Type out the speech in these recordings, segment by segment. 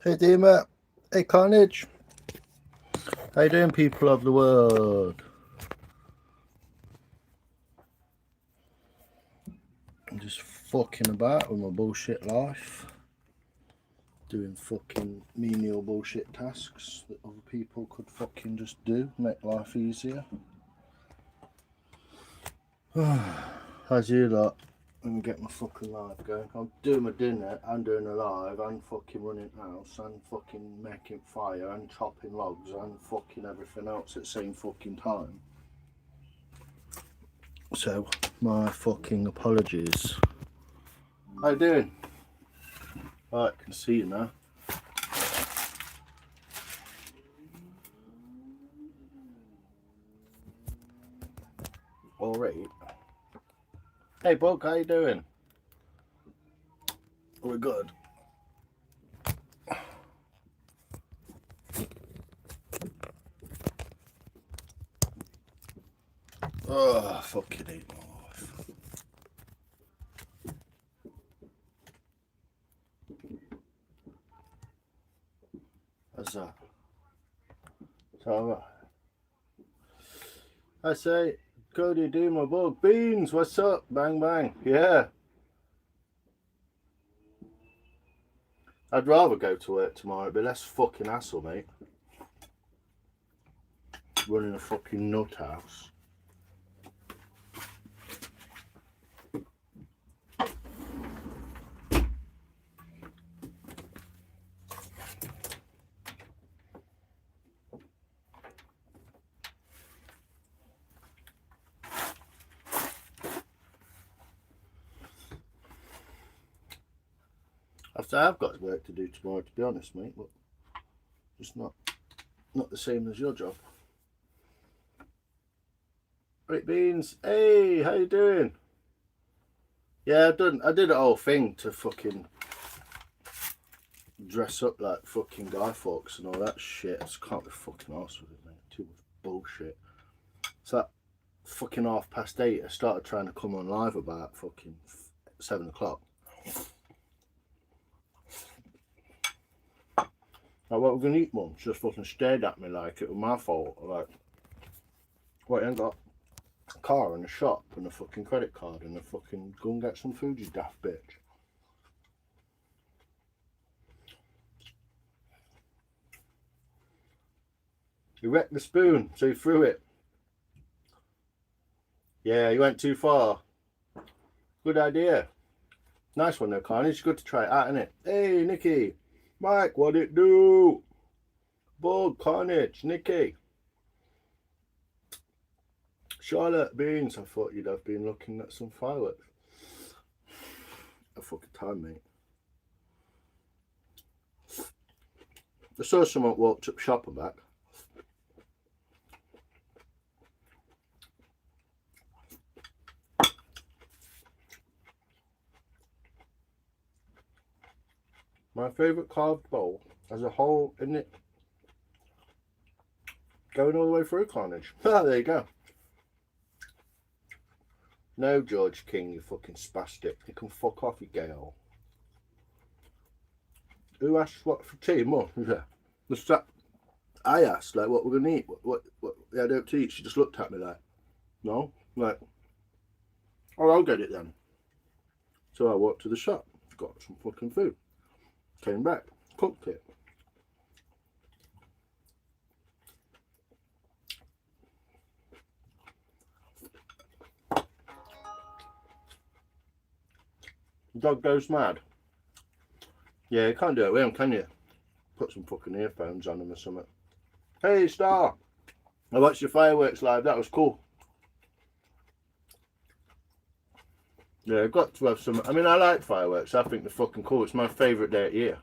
Hey Dima, hey Carnage, how you doing people of the world? I'm just fucking about with my bullshit life. Doing fucking menial bullshit tasks that other people could fucking just do, make life easier. How's you lot? Let me get my fucking live going. I'm doing my dinner and doing a live and fucking running house and fucking making fire and chopping logs and fucking everything else at the same fucking time. So, my fucking apologies. How you doing? Right, I can see you now. Alright. Hey Bug, how you doing? We're good. Oh, fucking hate my life. What's that? So, I say, Cody, do my Bug. Beans, what's up? Bang, bang. Yeah. I'd rather go to work tomorrow, it'd be less fucking hassle, mate. Running a fucking nut house. I've got work to do tomorrow, to be honest, mate, but it's not the same as your job. Right, Beans. Hey, how you doing? Yeah, I did a whole thing to fucking dress up like fucking Guy Fawkes and all that shit. I just can't be fucking arsed with it, mate. Too much bullshit. So at fucking 8:30, I started trying to come on live about fucking 7 o'clock. Like, what we're gonna eat, Mum? She just fucking stared at me like it was my fault. Like, what, you ain't got a car and a shop and a fucking credit card and a fucking go and get some food, you daft bitch. You wrecked the spoon, so you threw it. Yeah, you went too far. Good idea. Nice one though, Carnage. Good to try it out, isn't it? Hey, Nikki. Mike, what it do? Bug, Carnage, Nikki. Charlotte, Beans. I thought you'd have been looking at some fireworks. A fucking time, mate. I saw someone walked up shop and back. My favourite carved bowl has a hole in it going all the way through, Carnage. Ah, there you go. No, George King, you fucking spastic. You can fuck off, you gay hole. Who asked what for tea? Mum? Yeah. I asked, like, what we're going to eat. What I don't to eat. She just looked at me like, no. Like, oh, I'll get it then. So I walked to the shop, got some fucking food. Came back, cooked it. Dog goes mad. Yeah, you can't do it with him, can you? Put some fucking earphones on him or something. Hey, Star. I watched your fireworks live. That was cool. Yeah, I've got to have some. I mean, I like fireworks. I think they're fucking cool. It's my favourite day of the year.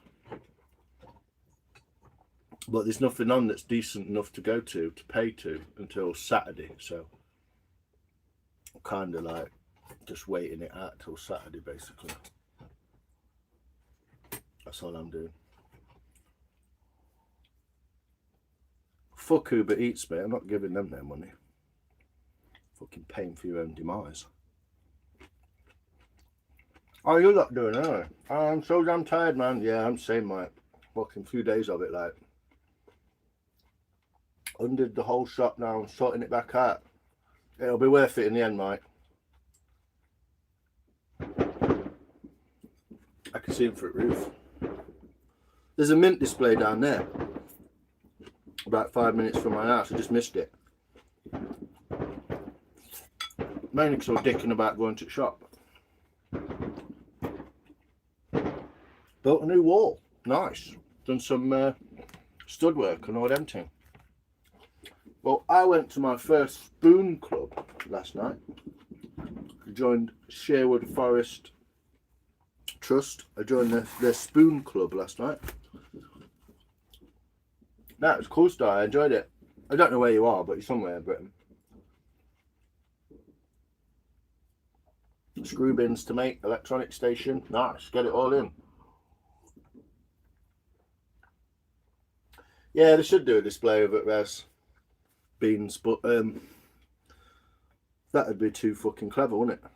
But there's nothing on that's decent enough to go to pay to, until Saturday. So I'm kind of like just waiting it out till Saturday, basically. That's all I'm doing. Fuck Uber Eats, mate. I'm not giving them their money. Fucking paying for your own demise. Oh, you're not doing it, are you? I'm so damn tired, man. Yeah, I'm the same, mate. fucking few days of it, like. Undid the whole shop now and sorting it back out. It'll be worth it in the end, mate. I can see him through the roof. There's a mint display down there. About 5 minutes from my house. I just missed it. Mainly because I was dicking about going to the shop. Built a new wall. Nice. Done some stud work and all them thing. Well, I went to my first spoon club last night. I joined Sherwood Forest Trust. I joined their spoon club last night. That was cool stuff. I enjoyed it. I don't know where you are, but you're somewhere in Britain. Screw bins to make, electronic station. Nice, get it all in. Yeah, they should do a display of it as beans, but that'd be too fucking clever, wouldn't it?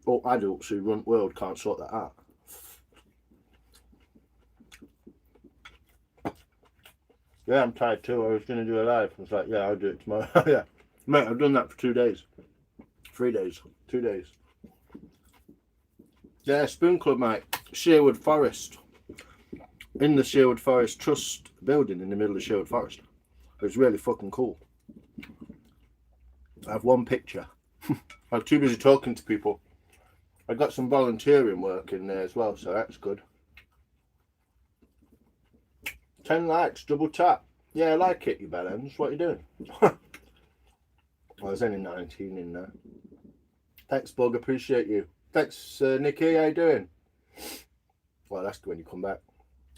All adults who run the world can't sort that out. Yeah, I'm tired too. I was going to do a live. I was like, yeah, I'll do it tomorrow. Yeah, mate, I've done that for 2 days. 3 days. 2 days. Yeah, Spoon Club, mate. Sherwood Forest. In the Sherwood Forest Trust building in the middle of Sherwood Forest. It was really fucking cool. I have one picture. I'm too busy talking to people. I got some volunteering work in there as well, so that's good. 10 likes, double tap. Yeah, I like it, you bellends. What are you doing? Well, there's only 19 in there. Thanks, Bug. Appreciate you. Thanks, Nikki. How you doing? Well, that's when you come back.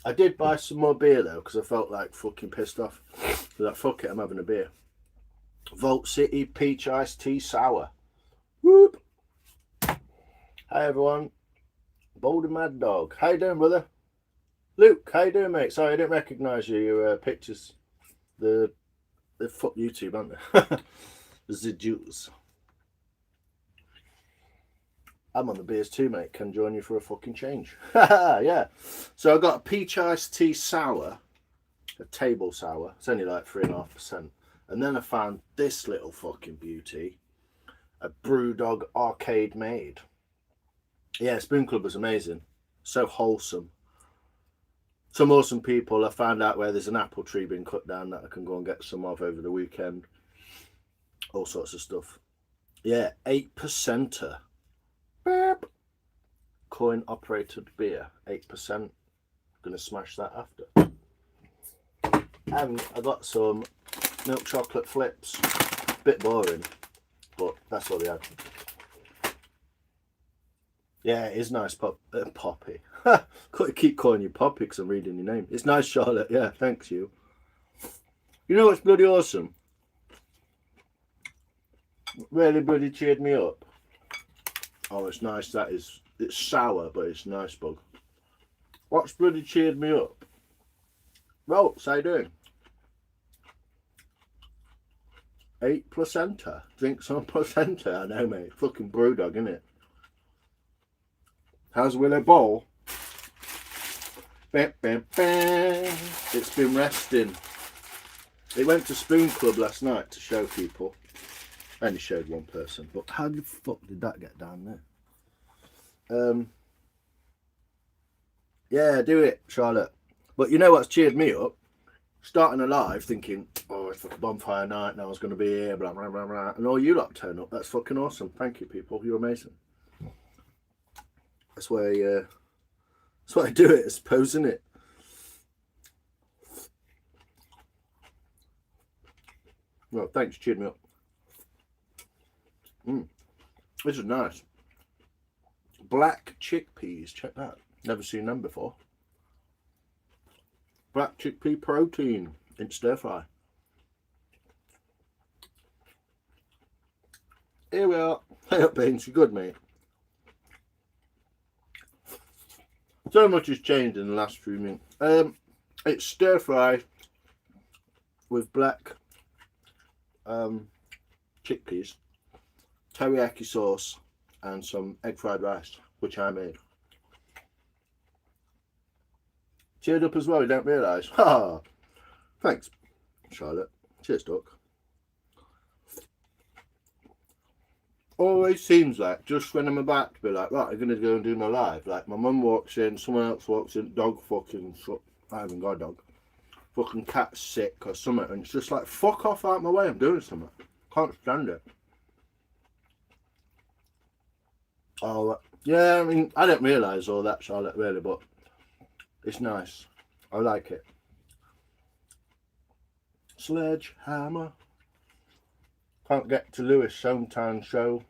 I did buy some more beer, though, because I felt like fucking pissed off. I was like, fuck it, I'm having a beer. Vault City Peach Iced Tea Sour. Whoop. Hi, everyone. Boulder Mad Dog. How you doing, brother? Luke, how you doing, mate? Sorry, I didn't recognise you. Your pictures, the fuck YouTube, aren't they? The Jews. I'm on the beers too, mate. Can join you for a fucking change. Yeah. So I got a peach iced tea sour, a table sour. It's only like 3.5%. And then I found this little fucking beauty, a Brewdog Arcade Made. Yeah, Spoon Club was amazing. So wholesome. Some awesome people. I found out where there's an apple tree being cut down that I can go and get some of over the weekend. All sorts of stuff. Yeah, 8%er. Beep. Coin operated beer, 8%. Gonna smash that after. And I got some milk chocolate flips. Bit boring, but that's what they had. Yeah, it is nice, Poppy. Couldn't keep calling you Poppy because I'm reading your name. It's nice, Charlotte. Yeah, thanks you. You know what's bloody awesome? Really bloody cheered me up. Oh, it's nice. That is. It's sour, but it's nice, Bug. What's bloody cheered me up? Well, how you doing? 8%er. Drinks on placenta. I know, mate. Fucking Brewdog, innit? How's Willow Bowl? Bam, bam, bam. It's been resting. It went to Spoon Club last night to show people. I only showed one person, but how the fuck did that get down there? Yeah, do it, Charlotte. But you know what's cheered me up? Starting a live thinking, oh, it's fucking bonfire night, no one's going to be here, blah, blah, blah, blah. And all you lot turn up. That's fucking awesome. Thank you, people. You're amazing. That's why I do it, I suppose, isn't it? Well, thanks, cheered me up. This is nice. Black chickpeas, check that. Never seen them before. Black chickpea protein in stir fry. Here we are. Hey up, Beans, you good, mate? So much has changed in the last few minutes. It's stir fry with black chickpeas, teriyaki sauce, and some egg fried rice, which I made. Cheered up as well, you don't realise. Ha! Thanks, Charlotte. Cheers, Duck. Always seems like just when I'm about to be like, right, I'm going to go and do my live. Like, my mum walks in, someone else walks in, dog fucking, I haven't got a dog. Fucking cat's sick or something. And it's just like, fuck off out my way, I'm doing something. Can't stand it. Oh, yeah, I mean, I don't realise all that, Charlotte, really, but it's nice. I like it. Sledgehammer. Can't get to Lewis hometown show.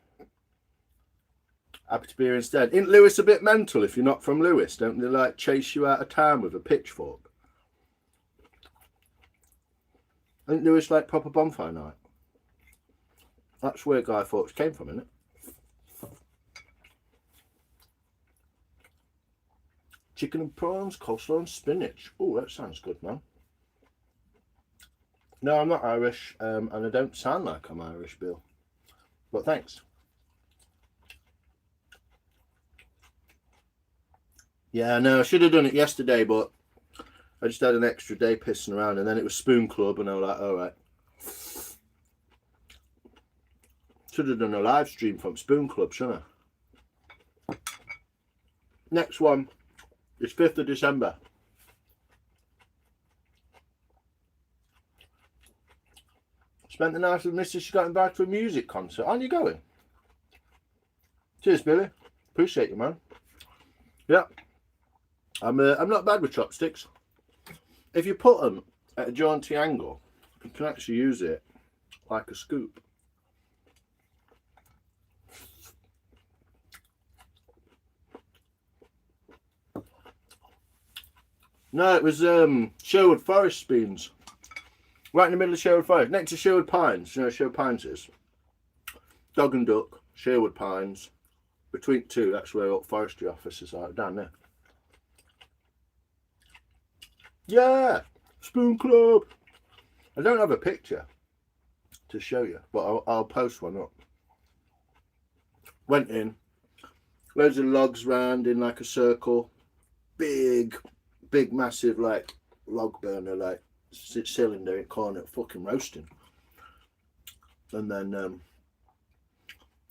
Happy to be here instead. Isn't Lewis a bit mental if you're not from Lewis? Don't they like chase you out of town with a pitchfork? Isn't Lewis like proper bonfire night? That's where Guy Fawkes came from, isn't it? Chicken and prawns, coleslaw and spinach. Oh, that sounds good, man. No, I'm not Irish, and I don't sound like I'm Irish, Bill. But thanks. Yeah, no, I should have done it yesterday, but I just had an extra day pissing around, and then it was Spoon Club, and I was like, all right. Should have done a live stream from Spoon Club, shouldn't I? Next one is 5th of December. Spent the night with Mrs. She got invited to a music concert. Aren't you going? Cheers, Billy. Appreciate you, man. Yeah. I'm not bad with chopsticks. If you put them at a jaunty angle, you can actually use it like a scoop. No, it was Sherwood Forest beans. Right in the middle of Sherwood Forest, next to Sherwood Pines. You know where Sherwood Pines is? Dog and Duck, Sherwood Pines. Between two, that's where all forestry offices are, down there. Yeah, Spoon Club. I don't have a picture to show you, but I'll post one up. Went in, loads of logs round in like a circle. Big, massive like log burner, like cylinder in corner, fucking roasting. And then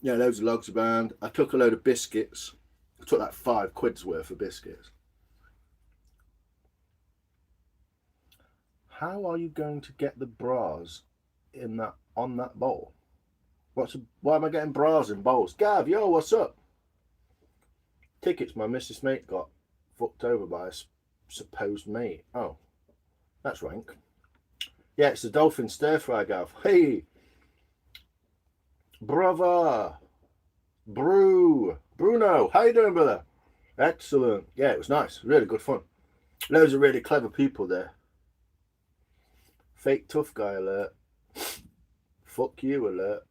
yeah, loads of logs around. I took a load of biscuits. I took like £5 worth of biscuits. How are you going to get the bras in that on that bowl? Why am I getting bras in bowls? Gav, yo, what's up? Tickets my Mrs. Mate got fucked over by a supposed mate. Oh, that's rank. Yeah, it's the dolphin stir fry, Gav. Hey, brother, Bruno, how you doing, brother? Excellent. Yeah, it was nice. Really good fun. Loads of really clever people there. Fake tough guy alert. Fuck you alert.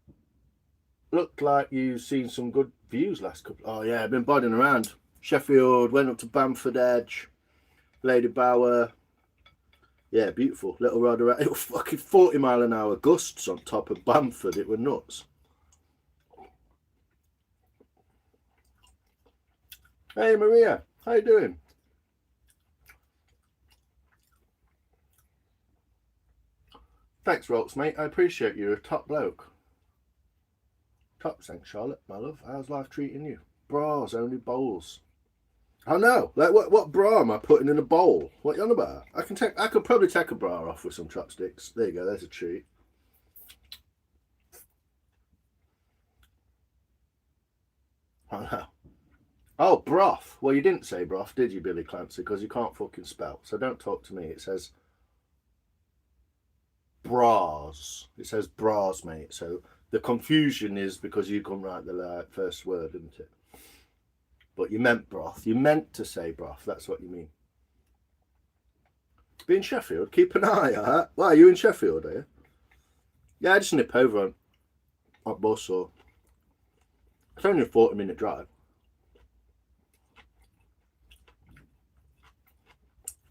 Looked like you've seen some good views last couple. Oh yeah, I've been bodding around. Sheffield, went up to Bamford Edge, Lady Bower. Yeah, beautiful. Little rod around. It was fucking 40-mile-an-hour gusts on top of Bamford. It was nuts. Hey Maria, how you doing? Thanks, Rolks, mate. I appreciate you. You're a top bloke. Top, thanks, Charlotte, my love. How's life treating you? Bras, only bowls. I know. Like, what bra am I putting in a bowl? What are you on about? I could probably take a bra off with some chopsticks. There you go. There's a treat. I know. Oh, broth. Well, you didn't say broth, did you, Billy Clancy? Because you can't fucking spell. So don't talk to me. It says bras. It says bras, mate. So the confusion is because you couldn't write the first word, didn't it? But you meant broth. You meant to say broth. That's what you mean. Be in Sheffield. Keep an eye out. Why, are you in Sheffield, are you? Yeah, I just nip over on bus or... It's only a 40-minute drive.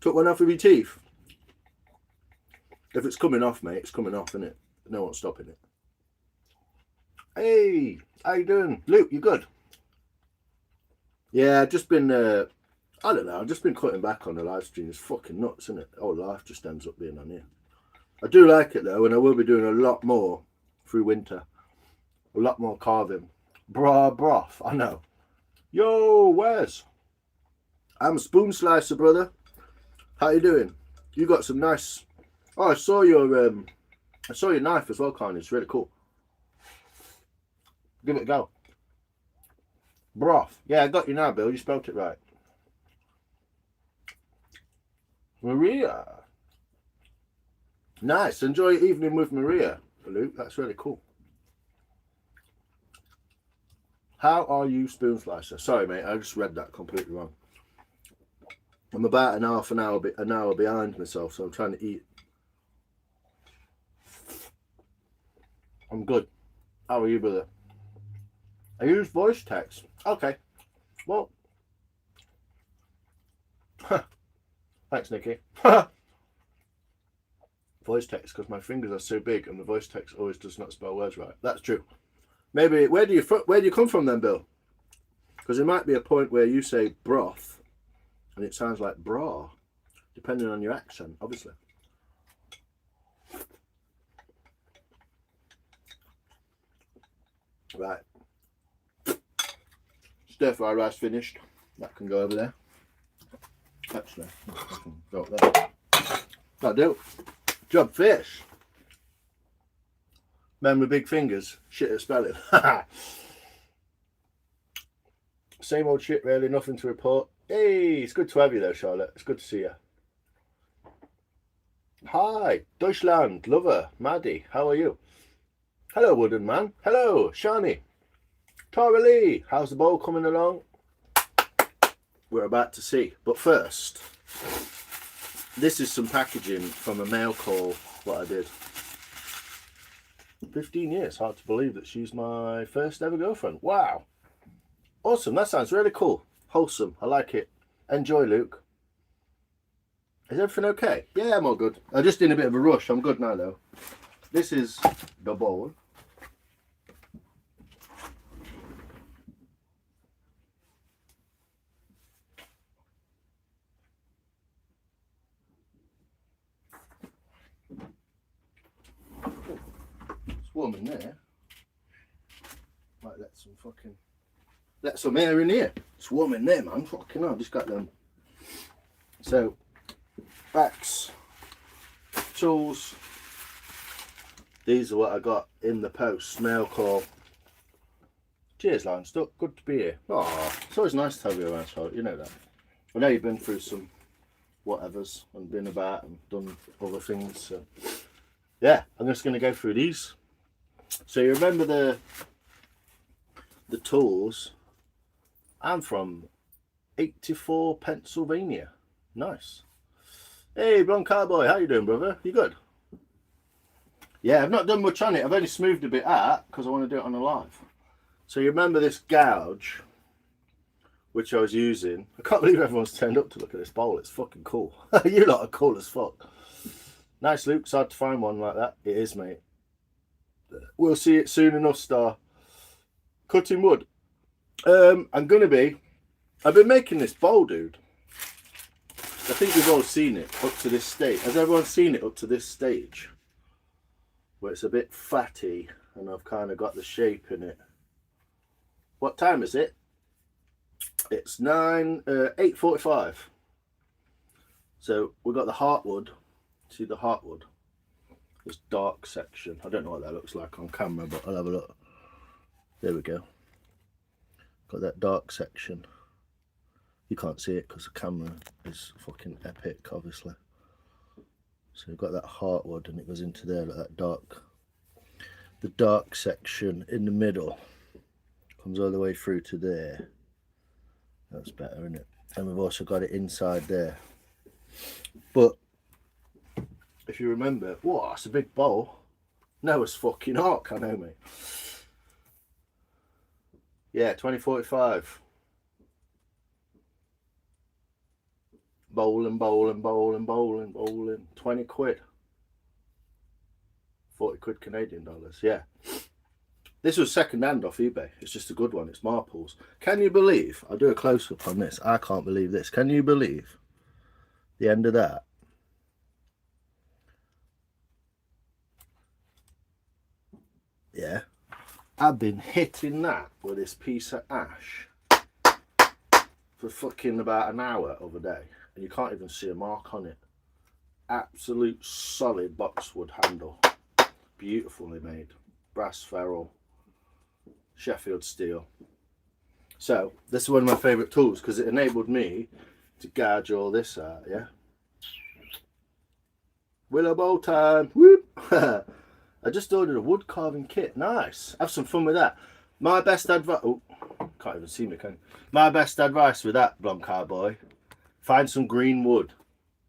Took one off of your teeth. If it's coming off, mate, it's coming off, innit? No one's stopping it. Hey, how you doing? Luke, you good? Yeah, I've just been I don't know, I've just been cutting back on the live stream. It's fucking nuts, isn't it? All life just ends up being on here. I do like it though, and I will be doing a lot more through winter. A lot more carving. Broth, I know. Yo, Wes. I'm Spoon Slicer, brother. How you doing? You got some nice... Oh, I saw your knife as well, Carney. It's really cool. Give it a go. Broth. Yeah, I got you now, Bill. You spelt it right. Maria. Nice. Enjoy your evening with Maria, Luke. That's really cool. How are you, Spoon Slicer? Sorry, mate. I just read that completely wrong. I'm about an hour behind myself, so I'm trying to eat. I'm good. How are you, brother? I use voice text. Okay. Well. Thanks, Nikki. Voice text, because my fingers are so big and the voice text always does not spell words right. That's true. Maybe, where do you come from then, Bill? Because there might be a point where you say broth and it sounds like bra, depending on your accent, obviously. Right. Stir fry rice finished. That can go over there. Actually, go up there. That'll do. Job fish. Men with big fingers. Shit at spelling. Same old shit, really. Nothing to report. Hey, it's good to have you though, Charlotte. It's good to see you. Hi, Deutschland, lover, Maddie. How are you? Hello, Wooden Man. Hello, Shani. Tara Lee, how's the bowl coming along? We're about to see. But first, this is some packaging from a mail call what I did. 15 years. Hard to believe that she's my first ever girlfriend. Wow. Awesome. That sounds really cool. Wholesome. I like it. Enjoy, Luke. Is everything okay? Yeah, I'm all good. I'm just in a bit of a rush. I'm good now, though. This is the bowl. It's warm in there. Might let some air in here. It's warm in there, man. Fucking hell, I just got them. So, backs, tools. These are what I got in the post. Mail call. Cheers, Limestock. Good to be here. Oh, it's always nice to have you around, Charlotte. You know that. I know you've been through some whatevers and been about and done other things. So, yeah, I'm just going to go through these. So you remember the tools? I'm from 84 Pennsylvania. Nice. Hey, Blonde Cowboy, how you doing, brother? You good? Yeah, I've not done much on it. I've only smoothed a bit out because I want to do it on a live. So you remember this gouge, which I was using. I can't believe everyone's turned up to look at this bowl. It's fucking cool. You lot are cool as fuck. Nice, Luke. It's hard to find one like that. It is, mate. We'll see it soon enough, Star. Cutting wood. I've been making this bowl, dude. I think we've all seen it up to this stage. Has everyone seen it up to this stage? Where it's a bit fatty and I've kind of got the shape in it. What time is it? It's 8:45. So we've got the heartwood. See the heartwood? This dark section. I don't know what that looks like on camera, but I'll have a look. There we go. Got that dark section. You can't see it because the camera is fucking epic, obviously. So we've got that heartwood and it goes into there like that dark. The dark section in the middle comes all the way through to there. That's better, isn't it? And we've also got it inside there. But if you remember, whoa, that's a big bowl. Noah's fucking Ark, I know, mate. Yeah, 2045. Bowling. 20 quid. 40 quid Canadian dollars, yeah. This was second hand off eBay. It's just a good one. It's Marples. Can you believe? I'll do a close up on this. I can't believe this. Can you believe the end of that? Yeah. I've been hitting that with this piece of ash for fucking about an hour of a day. And you can't even see a mark on it. Absolute solid boxwood handle. Beautifully made. Brass ferrule. Sheffield steel. So this is one of my favourite tools because it enabled me to gouge all this out, yeah. Willow bowl time. Whoop. I just ordered a wood carving kit. Nice. Have some fun with that. My best advice. Oh, can't even see me, can you? My best advice with that, blonde cowboy. Find some green wood.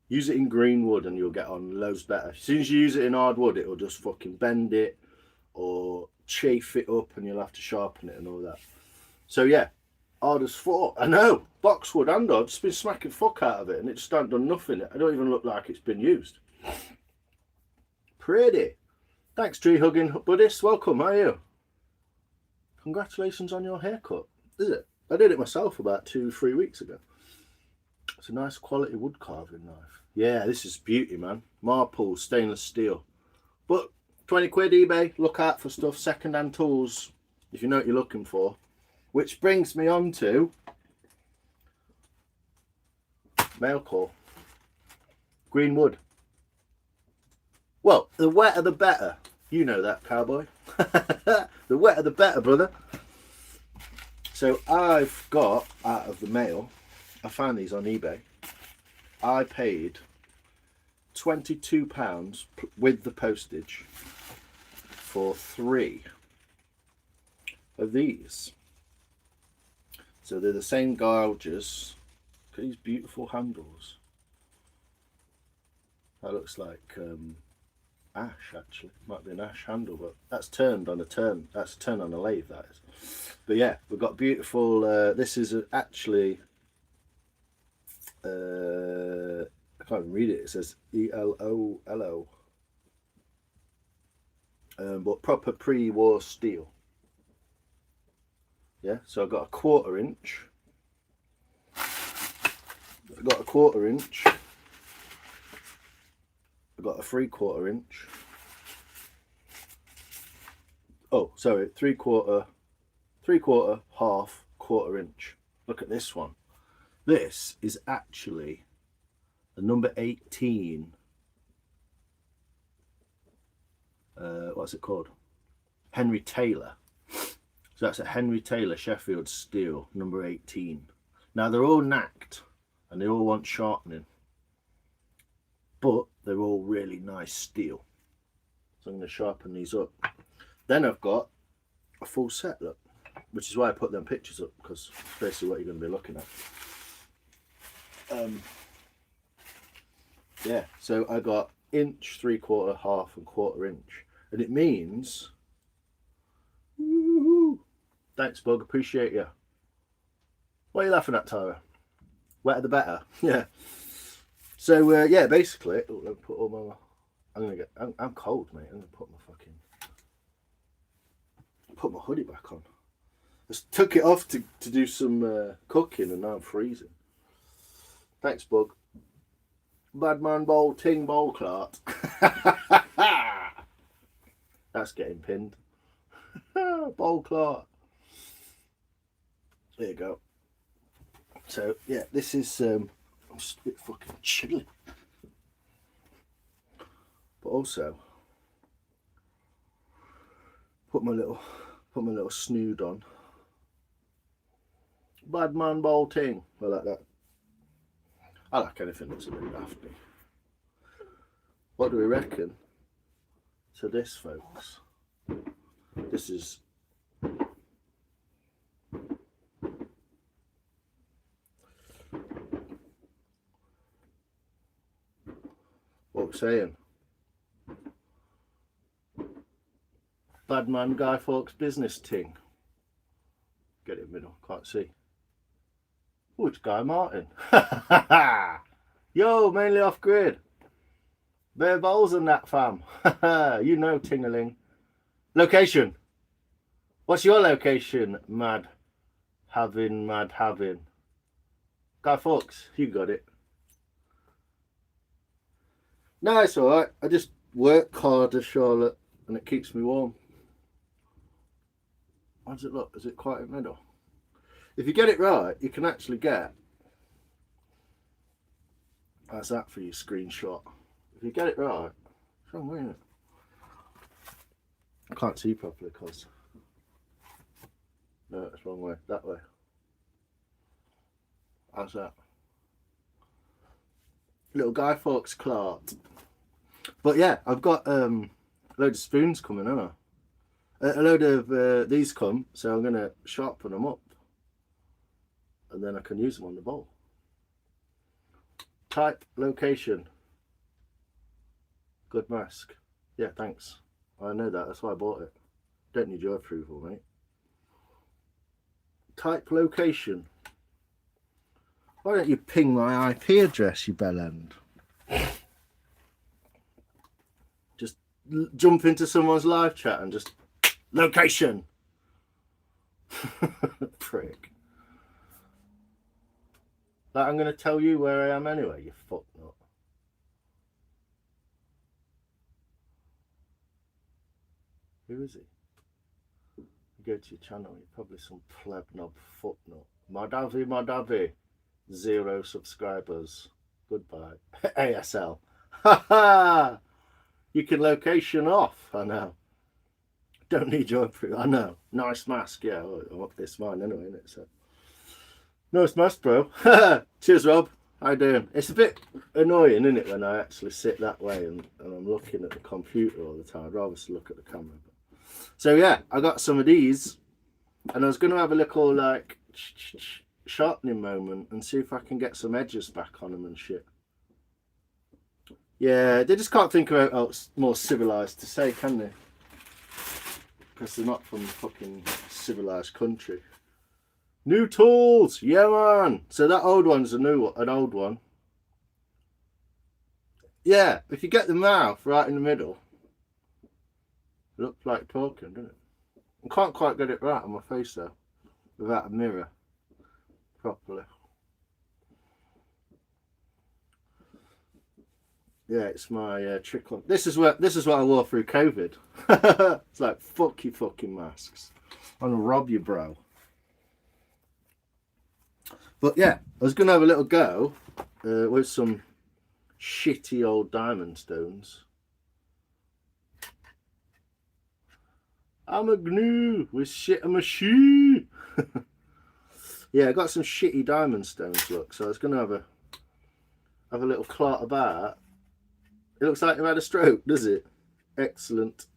Use it in green wood and you'll get on loads better. As soon as you use it in hard wood, it'll just fucking bend it or chafe it up and you'll have to sharpen it and all that. So yeah, hard as fuck. I know. Boxwood and I've just been smacking fuck out of it and it just hasn't done nothing. It don't even look like it's been used. Pretty. Thanks, tree hugging Buddhist. Welcome, how are you? Congratulations on your haircut. Is it? I did it myself about 2-3 weeks ago. It's a nice quality wood carving knife. Yeah, this is beauty, man. Marples, stainless steel. But 20 quid eBay. Look out for stuff, second-hand tools, if you know what you're looking for. Which brings me on to mail call. Green wood. Well, the wetter the better. You know that, cowboy. The wetter the better, brother. So I've got out of the mail, I found these on eBay. I paid £22 with the postage for 3 of these. So they're the same gouges. Look at these beautiful handles. That looks like ash, actually. Might be an ash handle, but that's turned on a turn. That's a turn on a lathe, that is. But yeah, we've got beautiful. This is actually. I can't even read it. It says ELOLO. But proper pre-war steel. Yeah, so I've got a 1/4 inch. I've got a 1/4 inch. I've got a 3/4 inch. Oh, sorry, 3/4, half, 1/4 inch. Look at this one. This is actually a number 18. What's it called? Henry Taylor. So that's a Henry Taylor Sheffield steel, number 18. Now they're all knacked and they all want sharpening, but they're all really nice steel. So I'm going to sharpen these up. Then I've got a full set, look, which is why I put them pictures up, because it's basically what you're going to be looking at. Yeah, so I got inch, 3/4, half, and 1/4 inch, and it means. Woo-hoo. Thanks, Bug. Appreciate you. What are you laughing at, Tara? Wetter the better. Yeah. So yeah, basically, let me put all my. I'm cold, mate. I'm gonna put my hoodie back on. I just took it off to do some cooking, and now I'm freezing. Thanks, Bug. Badman bowl ting bowl clot. That's getting pinned. Bowl clot. There you go. So yeah, this is I'm just a bit fucking chilly, but also put my little snood on. Badman bowl ting. I like that. I like anything that's a bit dafty. What do we reckon to this, folks? This is what we're saying. Badman Guy Fawkes business ting. Get it in the middle, can't see. Oh, it's Guy Martin. Yo, mainly off grid. Bare bowls and that, fam. You know, ting-a-ling. Location. What's your location, mad having? Guy Fawkes, you got it. No, it's alright. I just work harder, Charlotte, and it keeps me warm. How does it look? Is it quite in the middle? If you get it right, you can actually get... How's that for your screenshot? If you get it right... What's wrong with it? I can't see properly because... No, it's the wrong way. That way. How's that? Little Guy Fawkes Clark. But yeah, I've got a load of spoons coming, haven't I? A load of these come, so I'm going to sharpen them up. And then I can use them on the bowl. Type location. Good mask. Yeah, thanks. I know that, that's why I bought it. Don't need your approval, mate. Type location. Why don't you ping my IP address, you bellend? Just jump into someone's live chat and just... Location! Prick. Like, I'm going to tell you where I am anyway, you fucknut. Who is he? You go to your channel, you're probably some pleb knob footnut. Madavi. 0 subscribers. Goodbye. ASL. Ha ha! You can location off, I know. Don't need your approval, I know. Nice mask, yeah. Well, it's mine anyway, isn't it? So. Nice mask, bro. Cheers, Rob. How you doing? It's a bit annoying, isn't it, when I actually sit that way and I'm looking at the computer all the time. I'd rather look at the camera. So yeah, I got some of these, and I was going to have a little like sharpening moment and see if I can get some edges back on them and shit. Yeah, they just can't think of else more civilized to say, can they? Because they're not from a fucking civilized country. New tools, yeah man. So that old one's an old one. Yeah, if you get the mouth right in the middle, it looks like talking, doesn't it? I can't quite get it right on my face though, without a mirror properly. Yeah, it's my trick on. This is what I wore through COVID. It's like fuck your fucking masks. I'm gonna rob you, bro. But yeah, I was gonna have a little go with some shitty old diamond stones. I'm a gnu with shit on my shoe. Yeah, I got some shitty diamond stones, look. So I was gonna have a little clot about. It looks like you've had a stroke, does it? Excellent.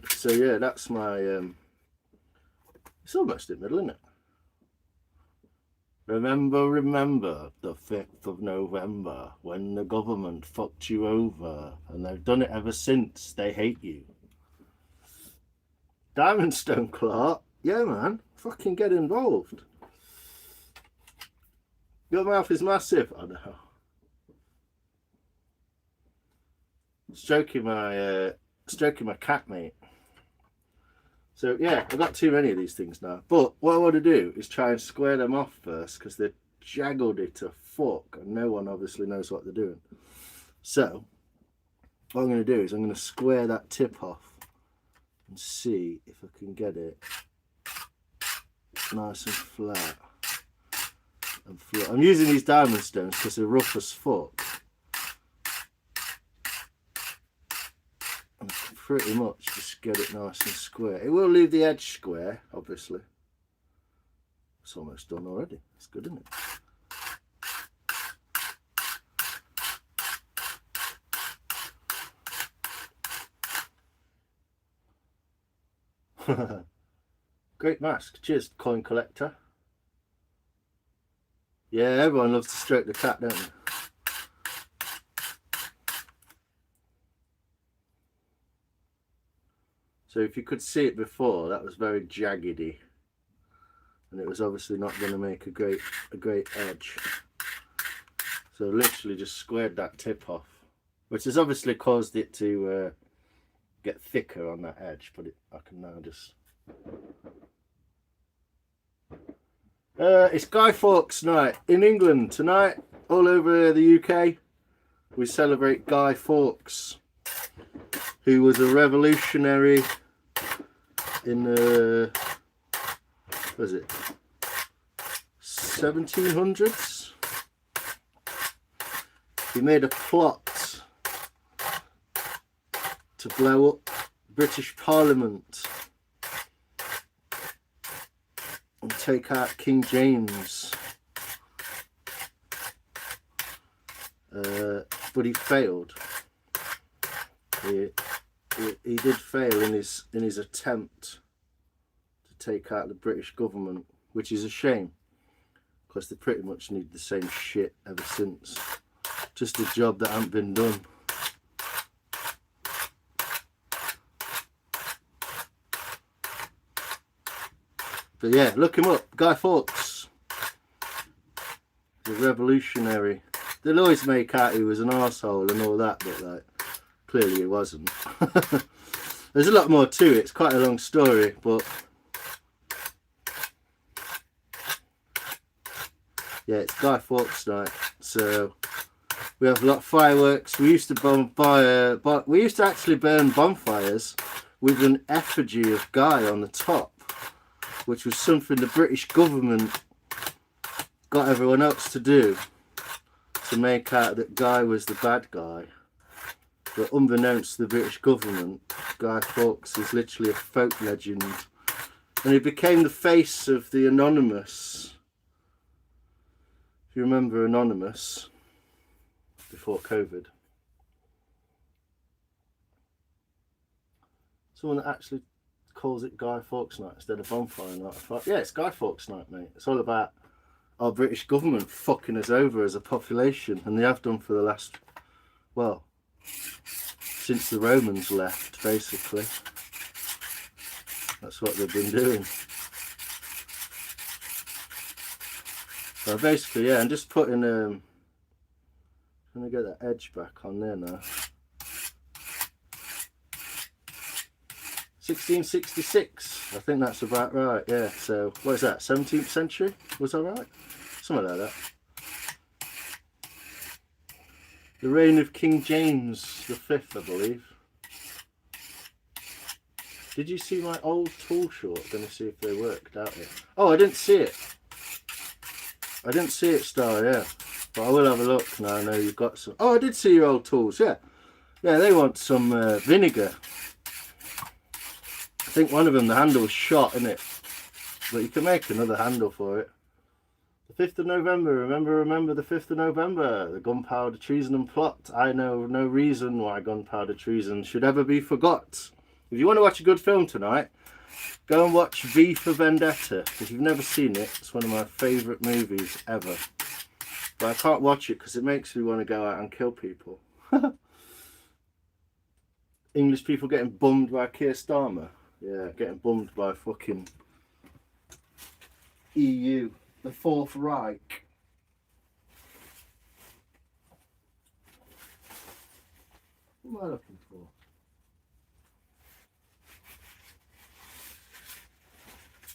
So yeah, that's my it's almost in the middle, isn't it? Remember the 5th of November when the government fucked you over, and they've done it ever since. They hate you. Diamond stone Clark, yeah man, fucking get involved. Your mouth is massive, I know. Stroking my cat, mate. So yeah, I've got too many of these things now. But what I want to do is try and square them off first, because they're jaggled it to fuck, and no one obviously knows what they're doing. So what I'm going to do is I'm going to square that tip off and see if I can get it nice and flat. I'm using these diamond stones because they're rough as fuck. And pretty much just get it nice and square. It will leave the edge square, obviously. It's almost done already. It's good, isn't it? Great mask. Cheers, coin collector. Yeah, everyone loves to stroke the cat, don't they? So if you could see it before, that was very jaggedy, and it was obviously not going to make a great edge. So literally just squared that tip off, which has obviously caused it to get thicker on that edge, but I can now just... it's Guy Fawkes night in England tonight. All over the UK we celebrate Guy Fawkes, who was a revolutionary in the, was it 1700s? He made a plot to blow up British Parliament and take out King James, but he failed. He did fail in his attempt to take out the British government, which is a shame, because they pretty much need the same shit ever since. Just a job that hasn't been done. But yeah, look him up, Guy Fawkes, the revolutionary. They'll always make out he was an arsehole and all that, but like, clearly he wasn't. There's a lot more to it, it's quite a long story, but yeah, it's Guy Fawkes night, so we have a lot of fireworks. We used to actually burn bonfires with an effigy of Guy on the top, which was something the British government got everyone else to do, to make out that Guy was the bad guy. But unbeknownst to the British government, Guy Fawkes is literally a folk legend, and he became the face of the Anonymous. If you remember Anonymous, before COVID. Someone that actually calls it Guy Fawkes night instead of bonfire night. Yeah, it's Guy Fawkes night, mate. It's all about our British government fucking us over as a population, and they have done for the last, well, since the Romans left, basically. That's what they've been doing. So basically, yeah, I'm just putting I'm gonna get that edge back on there now. 1666, I think that's about right, yeah. So, what is that, 17th century? Was that right? Something like that. The reign of King James V, I believe. Did you see my old tool short? Gonna see if they worked out here. Oh, I didn't see it. I didn't see it, Star, yeah. But I will have a look now. I know you've got some. Oh, I did see your old tools, yeah. Yeah, they want some vinegar. I think one of them, the handle's shot, isn't it? But you can make another handle for it. The 5th of November, remember the 5th of November, the gunpowder treason and plot. I know no reason why gunpowder treason should ever be forgot. If you want to watch a good film tonight, go and watch V for Vendetta. If you've never seen it, it's one of my favourite movies ever. But I can't watch it because it makes me want to go out and kill people. English people getting bummed by Keir Starmer. Yeah, getting bummed by fucking EU, the Fourth Reich. What am I looking for?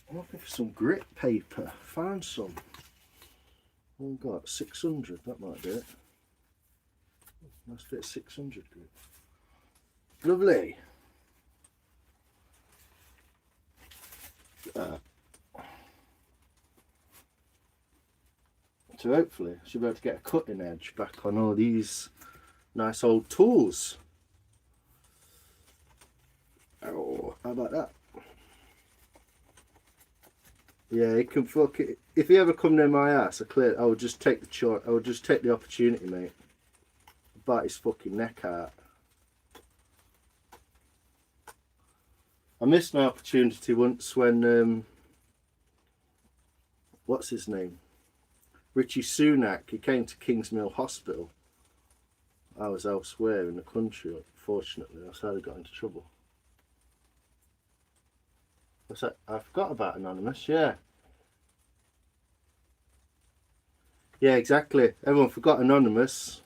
I'm looking for some grit paper. Found some. What have we got? 600. That might do it. Nice bit of 600 grit. Lovely. So hopefully I should be able to get a cutting edge back on all these nice old tools. Oh, how about that? Yeah, he can fuck it. If he ever come near my ass, I would just take the opportunity, mate. Bite his fucking neck out. I missed my opportunity once when what's his name? Richie Sunak, he came to Kingsmill Hospital. I was elsewhere in the country, unfortunately. That's how I got into trouble. What's that? I forgot about Anonymous, yeah. Yeah, exactly. Everyone forgot Anonymous.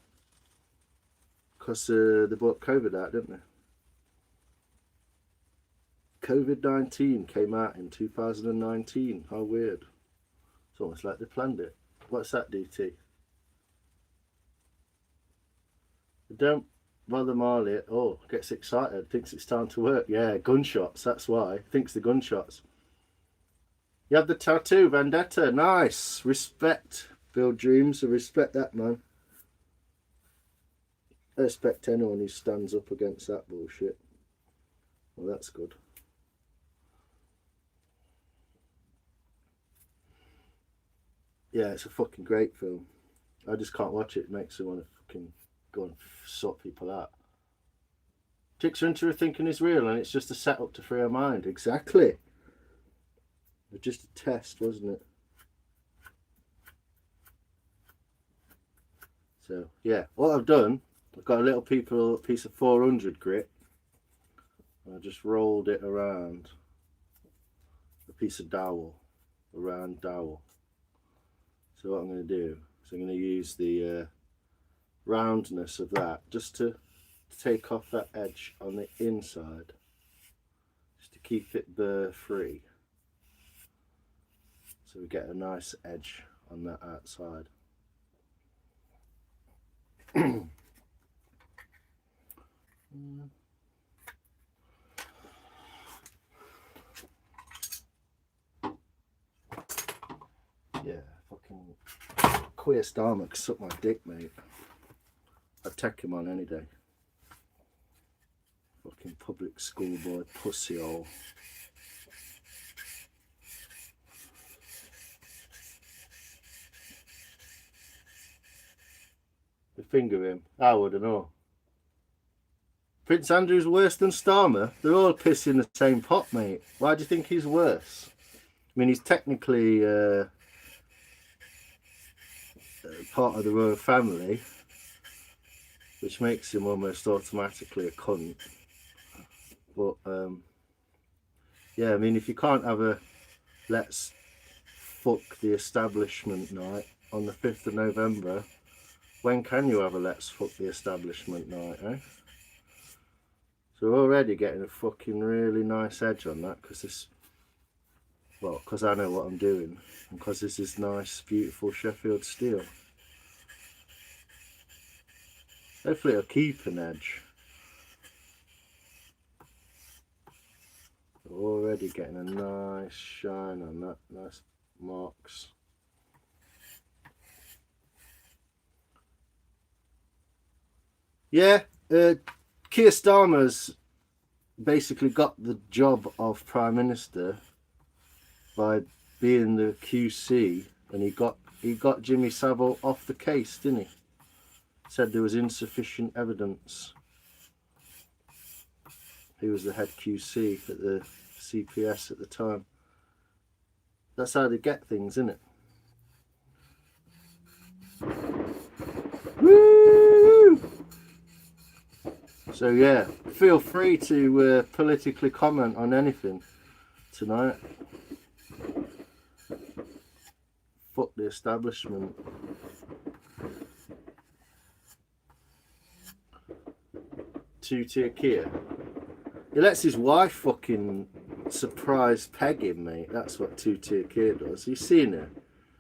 Because they brought COVID out, didn't they? COVID-19 came out in 2019. How weird. It's almost like they planned it. What's that, DT? Don't bother Marley. Oh, gets excited. Thinks it's time to work. Yeah, gunshots. That's why. Thinks the gunshots. You have the tattoo, Vendetta. Nice. Respect. Build dreams. I respect that, man. I respect anyone who stands up against that bullshit. Well, that's good. Yeah, it's a fucking great film. I just can't watch it. It makes me want to fucking go and sort people out. Tricks her into thinking is real, and it's just a setup to free her mind. Exactly. It was just a test, wasn't it? So, yeah. What I've done, I've got a little piece of 400 grit. And I just rolled it around a piece of dowel. Around dowel. So what I'm going to do is I'm going to use the roundness of that just to take off that edge on the inside, just to keep it burr free, so we get a nice edge on that outside. Yeah, fucking queer Starmer suck my dick, mate. I'd take him on any day. Fucking public schoolboy pussy hole. We finger him. I wouldn't know. Prince Andrew's worse than Starmer? They're all pissing the same pot, mate. Why do you think he's worse? I mean, he's technically part of the royal family, which makes him almost automatically a cunt. But yeah, I mean, if you can't have a let's fuck the establishment night on the 5th of November, when can you have a let's fuck the establishment night, eh? So we're already getting a fucking really nice edge on that, because this, well, because I know what I'm doing, and because this is nice, beautiful Sheffield steel. Hopefully it'll keep an edge. We're already getting a nice shine on that, nice marks. Yeah, Keir Starmer's basically got the job of Prime Minister by being the QC, and he got Jimmy Savile off the case, didn't he? Said there was insufficient evidence. He was the head QC at the CPS at the time. That's how they get things, isn't it? Woo! So yeah, feel free to politically comment on anything tonight. Fuck the establishment. Two-tier Keir. He lets his wife fucking surprise peg him, mate. That's what two-tier Keir does. You've seen her.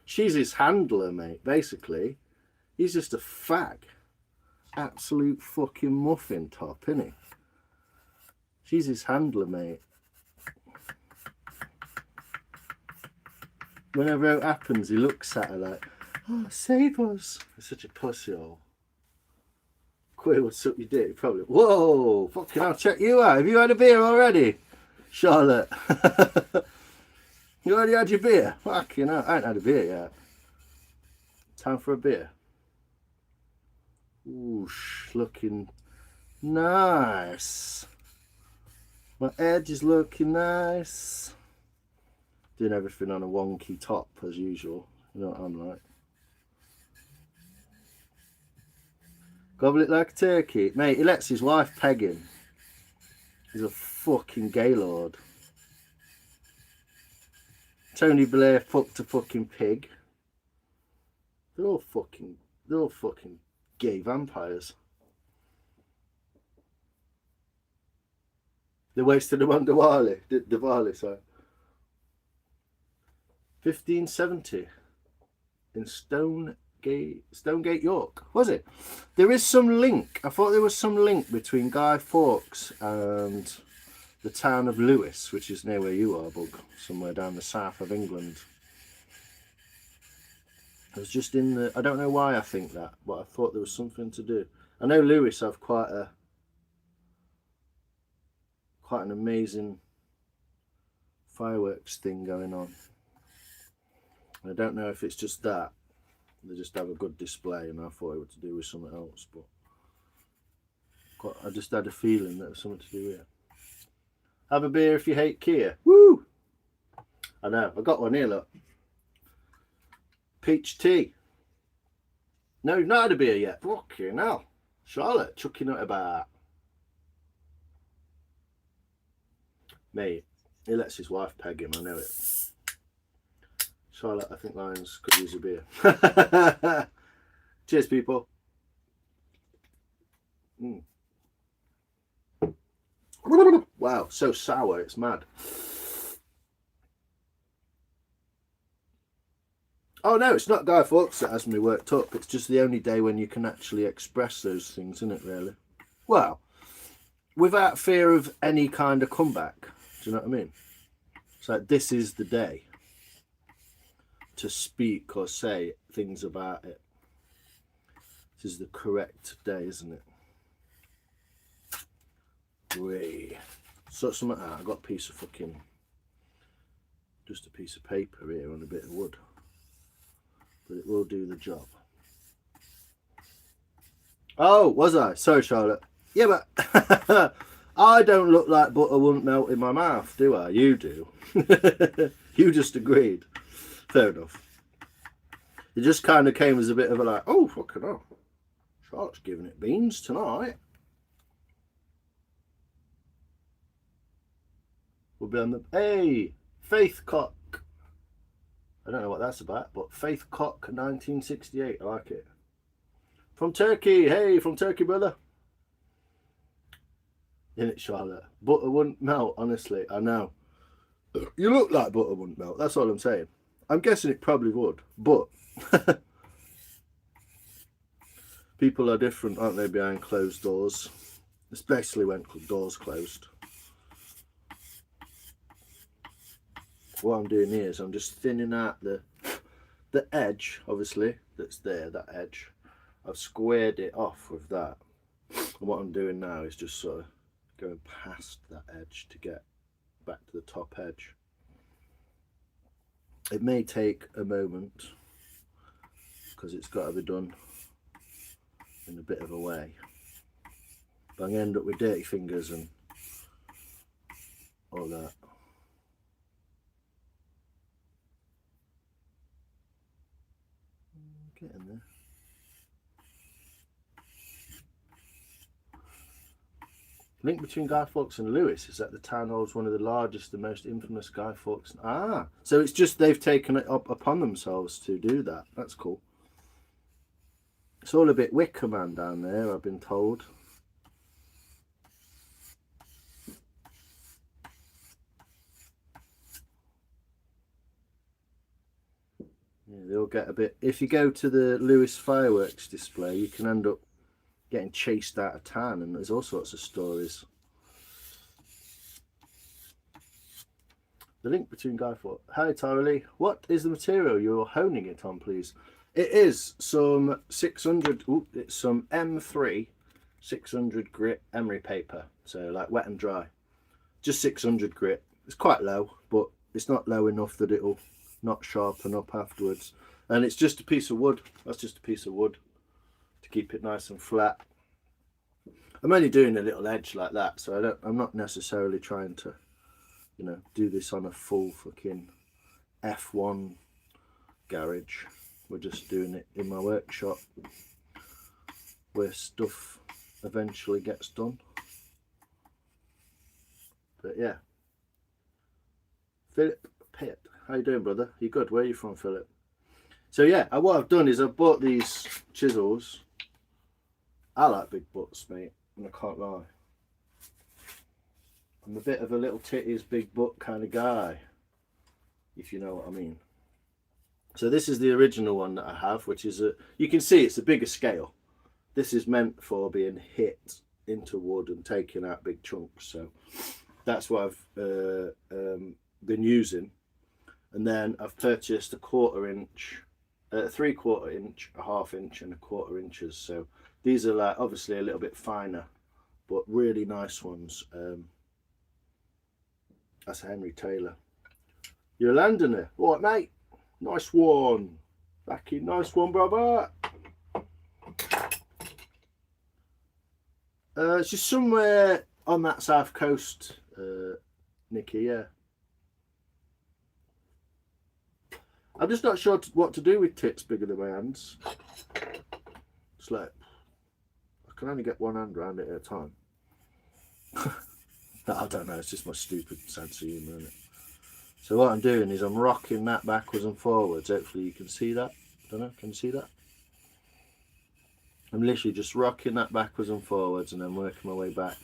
She's his handler, mate, basically. He's just a fag. Absolute fucking muffin top, isn't he? She's his handler, mate. Whenever it happens, he looks at her like, oh, save us. He's such a pussy hole. Queer would suck your dick, probably. Whoa, fucking I'll check you out. Have you had a beer already, Charlotte? You already had your beer? Fucking hell, I ain't had a beer yet. Time for a beer. Oosh, looking nice. My edge is looking nice. Doing everything on a wonky top as usual. You know what I'm like. Gobble it like a turkey. Mate, he lets his wife peg him. He's a fucking gaylord. Tony Blair fucked a fucking pig. They're all fucking gay vampires. They wasted them on Diwali, sorry. 1570 in Stonegate, York, was it? There is some link. I thought there was some link between Guy Fawkes and the town of Lewes, which is near where you are, Bug, somewhere down the south of England. I was just in the... I don't know why I think that, but I thought there was something to do. I know Lewes have quite an amazing fireworks thing going on. I don't know if it's just that. They just have a good display, and I thought it was to do with something else, but I just had a feeling that it was something to do with it. Have a beer if you hate Kia. Woo! I know, I got one here, look. Peach tea. No, you've not had a beer yet. Fucking hell. Charlotte, chucking it about. Mate, he lets his wife peg him, I know it. Charlotte, I think Lions could use a beer. Cheers, people. Wow, so sour, it's mad. Oh no, it's not Guy Fawkes that has me worked up. It's just the only day when you can actually express those things, isn't it, really? Well, without fear of any kind of comeback. Do you know what I mean? It's like, this is the day to speak or say things about it. This is the correct day, isn't it? Way. Sort something out. I got a piece of fucking... just a piece of paper here on a bit of wood. But it will do the job. Oh, was I? Sorry, Charlotte. Yeah, but I don't look like butter wouldn't melt in my mouth, do I? You do. You just agreed. Fair enough. It just kind of came as a bit of a like, oh, fucking hell. Charlotte's giving it beans tonight. We'll be on the... Hey, Faith Cock. I don't know what that's about, but Faith Cock 1968. I like it. From Turkey. Hey, from Turkey, brother. In it, Charlotte. Butter wouldn't melt, honestly. I know. You look like butter wouldn't melt. That's all I'm saying. I'm guessing it probably would, but people are different, aren't they, behind closed doors? Especially when doors closed. What I'm doing here is I'm just thinning out the edge, obviously, that's there, that edge. I've squared it off with that. And what I'm doing now is just sort of going past that edge to get back to the top edge. It may take a moment because it's got to be done in a bit of a way. But I'm going to end up with dirty fingers and all that. Get in there. Link between Guy Fawkes and Lewes is that the town holds one of the largest and most infamous Guy Fawkes. Ah, so it's just they've taken it up upon themselves to do that. That's cool. It's all a bit Wicker Man down there, I've been told. Yeah, they'll get a bit... If you go to the Lewes fireworks display, you can end up getting chased out of town, and there's all sorts of stories. The link between Guy Fawkes. Hi, Tara Lee. What is the material you're honing it on, please? It is some 600... Ooh, it's some M3 600 grit emery paper. So, like wet and dry. Just 600 grit. It's quite low, but it's not low enough that it'll not sharpen up afterwards. And it's just a piece of wood. That's just a piece of wood to keep it nice and flat. I'm only doing a little edge like that, so I'm not necessarily trying to, you know, do this on a full fucking F1 garage. We're just doing it in my workshop where stuff eventually gets done. But yeah, Philip Pitt, how you doing, brother? You good? Where are you from, Philip? So yeah, what I've done is I've bought these chisels. I like big butts, mate, and I can't lie. I'm a bit of a little titties, big butt kind of guy, if you know what I mean. So this is the original one that I have, which is you can see it's a bigger scale. This is meant for being hit into wood and taking out big chunks. So that's what I've been using. And then I've purchased a 1/4 inch, 3/4 inch, a 1/2 inch, and a 1/4 inches. So these are like obviously a little bit finer, but really nice ones. That's Henry Taylor. You're landing it. All right, mate. Nice one. Back in. Nice one, brother. It's just somewhere on that south coast, Nicky, yeah. I'm just not sure what to do with tits bigger than my hands. It's like, I can only get one hand around it at a time. I don't know, it's just my stupid sense of humour, isn't it? So what I'm doing is I'm rocking that backwards and forwards. Hopefully you can see that. I don't know, can you see that? I'm literally just rocking that backwards and forwards and then working my way back.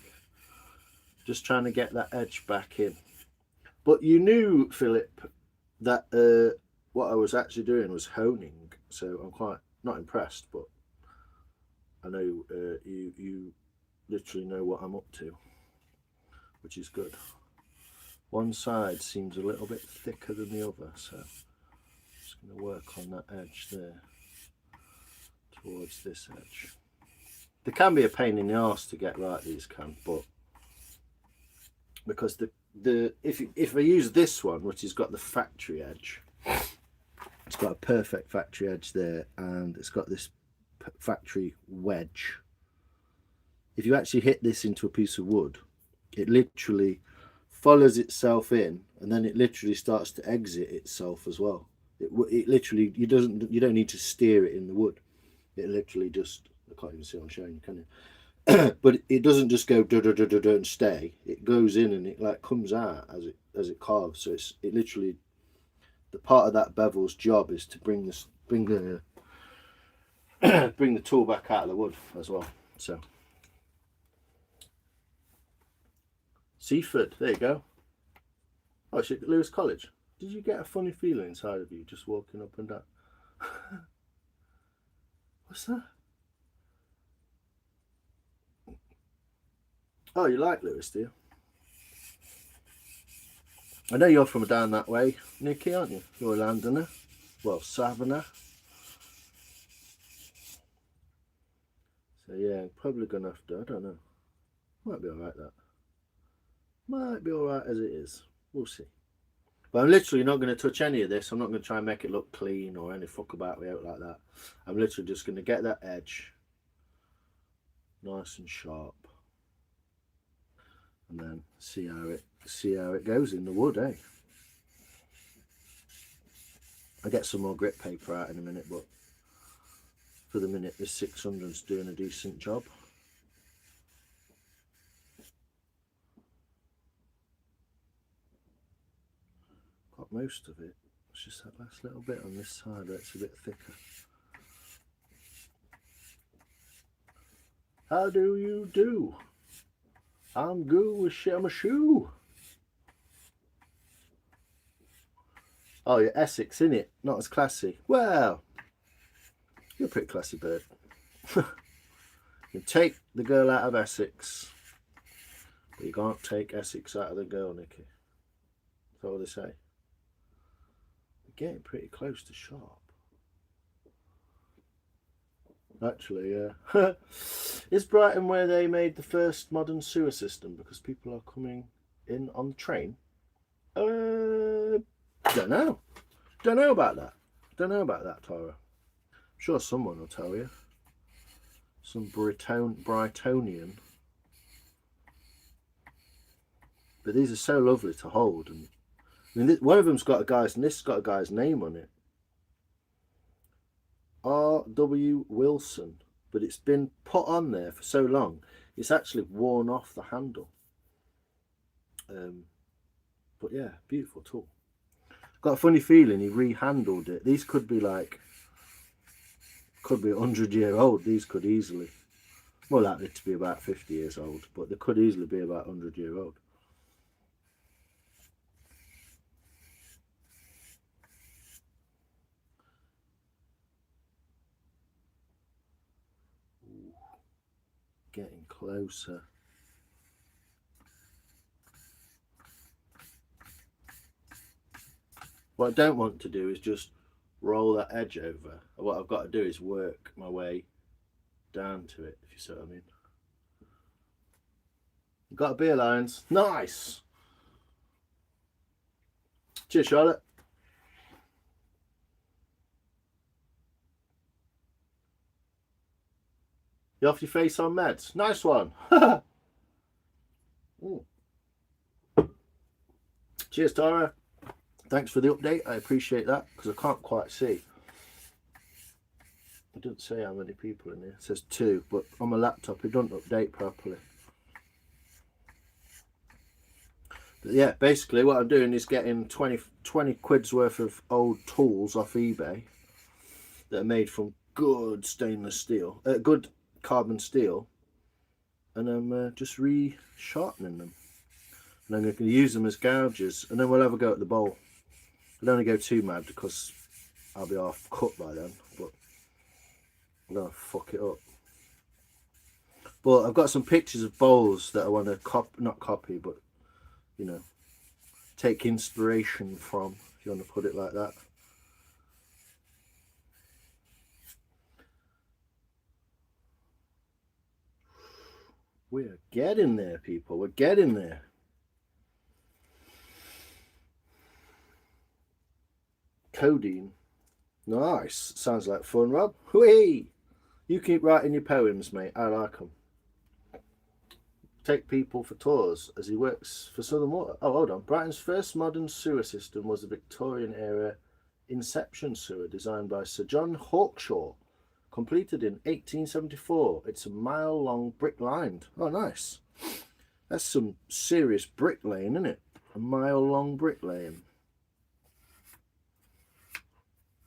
Just trying to get that edge back in. But you knew, Philip, that what I was actually doing was honing. So I'm quite not impressed, but I know you literally know what I'm up to, which is good. One side seems a little bit thicker than the other, so I'm just going to work on that edge there towards this edge. They can be a pain in the arse to get right, these can, but because if I use this one, which has got the factory edge, it's got a perfect factory edge there, and it's got this factory wedge. If you actually hit this into a piece of wood, it literally follows itself in, and then it literally starts to exit itself as well. It literally, you don't need to steer it in the wood. It literally just, I can't even see what I'm showing you, can you? But it doesn't just go da da da da da and stay. It goes in and it like comes out as it carves. So it literally, the part of that bevel's job is to bring the bring the tool back out of the wood as well. So Seaford, there you go. Oh shit, Lewis College. Did you get a funny feeling inside of you just walking up and down? What's that? Oh, you like Lewis, do you? I know you're from down that way, Nicky, aren't you? You're a Londoner. Well, Southerner. So yeah, probably gonna have to, I don't know. Might be alright that. Might be alright as it is. We'll see. But I'm literally not going to touch any of this. I'm not going to try and make it look clean or any fuck about me out like that. I'm literally just going to get that edge nice and sharp, and then see how it goes in the wood, eh? I'll get some more grit paper out in a minute, but for the minute this 600's doing a decent job. Got most of it. It's just that last little bit on this side where it's a bit thicker. How do you do? I'm good with my shoe. Oh, you're Essex, innit? Not as classy. Well, you're a pretty classy bird. You take the girl out of Essex, but you can't take Essex out of the girl, Nicky. That's all they say. Getting pretty close to sharp. Actually, yeah. Is Brighton where they made the first modern sewer system because people are coming in on the train? Don't know. Don't know about that. Don't know about that, Tara. I'm sure someone will tell you. Some Brightonian. But these are so lovely to hold, and I mean, one of them's got a guy's, and this has got a guy's name on it. R.W. Wilson. But it's been put on there for so long, it's actually worn off the handle. But yeah, beautiful tool. Got a funny feeling he rehandled it. These could be 100-year old. These could easily, more likely to be about 50 years old, but they could easily be about 100-year old. getting closer. What I don't want to do is just roll that edge over. What I've got to do is work my way down to it, if you see what I mean. You've got a beer lines. Nice! Cheers, Charlotte. You off your face on meds? Nice one. Cheers, Tara. Thanks for the update. I appreciate that because I can't quite see. It doesn't say how many people in here. It says 2, but on my laptop it doesn't update properly. But yeah, basically what I'm doing is getting 20 quid's worth of old tools off eBay that are made from good stainless steel, good carbon steel, and I'm just re-sharpening them. And I'm going to use them as gouges, and then we'll have a go at the bowl. I'll only go 2 mad because I'll be half cut by then, but I'm going to fuck it up. But I've got some pictures of bowls that I want to not copy, but, you know, take inspiration from, if you want to put it like that. We're getting there, people. We're getting there. Codeine. Nice. Sounds like fun, Rob. Whee! You keep writing your poems, mate. I like them. Take people for tours as he works for Southern Water. Oh, hold on. Brighton's first modern sewer system was the Victorian era Inception sewer designed by Sir John Hawkshaw. Completed in 1874. It's a mile long brick lined. Oh, nice. That's some serious bricklaying, isn't it? A mile long bricklaying.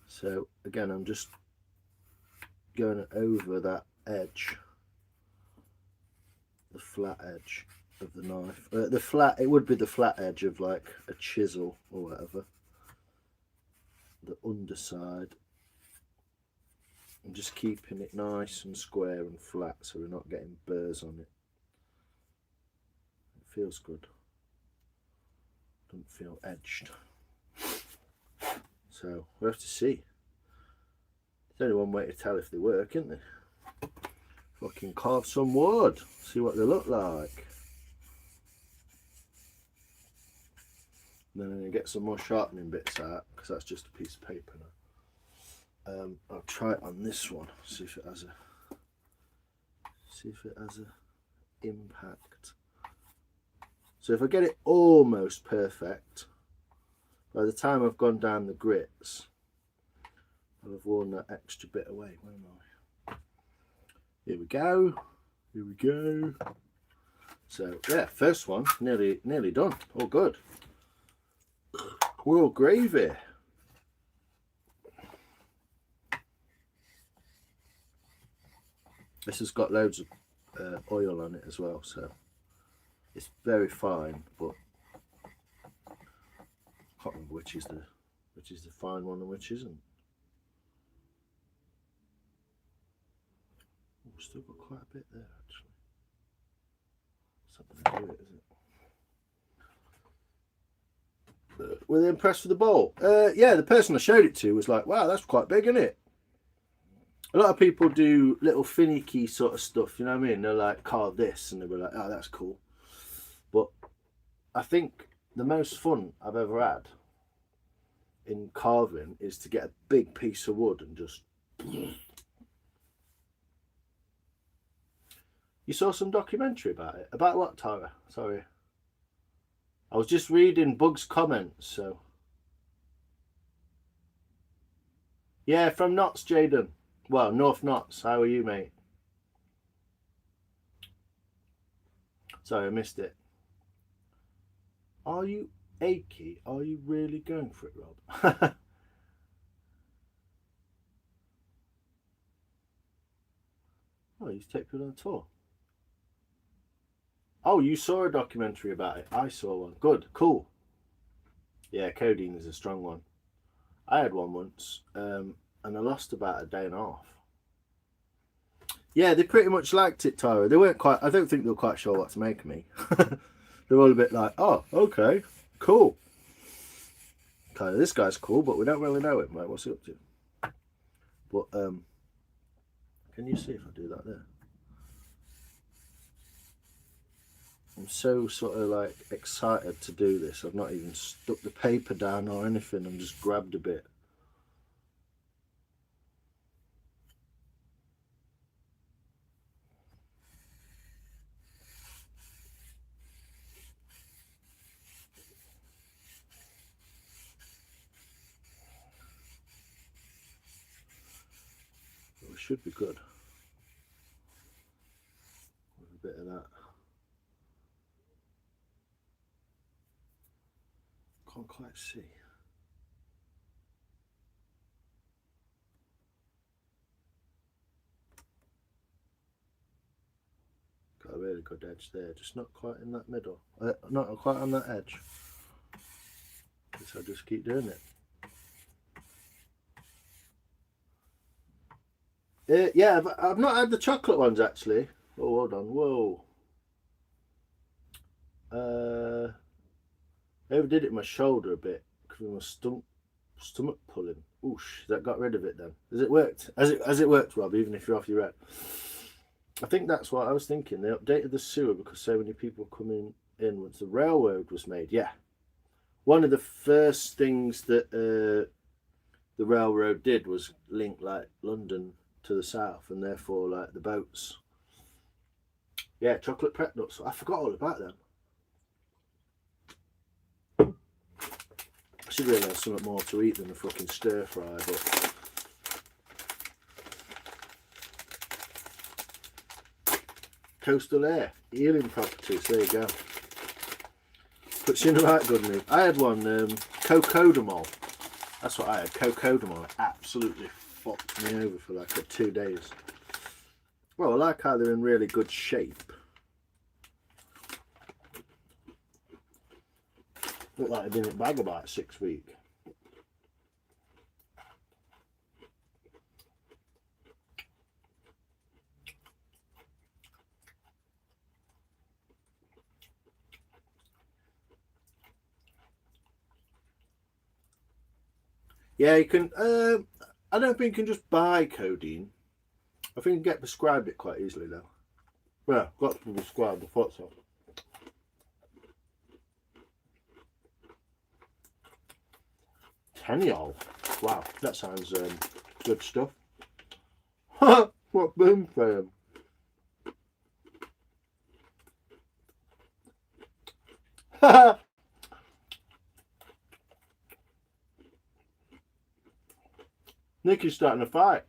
So again, I'm just going over that edge, the flat edge of the knife. It would be the flat edge of like a chisel or whatever. The underside. I'm just keeping it nice and square and flat so we're not getting burrs on it. It feels good. Doesn't feel edged. So we'll have to see. There's only one way to tell if they work, isn't there? Fucking carve some wood, see what they look like. And then I'm going to get some more sharpening bits out because that's just a piece of paper now. I'll try it on this one, see if it has a impact. So if I get it almost perfect, by the time I've gone down the grits, I'll have worn that extra bit away. Where am I? Here we go. Here we go. So yeah, first one nearly done. All good. We're all gravy. This has got loads of oil on it as well, so it's very fine, but I can't remember which is the fine one and which isn't. Oh, we've still got quite a bit there actually. Something to do it, is it? Were they impressed with the bowl? Yeah, the person I showed it to was like, wow, that's quite big, isn't it? A lot of people do little finicky sort of stuff, you know what I mean? They'll like carve this and they'll be like, oh, that's cool. But I think the most fun I've ever had in carving is to get a big piece of wood and just... You saw some documentary about it? About what, Tara? Sorry. I was just reading Bug's comments, so... Yeah, from Notts, Jaden. Well, North Notts. How are you, mate? Sorry, I missed it. Are you achy? Are you really going for it, Rob? Oh, you take people on a tour. Oh, you saw a documentary about it. I saw one. Good, cool. Yeah, codeine is a strong one. I had one once, and I lost about a day and a half. Yeah, they pretty much liked it, Tyra. They weren't quite. I don't think they were quite sure what to make of me. They were all a bit like, "Oh, okay, cool. Tyra, this guy's cool, but we don't really know him. Like, what's he up to?" But can you see if I do that there? I'm so sort of like excited to do this. I've not even stuck the paper down or anything. I'm just grabbed a bit. It should be good with a bit of that. Can't quite see. Got a really good edge there, just not quite in that middle. Not quite on that edge. So I just keep doing it. Yeah, I've not had the chocolate ones actually. Oh, hold on. Whoa. I overdid it in my shoulder a bit because of my stomach pulling. Oosh, that got rid of it then. Has it worked? Has it worked, Rob, even if you're off your head? I think that's what I was thinking. They updated the sewer because so many people were coming in once the railroad was made. Yeah. One of the first things that the railroad did was link like London to the south and therefore like the boats. Yeah, chocolate prep nuts. I forgot all about them. I should really have something more to eat than a fucking stir fry, but coastal air, healing properties. There you go. Puts you in the right good mood. I had one, cocodamol. That's what I had. Cocodamol absolutely fucked me over for like 2 days. Well, I like how they're in really good shape. Look like they've been in bag about 6 weeks. Yeah, you can. I don't think you can just buy codeine. I think you can get prescribed it quite easily though. Well, got to be prescribed. I thought so. Teniol. Wow, that sounds good stuff. What boom frame? Nicky's starting a fight.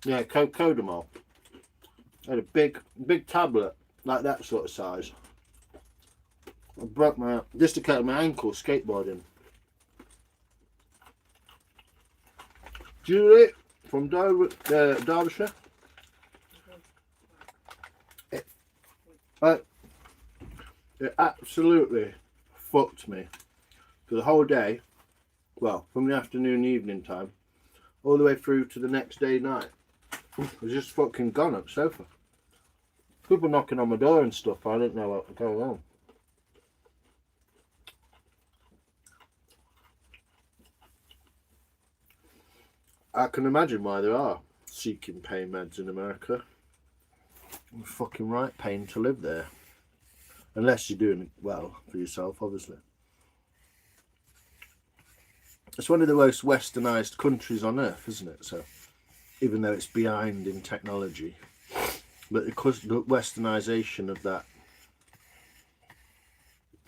Yeah, cocodamol. I had a big tablet like that sort of size. I broke my dislocated my ankle skateboarding. Julie from Derbyshire. It absolutely fucked me for the whole day. Well, from the afternoon, evening time, all the way through to the next day night. I was just fucking gone at the sofa. People knocking on my door and stuff. I didn't know what was going on. I can imagine why there are seeking pain meds in America. You're fucking right, paying to live there. Unless you're doing well for yourself, obviously. It's one of the most westernised countries on earth, isn't it? So, even though it's behind in technology, but because the westernisation of that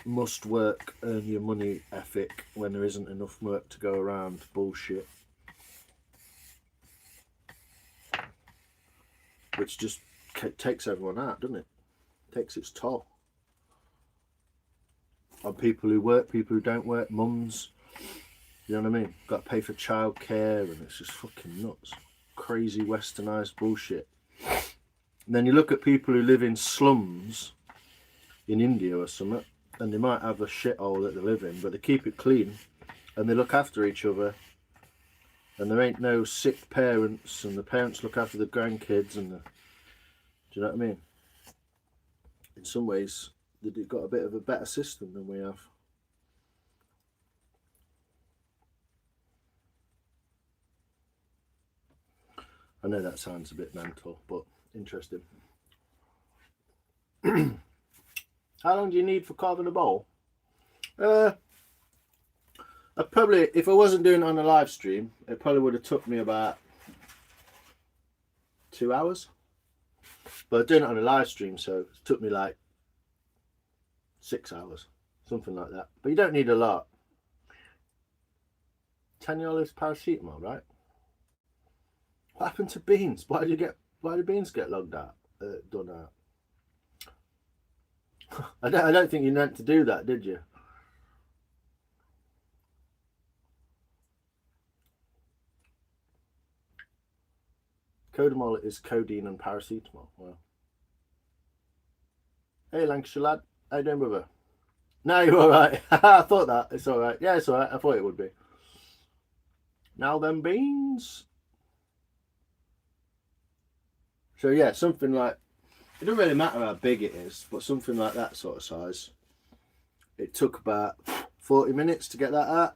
must work, earn your money ethic when there isn't enough work to go around bullshit, which just takes everyone out, doesn't it? Takes its toll on people who work, people who don't work, mums, You know what I mean? Got to pay for childcare, and it's just fucking nuts. Crazy westernised bullshit. And then you look at people who live in slums in India or something, and they might have a shithole that they live in, but they keep it clean, and they look after each other, and there ain't no sick parents, and the parents look after the grandkids, and do you know what I mean? In some ways, they've got a bit of a better system than we have. I know that sounds a bit mental, but interesting. How long do you need for carving a bowl? I probably, if I wasn't doing it on a live stream, it probably would have took me about 2 hours. But I'm doing it on a live stream, so it took me like 6 hours, something like that. But you don't need a lot. $10 paracetamol, right? What happened to beans? Why do beans get logged out? Done out? I don't think you meant to do that, did you? Codamol is codeine and paracetamol. Well, hey Lancashire lad, how you doing, brother? No, you're all right. I thought that. It's all right. Yeah, it's all right. I thought it would be. Now them beans. So yeah, something like, it doesn't really matter how big it is, but something like that sort of size. It took about 40 minutes to get that out.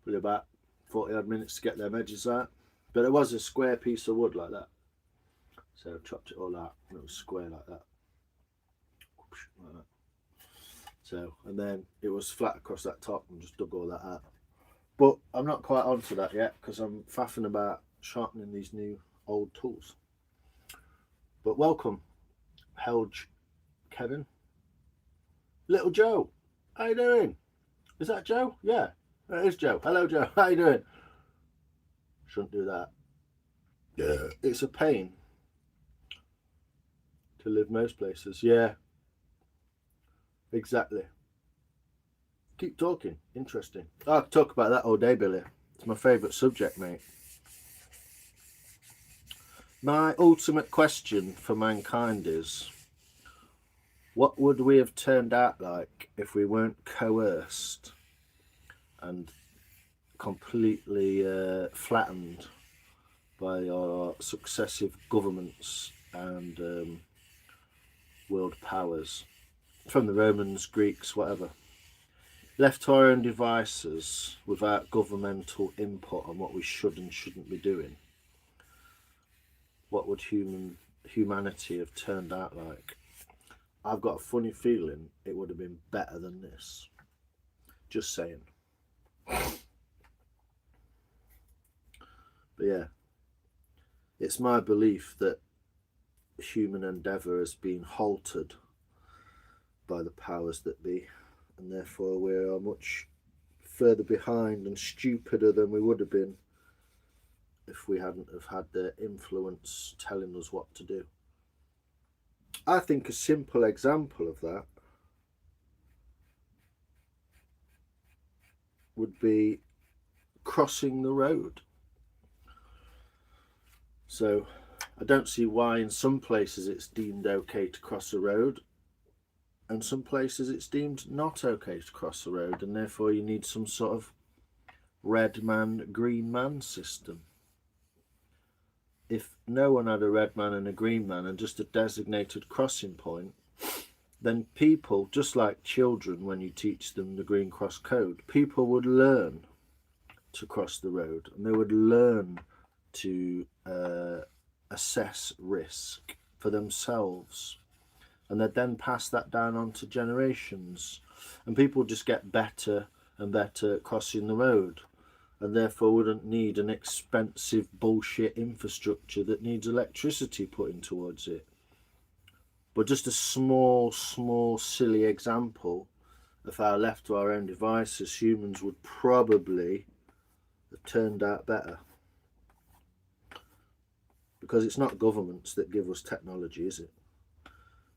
Probably about 40 odd minutes to get them edges out. But it was a square piece of wood like that. So I chopped it all out and it was square like that. Like that. So, and then it was flat across that top and just dug all that out. But I'm not quite onto that yet because I'm faffing about sharpening these new old tools. But welcome, Helge Kevin. Little Joe, how you doing? Is that Joe? Yeah, it is Joe. Hello Joe, how you doing? Shouldn't do that. Yeah, it's a pain to live most places. Yeah, exactly. Keep talking. Interesting. I could talk about that all day, Billy. It's my favourite subject, mate. My ultimate question for mankind is, what would we have turned out like if we weren't coerced and completely flattened by our successive governments and world powers, from the Romans, Greeks, whatever? Left to our own devices without governmental input on what we should and shouldn't be doing, what would humanity have turned out like? I've got a funny feeling it would have been better than this. Just saying. But yeah, it's my belief that human endeavour has been halted by the powers that be, and therefore we are much further behind and stupider than we would have been if we hadn't have had their influence telling us what to do. I think a simple example of that would be crossing the road. So I don't see why in some places it's deemed okay to cross a road and some places it's deemed not okay to cross the road, and therefore you need some sort of red man, green man system. If no one had a red man and a green man and just a designated crossing point, then people, just like children when you teach them the Green Cross Code, people would learn to cross the road and they would learn to assess risk for themselves, and they'd then pass that down on to generations, and people just get better and better at crossing the road, and therefore wouldn't need an expensive bullshit infrastructure that needs electricity put in towards it. But just a small silly example of how left to our own devices humans would probably have turned out better. Because it's not governments that give us technology, is it?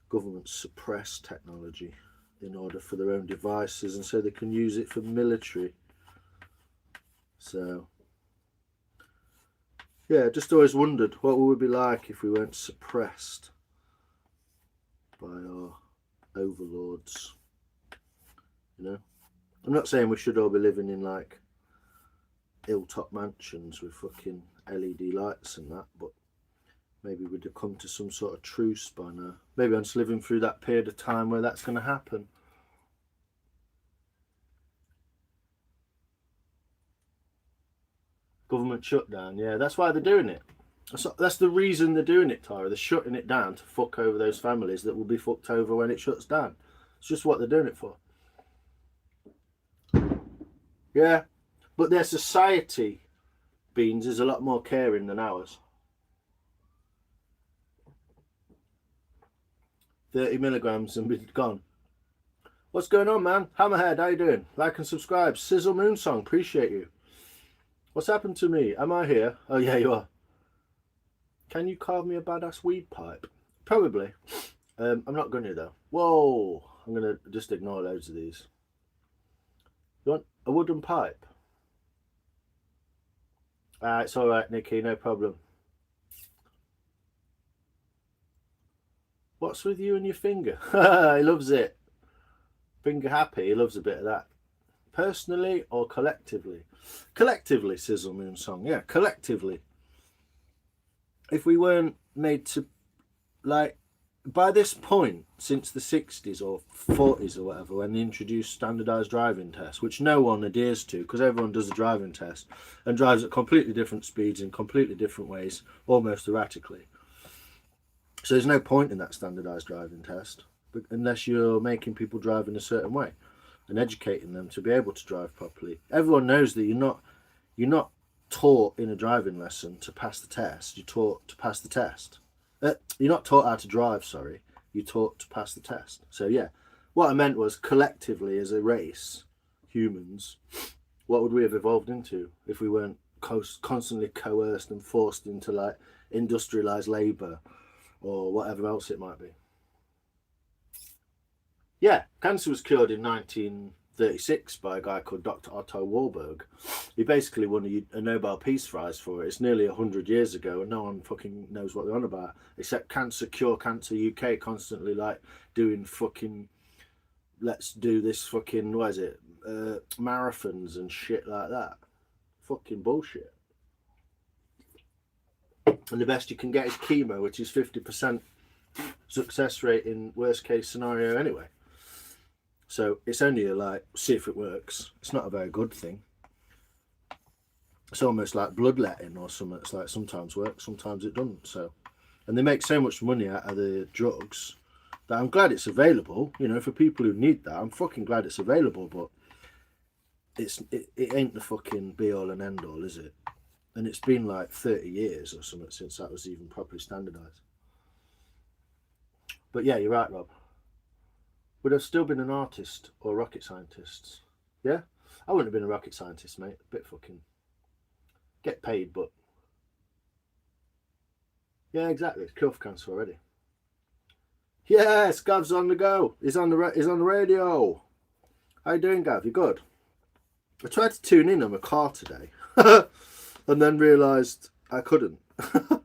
Governments suppress technology in order for their own devices, and so they can use it for military So, yeah, just always wondered what we would be like if we weren't suppressed by our overlords. You know, I'm not saying we should all be living in like hilltop mansions with fucking LED lights and that, but maybe we'd have come to some sort of truce by now. Maybe I'm just living through that period of time where that's going to happen. Government shutdown, yeah, that's why they're doing it. That's the reason they're doing it, Tyra. They're shutting it down to fuck over those families that will be fucked over when it shuts down. It's just what they're doing it for. Yeah, but their society, Beans, is a lot more caring than ours. 30 milligrams and be gone. What's going on, man? Hammerhead, how you doing? Like and subscribe. Sizzle Moonsong, appreciate you. What's happened to me? Am I here? Oh, yeah, you are. Can you carve me a badass weed pipe? Probably. I'm not going to, though. Whoa. I'm going to just ignore loads of these. You want a wooden pipe? It's all right, Nikki. No problem. What's with you and your finger? He loves it. Finger happy. He loves a bit of that. Personally or collectively? Collectively, Sizzle Moon Song. Yeah, collectively. If we weren't made to, like, by this point, since the 60s or 40s or whatever, when they introduced standardised driving tests, which no one adheres to because everyone does a driving test and drives at completely different speeds in completely different ways, almost erratically. So there's no point in that standardised driving test unless you're making people drive in a certain way and educating them to be able to drive properly. Everyone knows that you're not taught in a driving lesson to pass the test. You're taught to pass the test. You're not taught how to drive, sorry. You're taught to pass the test. So yeah, what I meant was collectively as a race, humans, what would we have evolved into if we weren't constantly coerced and forced into like industrialised labour or whatever else it might be? Yeah, cancer was cured in 1936 by a guy called Dr. Otto Warburg. He basically won a Nobel Peace Prize for it. It's nearly 100 years ago and no one fucking knows what they're on about. Except Cancer Cure Cancer UK constantly like doing fucking, let's do this fucking, what is it, marathons and shit like that. Fucking bullshit. And the best you can get is chemo, which is 50% success rate in worst case scenario anyway. So it's only like, see if it works. It's not a very good thing. It's almost like bloodletting or something. It's like sometimes works, sometimes it doesn't. So, and they make so much money out of the drugs that I'm glad it's available. You know, for people who need that, I'm fucking glad it's available. But it ain't the fucking be all and end all, is it? And it's been like 30 years or something since that was even properly standardised. But yeah, you're right, Rob. Would I have still been an artist or rocket scientist? Yeah? I wouldn't have been a rocket scientist, mate. A bit fucking... Get paid, but... Yeah, exactly. It's cured for cancer already. Yes, Gav's on the go. He's on the radio. How you doing, Gav? You good? I tried to tune in on my car today. And then realised I couldn't. I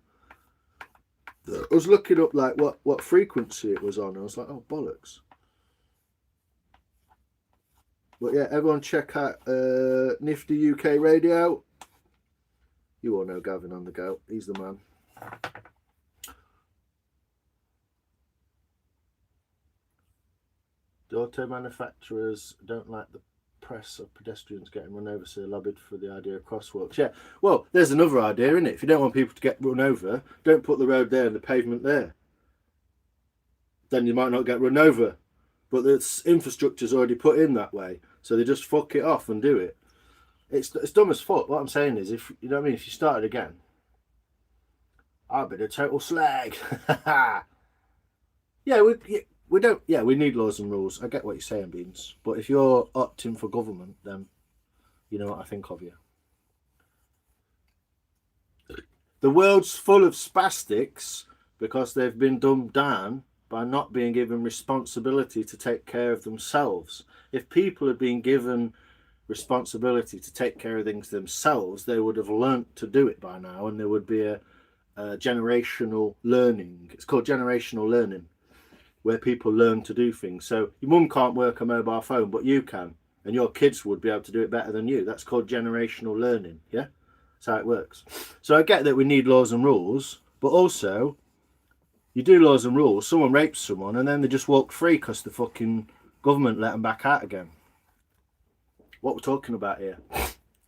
was looking up like what frequency it was on. I was like, oh, bollocks. But yeah, everyone check out Nifty UK Radio. You all know Gavin on the go. He's the man. The auto manufacturers don't like the press of pedestrians getting run over, so they lobbied for the idea of crosswalks. Yeah, well, there's another idea, isn't it? If you don't want people to get run over, don't put the road there and the pavement there. Then you might not get run over. But the infrastructure's already put in that way, so they just fuck it off and do it. It's dumb as fuck. What I'm saying is, if you know what I mean, if you started again, I'd be the total slag. Yeah, we don't. Yeah, we need laws and rules. I get what you're saying, Beans. But if you're opting for government, then you know what I think of you. The world's full of spastics because they've been dumbed down by not being given responsibility to take care of themselves. If people had been given responsibility to take care of things themselves, they would have learnt to do it by now, and there would be a generational learning. It's called generational learning, where people learn to do things. So your mum can't work a mobile phone, but you can, and your kids would be able to do it better than you. That's called generational learning. Yeah, that's how it works. So I get that we need laws and rules, but also you do laws and rules, someone rapes someone, and then they just walk free because the fucking government let them back out again. What we're talking about here.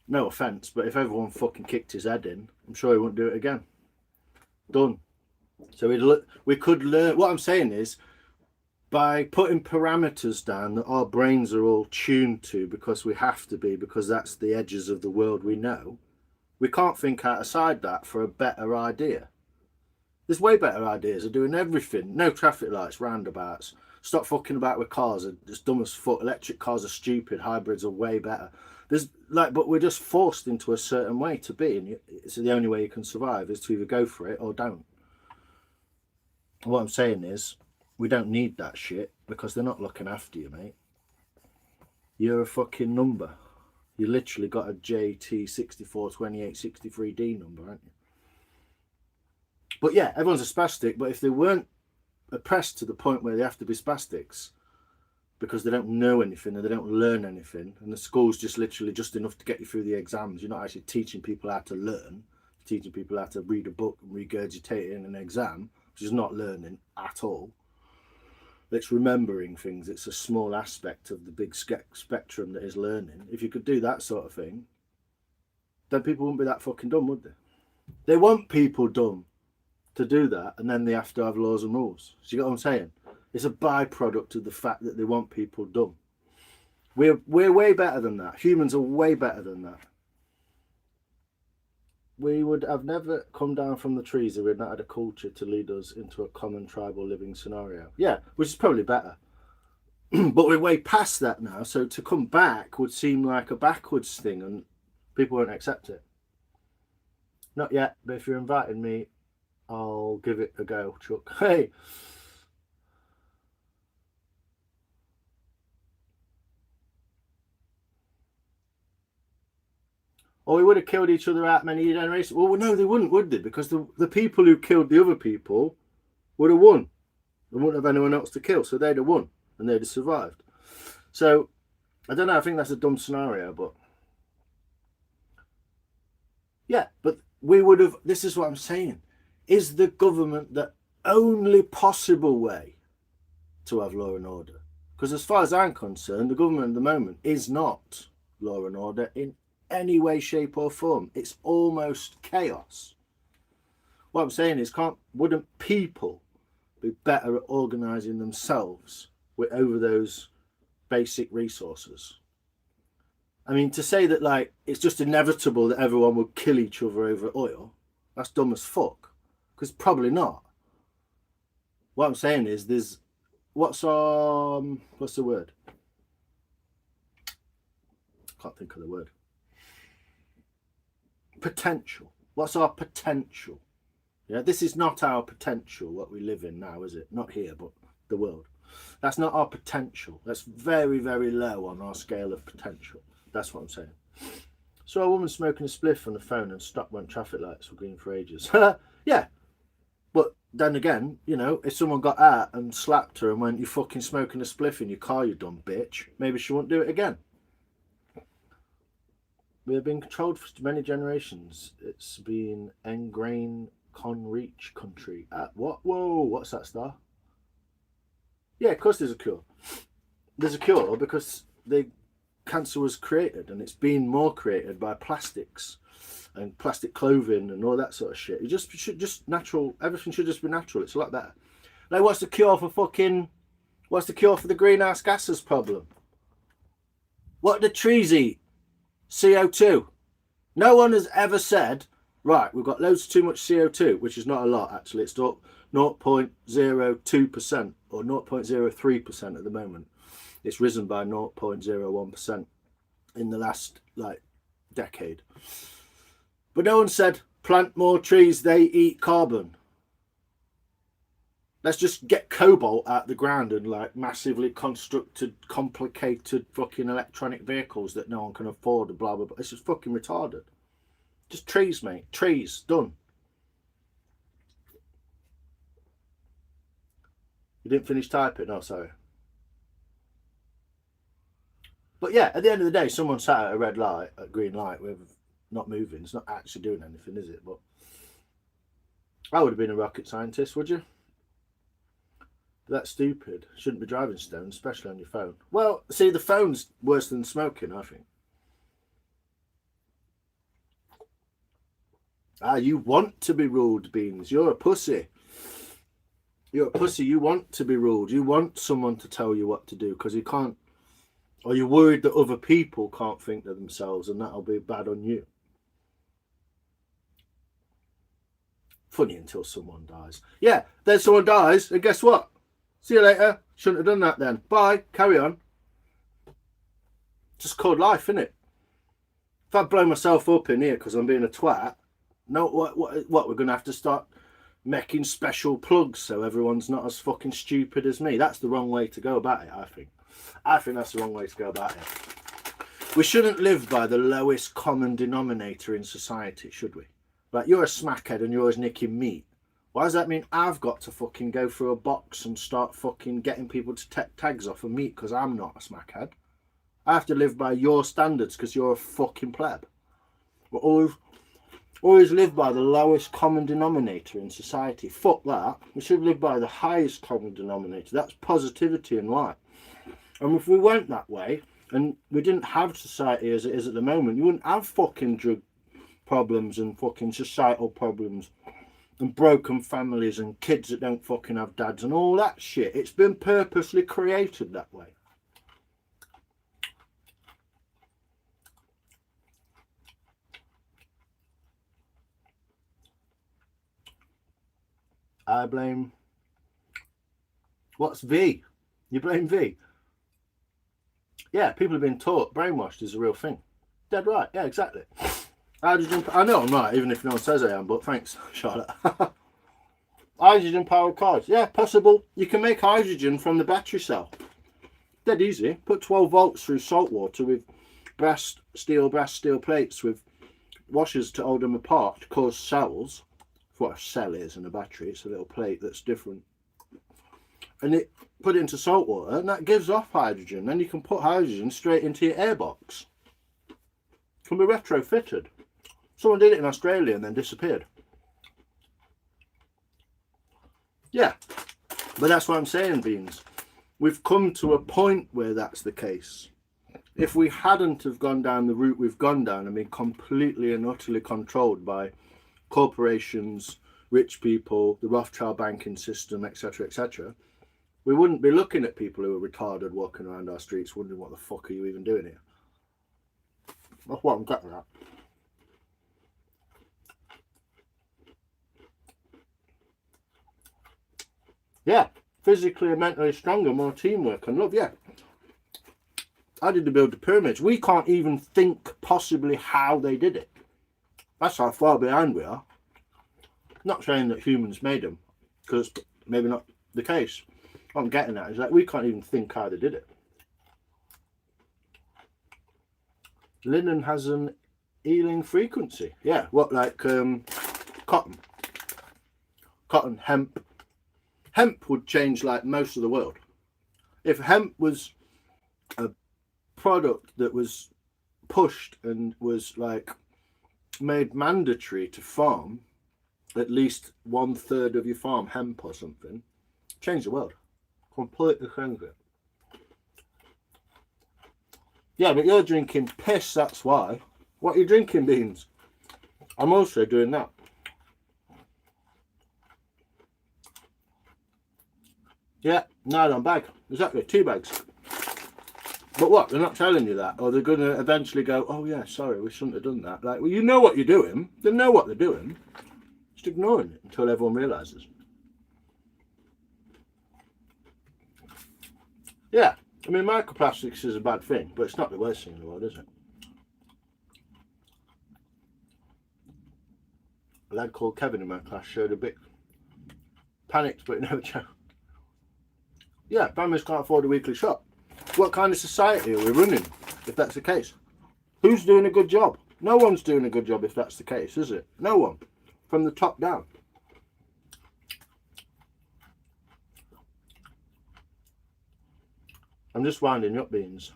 No offence, but if everyone fucking kicked his head in, I'm sure he wouldn't do it again. Done. So we could learn. What I'm saying is, by putting parameters down that our brains are all tuned to, because we have to be, because that's the edges of the world we know, we can't think outside that for a better idea. There's way better ideas of doing everything. No traffic lights, roundabouts. Stop fucking about with cars. They're just dumb as fuck. Electric cars are stupid. Hybrids are way better. But we're just forced into a certain way to be, and it's the only way you can survive is to either go for it or don't. What I'm saying is, we don't need that shit because they're not looking after you, mate. You're a fucking number. You literally got a JT642863D number, aren't you? But yeah, everyone's a spastic. But if they weren't oppressed to the point where they have to be spastics because they don't know anything and they don't learn anything, and the school's just literally just enough to get you through the exams, you're not actually teaching people how to learn, you're teaching people how to read a book and regurgitate it in an exam, which is not learning at all. It's remembering things. It's a small aspect of the big spectrum that is learning. If you could do that sort of thing, then people wouldn't be that fucking dumb, would they? They want people dumb to do that, and then they have to have laws and rules. So you get what I'm saying? It's a byproduct of the fact that they want people dumb. We're way better than that. Humans are way better than that. We would have never come down from the trees if we had not had a culture to lead us into a common tribal living scenario. Yeah, which is probably better. But we're way past that now, so to come back would seem like a backwards thing, and people won't accept it. Not yet, but if you're inviting me, I'll give it a go, Chuck. Hey! Or we would have killed each other out many generations. Well, no, they wouldn't, would they? Because the people who killed the other people would have won. They wouldn't have anyone else to kill, so they'd have won, and they'd have survived. So, I don't know, I think that's a dumb scenario, but... yeah, but we would have... This is what I'm saying. Is the government the only possible way to have law and order? Because as far as I'm concerned, the government at the moment is not law and order in any way, shape or form. It's almost chaos. What I'm saying is, wouldn't people be better at organising themselves over those basic resources? I mean, to say that like it's just inevitable that everyone would kill each other over oil, that's dumb as fuck. Because probably not. What I'm saying is, what's the word? Can't think of the word. Potential. What's our potential? Yeah, this is not our potential, what we live in now, is it? Not here, but the world. That's not our potential. That's very, very low on our scale of potential. That's what I'm saying. So a woman smoking a spliff on the phone and stopped when traffic lights were green for ages. Yeah. But then again, you know, if someone got out and slapped her and went, "You fucking smoking a spliff in your car, you dumb bitch," maybe she won't do it again. We have been controlled for many generations. It's been ingrained reach country. What? Whoa, what's that, Star? Yeah, of course there's a cure. There's a cure because the cancer was created, and it's been more created by plastics and plastic clothing and all that sort of shit. It should just natural. Everything should just be natural. It's a lot better. Like, what's the cure for the greenhouse gases problem? What do trees eat? CO2. No one has ever said, right, we've got loads too much CO2, which is not a lot actually. It's 0.02% or 0.03% at the moment. It's risen by 0.01% in the last decade. But no one said plant more trees, they eat carbon. Let's just get cobalt out the ground and like massively constructed, complicated fucking electronic vehicles that no one can afford and blah, blah, blah. It's just fucking retarded. Just trees, mate. Trees. Done. You didn't finish typing? No, sorry. But yeah, at the end of the day, someone sat at a red light, a green light, with not moving. It's not actually doing anything, is it? But I would have been a rocket scientist, would you? That's stupid. Shouldn't be driving stones, especially on your phone. Well, see, the phone's worse than smoking, I think. Ah, you want to be ruled, Beans. You're a pussy. You're a pussy. You want to be ruled. You want someone to tell you what to do because you can't, or you're worried that other people can't think to themselves and that'll be bad on you. Funny until someone dies. Yeah, then someone dies, and guess what? See you later. Shouldn't have done that then. Bye. Carry on. Just called life, innit? If I blow myself up in here because I'm being a twat, no, what? We're going to have to start making special plugs so everyone's not as fucking stupid as me. That's the wrong way to go about it, I think. I think that's the wrong way to go about it. We shouldn't live by the lowest common denominator in society, should we? Like, you're a smackhead and you're always nicking meat. Why does that mean I've got to fucking go through a box and start fucking getting people to take tags off of meat because I'm not a smackhead? I have to live by your standards because you're a fucking pleb. We're always live by the lowest common denominator in society. Fuck that. We should live by the highest common denominator. That's positivity and light. And if we went that way and we didn't have society as it is at the moment, you wouldn't have fucking drug problems and fucking societal problems and broken families and kids that don't fucking have dads and all that shit. It's been purposely created that way. I blame... What's V? You blame V? Yeah, people have been taught brainwashed is a real thing. Dead right. Yeah, exactly. Hydrogen... I know I'm right, even if no one says I am, but thanks, Charlotte. Hydrogen powered cars. Yeah, possible. You can make hydrogen from the battery cell. Dead easy. Put 12 volts through salt water with brass steel plates with washers to hold them apart to cause cells. What a cell is in a battery. It's a little plate that's different. And it put it into salt water and that gives off hydrogen. Then you can put hydrogen straight into your airbox. Can be retrofitted. Someone did it in Australia and then disappeared. Yeah, but that's what I'm saying, Beans. We've come to a point where that's the case. If we hadn't have gone down the route we've gone down and been completely and utterly controlled by corporations, rich people, the Rothschild banking system, etc., etc., we wouldn't be looking at people who are retarded walking around our streets wondering what the fuck are you even doing here. That's what I'm getting at. Yeah, physically and mentally stronger, more teamwork and love, yeah. How did they build the pyramids? We can't even think possibly how they did it. That's how far behind we are. Not saying that humans made them, because maybe not the case. What I'm getting at is that we can't even think how they did it. Linen has an healing frequency. Yeah, what, like cotton? Cotton, hemp. Hemp would change like most of the world. If hemp was a product that was pushed and was like made mandatory to farm, at least 1/3 of your farm hemp or something, change the world. Completely change it. Yeah, but you're drinking piss, that's why. What are you drinking, Beans? I'm also doing that. Yeah, nylon bag. Exactly, 2 bags. But what? They're not telling you that, or they're going to eventually go, oh yeah, sorry, we shouldn't have done that. Like, well, you know what you're doing. They know what they're doing. Just ignoring it until everyone realises. Yeah, I mean, microplastics is a bad thing, but it's not the worst thing in the world, is it? A lad called Kevin in my class showed a big panicked, but no chance. Yeah, families can't afford a weekly shop. What kind of society are we running if that's the case? Who's doing a good job? No one's doing a good job if that's the case, is it? No one. From the top down. I'm just winding up, beans.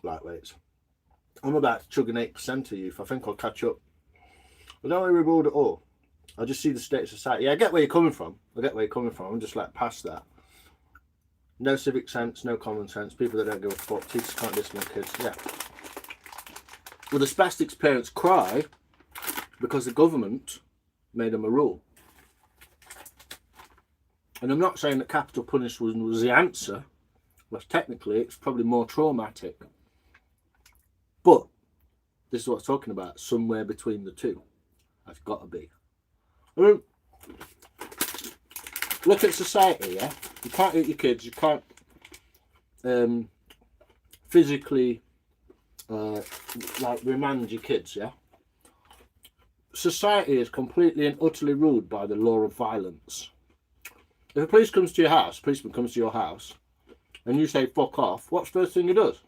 Lightweights. I'm about to chug an 8% of youth. I think I'll catch up. I don't want to reward at all. I just see the state of society. Yeah, I get where you're coming from. I'm just like past that. No civic sense, no common sense. People that don't give a fuck. Teachers can't discipline kids. Yeah. Well, the spastics parents cry because the government made them a rule. And I'm not saying that capital punishment was the answer. Well, technically, it's probably more traumatic. But this is what I'm talking about. Somewhere between the two. That's got to be. I mean, look at society, yeah? You can't eat your kids. You can't physically like remand your kids, yeah? Society is completely and utterly ruled by the law of violence. If a policeman comes to your house, and you say fuck off, what's the first thing he does?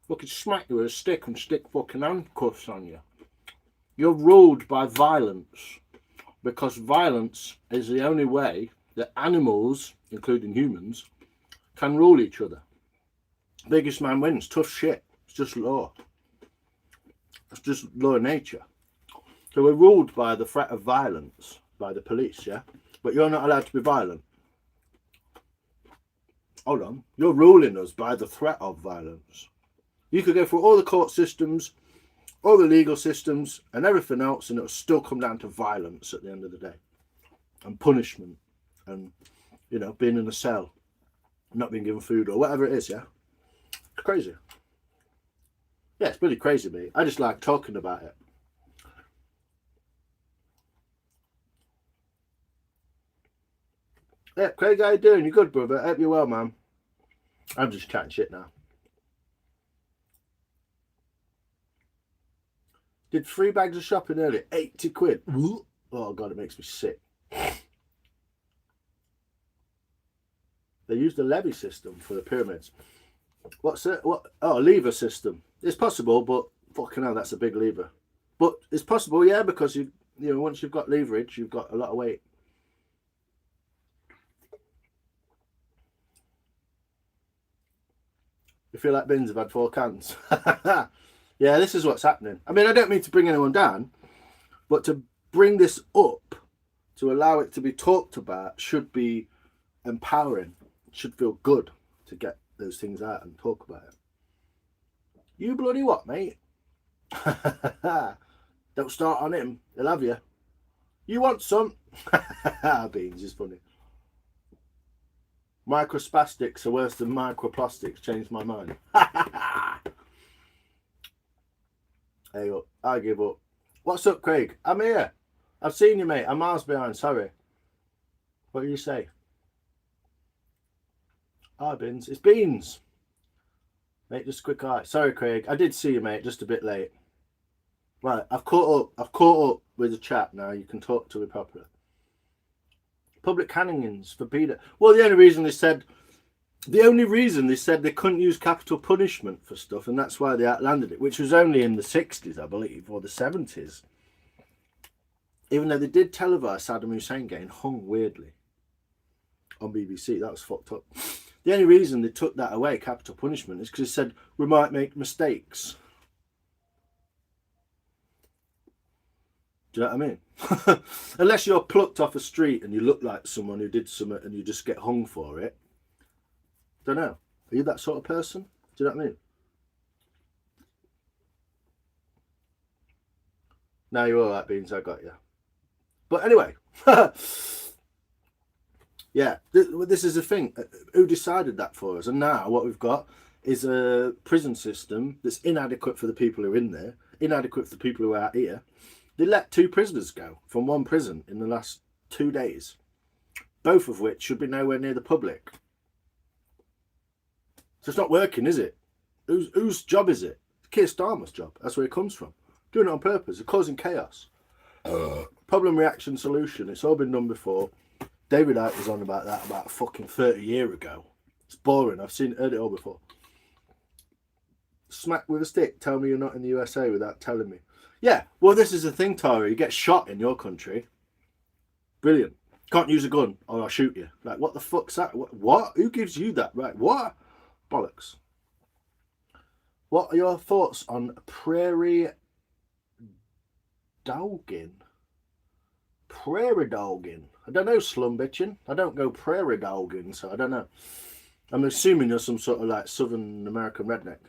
Fucking smack you with a stick and stick fucking handcuffs on you. You're ruled by violence, because violence is the only way that animals, including humans, can rule each other. Biggest man wins. Tough shit. It's just law. It's just law of nature. So we're ruled by the threat of violence, by the police, yeah? But you're not allowed to be violent. Hold on. You're ruling us by the threat of violence. You could go through all the court systems, all the legal systems, and everything else, and it'll still come down to violence at the end of the day. And punishment. And, you know, being in a cell, not being given food, or whatever it is, yeah? It's crazy. Yeah, it's pretty crazy, mate. I just like talking about it. Yeah, Craig, how you doing? You good, brother? Hope you're well, man. I'm just chatting shit now. Did 3 bags of shopping earlier. 80 quid. Oh, God, it makes me sick. They use the levy system for the pyramids. What's it? What? Oh, lever system. It's possible, but fucking hell, that's a big lever. But it's possible, yeah, because you know, once you've got leverage, you've got a lot of weight. You feel like bins have had 4 cans. Yeah, this is what's happening. I mean, I don't mean to bring anyone down, but to bring this up, to allow it to be talked about, should be empowering. It should feel good to get those things out and talk about it. You bloody what, mate? Don't start on him. He'll have you. You want some? Beans is funny. Microspastics are worse than microplastics. Changed my mind. Hey up. I give up. What's up, Craig? I'm here. I've seen you, mate. I'm miles behind. Sorry. What do you say? Ah, Beans. It's Beans. Mate, just a quick eye. Sorry, Craig. I did see you, mate. Just a bit late. Right. I've caught up with the chat now. You can talk to me properly. Public hangings for Peter. Well, the only reason they said they couldn't use capital punishment for stuff, and that's why they outlanded it, which was only in the 60s, I believe, or the 70s. Even though they did televise Saddam Hussein getting hung weirdly on BBC. That was fucked up. The only reason they took that away, capital punishment, is because they said we might make mistakes. Do you know what I mean? Unless you're plucked off a street and you look like someone who did something and you just get hung for it. Don't know. Are you that sort of person? Do you know what I mean? No, you're all right, Beans. I got you. But anyway. Yeah, this is the thing. Who decided that for us? And now what we've got is a prison system that's inadequate for the people who are in there, inadequate for the people who are out here. They let 2 prisoners go from one prison in the last 2 days, both of which should be nowhere near the public. So it's not working, is it? Whose job is it? Keir Starmer's job. That's where it comes from. Doing it on purpose. They're causing chaos. problem, reaction, solution. It's all been done before. David Icke was on about that about fucking 30 years ago. It's boring. I've heard it all before. Smack with a stick. Tell me you're not in the USA without telling me. Yeah, well, this is the thing, Tara. You get shot in your country. Brilliant. Can't use a gun or I'll shoot you. Like, what the fuck's that? What? Who gives you that right? What? Bollocks. What are your thoughts on prairie dogging? Prairie dogging. I don't know, slum bitching. I don't go prairie dogging, so I don't know. I'm assuming you're some sort of like Southern American redneck.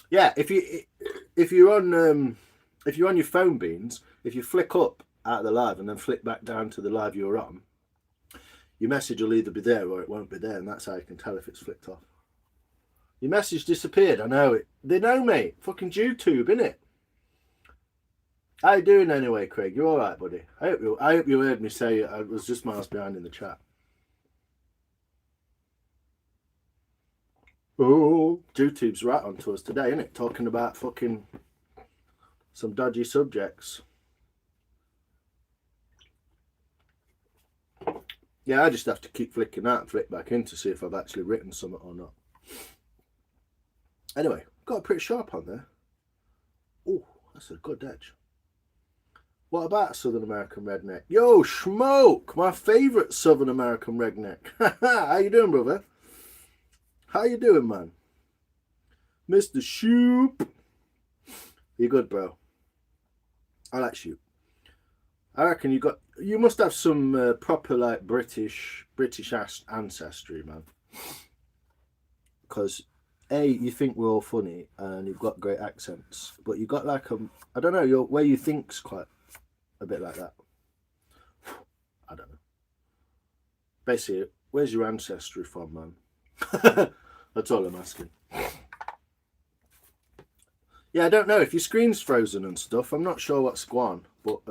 Yeah, if you're on your phone beans, if you flick up out of the live and then flick back down to the live you're on, your message will either be there or it won't be there, and that's how you can tell if it's flicked off. Your message disappeared. I know it. They know, mate. Fucking YouTube, innit? How you doing anyway, Craig? You all right, buddy? I hope you heard me say I was just miles behind in the chat. Oh, YouTube's right onto us today, isn't it? Talking about fucking some dodgy subjects. Yeah, I just have to keep flicking out and flick back in to see if I've actually written something or not. Anyway, got a pretty sharp on there. Oh, that's a good edge. What about Southern American redneck? Yo, Smoke, my favourite Southern American redneck. How you doing, brother? How you doing, man? Mr. Shoop. You good, bro? I like Shoop. I reckon you must have some proper like British ancestry, man. Because you think we're all funny and you've got great accents, but you got like I don't know, your way you think's quite a bit like that. I don't know. Basically, where's your ancestry from, man? That's all I'm asking. Yeah, I don't know if your screen's frozen and stuff. I'm not sure what's going on, but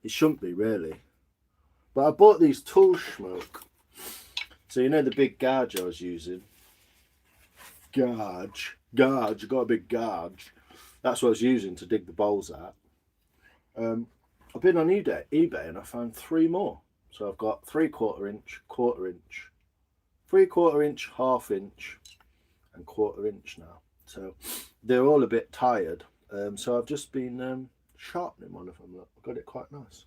it shouldn't be really. But I bought these tools, Smoke. So you know the big gouge I was using. Gouge, got a big gouge. That's what I was using to dig the bowls out. I've been on eBay and I found 3 more. So I've got 3/4 inch, 1/4 inch, 3/4 inch, 1/2 inch, and 1/4 inch now. So they're all a bit tired. So I've just been sharpening one of them. Look, I've got it quite nice.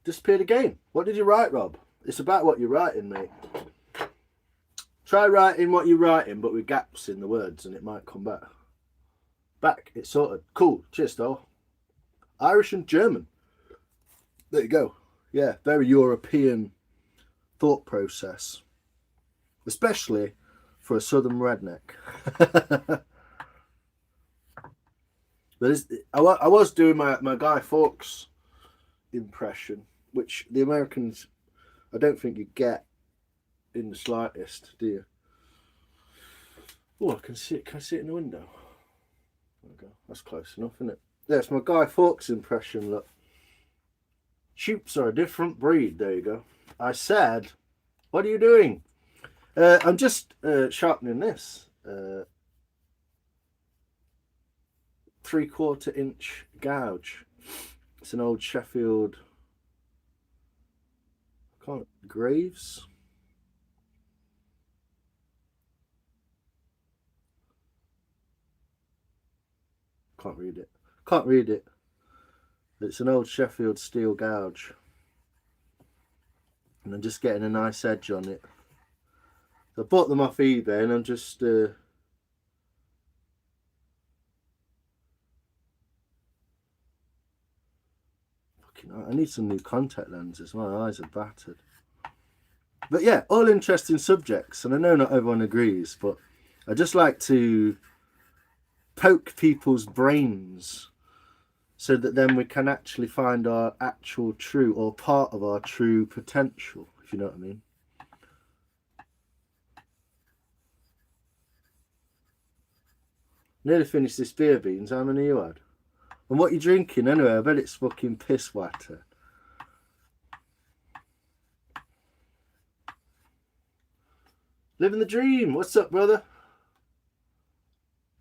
Disappeared again. What did you write, Rob? It's about what you're writing, mate. Try writing what you're writing, but with gaps in the words, and it might come back. It's sorted. Cool. Cheers, though. Irish and German. There you go. Yeah, very European thought process. Especially for a southern redneck. I was doing my Guy Fawkes impression, which the Americans, I don't think you get in the slightest, do you? Oh, I can see it in the window. There we go. That's close enough, isn't it? Yeah, it's my Guy Fawkes impression. Look, Shoops are a different breed. There you go. I said, what are you doing? I'm just sharpening this 3/4 inch gouge. It's an old Sheffield Graves. Can't read it. It's an old Sheffield steel gouge. And I'm just getting a nice edge on it. So I bought them off eBay and I'm just I need some new contact lenses. My eyes are battered. But yeah, all interesting subjects, and I know not everyone agrees, but I just like to poke people's brains so that then we can actually find our actual true, or part of our true potential, if you know what I mean. Nearly finished this beer, Beans. How many you had? And what you drinking anyway? I bet it's fucking piss water. Living the dream. What's up, brother?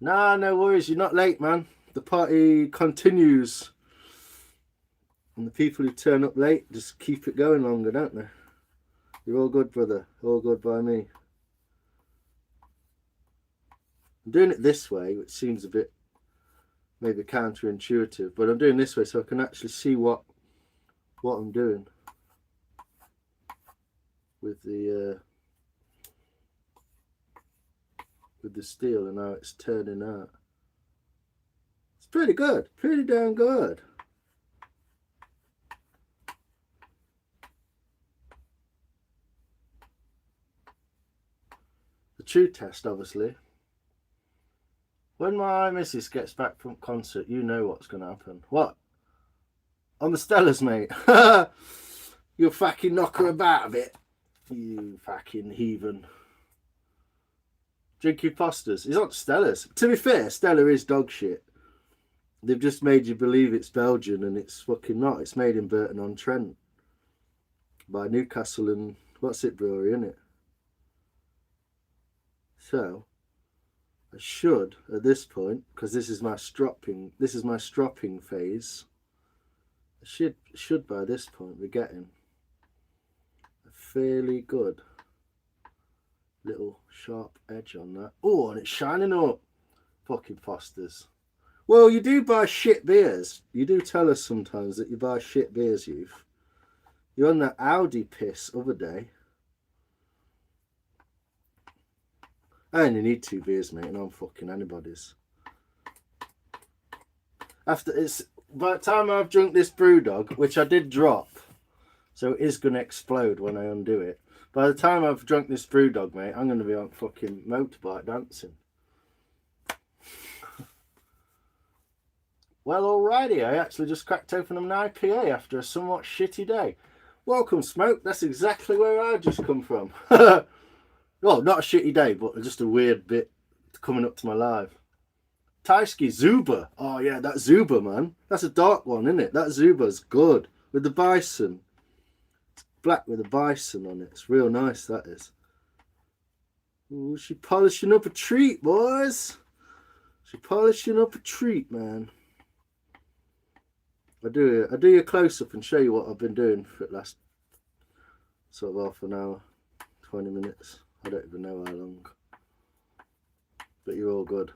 Nah, no worries. You're not late, man. The party continues. And the people who turn up late just keep it going longer, don't they? You're all good, brother. All good by me. I'm doing it this way, which seems a bit maybe counterintuitive, but I'm doing this way so I can actually see what I'm doing with the steel and how it's turning out. It's pretty good, pretty damn good. The true test, obviously. When my missus gets back from concert, you know what's going to happen. What? On the Stellas, mate. You'll fucking knock her about a bit. You fucking heathen. Drinking Fosters. It's not Stellas. To be fair, Stella is dog shit. They've just made you believe it's Belgian and it's fucking not. It's made in Burton-on-Trent. By Newcastle and... What's it brewery, isn't it? So... I should, at this point, because this is my stropping phase, I should by this point be getting a fairly good little sharp edge on that. Oh, and it's shining up. Fucking Fosters. Well, you do buy shit beers. You do tell us sometimes that you buy shit beers, youth. You're on that Audi piss other day. I only need 2 beers, mate, and I'm fucking anybody's. By the time I've drunk this Brewdog, which I did drop, so it is going to explode when I undo it. By the time I've drunk this Brewdog, mate, I'm going to be on fucking motorbike dancing. Well, alrighty, I actually just cracked open an IPA after a somewhat shitty day. Welcome, Smoke. That's exactly where I just come from. Well, not a shitty day, but just a weird bit coming up to my live. Taisky Zuba. Oh, yeah, that Zuba, man. That's a dark one, isn't it? That Zuba's good. With the bison. It's black with a bison on it. It's real nice, that is. Ooh, she polishing up a treat, boys. She polishing up a treat, man. I do a close-up and show you what I've been doing for the last sort of half an hour, 20 minutes. I don't even know how long. But you're all good.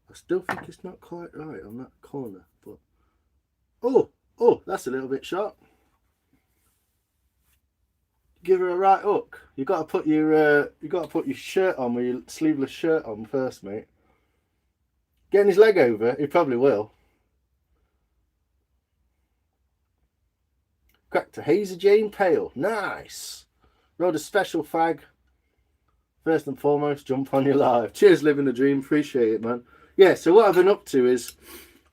I still think it's not quite right on that corner, but oh, that's a little bit sharp. Give her a right hook. You got to put your shirt on with your sleeveless shirt on first, mate. Getting his leg over, he probably will. Cracked a Hazy Jane Pale. Nice. Rode a special fag. First and foremost, jump on your live. Cheers, living the dream. Appreciate it, man. Yeah, so what I've been up to is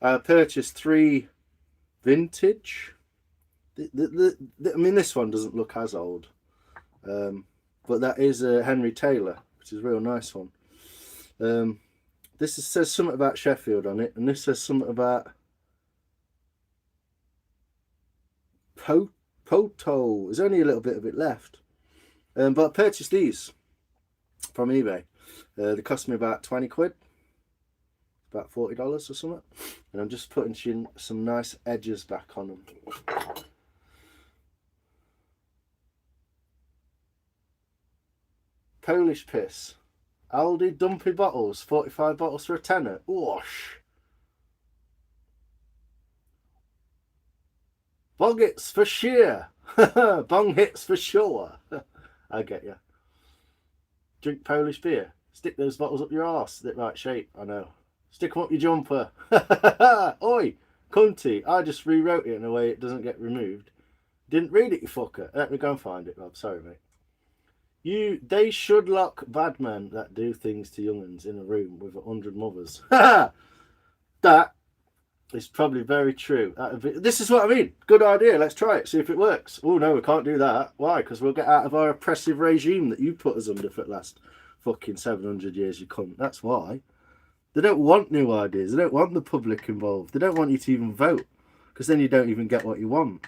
I purchased 3 vintage. I mean, this one doesn't look as old. But that is a Henry Taylor, which is a real nice one. This says something about Sheffield on it, and this says something about Poto. There's only a little bit of it left. But I purchased these from eBay. They cost me about 20 quid. About $40 or something. And I'm just putting some nice edges back on them. Polish piss. Aldi dumpy bottles, 45 bottles for a tenner. Whoosh. Bong hits for sheer. Bong hits for sure. I get you. Drink Polish beer. Stick those bottles up your arse. The right shape, I know. Stick them up your jumper. Oi, cunty. I just rewrote it in a way it doesn't get removed. Didn't read it, you fucker. Let me go and find it, Rob. Sorry, mate. They should lock bad men that do things to young'uns in a room with 100 mothers. That is probably very true. This is what I mean. Good idea. Let's try it. See if it works. Oh, no, we can't do that. Why? Because we'll get out of our oppressive regime that you put us under for the last fucking 700 years, you cunt. That's why. They don't want new ideas. They don't want the public involved. They don't want you to even vote. because then you don't even get what you want.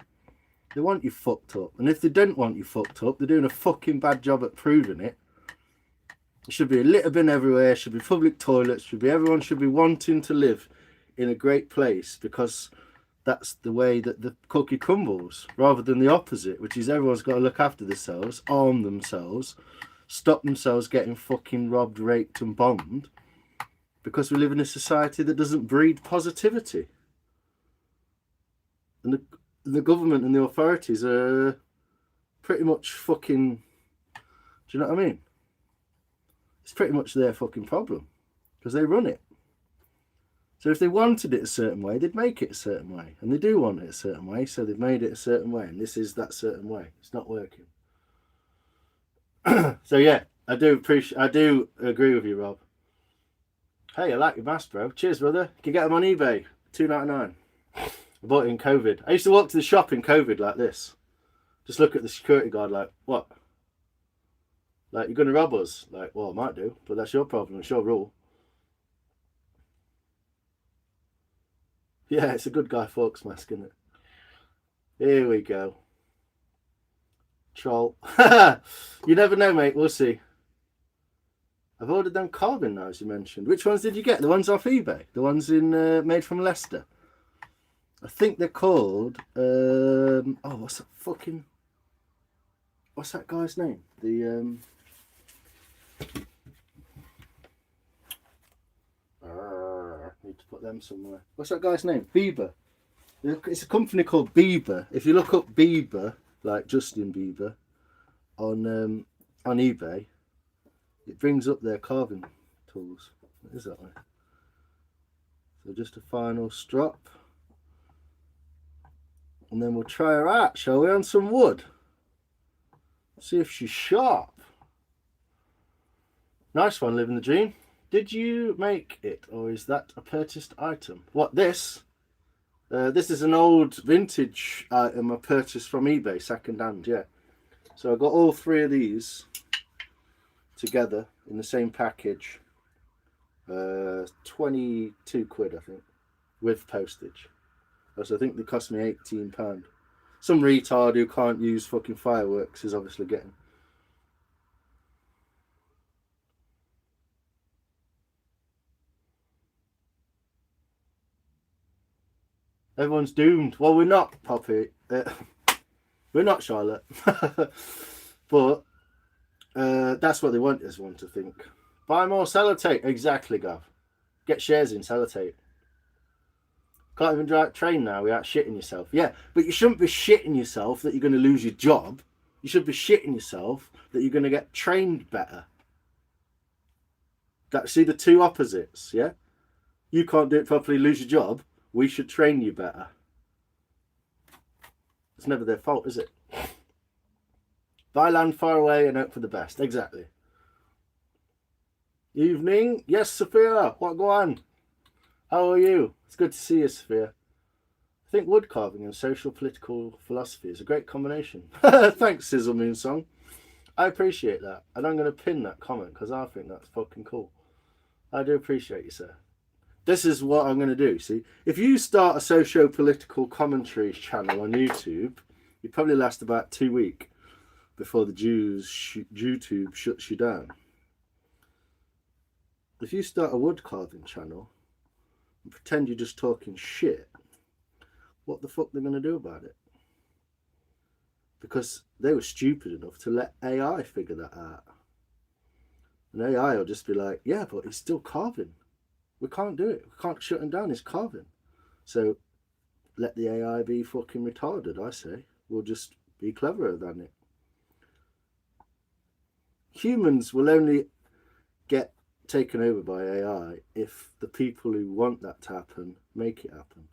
They want you fucked up. And if they don't want you fucked up, they're doing a fucking bad job at proving it. There should be a litter bin everywhere, should be public toilets, everyone should be wanting to live in a great place, because that's the way that the cookie crumbles, rather than the opposite, which is everyone's got to look after themselves, arm themselves, stop themselves getting fucking robbed, raped and bombed, because we live in a society that doesn't breed positivity. And the government and the authorities are pretty much fucking... Do you know what I mean? It's pretty much their fucking problem, because they run it. So if they wanted it a certain way, they'd make it a certain way. And they do want it a certain way, so they've made it a certain way. And this is that certain way. It's not working. So yeah, I do agree with you, Rob. Hey, I like your mask, bro. Cheers, brother. You can get them on eBay, $2.99. I bought it in COVID. I used to walk to the shop in COVID like this. Just look at the security guard like, what? Like, you're going to rob us? Like, well, I might do, but that's your problem. It's your rule. Yeah, it's a good Guy Fawkes mask, isn't it? Here we go. Troll. You never know, mate. We'll see. I've ordered them carving knives you mentioned. Which ones did you get? The ones off eBay? The ones in made from Leicester? I think they're called... what's that guy's name? Need to put them somewhere. What's that guy's name? Bieber. It's a company called Bieber. If you look up Bieber, like Justin Bieber, on eBay, it brings up their carving tools. What is that way? So just a final strop. And then we'll try her out, shall we, on some wood? See if she's sharp. Nice one, living the dream. Did you make it, or is that a purchased item? What, this? This is an old vintage item I purchased from eBay, second hand, yeah. So I got all three of these together in the same package. 22 quid, I think, with postage. So I think they cost me £18. Some retard who can't use fucking fireworks is obviously getting. Everyone's doomed. Well, we're not, Poppy. We're not, Charlotte. But that's what they want everyone to think. Buy more sellotape. Exactly, Gav. Get shares in sellotape. Can't even drive train now without shitting yourself. Yeah, but you shouldn't be shitting yourself that you're going to lose your job. You should be shitting yourself that you're going to get trained better. See the two opposites, yeah? You can't do it properly, lose your job. We should train you better. It's never their fault, is it? Buy land far away and hope for the best. Exactly. Evening. Yes, Sophia. What go on? How are you? It's good to see you, Sophia. I think wood carving and social political philosophy is a great combination. Thanks, Sizzle Moon Song. I appreciate that. And I'm going to pin that comment because I think that's fucking cool. I do appreciate you, sir. This is what I'm going to do. See, if you start a socio-political commentary channel on YouTube, you probably last about 2 weeks before the YouTube shuts you down. If you start a wood carving channel and pretend you're just talking shit, what the fuck they're going to do about it? Because they were stupid enough to let AI figure that out. And AI will just be like, yeah, but he's still carving. We can't do it. We can't shut him down. He's carving. So let the AI be fucking retarded, I say. We'll just be cleverer than it. Humans will only get taken over by AI if the people who want that to happen make it happen.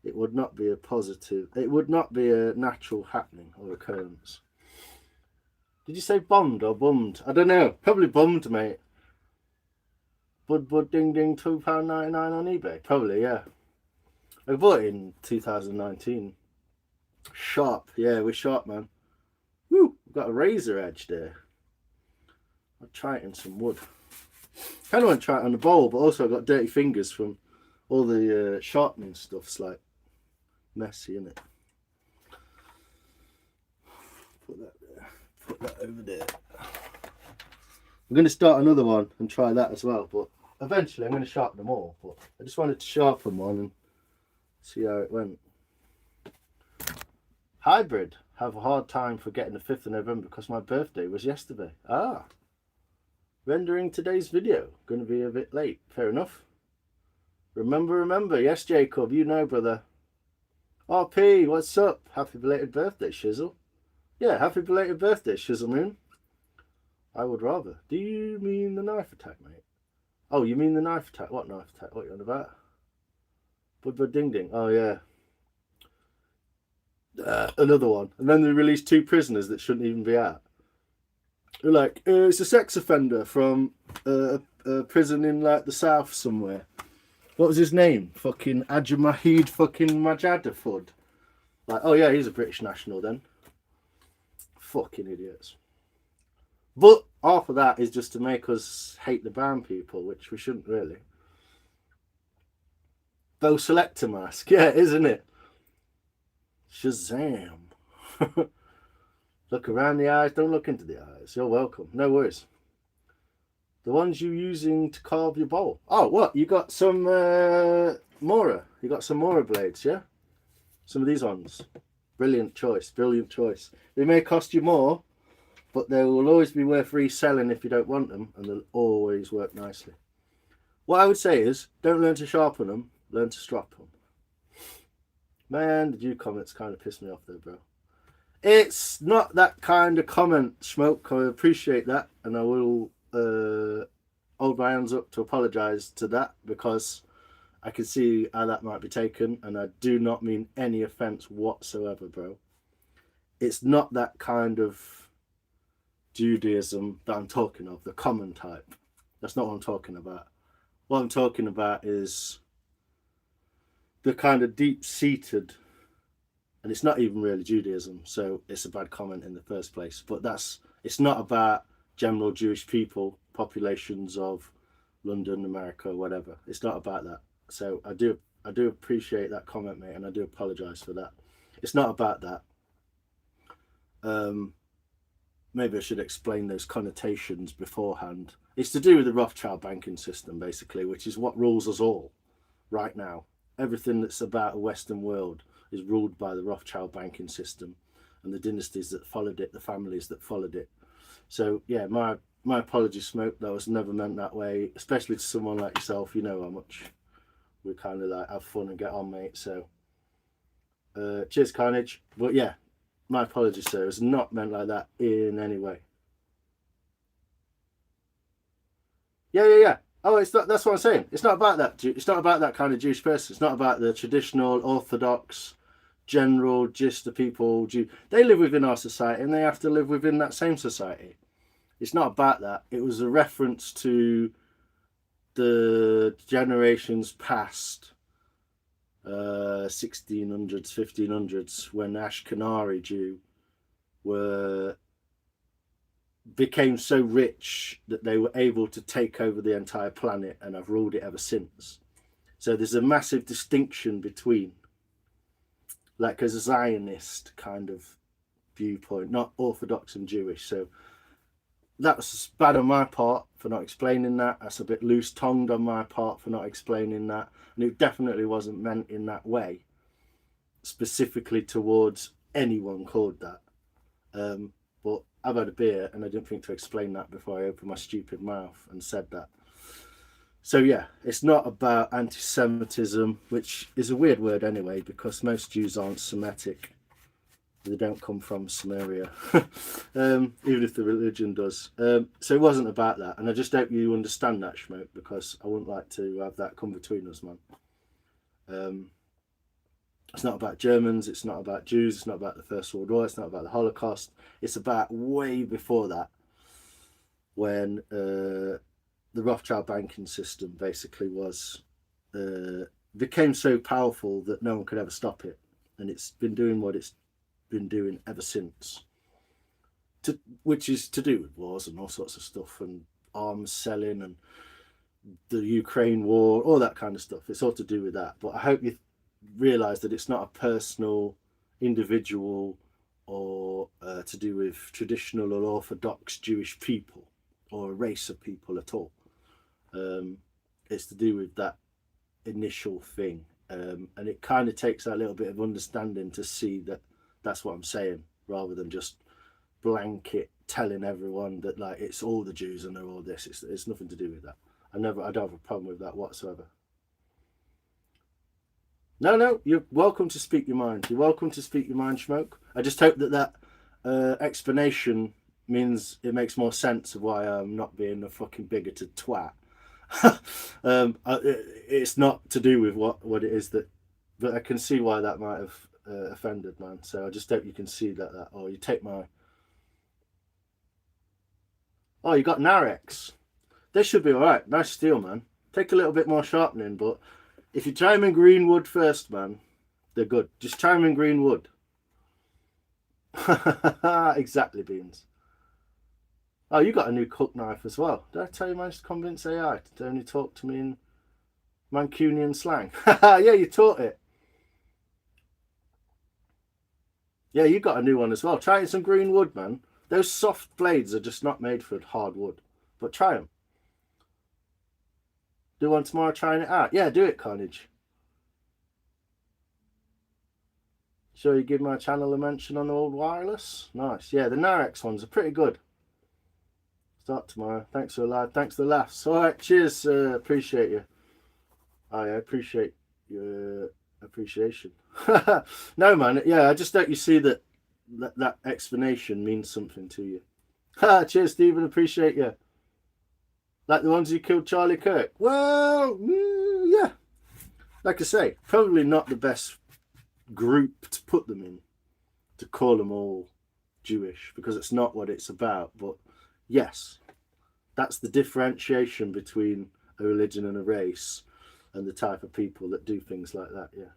It would not be a positive, it would not be a natural happening or occurrence. Did you say bombed or bummed? I don't know. Probably bummed, mate. Bud ding ding, £2.99 on eBay. Probably, yeah. I bought it in 2019. Sharp, yeah, we're sharp, man. Woo, we've got a razor edge there. I'll try it in some wood. Kind of want to try it on the bowl, but also I've got dirty fingers from all the sharpening stuffs, like Messy, isn't it? Put that there. Put that over there. I'm going to start another one and try that as well, but eventually I'm going to sharpen them all. But I just wanted to sharpen one and see how it went. Hybrid. Have a hard time forgetting the 5th of November because my birthday was yesterday. Ah. Rendering today's video. Going to be a bit late. Fair enough. Remember. Yes, Jacob, you know, brother. RP, what's up? Happy belated birthday, Shizzle. Yeah, happy belated birthday, Shizzle Moon. I would rather. Do you mean the knife attack, mate? Oh, you mean the knife attack? What knife attack? What are you on about? Bud Ding Ding. Oh, yeah. Another one. And then they released 2 prisoners that shouldn't even be out. They're like, it's a sex offender from a prison in like the south somewhere. What was his name? Fucking Ajamahid fucking Majadafud. Like, oh yeah, he's a British national then. Fucking idiots. But half of that is just to make us hate the brown people, which we shouldn't really. Though selector mask, yeah, isn't it? Shazam. Look around the eyes, don't look into the eyes. You're welcome. No worries. The ones you're using to carve your bowl. Oh, what? You got some Mora. You got some Mora blades, yeah? Some of these ones. Brilliant choice. Brilliant choice. They may cost you more, but they will always be worth reselling if you don't want them, and they'll always work nicely. What I would say is, don't learn to sharpen them, learn to strop them. Man, the Jew comments kind of pissed me off though, bro. It's not that kind of comment, Smoke. I appreciate that, and I will hold my hands up to apologise to that, because I can see how that might be taken, and I do not mean any offence whatsoever, bro. It's not that kind of Judaism that I'm talking of, the common type. That's not what I'm talking about. What I'm talking about is the kind of deep-seated, and it's not even really Judaism, so it's a bad comment in the first place, but it's not about general Jewish people, populations of London, America, whatever. It's not about that. So I do appreciate that comment, mate, and I do apologise for that. It's not about that. Maybe I should explain those connotations beforehand. It's to do with the Rothschild banking system, basically, which is what rules us all right now. Everything that's about the Western world is ruled by the Rothschild banking system and the dynasties that followed it, the families that followed it. So, yeah, my apologies, Smoke. That was never meant that way, especially to someone like yourself. You know how much we kind of like have fun and get on, mate. So, cheers, Carnage. But, yeah, my apologies, sir. It was not meant like that in any way. Yeah. Oh, it's not. That's what I'm saying. It's not about that. It's not about that kind of Jewish person. It's not about the traditional, orthodox, general, just the people. They live within our society, and they have to live within that same society. It's not about that. It was a reference to the generations past, 1600s, 1500s, when Ashkenazi Jew became so rich that they were able to take over the entire planet and have ruled it ever since. So there's a massive distinction between, like, a Zionist kind of viewpoint, not Orthodox and Jewish. So that's bad on my part for not explaining that. That's a bit loose-tongued on my part for not explaining that. And it definitely wasn't meant in that way, specifically towards anyone called that. But I've had a beer and I didn't think to explain that before I opened my stupid mouth and said that. So yeah, it's not about anti-Semitism, which is a weird word anyway, because most Jews aren't Semitic. They don't come from Samaria, even if the religion does. So it wasn't about that. And I just hope you understand that, Schmoke, because I wouldn't like to have that come between us, man. It's not about Germans, it's not about Jews, it's not about the First World War, it's not about the Holocaust. It's about way before that, when the Rothschild banking system basically became so powerful that no one could ever stop it. And it's been doing what it's been doing ever since, which is to do with wars and all sorts of stuff, and arms selling and the Ukraine war, all that kind of stuff. It's all to do with that. But I hope realise that it's not a personal, individual, or to do with traditional or orthodox Jewish people or a race of people at all. It's to do with that initial thing, and it kind of takes that little bit of understanding to see that that's what I'm saying, rather than just blanket telling everyone that like it's all the Jews and they're all this. It's nothing to do with that. I don't have a problem with that whatsoever. No, you're welcome to speak your mind. You're welcome to speak your mind, Smoke. I just hope that explanation means it makes more sense of why I'm not being a fucking bigoted twat. It's not to do with what it is that, but I can see why that might have offended, man. So I just hope you can see that, or you take my. Oh, you got Narex. They should be all right. Nice steel, man. Take a little bit more sharpening, but if you try them in green wood first, man, they're good. Just try them in green wood. Exactly, Beans. Oh, you got a new cook knife as well. Did I tell you I managed to convince AI to only talk to me in Mancunian slang? Yeah, you taught it. Yeah, you got a new one as well. Try it in some green wood, man. Those soft blades are just not made for hard wood. But try them. Do one tomorrow trying it out. Yeah, do it, Carnage. Sure you give my channel a mention on the old wireless? Nice. Yeah, the Narex ones are pretty good. Start tomorrow. Thanks for the live. Thanks for the laughs. All right, cheers. Appreciate you. I appreciate your appreciation. No, man. Yeah, I just hope you see that explanation means something to you. Cheers, Stephen. Appreciate you. Like the ones who killed Charlie Kirk. Well, yeah. Like I say, probably not the best group to put them in, to call them all Jewish, because it's not what it's about. But yes, that's the differentiation between a religion and a race and the type of people that do things like that, yeah.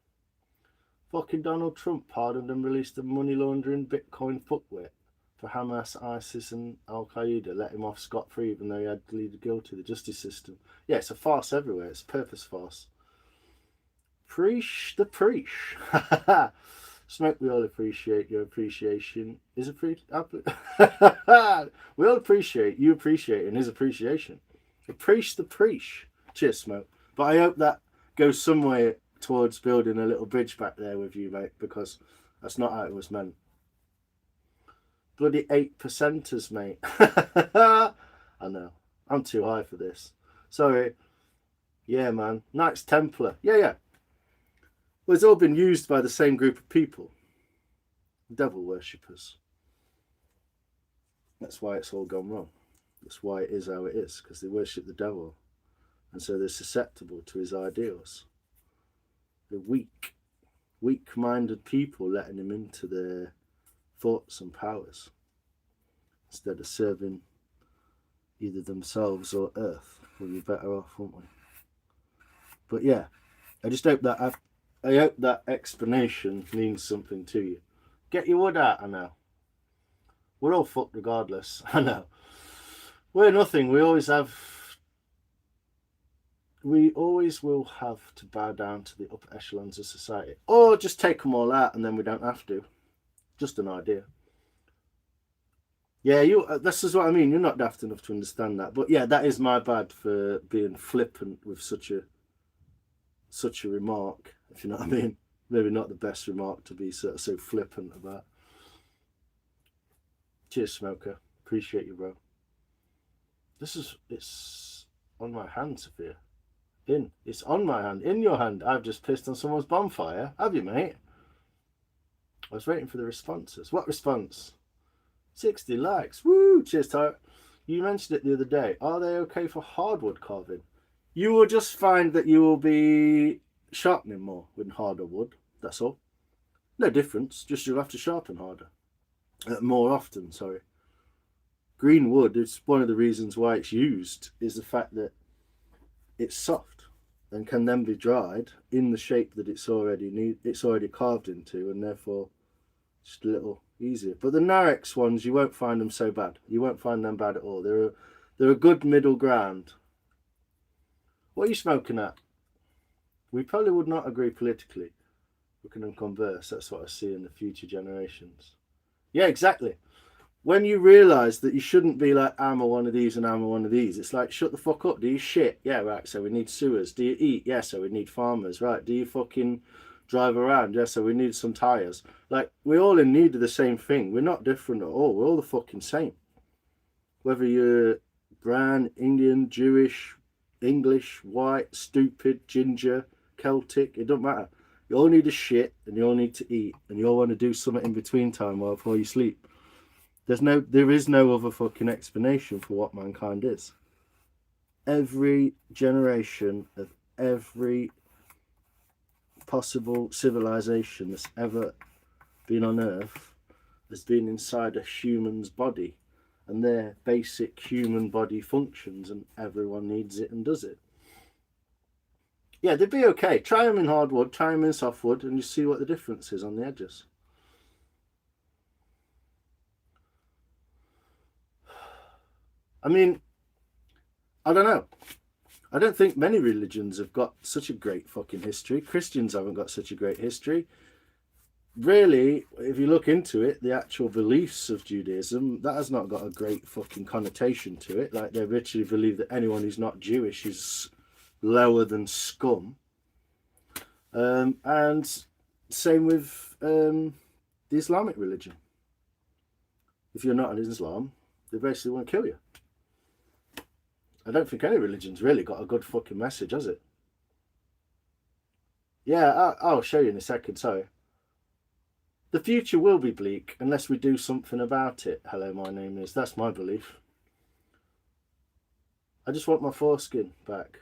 Fucking Donald Trump pardoned and released a money laundering Bitcoin fuckwit for Hamas, ISIS and Al-Qaeda. Let him off scot-free even though he had pleaded guilty. The justice system. Yeah, it's a farce everywhere. It's a purpose farce. Preach the preach. Smoke, we all appreciate your appreciation. We all appreciate you appreciating his appreciation. Preach the preach. Cheers, Smoke. But I hope that goes somewhere towards building a little bridge back there with you, mate, because that's not how it was meant. Bloody 8%ers, mate. I know. I'm too high for this. Sorry. Yeah, man. Knights Templar. Yeah. Well, it's all been used by the same group of people. Devil worshippers. That's why it's all gone wrong. That's why it is how it is, because they worship the devil. And so they're susceptible to his ideals. They're weak-minded people letting him into their thoughts and powers instead of serving either themselves or Earth. We'll be better off, won't we? But yeah, I just hope that I hope that explanation means something to you. Get your wood out, I know. We're all fucked regardless, I know. We're nothing. We always will have to bow down to the upper echelons of society. Or just take them all out and then we don't have to. Just an idea. Yeah, this is what I mean. You're not daft enough to understand that. But yeah, that is my bad for being flippant with such a remark, if you know what I mean. Maybe not the best remark to be so flippant about. Cheers, Smoker. Appreciate you, bro. It's on my hand, Sophia. It's on my hand. In your hand. I've just pissed on someone's bonfire. Have you, mate? I was waiting for the responses. What response? 60 likes. Woo! Cheers, Tyre. You mentioned it the other day. Are they okay for hardwood carving? You will just find that you will be sharpening more with harder wood. That's all. No difference. Just you'll have to sharpen harder. More often, sorry. Green wood, it's one of the reasons why it's used, is the fact that it's soft and can then be dried in the shape that it's already carved into, and therefore just a little easier. But the Narex ones, you won't find them so bad. You won't find them bad at all. They're a good middle ground. What are you smoking at? We probably would not agree politically. We can converse. That's what I see in the future generations. Yeah, exactly. When you realise that you shouldn't be like, I'm a one of these and I'm a one of these, it's like, shut the fuck up. Do you shit? Yeah, right, so we need sewers. Do you eat? Yeah, so we need farmers. Right, do you fucking drive around? Yeah, so we need some tyres. Like, we're all in need of the same thing. We're not different at all. We're all the fucking same. Whether you're brown, Indian, Jewish, English, white, stupid, ginger, Celtic, it doesn't matter. You all need a shit and you all need to eat and you all want to do something in between time while before you sleep. There is no other fucking explanation for what mankind is. Every generation of every possible civilization that's ever been on Earth has been inside a human's body and their basic human body functions, and everyone needs it and does it. Yeah, they'd be okay. Try them in hardwood, try them in softwood, and you see what the difference is on the edges. I mean, I don't know. I don't think many religions have got such a great fucking history. Christians haven't got such a great history. Really, if you look into it, the actual beliefs of Judaism, that has not got a great fucking connotation to it. Like, they literally believe that anyone who's not Jewish is lower than scum. And same with the Islamic religion. If you're not an Islam, they basically want to kill you. I don't think any religion's really got a good fucking message, has it? Yeah, I'll show you in a second, sorry. The future will be bleak unless we do something about it. Hello, my name is. That's my belief. I just want my foreskin back.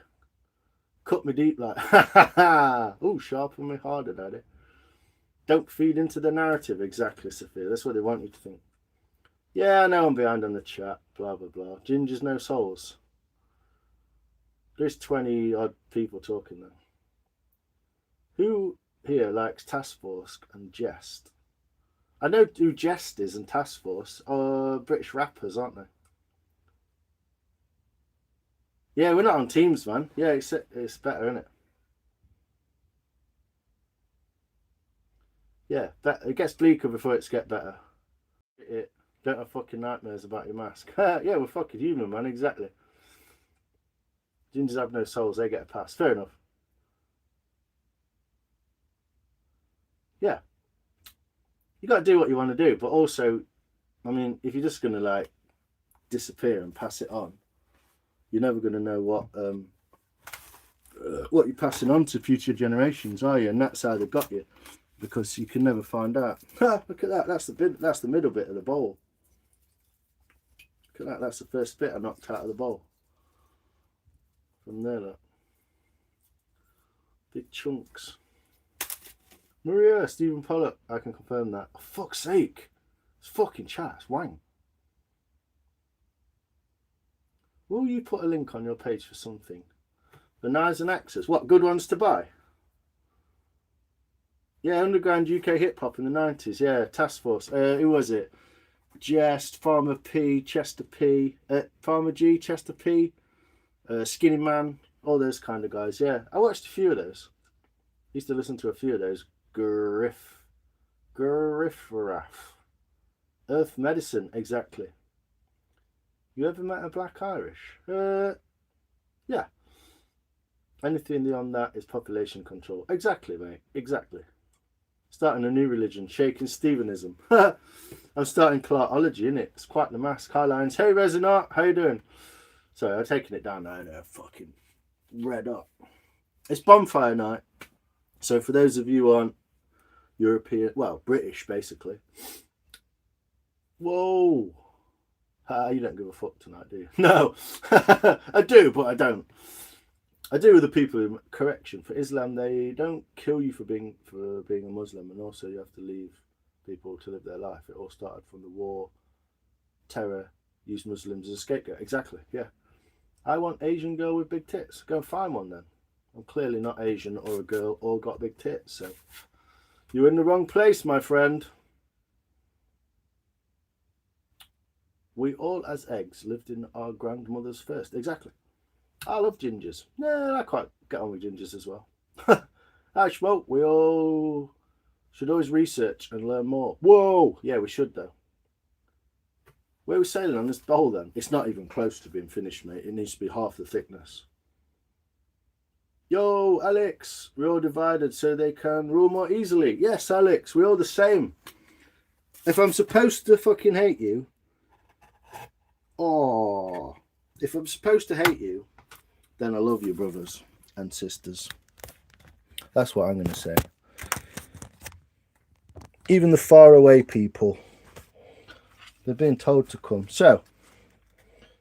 Cut me deep like, ha ha ha. Oh, sharpen me harder, daddy. Don't feed into the narrative. Exactly, Sophia. That's what they want you to think. Yeah, I know I'm behind on the chat. Blah, blah, blah. Gingers, no souls. There's 20 odd people talking though. Who here likes Task Force and Jest? I know who Jest is and Task Force are British rappers, aren't they? Yeah, we're not on teams, man. Yeah, it's better, isn't it? Yeah, it gets bleaker before it's get better. Don't have fucking nightmares about your mask. Yeah, we're fucking human, man. Exactly. Gingers have no souls. They get a pass. Fair enough. Yeah. You got to do what you want to do, but also, I mean, if you're just going to like disappear and pass it on, you're never going to know what you're passing on to future generations, are you? And that's how they've got you, because you can never find out. Look at that. That's the middle bit of the bowl. Look at that. That's the first bit I knocked out of the bowl. From there, look. Big chunks. Maria, Stephen Pollock, I can confirm that. Oh, fuck's sake. It's fucking chat. It's wang. Will you put a link on your page for something? The knives and axes. What, good ones to buy? Yeah, underground UK hip hop in the 90s. Yeah, Task Force. Who was it? Jest, Farmer P, Chester P, Farmer G, Chester P, Skinny Man, all those kind of guys. Yeah, I watched a few of those. Used to listen to a few of those. Griffraff. Earth Medicine, exactly. You ever met a Black Irish? Yeah. Anything beyond that is population control. Exactly, mate. Exactly. Starting a new religion, shaking Stephenism. I'm starting Clarkology, innit? It's quite the mask. Hi, Lions. Hey, Resonart. How you doing? Sorry, I'm taking it down now. They're fucking red up. It's bonfire night. So for those of you who aren't European, well, British, basically. Whoa. You don't give a fuck tonight, do you? No. I do, but I don't. I do with the people who, correction, for Islam, they don't kill you for being a Muslim, and also you have to leave people to live their life. It all started from the war, terror, use Muslims as a scapegoat. Exactly, yeah. I want Asian girl with big tits. Go and find one then. I'm clearly not Asian or a girl or got big tits, so you're in the wrong place, my friend. We all, as eggs, lived in our grandmothers first. Exactly. I love gingers. No, I quite get on with gingers as well. I smoke. We all Should always research and learn more. Whoa! Yeah, we should though. Where are we sailing on this bowl then? It's not even close to being finished, mate. It needs to be half the thickness. Yo, Alex, we're all divided so they can rule more easily. Yes, Alex, we're all the same. If I'm supposed to fucking hate you, if I'm supposed to hate you, then I love you, brothers and sisters. That's what I'm going to say. Even the faraway people, they're being told to come. So,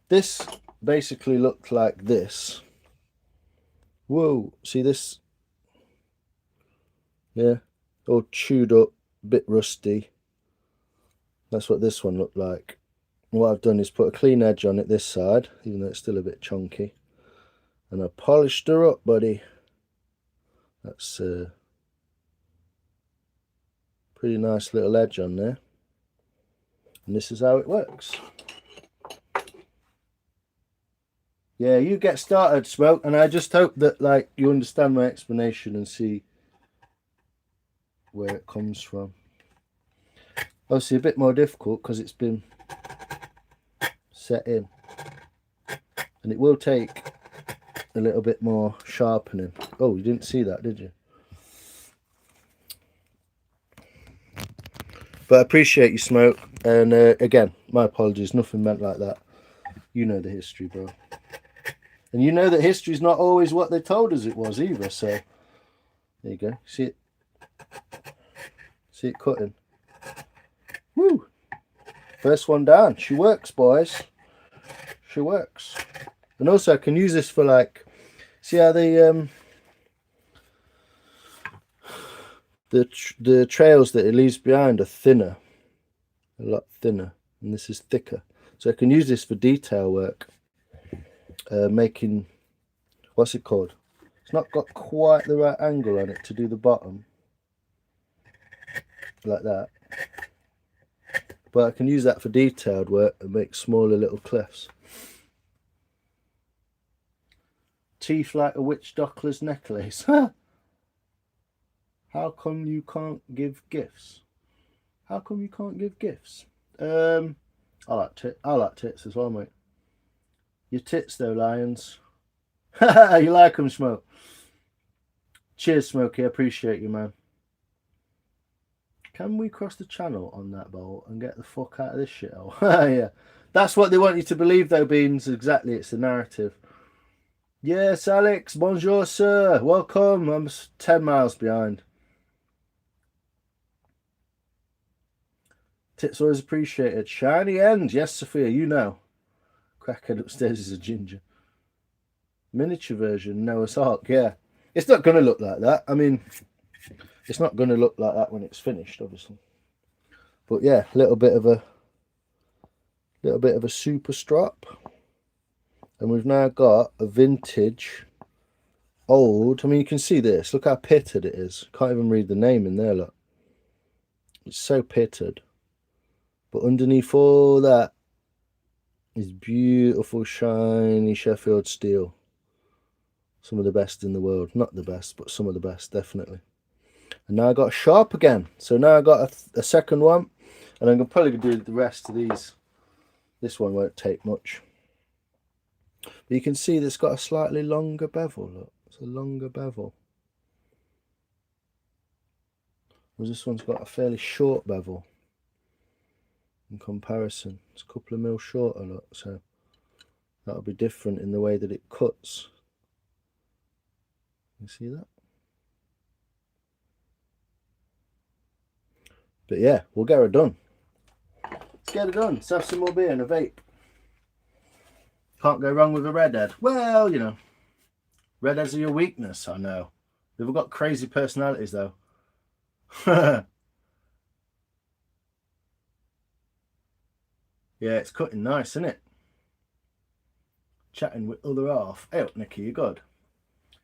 this basically looked like this. Whoa, see this? Yeah, all chewed up, bit rusty. That's what this one looked like. What I've done is put a clean edge on it this side, even though it's still a bit chunky. And I polished her up, buddy. That's a pretty nice little edge on there. And this is how it works. Yeah, you get started, Smoke, and I just hope that like you understand my explanation and see where it comes from. Obviously a bit more difficult because it's been set in. And it will take a little bit more sharpening. Oh, you didn't see that, did you? But I appreciate you, Smoke. And again, my apologies. Nothing meant like that. You know the history, bro. And you know that history's not always what they told us it was either. So, there you go. See it? See it cutting? Woo! First one down. She works, boys. She works. And also, I can use this for like... See how the trails that it leaves behind are thinner. A lot thinner. And this is thicker. So I can use this for detail work. Making, what's it called? It's not got quite the right angle on it to do the bottom. Like that. But I can use that for detailed work and make smaller little cliffs. Teeth like a witch doctor's necklace. How come you can't give gifts? How come you can't give gifts? I like tits as well, mate. Your tits though, lions. You like them, Smoke. Cheers, Smokey. I appreciate you, man. Can we cross the channel on that bowl and get the fuck out of this shithole? Yeah. That's what they want you to believe though, Beans. Exactly, it's the narrative. Yes, Alex. Bonjour, sir. Welcome. I'm 10 miles behind. Tits always appreciated. Shiny end. Yes, Sophia, you know. Crackhead upstairs is a ginger. Miniature version, Noah's Ark, yeah. It's not going to look like that. I mean, it's not going to look like that when it's finished, obviously. But yeah, a little bit of a super strap. And we've now got a vintage, old. I mean, you can see this. Look how pitted it is. Can't even read the name in there, look. It's so pitted. But underneath all that is beautiful, shiny Sheffield steel. Some of the best in the world. Not the best, but some of the best, definitely. And now I got a sharp again. So now I got a second one. And I'm probably going to do the rest of these. This one won't take much. But you can see that it's got a slightly longer bevel. Look, it's a longer bevel. Whereas this one's got a fairly short bevel. In comparison, it's a couple of mil shorter, look, so that'll be different in the way that it cuts. You see that? But yeah, we'll get her done. Let's get it done. Let's have some more beer and a vape. Can't go wrong with a redhead. Well, you know, redheads are your weakness, I know. They've all got crazy personalities though. Yeah, it's cutting nice, isn't it? Chatting with other half. Hey up, Nicky, you're good.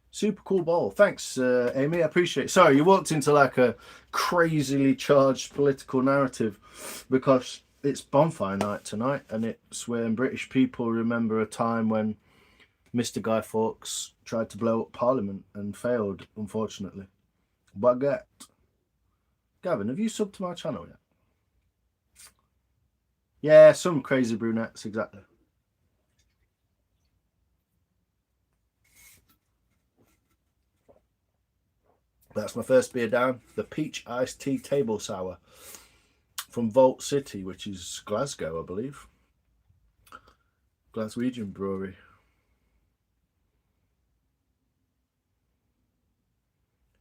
Super cool bowl. Thanks, Amy. I appreciate it. Sorry, you walked into like a crazily charged political narrative because it's bonfire night tonight, and it's when British people remember a time when Mr. Guy Fawkes tried to blow up Parliament and failed, unfortunately. Baguette. Gavin, have you subbed to my channel yet? Yeah, some crazy brunettes, exactly. That's my first beer down. The Peach Iced Tea Table Sour from Vault City, which is Glasgow, I believe. Glaswegian Brewery.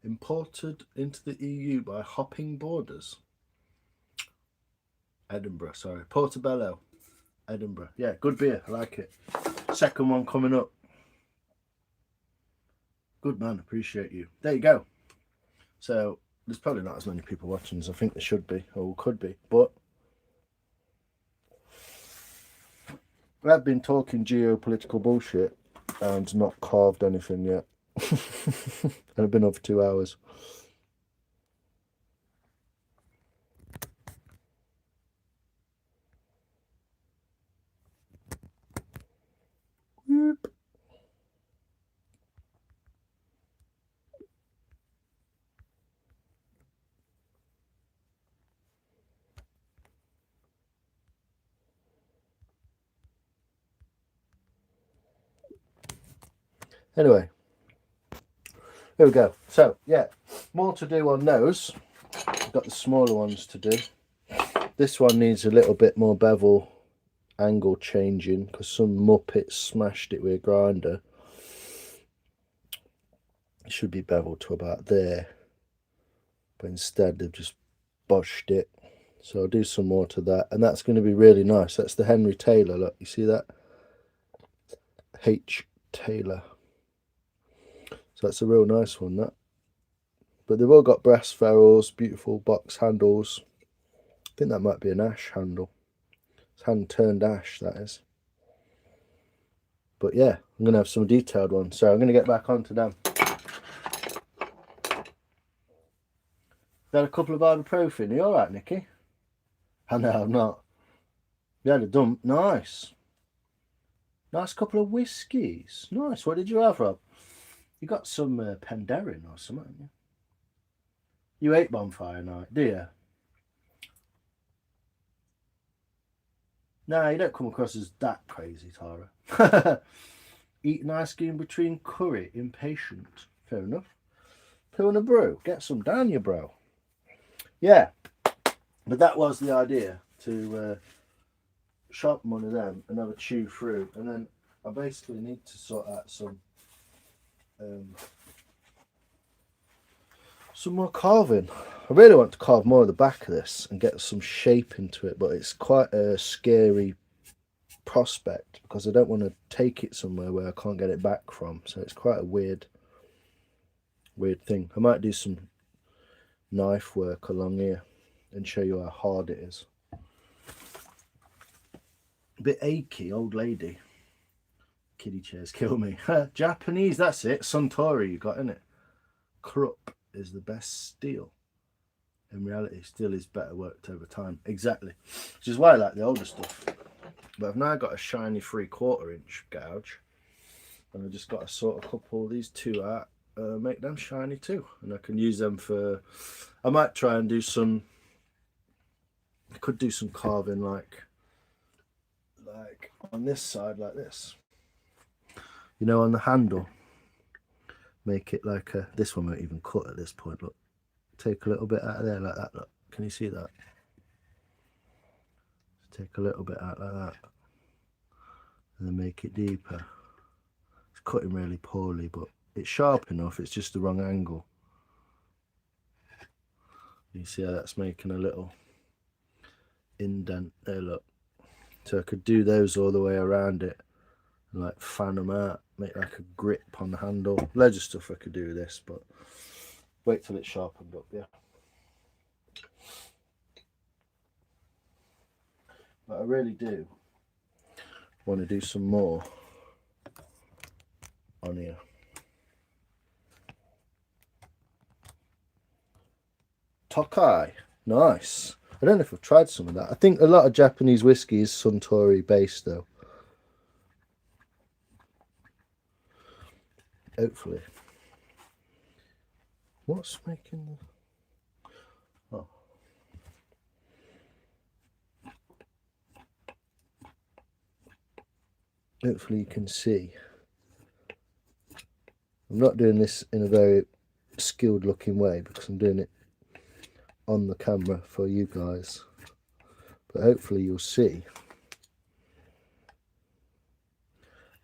Imported into the EU by Hopping Borders. Edinburgh, sorry. Portobello. Edinburgh. Yeah, good beer. I like it. Second one coming up. Good man, appreciate you. There you go. So, there's probably not as many people watching as I think there should be, or could be, but I've been talking geopolitical bullshit and not carved anything yet. And I've been on for 2 hours. Whoop. Anyway, here we go. So, yeah, more to do on those. I've got the smaller ones to do. This one needs a little bit more bevel angle changing because some muppet smashed it with a grinder. It should be beveled to about there, but instead they've just botched it. So I'll do some more to that, and that's going to be really nice. That's the Henry Taylor. Look, you see that? H. Taylor. So that's a real nice one, that. But they've all got brass ferrules, beautiful box handles. I think that might be an ash handle. It's hand turned ash, that is. But yeah, I'm going to have some detailed ones. So I'm going to get back onto them. Had a couple of ibuprofen. Are you alright, Nicky? I know, I'm not. You had a dump. Nice. Nice couple of whiskies. Nice. What did you have, Rob? You got some Penderyn or something, haven't you? You ate Bonfire Night, do you? No, you don't come across as that crazy, Tara. Eat an ice cream between curry. Impatient. Fair enough. Poo and a brew. Get some down you, bro. Yeah. But that was the idea, to sharpen one of them and have a chew through. And then I basically need to sort out some more carving. I really want to carve more of the back of this and get some shape into it, but it's quite a scary prospect because I don't want to take it somewhere where I can't get it back from. So it's quite a weird thing. I might do some knife work along here and show you how hard it is. A bit achy, old lady. Kiddie chairs kill me. Japanese, that's it. Suntory you got, innit? Krupp is the best steel. In reality, steel is better worked over time. Exactly. Which is why I like the older stuff. But I've now got a shiny 3/4 inch gouge. And I've just got to sort a couple of these two out. Make them shiny too. And I can use them for... I might try and do some... I could do some carving like on this side like this. You know, on the handle. Make it like a... This one won't even cut at this point, look. Take a little bit out of there like that, look. Can you see that? Take a little bit out like that. And then make it deeper. It's cutting really poorly, but it's sharp enough, it's just the wrong angle. You see how that's making a little indent there, look. So I could do those all the way around it and like fan them out, make like a grip on the handle. Loads of stuff I could do with this, but wait till it's sharpened up, yeah. But I really do want to do some more on here. Tokai, nice. I don't know if I've tried some of that. I think a lot of Japanese whiskey is Suntory based though. Hopefully. What's making the... Oh, hopefully you can see. I'm not doing this in a very skilled looking way because I'm doing it on the camera for you guys, but hopefully you'll see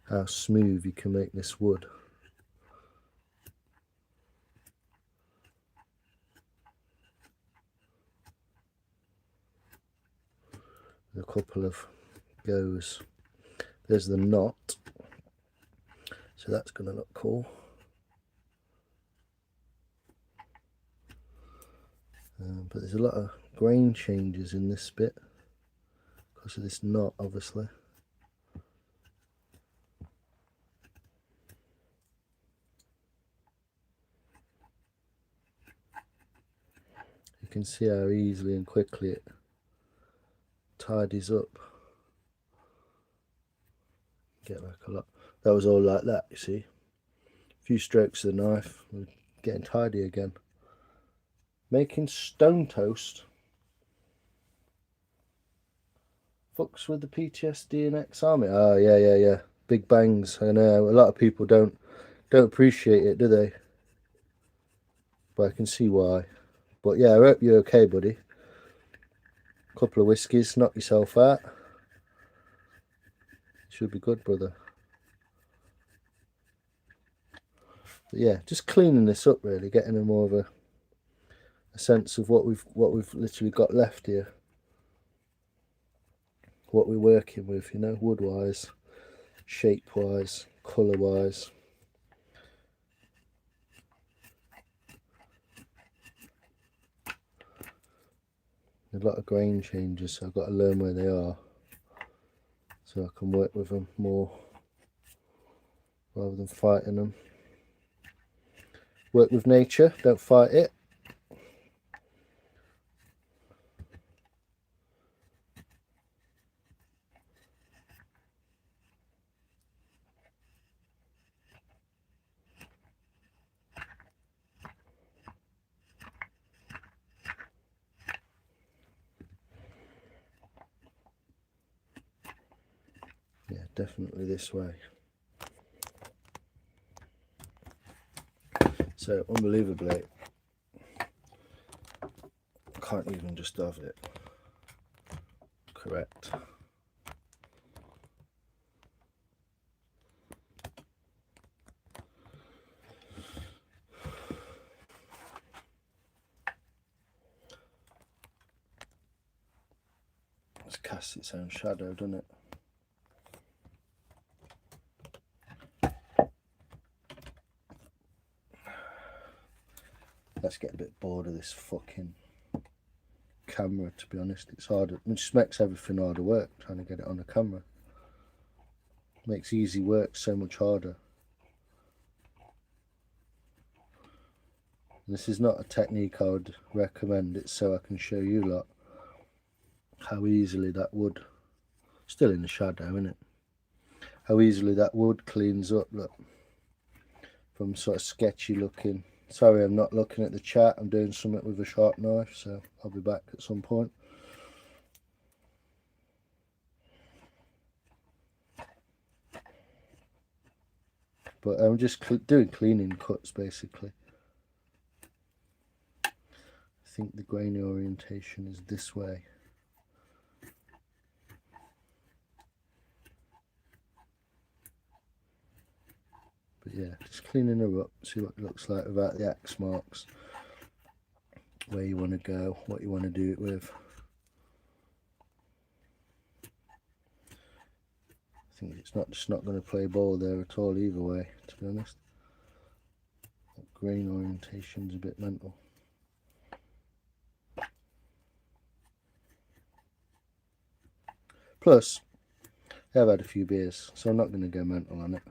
how smooth you can make this wood. A couple of goes. There's the knot, so that's going to look cool. But there's a lot of grain changes in this bit because of this knot, obviously. You can see how easily and quickly it tidies up. Get like a lot. That was all like that, you see. A few strokes of the knife, we're getting tidy again. Making stone toast. Fucks with the PTSD and ex-army. Oh yeah. Big bangs. I know a lot of people don't appreciate it, do they? But I can see why. But yeah, I hope you're okay, buddy. Couple of whiskies, knock yourself out. Should be good, brother. But yeah, just cleaning this up really, getting a more of a sense of what we've literally got left here. What we're working with, you know, wood wise, shape wise, colour wise. A lot of grain changes, so I've got to learn where they are so I can work with them more rather than fighting them. Work with nature, don't fight it. Yeah, definitely this way. So unbelievably, I can't even just have it correct. It's cast its own shadow, doesn't it? Let's get a bit bored of this fucking camera, to be honest. It's harder, it just makes everything harder work trying to get it on the camera. Makes easy work so much harder. This is not a technique I would recommend, it's so I can show you lot how easily that wood, still in the shadow, isn't it? How easily that wood cleans up, look, from sort of sketchy looking. Sorry, I'm not looking at the chat, I'm doing something with a sharp knife, so I'll be back at some point. But I'm just doing cleaning cuts basically. I think the grain orientation is this way. But yeah, just cleaning her up, see what it looks like without the axe marks. Where you want to go, what you want to do it with. I think it's just not going to play ball there at all either way, to be honest. That grain orientation's a bit mental. Plus, I've had a few beers, so I'm not going to go mental on it.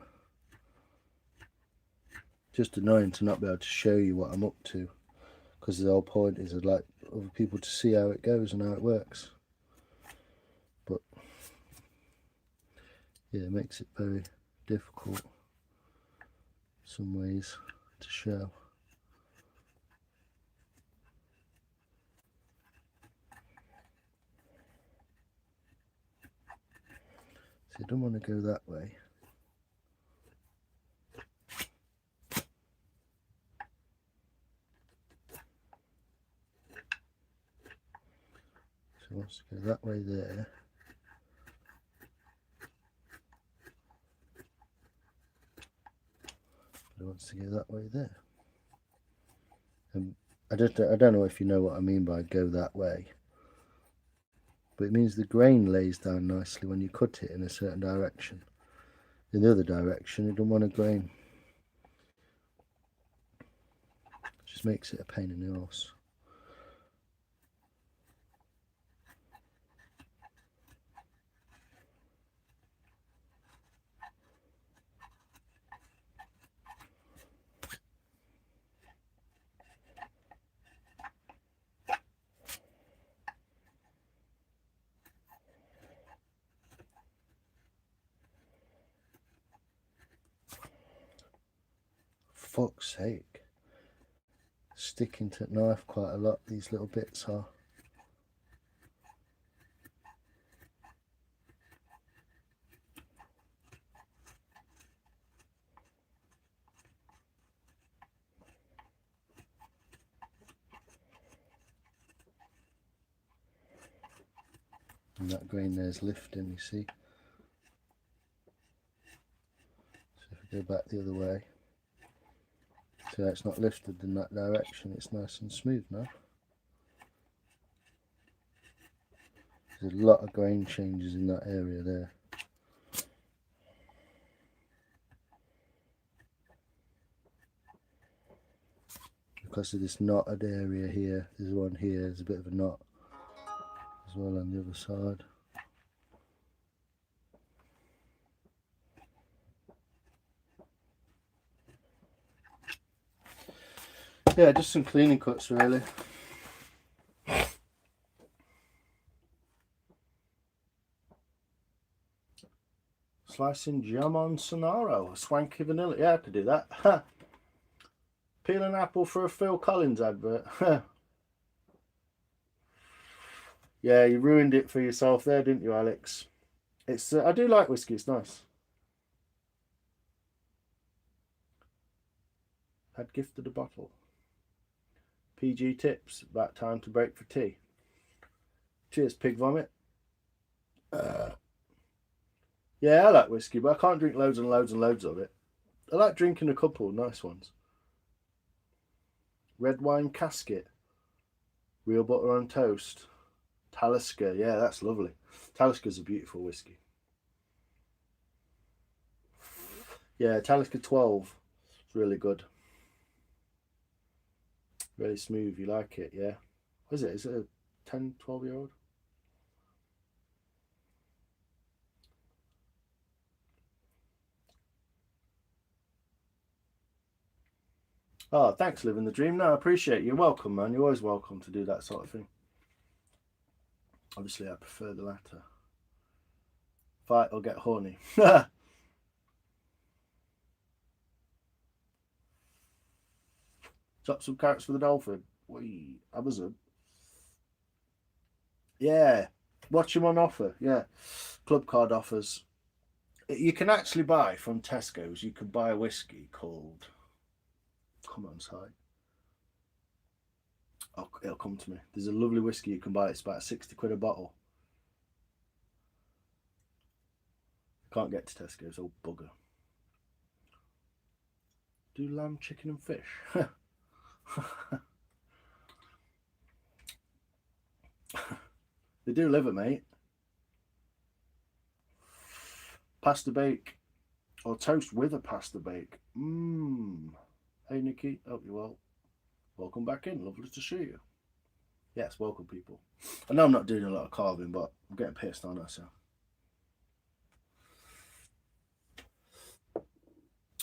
Just annoying to not be able to show you what I'm up to, because the whole point is I'd like other people to see how it goes and how it works. But yeah, it makes it very difficult in some ways to show. So you don't want to go that way. So it wants to go that way there. But it wants to go that way there. And I don't know if you know what I mean by go that way. But it means the grain lays down nicely when you cut it in a certain direction. In the other direction, you don't want a grain. It just makes it a pain in the arse. Fuck's sake. Sticking to the knife quite a lot, these little bits are. And that grain there's lifting, you see. So if we go back the other way, see how it's not lifted in that direction, it's nice and smooth now. There's a lot of grain changes in that area there. Because of this knotted area here, there's one here, there's a bit of a knot as well on the other side. Yeah, just some cleaning cuts really. Slicing jam on Sonaro, swanky vanilla. Yeah, I could do that. Peel an apple for a Phil Collins advert. Yeah, you ruined it for yourself there, didn't you, Alex? It's I do like whiskey, it's nice. Had gifted a bottle. PG tips, about time to break for tea. Cheers, pig vomit. Yeah, I like whiskey, but I can't drink loads and loads and loads of it. I like drinking a couple nice ones. Red wine casket. Real butter on toast. Talisker, yeah, that's lovely. Talisker's a beautiful whiskey. Yeah, Talisker 12. It's really good. Really smooth, you like it, yeah. What is it? Is it a 10, 12-year-old? Oh, thanks, living the dream. No, I appreciate you. You're welcome, man. You're always welcome to do that sort of thing. Obviously, I prefer the latter. Fight or get horny. Chop some carrots for the dolphin. Wee, Amazon. Yeah, watch them on offer. Yeah, club card offers. You can actually buy from Tesco's. You can buy a whiskey called. Come on, side. Oh, it'll come to me. There's a lovely whiskey you can buy. It's about 60 quid a bottle. Can't get to Tesco's. Oh bugger. Do lamb, chicken, and fish. They do liver, mate. Pasta bake or toast with a pasta bake. Mmm. Hey, Nikki. Hope you're well. Welcome back in. Lovely to see you. Yes, welcome, people. I know I'm not doing a lot of carving, but I'm getting pissed on her, so.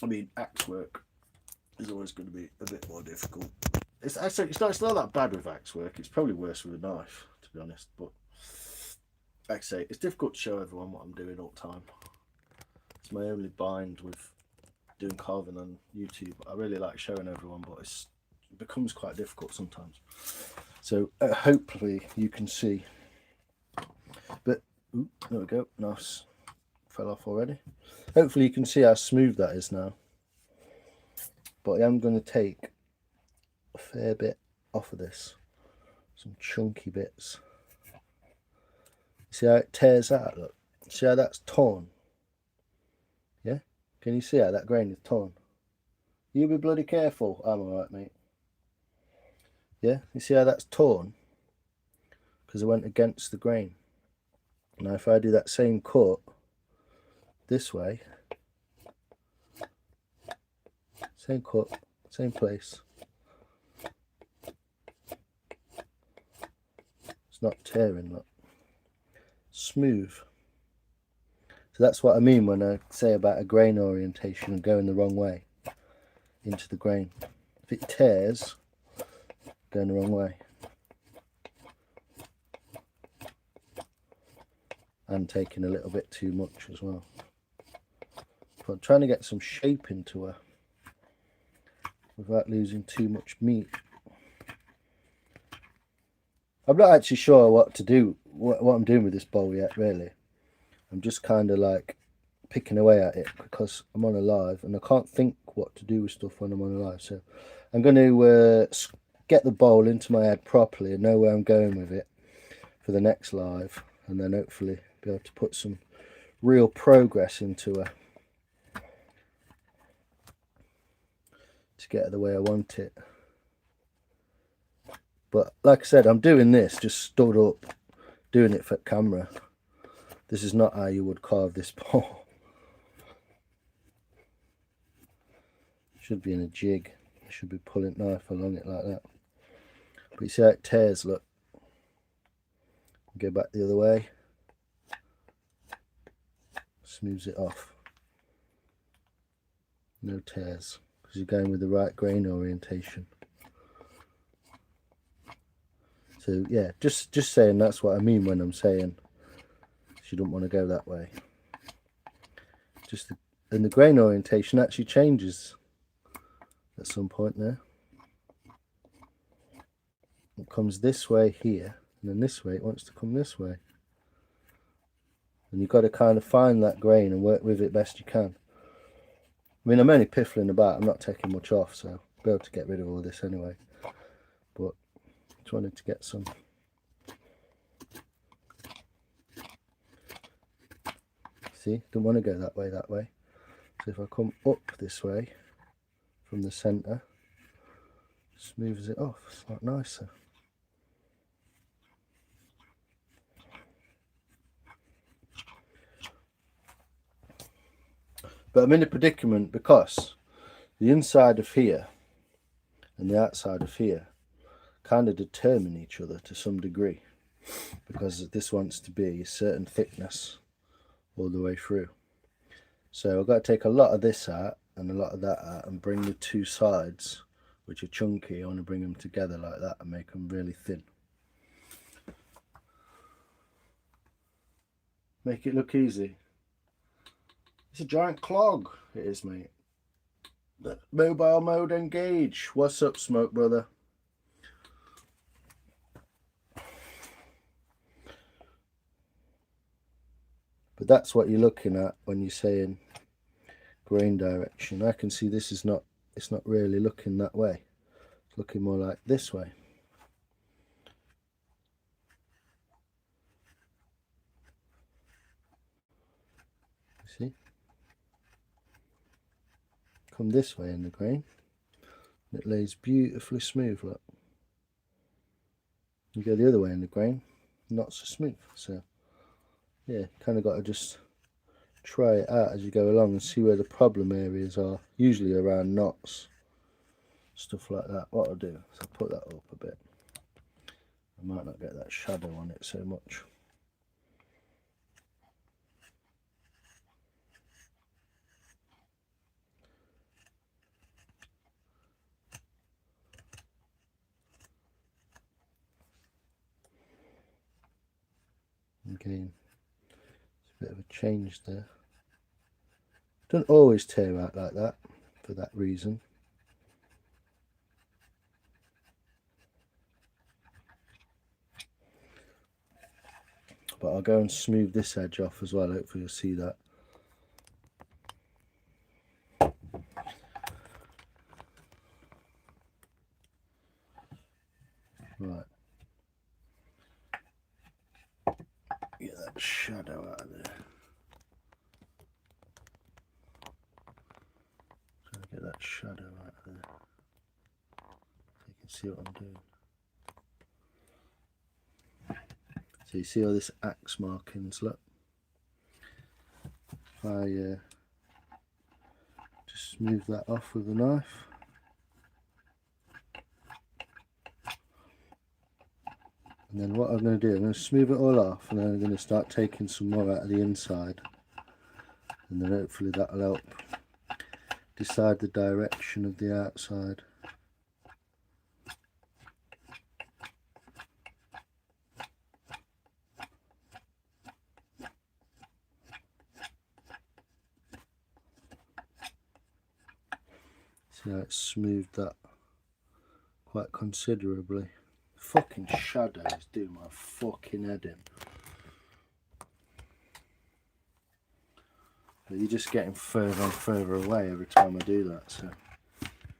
I mean, axe work is always going to be a bit more difficult. It's not that bad with axe work. It's probably worse with a knife, to be honest. But like I say, it's difficult to show everyone what I'm doing all the time. It's my only bind with doing carving on YouTube. I really like showing everyone, but it becomes quite difficult sometimes. So hopefully you can see. But ooh, there we go. Nice fell off already. Hopefully you can see how smooth that is now. But I am going to take a fair bit off of this. Some chunky bits. See how it tears out, look. See how that's torn? Yeah? Can you see how that grain is torn? You be bloody careful. I'm alright, mate. Yeah? You see how that's torn? Because I went against the grain. Now if I do that same cut this way, same cut, same place, it's not tearing, look. Smooth. So that's what I mean when I say about a grain orientation and going the wrong way into the grain. If it tears, going the wrong way. And taking a little bit too much as well. But I'm trying to get some shape into her without losing too much meat. I'm not actually sure what to do, what I'm doing with this bowl yet, really. I'm just kind of like picking away at it because I'm on a live and I can't think what to do with stuff when I'm on a live. So I'm going to get the bowl into my head properly and know where I'm going with it for the next live, and then hopefully be able to put some real progress into her to get her the way I want it. But like I said, I'm doing this just stood up, doing it for camera. This is not how you would carve this bowl. Should be in a jig. Should be pulling knife along it like that. But you see how it tears, look. Go back the other way. Smooths it off. No tears, because you're going with the right grain orientation. So yeah, just saying that's what I mean when I'm saying you don't want to go that way. And the grain orientation actually changes at some point there. It comes this way here, and then this way it wants to come this way. And you've got to kind of find that grain and work with it best you can. I mean, I'm only piffling about, I'm not taking much off, so I'll be able to get rid of all this anyway. But just wanted to get some. See, don't want to go that way. So if I come up this way from the centre, smooths it off, it's a lot nicer. But I'm in a predicament because the inside of here and the outside of here kind of determine each other to some degree, because this wants to be a certain thickness all the way through. So I've got to take a lot of this out and a lot of that out and bring the two sides, which are chunky, I want to bring them together like that and make them really thin. Make it look easy. It's a giant clog, it is, mate. Mobile mode engage. What's up, Smoke Brother? But that's what you're looking at when you're saying grain direction. I can see this is not, it's not really looking that way. It's looking more like this way. See? Come this way in the grain. And it lays beautifully smooth, look. You go the other way in the grain, not so smooth. So yeah, kind of got to just try it out as you go along and see where the problem areas are, usually around knots, stuff like that. What I'll do is I'll put that up a bit. I might not get that shadow on it so much. Again, it's a bit of a change there. Don't always tear out like that for that reason. But I'll go and smooth this edge off as well, hopefully you'll see that. Get that shadow out of there. Trying to get that shadow out of there. So you can see what I'm doing. So you see all this axe markings, look. If I just smooth that off with a knife. And then what I'm going to do, I'm going to smooth it all off, and then I'm going to start taking some more out of the inside. And then hopefully that'll help decide the direction of the outside. See how it's smoothed that quite considerably. Fucking shadows do my fucking head in. But you're just getting further and further away every time I do that, so.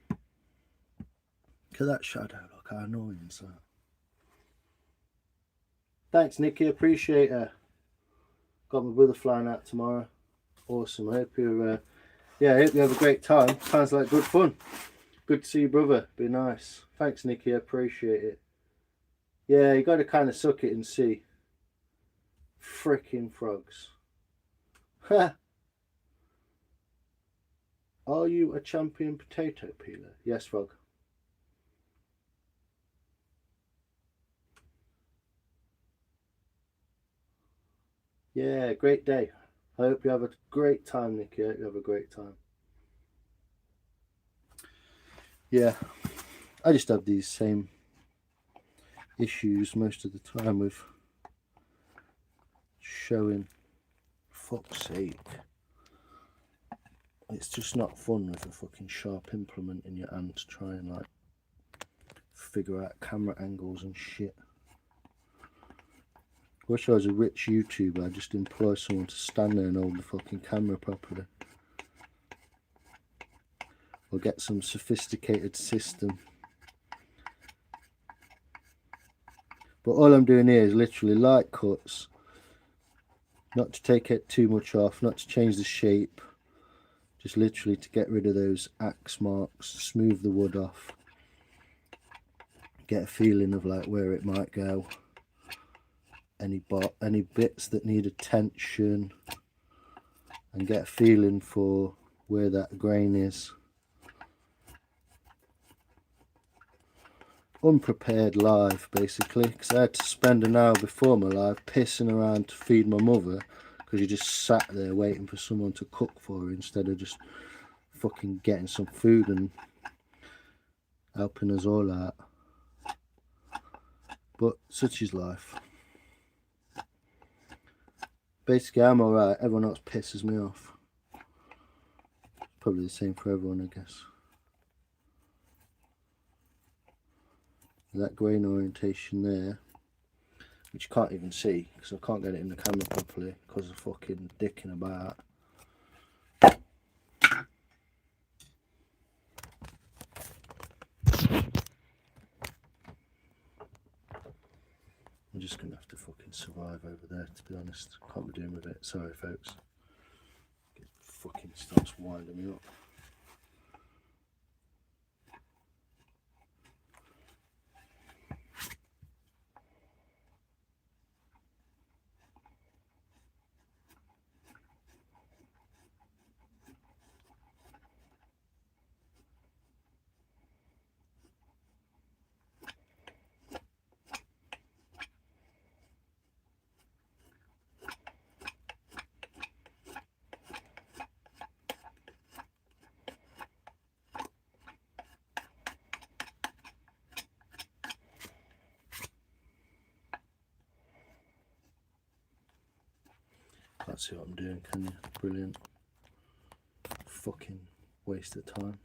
Look at that shadow, look how annoying is that. Thanks Nikki, appreciate it. Got my brother flying out tomorrow. Awesome, I hope you're yeah, I hope you have a great time. Sounds like good fun. Good to see you, brother. Be nice. Thanks Nikki, I appreciate it. Yeah, you got to kind of suck it and see. Frickin' frogs. Ha! Are you a champion potato peeler? Yes, frog. Yeah, great day. I hope you have a great time, Nikki. I hope you have a great time. Yeah, I just have these same issues most of the time with showing. Fuck's sake. It's just not fun with a fucking sharp implement in your hand to try and like figure out camera angles and shit. Wish I was a rich YouTuber, I'd just employ someone to stand there and hold the fucking camera properly. Or get some sophisticated system. But all I'm doing here is literally light cuts. Not to take it too much off, not to change the shape. Just literally to get rid of those axe marks, smooth the wood off. Get a feeling of like where it might go. Any bits that need attention. And get a feeling for where that grain is. Unprepared live basically, because I had to spend an hour before my live pissing around to feed my mother, because you just sat there waiting for someone to cook for her instead of just fucking getting some food and helping us all out. But such is life. Basically I'm alright, everyone else pisses me off. Probably the same for everyone, I guess. That grain orientation there, which you can't even see because I can't get it in the camera properly because of fucking dicking about. I'm just gonna have to fucking survive over there, to be honest. Can't be doing with it. Sorry folks. It fucking starts winding me up. Can't see what I'm doing, can you? Brilliant. Fucking waste of time.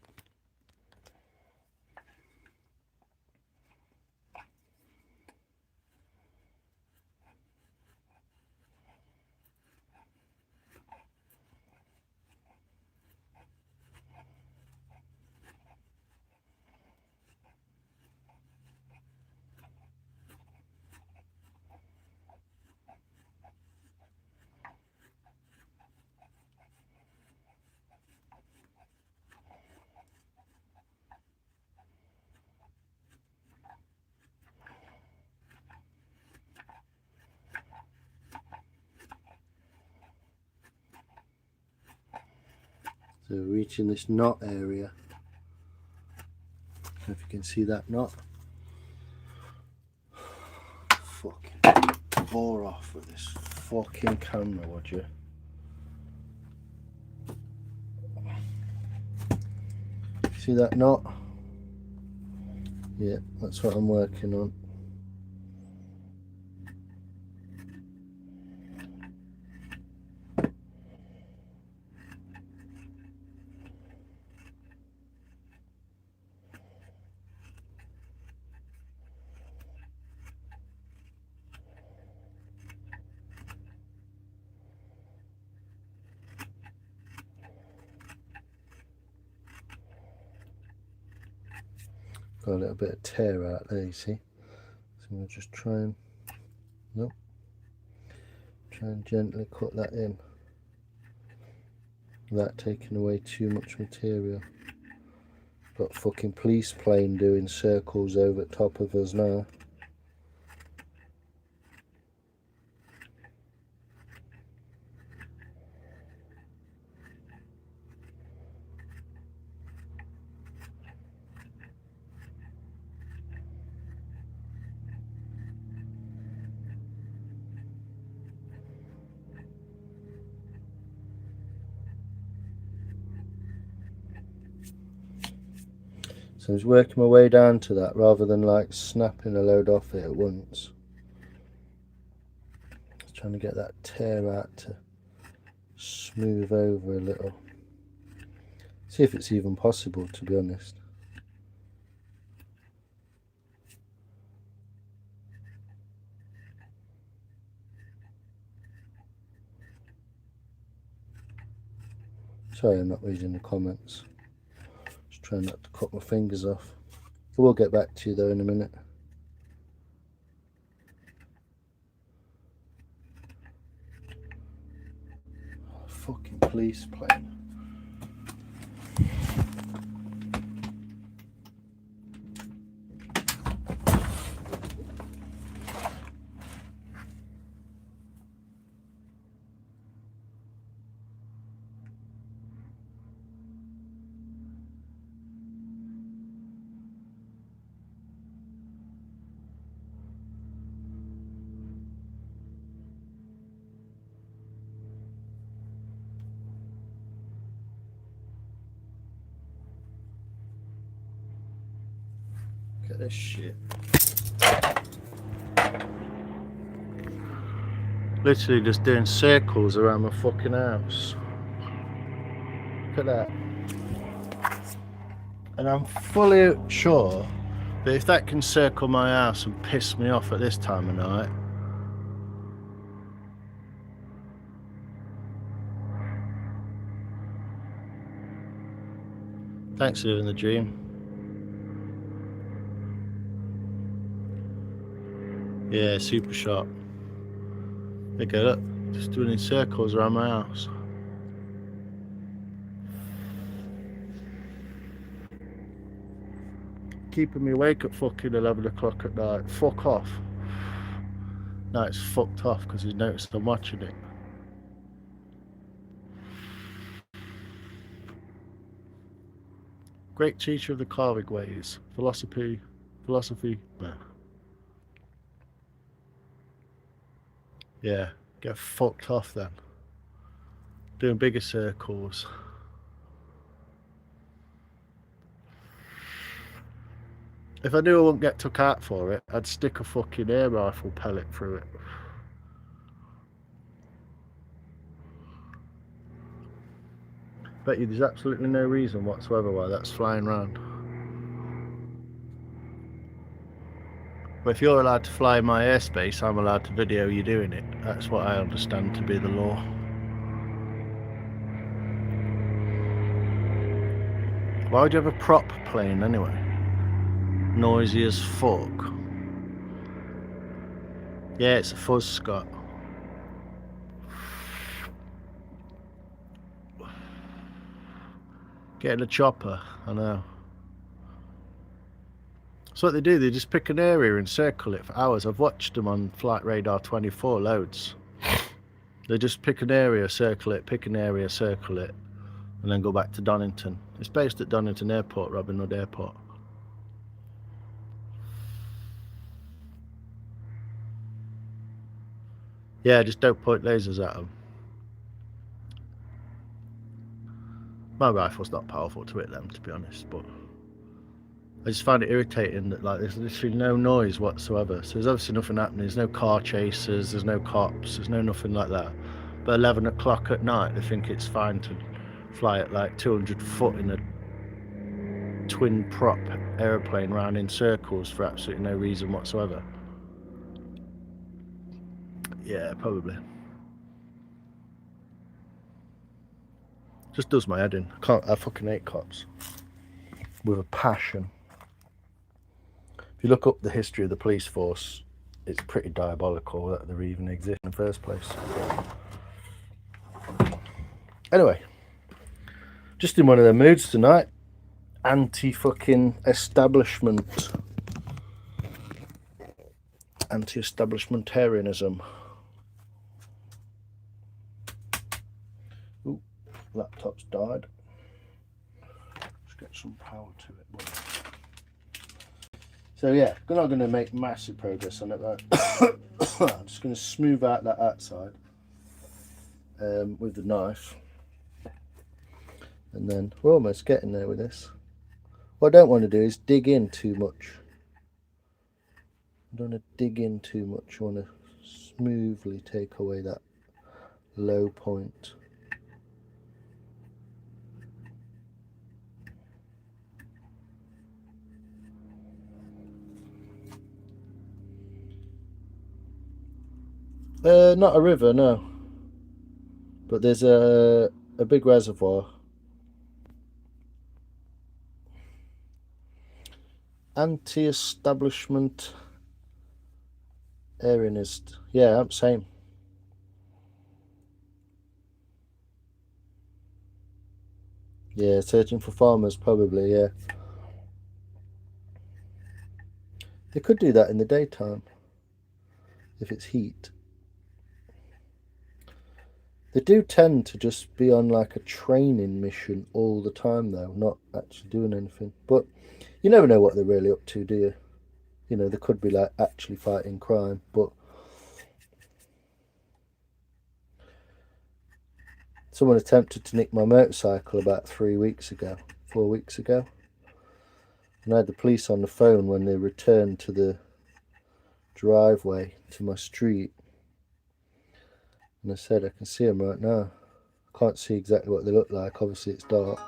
So we're reaching this knot area. I don't know if you can see that knot. Fucking bore off with this fucking camera, would you? See that knot? Yeah, that's what I'm working on. Got a little bit of tear out there, you see. So we'll just try and, nope, try and gently cut that in without taking away too much material. Got a fucking police plane doing circles over the top of us now. So I was working my way down to that rather than like snapping a load off it at once. Just trying to get that tear out to smooth over a little. See if it's even possible, to be honest. Sorry I'm not reading the comments. Just trying not to cut my fingers off. I will get back to you though in a minute. Oh, fucking police plane. Look at this shit. Literally just doing circles around my fucking house. Look at that. And I'm fully sure that if that can circle my house and piss me off at this time of night, thanks for living the dream. Yeah, super sharp. There you go, look, just doing these circles around my house. Keeping me awake at fucking 11 o'clock at night. Fuck off. Now it's fucked off because he's noticed I'm watching it. Great teacher of the carving ways. Philosophy. Yeah, get fucked off then. Doing bigger circles. If I knew I wouldn't get took out for it, I'd stick a fucking air rifle pellet through it. Bet you there's absolutely no reason whatsoever why that's flying around. But if you're allowed to fly in my airspace, I'm allowed to video you doing it. That's what I understand to be the law. Why would you have a prop plane anyway? Noisy as fuck. Yeah, it's a fuzz, Scott. Getting a chopper, I know. So what they do, they just pick an area and circle it for hours. I've watched them on Flight Radar 24 loads. They just pick an area, circle it, pick an area, circle it. and then go back to Donington. It's based at Donington Airport, Robin Hood Airport. Yeah, just don't point lasers at them. My rifle's not powerful to hit them, to be honest, but I just find it irritating that like there's literally no noise whatsoever. So there's obviously nothing happening. There's no car chasers, there's no cops, there's no nothing like that. But 11 o'clock at night, they think it's fine to fly at like 200 foot in a twin prop aeroplane round in circles for absolutely no reason whatsoever. Yeah, probably. Just does my head in. I fucking hate cops with a passion. If you look up the history of the police force, it's pretty diabolical that they even exist in the first place. Anyway, just in one of their moods tonight. Anti-fucking establishment. Anti-establishmentarianism. Ooh, laptop's died. Let's get some power to it, boy. So yeah, we're not going to make massive progress on it. Right? I'm just going to smooth out that outside with the knife, and then we're almost getting there with this. What I don't want to do is dig in too much. I don't want to dig in too much. I want to smoothly take away that low point. Not a river, no. But there's a big reservoir. Anti-establishment Arianist. Yeah, same. Yeah, searching for farmers, probably, yeah. They could do that in the daytime, if it's heat. They do tend to just be on like a training mission all the time, though, not actually doing anything. But you never know what they're really up to, do you? You know, they could be like actually fighting crime, but someone attempted to nick my motorcycle about 4 weeks ago. And I had the police on the phone when they returned to the driveway to my street. And I said, I can see them right now. I can't see exactly what they look like. Obviously, it's dark.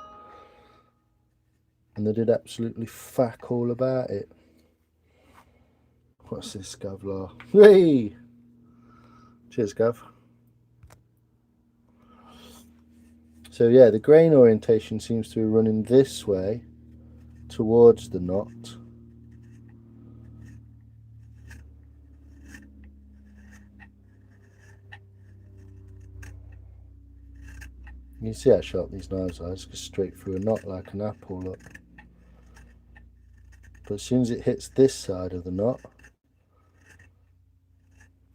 And they did absolutely fuck all about it. What's this, Gavlar? Hey! Cheers, Gav. So yeah, the grain orientation seems to be running this way towards the knot. You can see how sharp these knives are. It's just straight through a knot like an apple, look. But as soon as it hits this side of the knot, it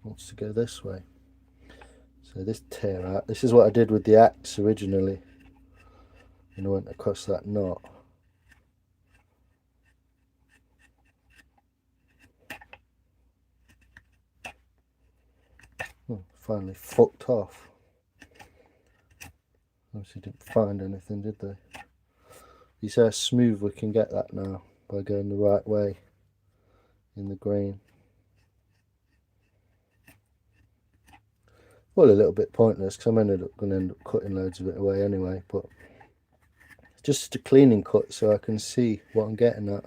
wants to go this way. So this tear out. This is what I did with the axe originally. And I went across that knot. Oh, finally fucked off. Obviously didn't find anything, did they? You see how smooth we can get that now by going the right way in the grain. Well, a little bit pointless because I'm going to end up cutting loads of it away anyway, but just a cleaning cut so I can see what I'm getting at.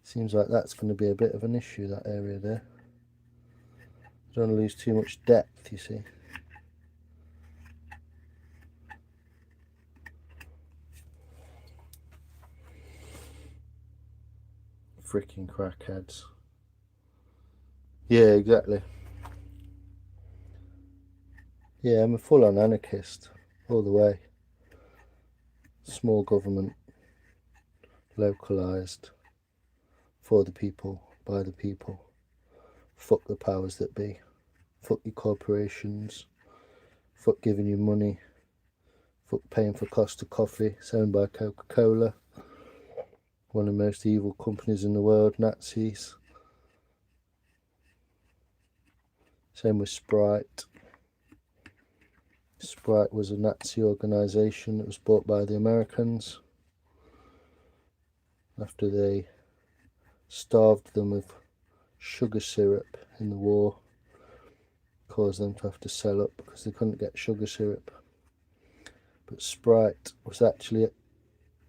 Seems like that's going to be a bit of an issue, that area there. I don't want to lose too much depth, you see. Freaking crackheads. Yeah, exactly. Yeah, I'm a full-on anarchist all the way. Small government, localised, for the people, by the people. Fuck the powers that be. Fuck your corporations. Fuck giving you money. Fuck paying for Costa Coffee, it's owned by Coca-Cola. One of the most evil companies in the world, Nazis. Same with Sprite. Sprite was a Nazi organisation that was bought by the Americans after they starved them of sugar syrup in the war, caused them to have to sell up because they couldn't get sugar syrup. But Sprite was actually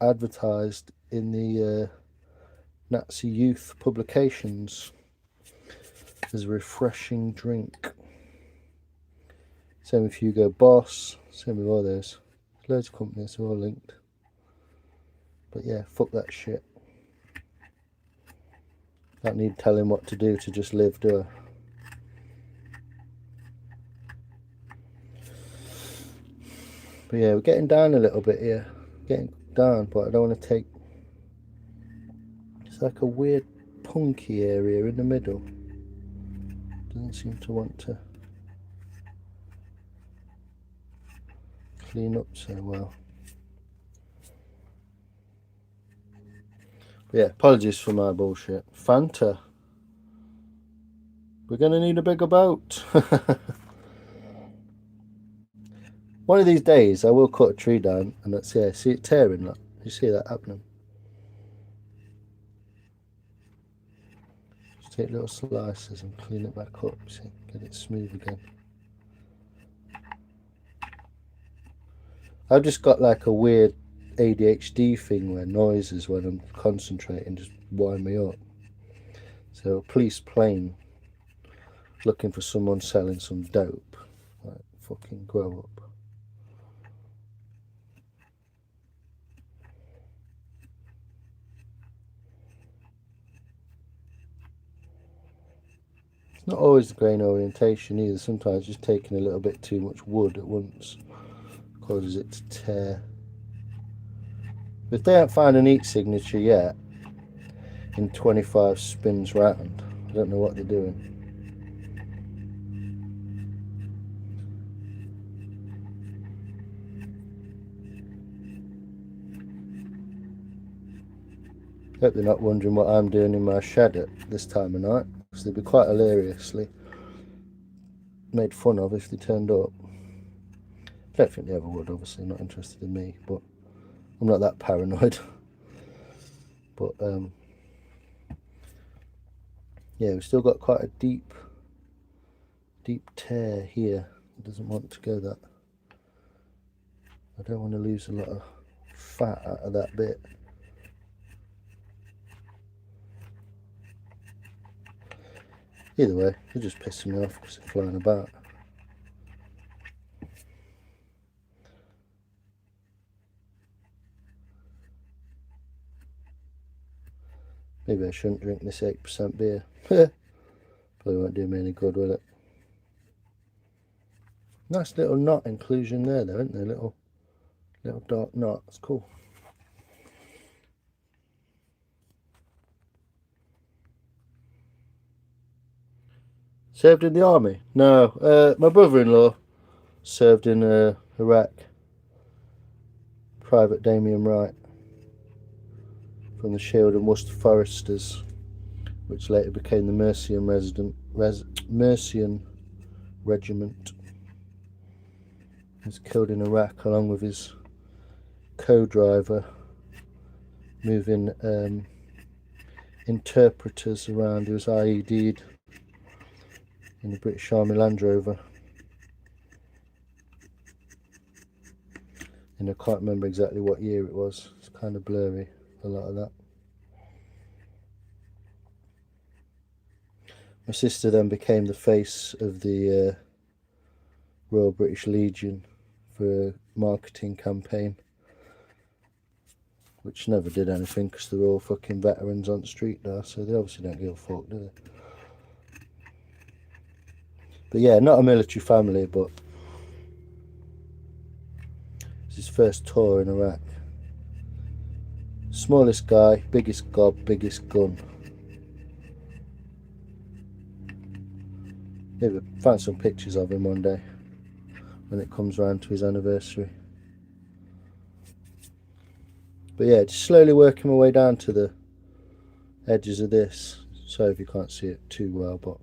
advertised in the Nazi youth publications as a refreshing drink. Same with Hugo Boss, same with all those. Loads of companies are all linked. But yeah, fuck that shit. Don't need telling what to do to just live, do I? But yeah, we're getting down a little bit here. Getting down, but I don't want to take... It's like a weird punky area in the middle. Doesn't seem to want to clean up so well. But yeah, apologies for my bullshit. Fanta. We're going to need a bigger boat. One of these days I will cut a tree down and let's see it tearing. Look. You see that happening? Just take little slices and clean it back up, see, get it smooth again. I've just got like a weird ADHD thing where noises when I'm concentrating just wind me up. So a police plane looking for someone selling some dope. Like, fucking grow up. It's not always the grain orientation either. Sometimes just taking a little bit too much wood at once causes it to tear. If they haven't found an heat signature yet in 25 spins round, I don't know what they're doing. Hope they're not wondering what I'm doing in my shed at this time of night, because they'd be quite hilariously made fun of if they turned up. I don't think they ever would, obviously, not interested in me, but I'm not that paranoid. But yeah, we've still got quite a deep tear here. It doesn't want to go that. I don't want to lose a lot of fat out of that bit. Either way, they're just pissing me off because they're flying about. Maybe I shouldn't drink this 8% beer. Probably won't do me any good, will it? Nice little knot inclusion there, though, isn't there? Little dark knot. It's cool. Served in the army? No. My brother-in-law served in Iraq. Private Damien Wright from the Shield and Worcester Foresters, which later became the Mercian Regiment. He was killed in Iraq along with his co-driver, moving interpreters around. He was IED'd in the British Army Land Rover. And I can't remember exactly what year it was. It's kind of blurry, a lot of that. My sister then became the face of the Royal British Legion for a marketing campaign, which never did anything because they're all fucking veterans on the street now, so they obviously don't give a fuck, do they? But yeah, not a military family, but it's his first tour in Iraq. Smallest guy, biggest gob, biggest gun. Maybe find some pictures of him one day when it comes round to his anniversary. But yeah, just slowly working my way down to the edges of this. Sorry if you can't see it too well, but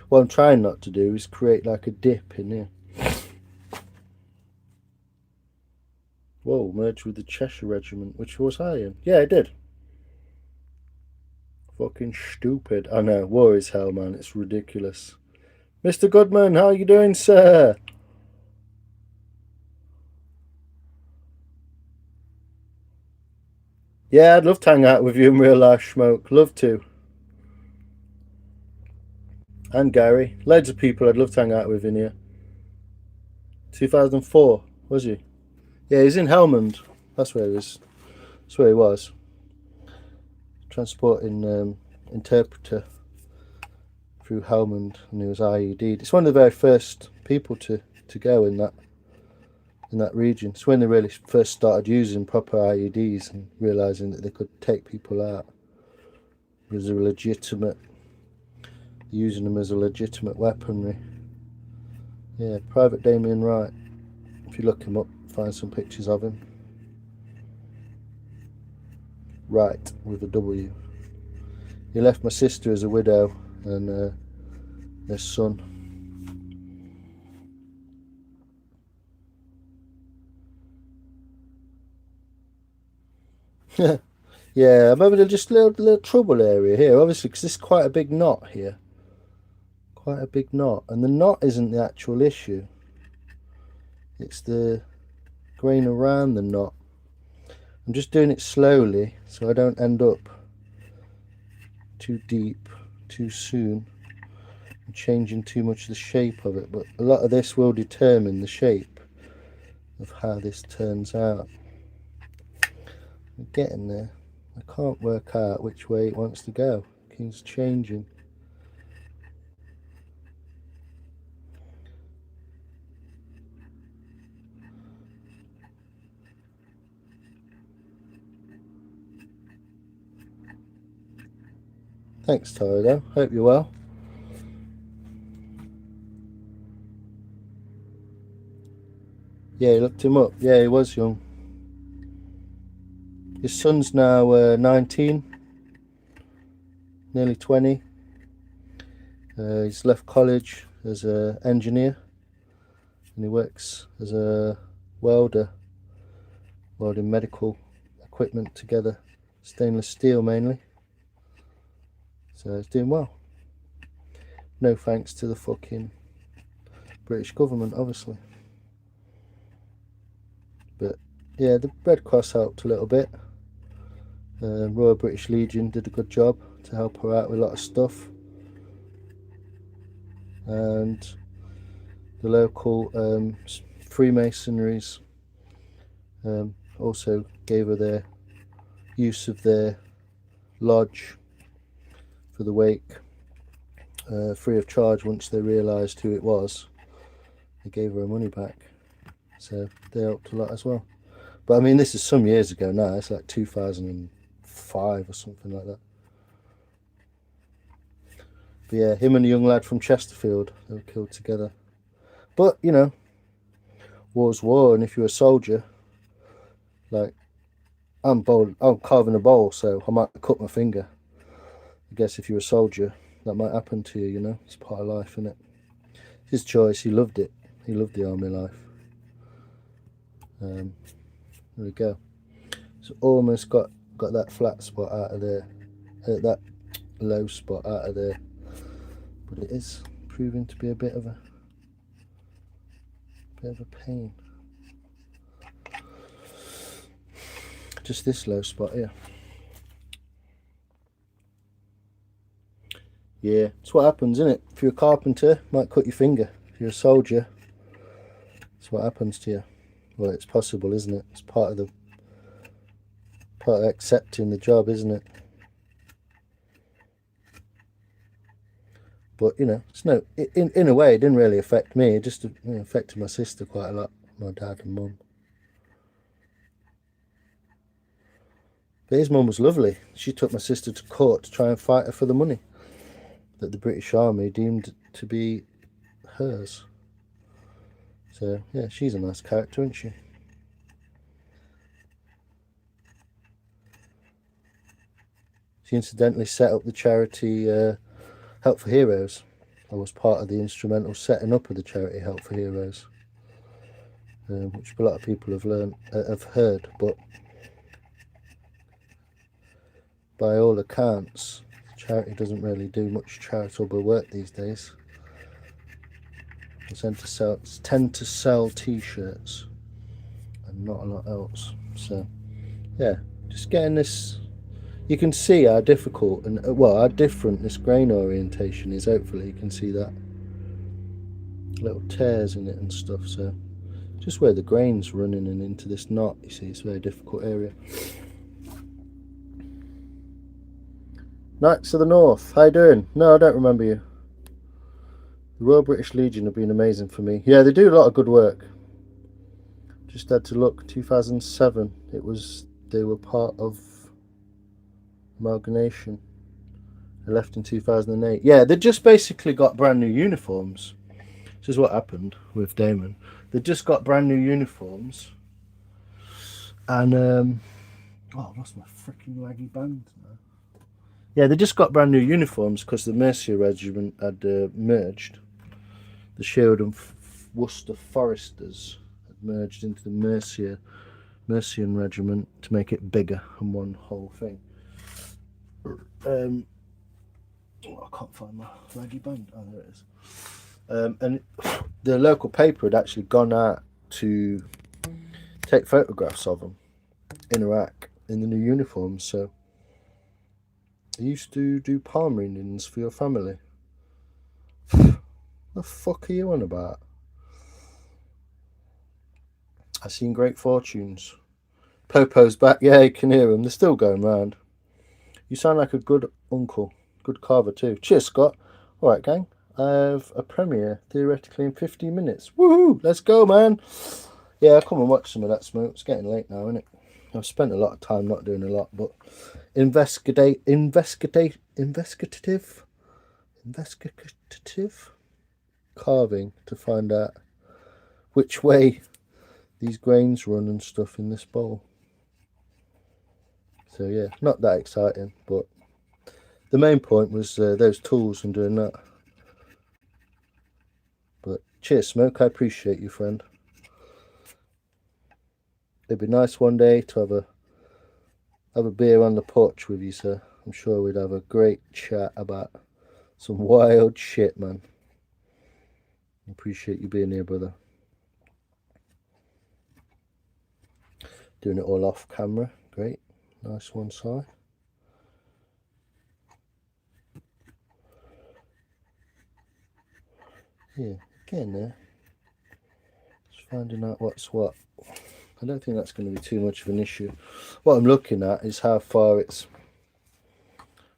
what I'm trying not to do is create like a dip in here. Whoa, merged with the Cheshire Regiment, which was I in? Yeah, it did. Fucking stupid. I know, war is hell, man. It's ridiculous. Mr. Goodman, how are you doing, sir? Yeah, I'd love to hang out with you in real life, Smoke. Love to. And Gary. Loads of people I'd love to hang out with in here. 2004, was he? Yeah, he's in Helmand. That's where he was. That's where he was. Transporting interpreter through Helmand, and he was IED'd. It's one of the very first people to go in that region. It's when they really first started using proper IEDs and realising that they could take people out. It was a legitimate, using them as a legitimate weaponry. Yeah, Private Damien Wright. If you look him up, find some pictures of him. Wright with a W. He left my sister as a widow and their son. Yeah, maybe just a little trouble area here, obviously, because this is quite a big knot here. Quite a big knot, and the knot isn't the actual issue. It's the grain around the knot. I'm just doing it slowly so I don't end up too deep too soon and changing too much the shape of it, but a lot of this will determine the shape of how this turns out. I'm getting there. I can't work out which way it wants to go. It keeps changing. Thanks, Tyler. Hope you're well. Yeah, you looked him up. Yeah, he was young. His son's now 19, nearly 20. He's left college as an engineer, and he works as a welder, welding medical equipment together, stainless steel mainly. So he's doing well. No thanks to the fucking British government, obviously. But yeah, the Red Cross helped a little bit. Royal British Legion did a good job to help her out with a lot of stuff, and the local Freemasonries also gave her their use of their lodge for the wake free of charge. Once they realised who it was, they gave her her money back, so they helped a lot as well. But I mean, this is some years ago now. It's like 2005 or something like that. But yeah, him and a young lad from Chesterfield, they were killed together. But you know, war's war, and if you're a soldier, like I'm carving a bowl, so I might cut my finger. I guess if you're a soldier, that might happen to you, you know. It's part of life, isn't it? His choice, he loved it. He loved the army life. There we go. So almost got that flat spot out of there, that low spot out of there. But it is proving to be a bit of a pain. Just this low spot here. Yeah, it's what happens, isn't it? If you're a carpenter, might cut your finger. If you're a soldier, it's what happens to you. Well, it's possible, isn't it? It's part of accepting the job, isn't it? But you know, it's no. In a way, it didn't really affect me. It just affected my sister quite a lot, my dad and mum. But his mum was lovely. She took my sister to court to try and fight her for the money that the British Army deemed to be hers. So yeah, she's a nice character, isn't she? She incidentally set up the charity Help for Heroes. I was part of the instrumental setting up of the charity Help for Heroes, which a lot of people have heard, but by all accounts, the charity doesn't really do much charitable work these days. They tend to sell T-shirts and not a lot else. So yeah, just getting this. You can see how difficult and how different this grain orientation is. Hopefully, you can see that little tears in it and stuff. So just where the grain's running and into this knot, you see, it's a very difficult area. Knights of the North, how you doing? No, I don't remember you. The Royal British Legion have been amazing for me. Yeah, they do a lot of good work. Just had to look. 2007. They were part of amalgamation. They left in 2008. Yeah, they just basically got brand new uniforms. This is what happened with Damon. They just got brand new uniforms, and I lost my freaking laggy band now. Yeah, they just got brand new uniforms because the Mercia Regiment had merged. The Shield and Worcester Foresters had merged into the Mercian Regiment to make it bigger and one whole thing. I can't find my laggy band. Oh, there it is. And the local paper had actually gone out to take photographs of them in Iraq in the new uniforms. So I used to do palm readings for your family. The fuck are you on about? I seen Great Fortunes. Popo's back. Yeah, you can hear them. They're still going round. You sound like a good uncle. Good carver too. Cheers, Scott. Alright, gang. I have a premiere theoretically in 15 minutes. Woohoo! Let's go, man. Yeah, I'll come and watch some of that, Smoke. It's getting late now, isn't it? I've spent a lot of time not doing a lot, but investigative carving to find out which way these grains run and stuff in this bowl. So yeah, not that exciting, but the main point was those tools and doing that. But cheers, Smoke. I appreciate you, friend. It'd be nice one day to have a beer on the porch with you, sir. I'm sure we'd have a great chat about some wild shit, man. Appreciate you being here, brother. Doing it all off camera. Great. Nice one, Si. Yeah, getting there. Just finding out what's what. I don't think that's going to be too much of an issue. What I'm looking at is how far it's...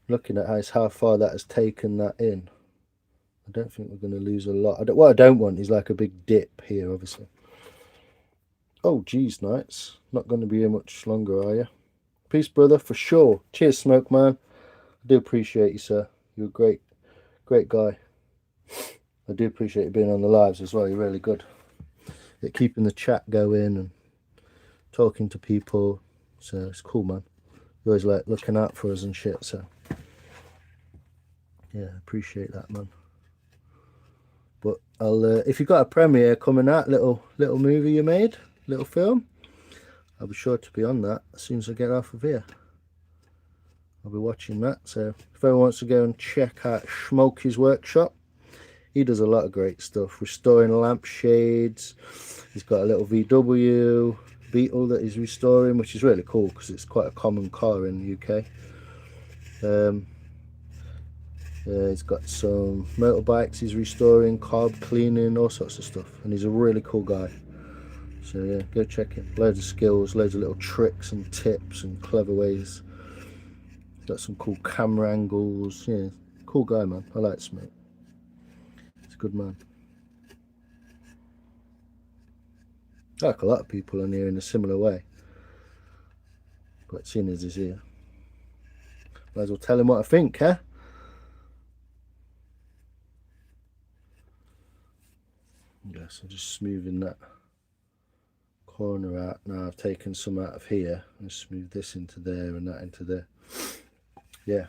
Looking at how far that has taken that in. I don't think we're going to lose a lot. What I don't want is like a big dip here, obviously. Oh, geez, Knights. Not going to be here much longer, are you? Peace, brother, for sure. Cheers, Smoke, man. I do appreciate you, sir. You're a great guy. I do appreciate you being on the lives as well. You're really good at keeping the chat going and talking to people. So it's cool, man. You're always like looking out for us and shit. So yeah, appreciate that, man. But I'll if you've got a premiere coming out, little movie you made, little film, I'll be sure to be on that as soon as I get off of here. I'll be watching that. So if anyone wants to go and check out Smokey's workshop, he does a lot of great stuff. Restoring lampshades. He's got a little VW Beetle that he's restoring, which is really cool because it's quite a common car in the UK. He's got some motorbikes he's restoring, carb cleaning, all sorts of stuff. And he's a really cool guy. So yeah, go check him. Loads of skills, loads of little tricks and tips and clever ways. He's got some cool camera angles. Yeah, cool guy, man. I like Smoke. He's a good man. Like a lot of people on here in a similar way. But seeing as he's here, might as well tell him what I think, huh? Yes, I'm just smoothing that corner out. Now I've taken some out of here and smooth this into there and that into there. yeah,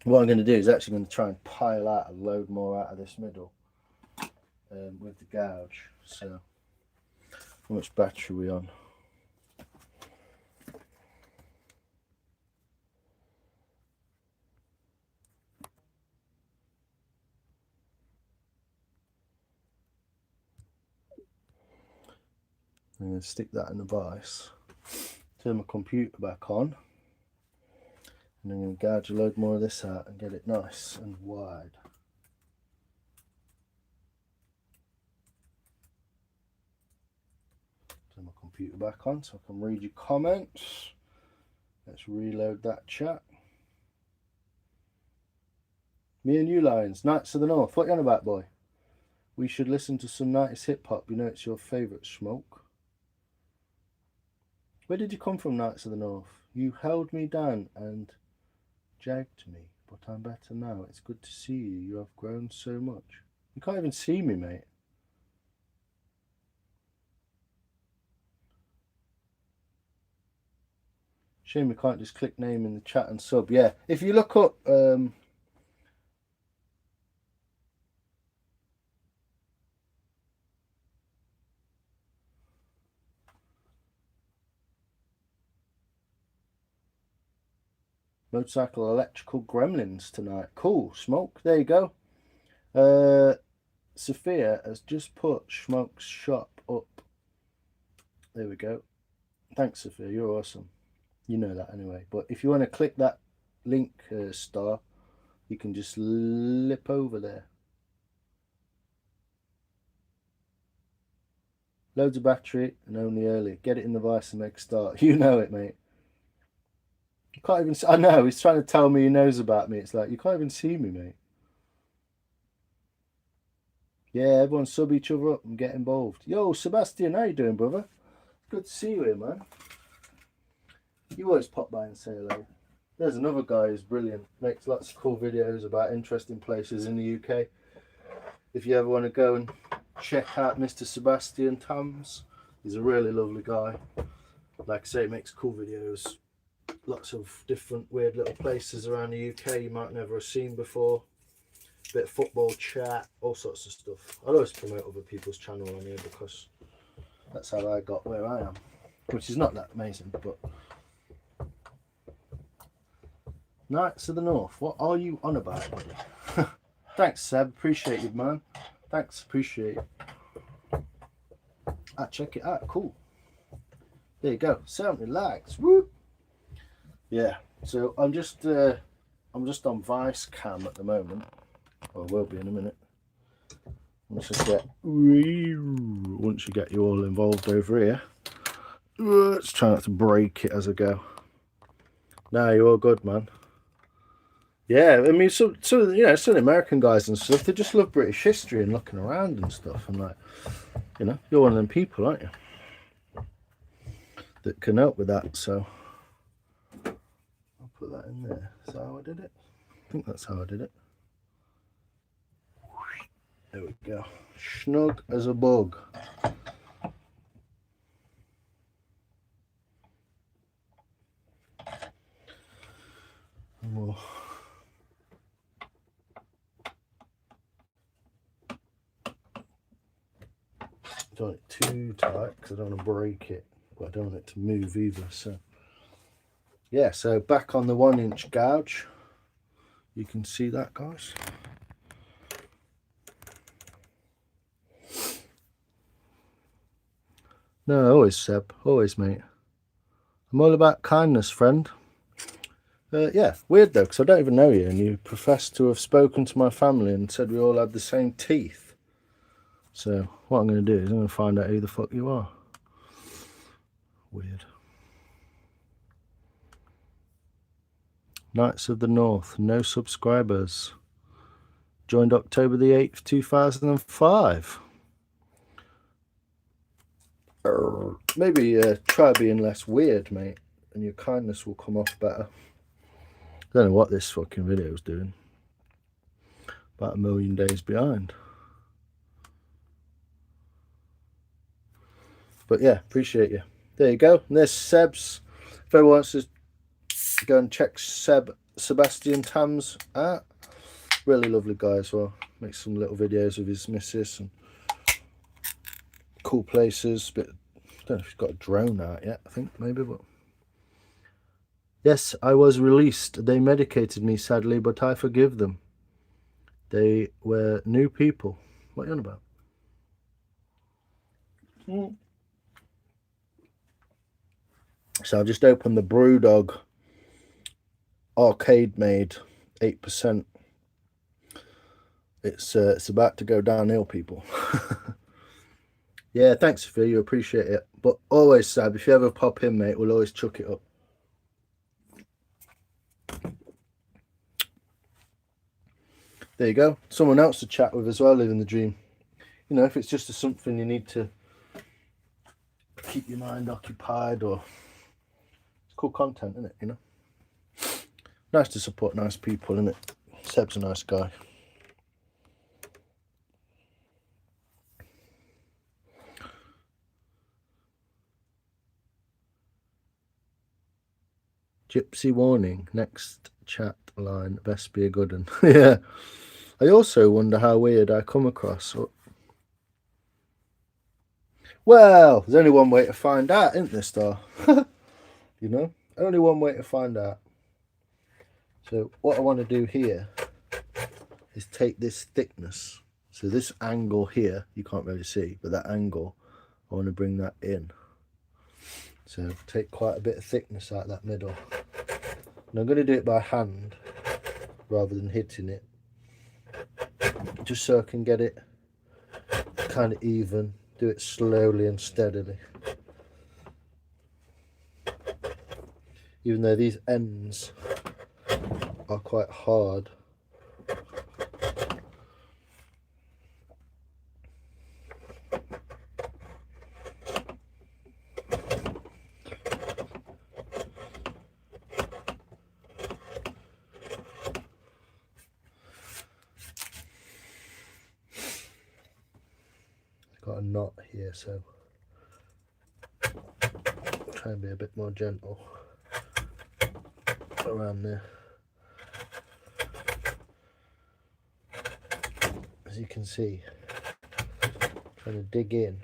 what I'm going to do is actually going to try and pile out a load more out of this middle with the gouge. So how much battery are we on? I'm going to stick that in the vise, turn my computer back on, and I'm going to gouge a load more of this out and get it nice and wide. Turn my computer back on so I can read your comments. Let's reload that chat. Me and you, Lions, Knights of the North. What you on about, boy? We should listen to some 90s hip hop. You know it's your favourite, Smoke. Where did you come from, Knights of the North? You held me down and jagged me, but I'm better now. It's good to see you. You have grown so much. You can't even see me, mate. Shame we can't just click name in the chat and sub. Yeah, if you look up Motorcycle Electrical Gremlins tonight. Cool, Smoke. There you go. Sophia has just put Smoke's shop up. There we go. Thanks, Sophia. You're awesome. You know that anyway. But if you want to click that link star, you can just lip over there. Loads of battery and only early. Get it in the vise and make a start. You know it, mate. You can't even. I know he's trying to tell me he knows about me. It's like you can't even see me, mate. Yeah, everyone sub each other up and get involved. Yo, Sebastian, how you doing, brother? Good to see you here, man. You always pop by and say hello. There's another guy who's brilliant. Makes lots of cool videos about interesting places in the UK. If you ever want to go and check out Mr. Sebastian Tams, he's a really lovely guy. Like I say, he makes cool videos. Lots of different weird little places around the UK you might never have seen before. Bit of football chat, all sorts of stuff. I always promote other people's channel on here because that's how I got where I am, which is not that amazing, but Knights of the North, what are you on about, buddy? Thanks, Seb, appreciate you, man. Thanks, appreciate it. Check it out, cool. There you go, 70 likes, woo! Yeah, so I'm just on Vice Cam at the moment. Well, I will be in a minute. Once you get you all involved over here. Let's try not to break it as I go. No, you're all good, man. Yeah, I mean, some you know, some American guys and stuff, they just love British history and looking around and stuff. And like, you know, you're one of them people, aren't you? That can help with that. So I'll put that in there. Is that how I did it? I think that's how I did it. There we go. Snug as a bug. More. Don't want it too tight because I don't want to break it, but I don't want it to move either. So yeah, so back on the 1-inch gouge. You can see that, guys. No, always, Seb. Always, mate. I'm all about kindness, friend. Yeah, weird though, because I don't even know you, and you profess to have spoken to my family and said we all had the same teeth. So what I'm going to do is I'm going to find out who the fuck you are. Weird. Knights of the North, no subscribers. Joined October the 8th, 2005. Maybe try being less weird, mate, and your kindness will come off better. I don't know what this fucking video is doing. About 1,000,000 days behind. But yeah, appreciate you. There you go. And there's Seb's. If anyone wants to go and check Seb Sebastian Tam's art. Really lovely guy as well. Makes some little videos of his missus and cool places. But I don't know if he's got a drone out yet, I think, maybe, but yes, I was released. They medicated me, sadly, but I forgive them. They were new people. What are you on about? So I've just opened the Brewdog arcade made 8%. It's about to go downhill, people. Yeah, thanks, Sophia. You appreciate it. But always, Sab, if you ever pop in, mate, we'll always chuck it up. There you go. Someone else to chat with as well, living the dream. You know, if it's just something you need to keep your mind occupied, or it's cool content, isn't it? You know, nice to support nice people, isn't it? Seb's a nice guy. Gypsy warning. Next chat line best be a good one. Yeah. I also wonder how weird I come across. Well, there's only one way to find out, isn't there, Star? You know, only one way to find out. So what I want to do here is take this thickness. So this angle here, you can't really see, but that angle, I want to bring that in. So take quite a bit of thickness out of that middle. And I'm going to do it by hand rather than hitting it. Just so I can get it kind of even. Do it slowly and steadily. Even though these ends are quite hard. Got a knot here, so try and be a bit more gentle around there. As you can see, trying to dig in.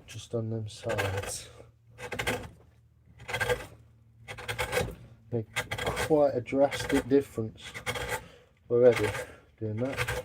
Just on them sides. Make quite a drastic difference already doing that.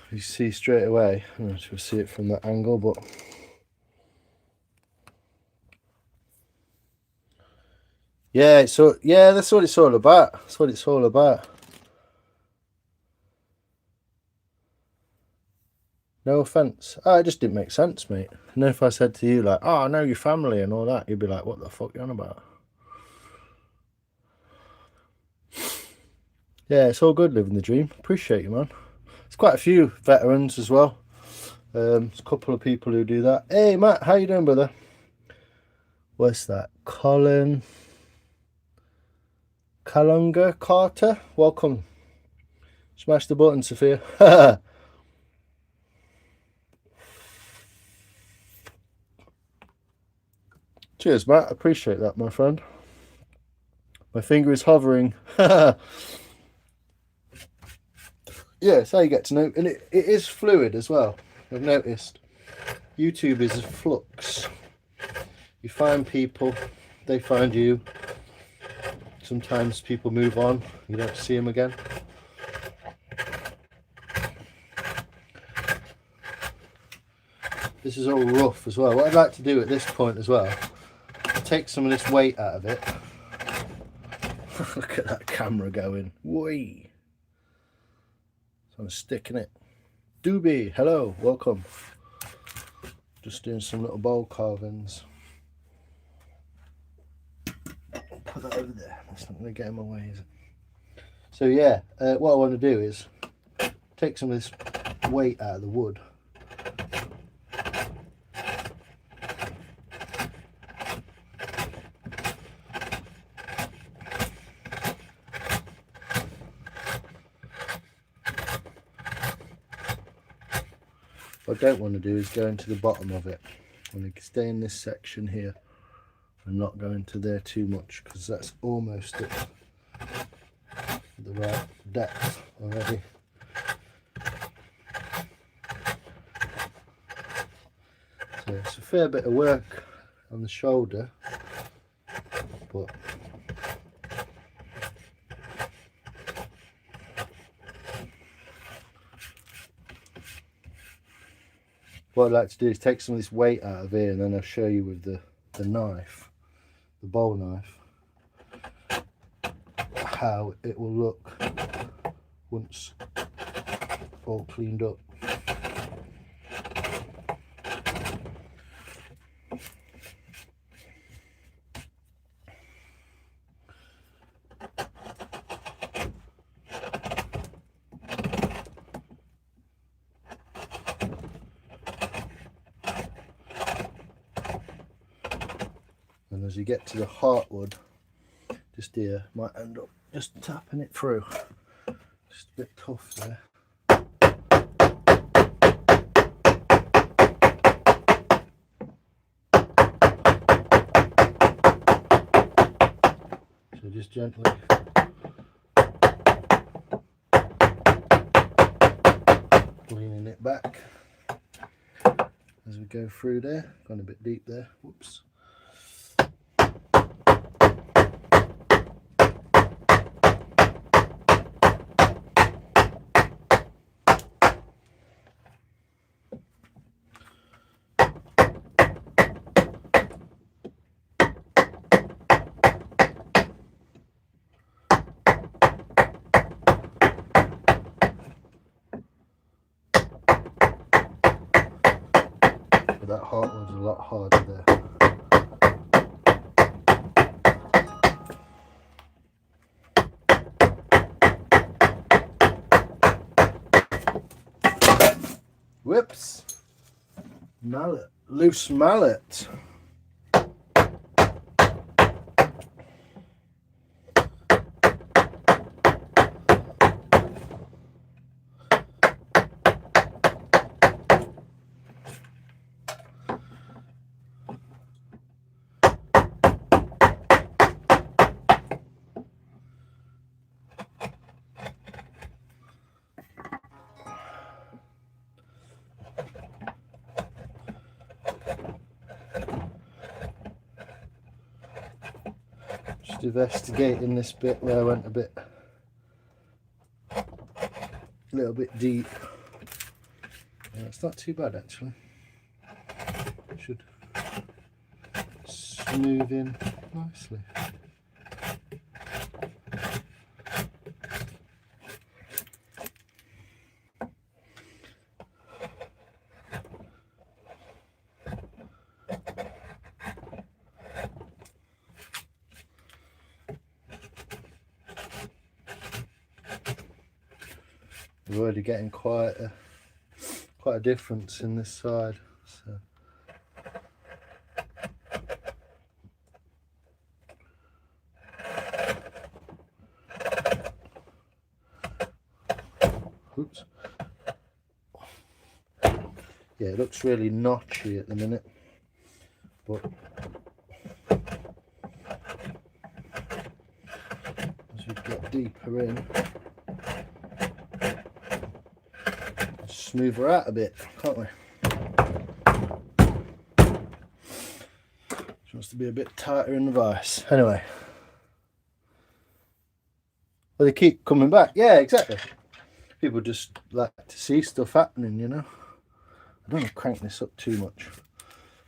You see straight away, I don't know if you'll see it from that angle, but yeah, so yeah, that's what it's all about. That's what it's all about. No offense. Oh, it just didn't make sense, mate. And then if I said to you like, "Oh, I know your family and all that," you'd be like, "What the fuck are you on about?" Yeah, it's all good living the dream. Appreciate you, man. There's quite a few veterans as well. There's a couple of people who do that. Hey, Matt, how you doing, brother? What's that? Colin Kalunga Carter, welcome. Smash the button, Sophia. Cheers, Matt. Appreciate that, my friend. My finger is hovering. Yeah, it's how you get to know. And it is fluid as well. I've noticed. YouTube is a flux. You find people, they find you. Sometimes people move on. You don't see them again. This is all rough as well. What I'd like to do at this point as well, take some of this weight out of it. Look at that camera going. Whee! I'm sticking it. Doobie, hello, welcome. Just doing some little bowl carvings. put that over there. That's not going to get in my way, is it? So yeah, what I want to do is take some of this weight out of the wood. What I don't want to do is go into the bottom of it. I want to stay in this section here and not go into there too much, because that's almost at the right depth already. So it's a fair bit of work on the shoulder, but what I'd like to do is take some of this weight out of here, and then I'll show you with the knife, the bowl knife, how it will look once all cleaned up. And as you get to the heartwood, just here, might end up just tapping it through. Just a bit tough there. So just gently leaning it back as we go through there. Gone a bit deep there. Whoops. That heartwood's a lot harder there. Whoops! Mallet, loose mallet. Just investigating this bit where I went a little bit deep. Yeah, it's not too bad actually. Should smooth in nicely. We're already getting quite a difference in this side. So. Oops. Yeah, it looks really notchy at the minute, but as we get deeper in, smooth her out a bit, can't we? She wants to be a bit tighter in the vise. Anyway. Well, they keep coming back. Yeah, exactly. People just like to see stuff happening, you know. I don't want to crank this up too much.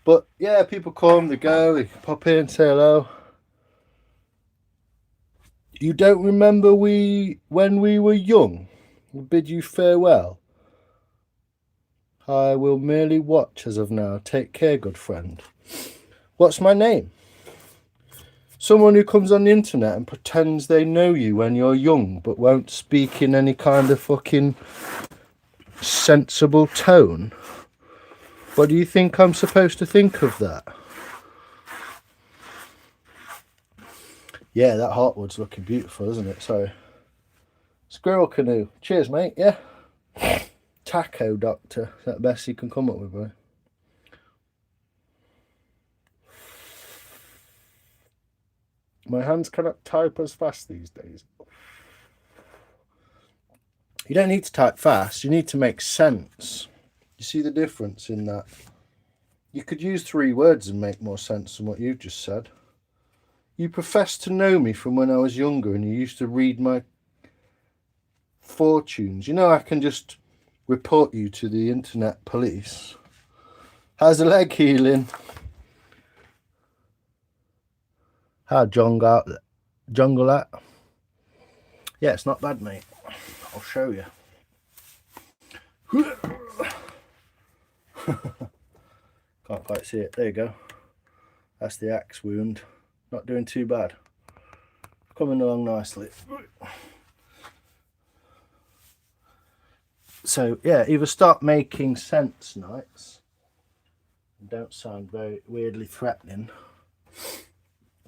But yeah, people come, they go, they pop in, say hello. You don't remember when we were young? We bid you farewell. I will merely watch as of now. Take care, good friend. What's my name? Someone who comes on the internet and pretends they know you when you're young, but won't speak in any kind of fucking sensible tone. What do you think I'm supposed to think of that? Yeah, that heartwood's looking beautiful, isn't it? Sorry. Squirrel canoe. Cheers, mate. Yeah. Taco doctor. Is that the best you can come up with, bro? My hands cannot type as fast these days. You don't need to type fast. You need to make sense. You see the difference in that? You could use 3 words and make more sense than what you've just said. You profess to know me from when I was younger and you used to read my fortunes. You know I can just report you to the internet police. How's the leg healing? How jungle that? Yeah, it's not bad, mate. I'll show you. Can't quite see it. There you go. That's the axe wound. Not doing too bad. Coming along nicely. So yeah, either start making sense, Knights, and don't sound very weirdly threatening.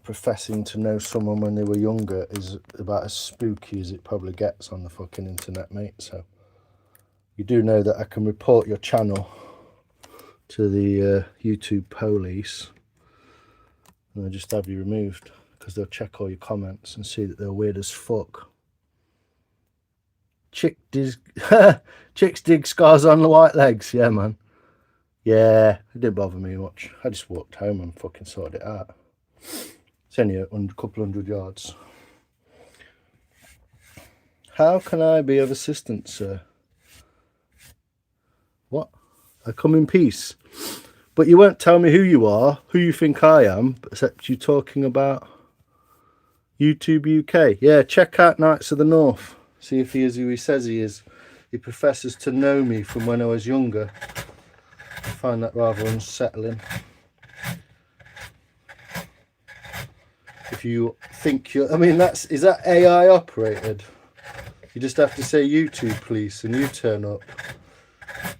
Professing to know someone when they were younger is about as spooky as it probably gets on the fucking internet, mate. So you do know that I can report your channel to the YouTube police and they'll just have you removed because they'll check all your comments and see that they're weird as fuck. Chicks dig scars on the white legs. Yeah, man. Yeah, it didn't bother me much. I just walked home and fucking sorted it out. It's only a couple hundred yards. How can I be of assistance, sir? What? I come in peace. But you won't tell me who you are, who you think I am, except you talking about YouTube UK. Yeah, check out Knights of the North. See if he is who he says he is. He professes to know me from when I was younger. I find that rather unsettling. If you think you're, I mean, is that AI operated? You just have to say YouTube police and you turn up.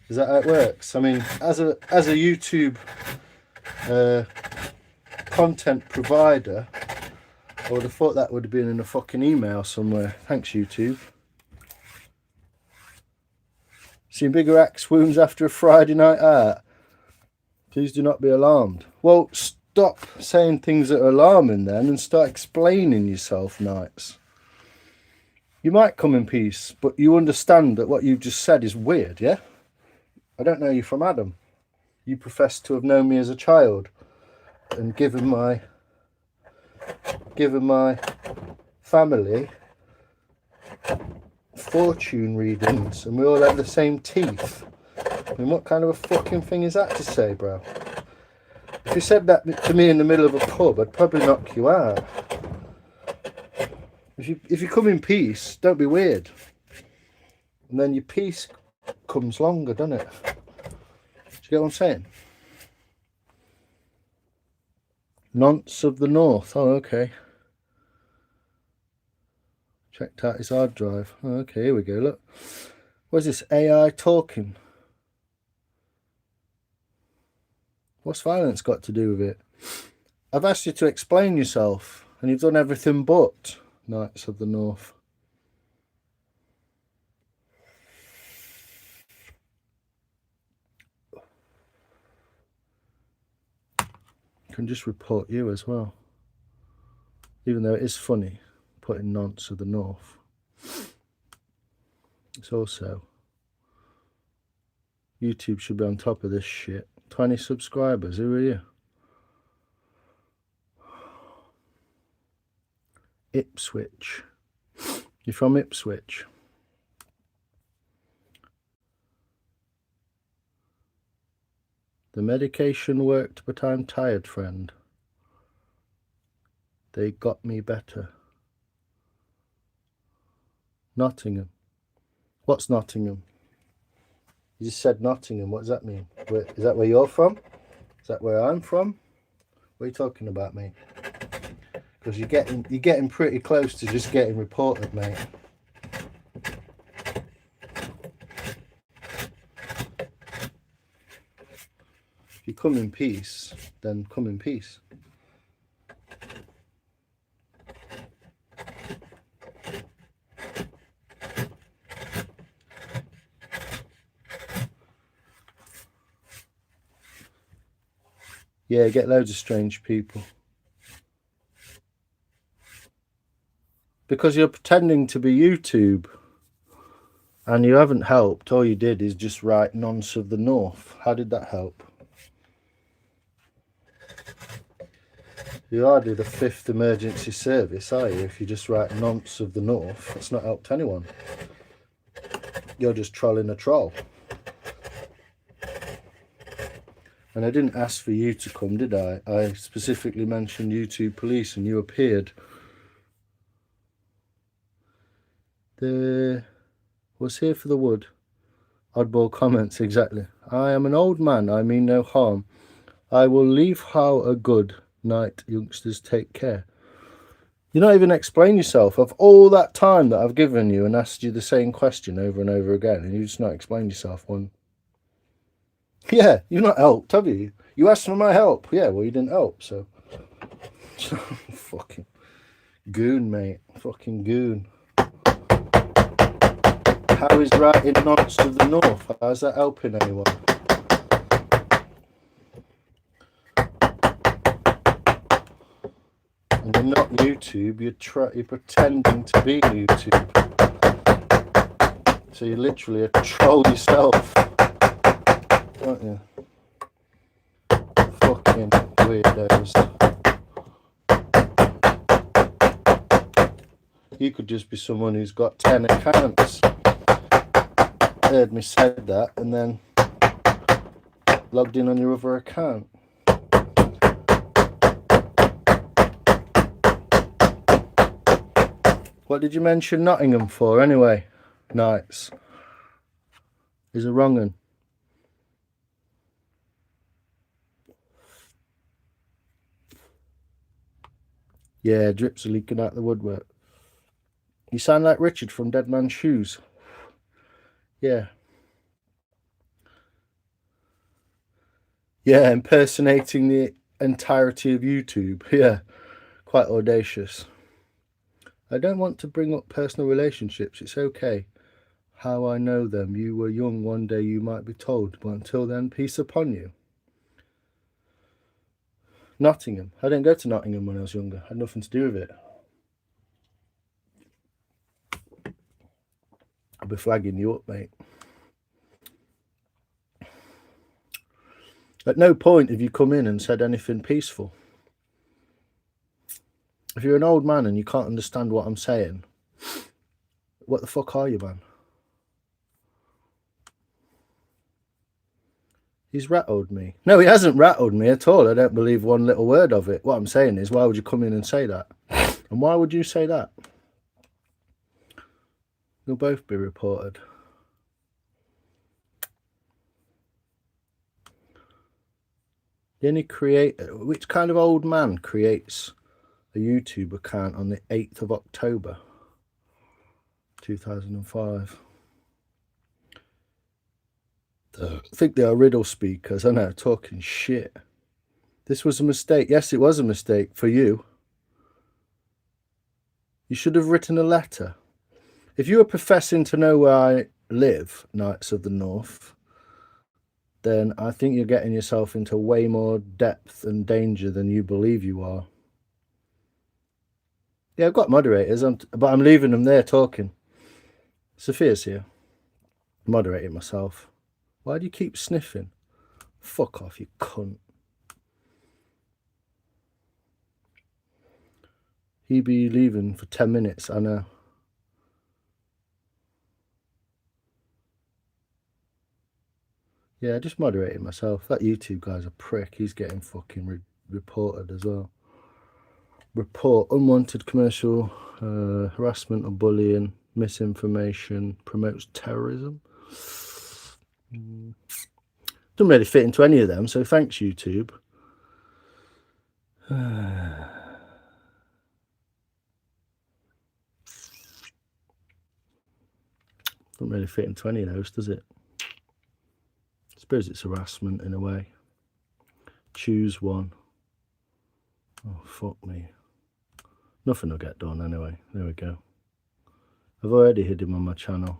Is that how it works? I mean, as a YouTube content provider, I would have thought that would have been in a fucking email somewhere. Thanks, YouTube. Seen bigger axe wounds after a Friday night out. Please do not be alarmed. Well, stop saying things that are alarming then and start explaining yourself, Knights. You might come in peace, but you understand that what you've just said is weird, yeah? I don't know you from Adam. You profess to have known me as a child and given my family fortune readings and we all have the same teeth. I mean, what kind of a fucking thing is that to say, bro? If you said that to me in the middle of a pub, I'd probably knock you out. If you come in peace, don't be weird. And then your peace comes longer, doesn't it? Do you get what I'm saying? Nonce of the North. Oh, okay. Checked out his hard drive. Oh, okay, here we go. Look. What's this? AI talking. What's violence got to do with it? I've asked you to explain yourself, and you've done everything but. Knights of the North. Can just report you as well. Even though it is funny putting nonce of the North. It's also YouTube should be on top of this shit. 20 subscribers, who are you? Ipswich. You're from Ipswich. The medication worked, but I'm tired, friend. They got me better. Nottingham. What's Nottingham? You just said Nottingham. What does that mean? Is that where you're from? Is that where I'm from? What are you talking about, mate? Because you're getting pretty close to just getting reported, mate. If you come in peace, then come in peace. Yeah, get loads of strange people. Because you're pretending to be YouTube. And you haven't helped. All you did is just write Nonce of the North. How did that help? You hardly the 5th emergency service, are you? If you just write Nonce of the North, it's not helped anyone. You're just trolling a troll. And I didn't ask for you to come, did I? I specifically mentioned YouTube police and you appeared. Was here for the wood. Oddball comments, exactly. I am an old man, I mean no harm. I will leave how a good night, youngsters, take care. You're not even explain yourself. Of all that time that I've given you and asked you the same question over and over again, and you just not explained yourself one. Yeah, you've not helped, have you? You asked for my help. Yeah, well, you didn't help, so. Fucking goon, mate. Fucking goon. How is writing Nonce of the North? How's that helping anyone? And you're not YouTube, you're pretending to be YouTube. So you're literally a troll yourself, aren't you? Fucking weirdos. You could just be someone who's got 10 accounts. Heard me said that and then logged in on your other account. What did you mention Nottingham for anyway? Knights. Is a wrong un. Yeah, drips are leaking out the woodwork. You sound like Richard from Dead Man's Shoes. Yeah. Yeah, impersonating the entirety of YouTube. Yeah, quite audacious. I don't want to bring up personal relationships. It's okay. How I know them. You were young, one day you might be told. But until then, peace upon you. Nottingham. I didn't go to Nottingham when I was younger. I had nothing to do with it. I'll be flagging you up, mate. At no point have you come in and said anything peaceful. If you're an old man and you can't understand what I'm saying, what the fuck are you, man? He's rattled me. No, he hasn't rattled me at all. I don't believe one little word of it. What I'm saying is, why would you come in and say that? And why would you say that? You'll both be reported. The only creator, which kind of old man creates a YouTube account on the 8th of October 2005? I think they are riddle speakers. I know, talking shit. This was a mistake. Yes, it was a mistake for you. You should have written a letter. If you were professing to know where I live, Knights of the North, then I think you're getting yourself into way more depth and danger than you believe you are. Yeah, I've got moderators, but I'm leaving them there talking. Sophia's here. I'm moderating myself. Why do you keep sniffing? Fuck off, you cunt. He be leaving for 10 minutes, I know. Yeah, just moderating myself. That YouTube guy's a prick. He's getting fucking reported as well. Report unwanted commercial harassment or bullying, misinformation, promotes terrorism. Doesn't really fit into any of them, so thanks, YouTube. Doesn't really fit into any of those, does it? I suppose it's harassment in a way. Choose one. Oh, fuck me. Nothing will get done anyway. There we go. I've already hid him on my channel.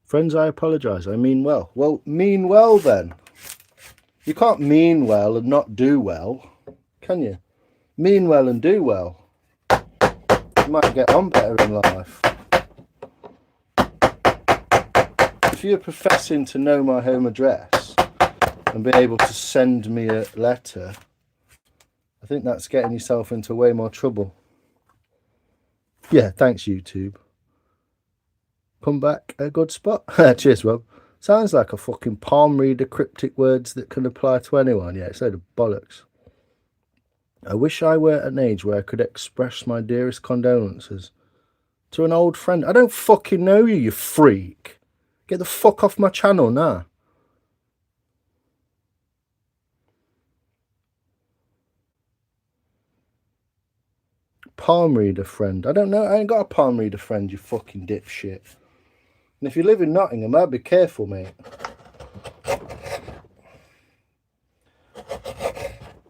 Friends, I apologise. I mean well. Well, mean well then. You can't mean well and not do well, can you? Mean well and do well. You might get on better in life. If you're professing to know my home address and be able to send me a letter, I think that's getting yourself into way more trouble. Yeah, thanks YouTube. Come back, a good spot. Cheers, Rob. Sounds like a fucking palm reader, cryptic words that can apply to anyone. Yeah, it's a load of bollocks. I wish I were at an age where I could express my dearest condolences to an old friend. I don't fucking know you, you freak. Get the fuck off my channel now. Palm reader friend. I don't know. I ain't got a palm reader friend, you fucking dipshit. And if you live in Nottingham, I'd be careful, mate.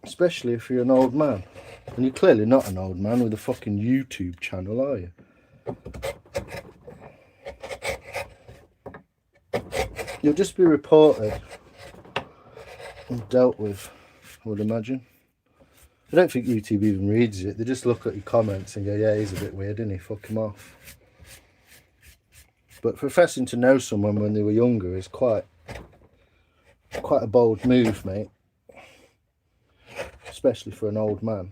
Especially if you're an old man. And you're clearly not an old man with a fucking YouTube channel, are you? You'll just be reported and dealt with, I would imagine. I don't think YouTube even reads it. They just look at your comments and go, yeah, he's a bit weird, isn't he? Fuck him off. But professing to know someone when they were younger is quite a bold move, mate. Especially for an old man.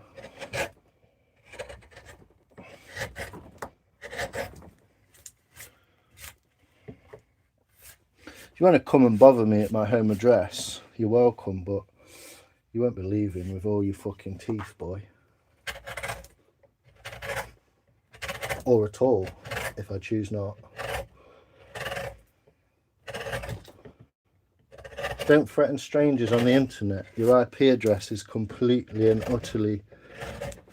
If you want to come and bother me at my home address, you're welcome, but you won't be leaving with all your fucking teeth, boy. Or at all, if I choose not. Don't threaten strangers on the internet. Your IP address is completely and utterly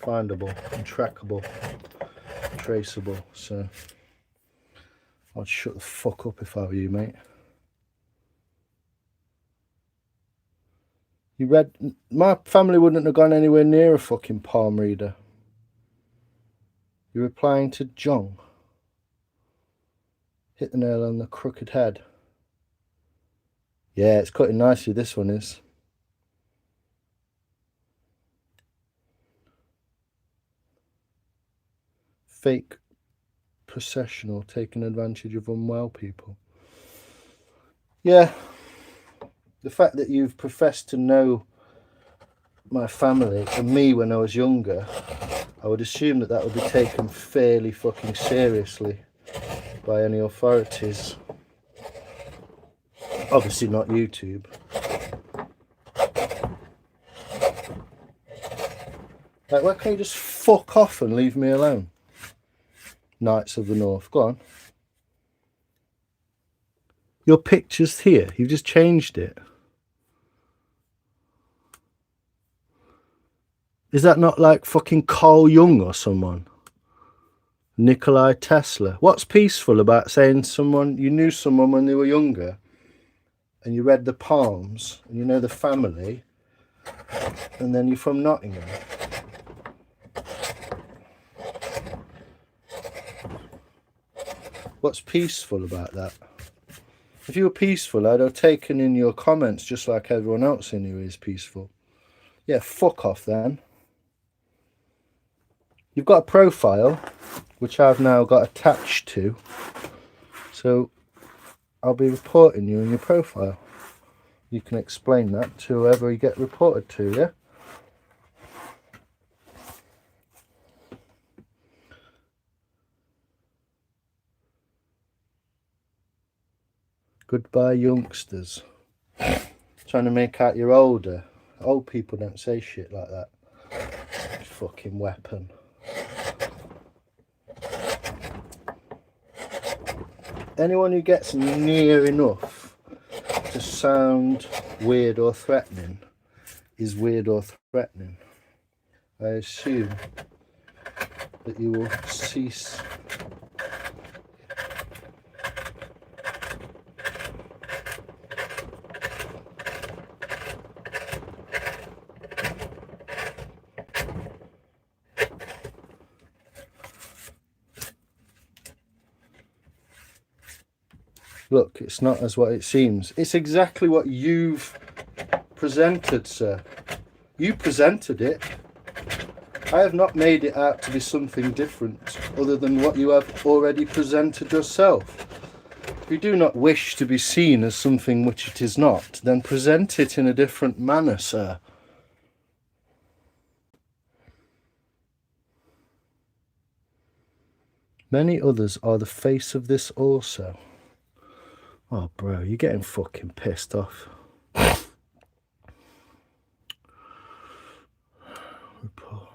findable and trackable, traceable. So I'd shut the fuck up if I were you, mate. You read, my family wouldn't have gone anywhere near a fucking palm reader. You're replying to John. Hit the nail on the crooked head. Yeah, it's cutting nicely, this one is. Fake processional, taking advantage of unwell people. Yeah, the fact that you've professed to know my family and me when I was younger, I would assume that would be taken fairly fucking seriously by any authorities. Obviously not YouTube. Like, why can't you just fuck off and leave me alone? Knights of the North, go on. Your picture's here, you've just changed it. Is that not like fucking Carl Jung or someone? Nikolai Tesla. What's peaceful about saying you knew someone when they were younger and you read the palms and you know the family and then you're from Nottingham? What's peaceful about that? If you were peaceful, I'd have taken in your comments just like everyone else in here is peaceful. Yeah, fuck off then. You've got a profile, which I've now got attached to. So I'll be reporting you in your profile. You can explain that to whoever you get reported to, yeah? Goodbye, youngsters. Trying to make out you're older. Old people don't say shit like that. Fucking weapon. Anyone who gets near enough to sound weird or threatening is weird or threatening. I assume that you will cease Look, it's not as what it seems. It's exactly what you've presented, sir. You presented it. I have not made it out to be something different other than what you have already presented yourself. If you do not wish to be seen as something which it is not, then present it in a different manner, sir. Many others are the face of this also. Oh, bro, you're getting fucking pissed off. Report.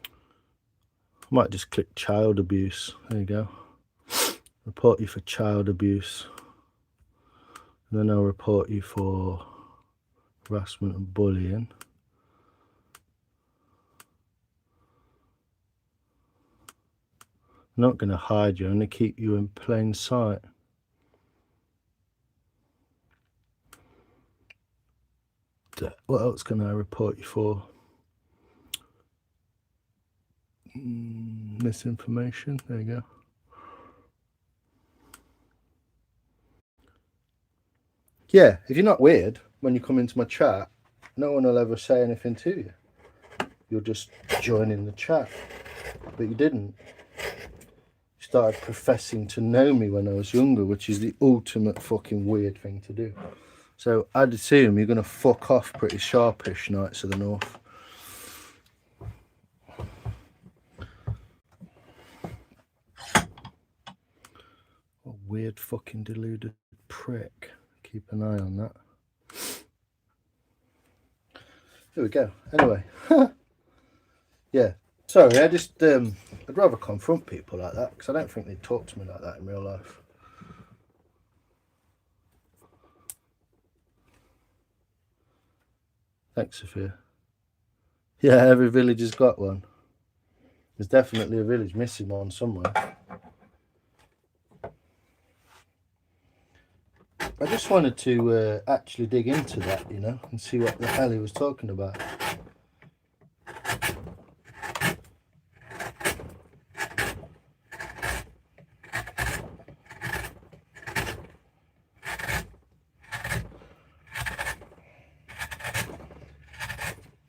I might just click child abuse. There you go. Report you for child abuse. And then I'll report you for harassment and bullying. I'm not going to hide you, I'm going to keep you in plain sight. What else can I report you for? Misinformation, there you go. Yeah, if you're not weird when you come into my chat, no one will ever say anything to you. You'll just join in the chat. But you didn't. You started professing to know me when I was younger, which is the ultimate fucking weird thing to do. So I'd assume you're going to fuck off pretty sharpish, Knights of the North. What a weird fucking deluded prick. Keep an eye on that. Here we go. Anyway. Yeah. Sorry, I just, I'd rather confront people like that because I don't think they'd talk to me like that in real life. Thanks, Sophia. Yeah, every village has got one. There's definitely a village missing one somewhere. I just wanted to actually dig into that, you know, and see what the hell he was talking about.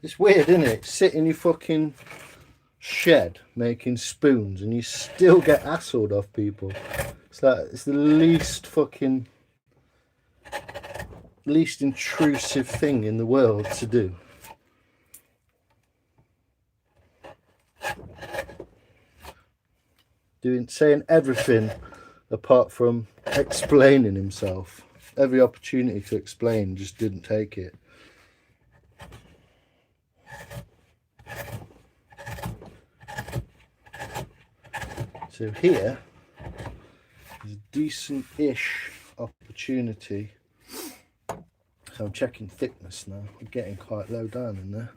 It's weird, isn't it? Sit in your fucking shed making spoons and you still get assholed off people. It's like, it's the least intrusive thing in the world to do. Saying everything apart from explaining himself. Every opportunity to explain, just didn't take it. So here is a decent-ish opportunity. So I'm checking thickness now. We're getting quite low down in there.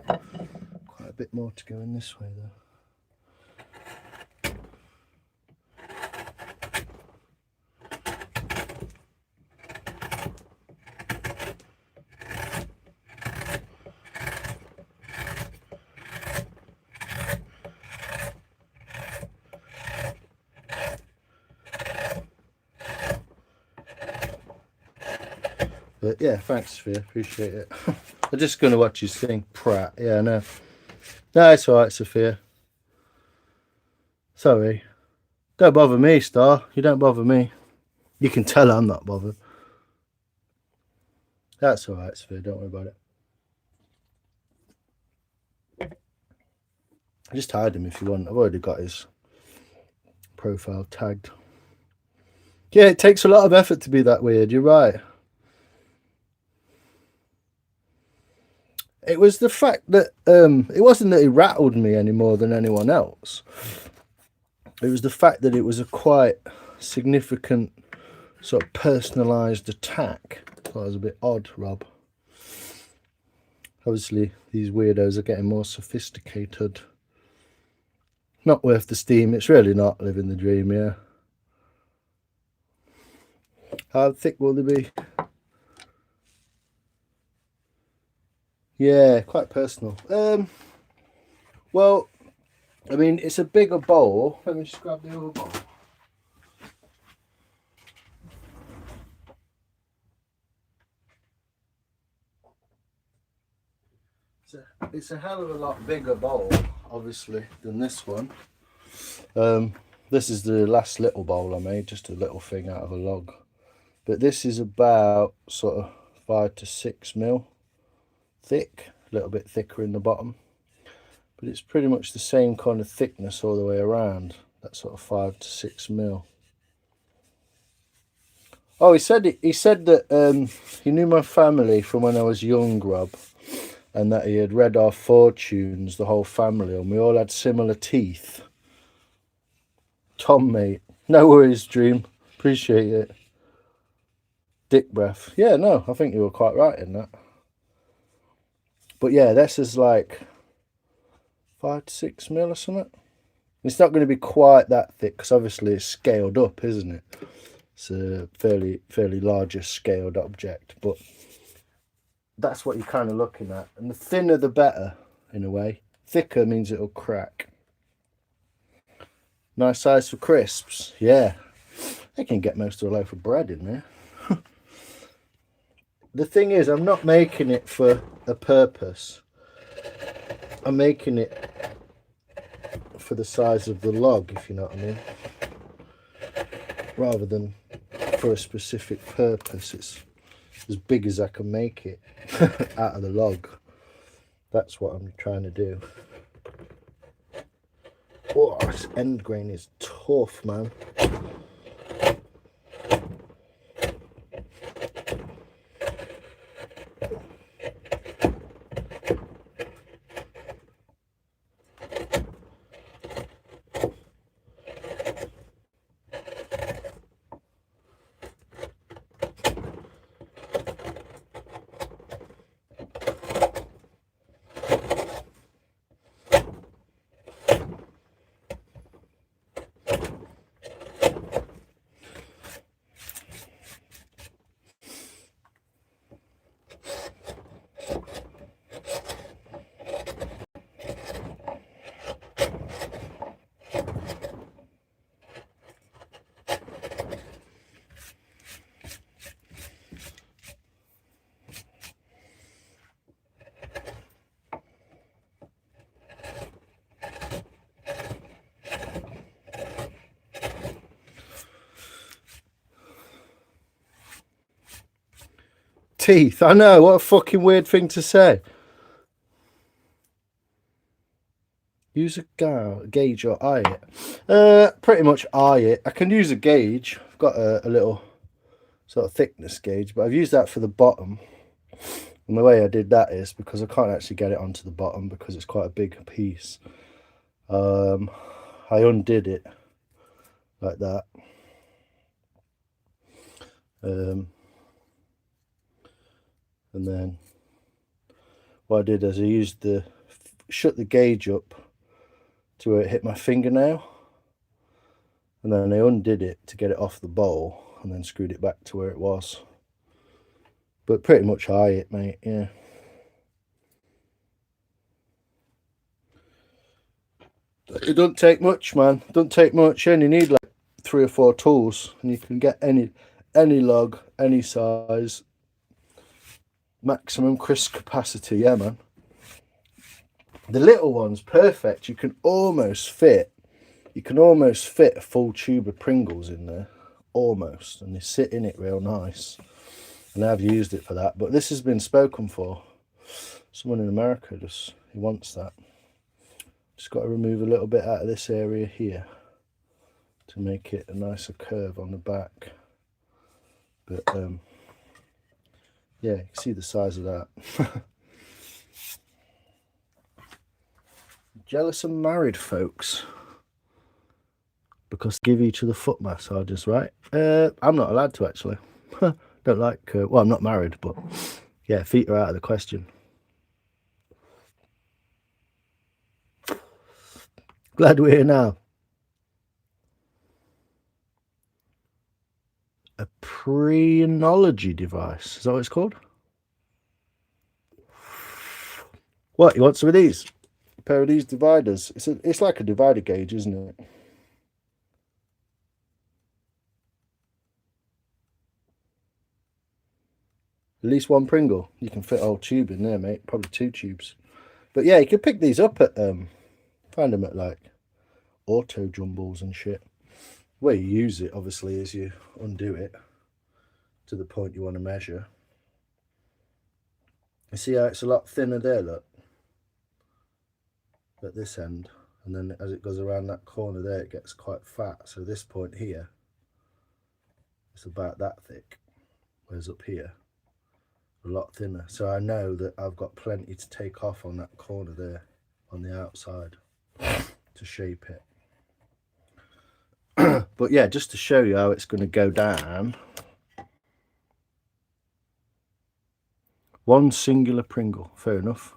Quite a bit more to go in this way though. But yeah, thanks, Sophia. Appreciate it. I'm just going to watch you sing, prat. Yeah, no. No, it's alright, Sophia. Sorry. Don't bother me, Star. You don't bother me. You can tell I'm not bothered. That's alright, Sophia. Don't worry about it. Just hide him if you want. I've already got his profile tagged. Yeah, it takes a lot of effort to be that weird. You're right. It was the fact that it wasn't that he rattled me any more than anyone else. It was the fact that it was a quite significant sort of personalised attack. That was a bit odd, Rob. Obviously, these weirdos are getting more sophisticated. Not worth the steam. It's really not living the dream, yeah. How thick will they be? Yeah, quite personal. Well, I mean, it's a bigger bowl. Let me just grab the other bowl. It's a hell of a lot bigger bowl, obviously, than this one. This is the last little bowl I made, just a little thing out of a log. But this is about sort of 5 to 6 mil thick, a little bit thicker in the bottom. But it's pretty much the same kind of thickness all the way around, that sort of 5 to 6 mil. Oh, he said that he knew my family from when I was young, Rob, and that he had read our fortunes, the whole family, and we all had similar teeth. Tom, mate. No worries, Dream. Appreciate it. Dick breath. Yeah, no, I think you were quite right in that. But yeah, this is like 5 to 6 mil or something. It's not going to be quite that thick because obviously it's scaled up, isn't it? It's a fairly larger scaled object, but that's what you're kind of looking at. And the thinner the better, in a way. Thicker means it'll crack. Nice size for crisps. Yeah, they can get most of a loaf of bread in there. The thing is, I'm not making it for a purpose. I'm making it for the size of the log, if you know what I mean. Rather than for a specific purpose. It's as big as I can make it out of the log. That's what I'm trying to do. Oh, this end grain is tough, man. Teeth. I know, what a fucking weird thing to say. Use a gauge or eye it. Pretty much eye it. I can use a gauge. I've got a little sort of thickness gauge, but I've used that for the bottom. And the way I did that is because I can't actually get it onto the bottom because it's quite a big piece. I undid it like that. And then what I did is I used shut the gauge up to where it hit my fingernail, and then I undid it to get it off the bowl and then screwed it back to where it was. But pretty much eye it, mate. Yeah. It don't take much, man. It don't take much. You only need like 3 or 4 tools and you can get any log, any size. Maximum crisp capacity, yeah, man. The little one's perfect. You can almost fit a full tube of Pringles in there, almost, and they sit in it real nice. And I've used it for that, but this has been spoken for. Someone in America he wants that. Just got to remove a little bit out of this area here to make it a nicer curve on the back. But yeah, you can see the size of that. Jealous of married folks because they give each other foot massages, right? I'm not allowed to, actually. Don't like, well, I'm not married, but yeah, feet are out of the question. Glad we're here now. A phrenology device, is that what it's called? What, you want some of these? A pair of these dividers. It's like a divider gauge, isn't it? At least 1 Pringle. You can fit a whole tube in there, mate. Probably 2 tubes. But yeah, you can pick these up at find them at like auto jumbles and shit. The way you use it obviously is you undo it to the point you want to measure. You see how it's a lot thinner there, look, at this end, and then as it goes around that corner there it gets quite fat. So this point here, it's about that thick, whereas up here a lot thinner. So I know that I've got plenty to take off on that corner there on the outside to shape it. But yeah, just to show you how it's going to go down, one singular Pringle, fair enough.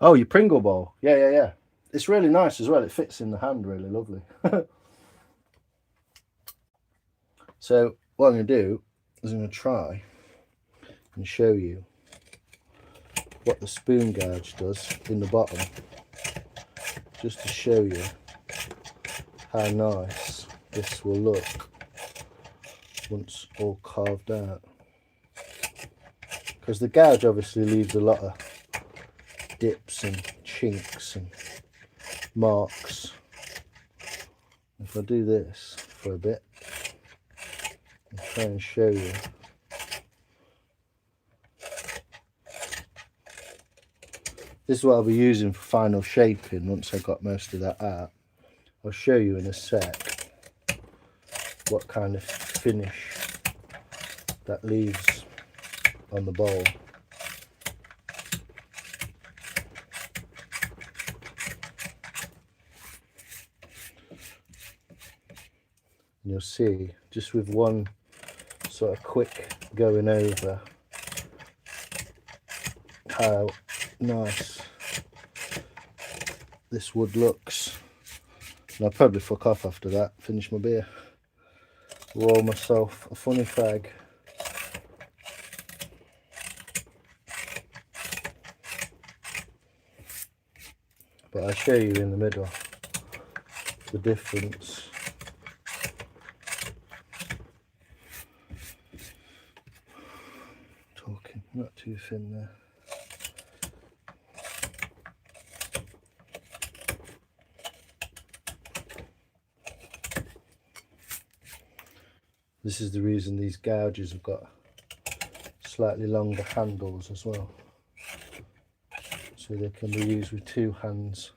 Oh, your Pringle bowl, yeah. It's really nice as well. It fits in the hand really lovely. So what I'm going to do is I'm going to try and show you what the spoon gouge does in the bottom, just to show you how nice this will look once all carved out. Because the gouge obviously leaves a lot of dips and chinks and marks. If I do this for a bit and try and show you, this is what I'll be using for final shaping once I got most of that out. I'll show you in a sec what kind of finish that leaves on the bowl. And you'll see, just with one sort of quick going over, how nice this wood looks. And I'll probably fuck off after that, finish my beer, roll myself a funny fag. But I'll show you in the middle the difference. Talking, not too thin there. This is the reason these gouges have got slightly longer handles as well, so they can be used with two hands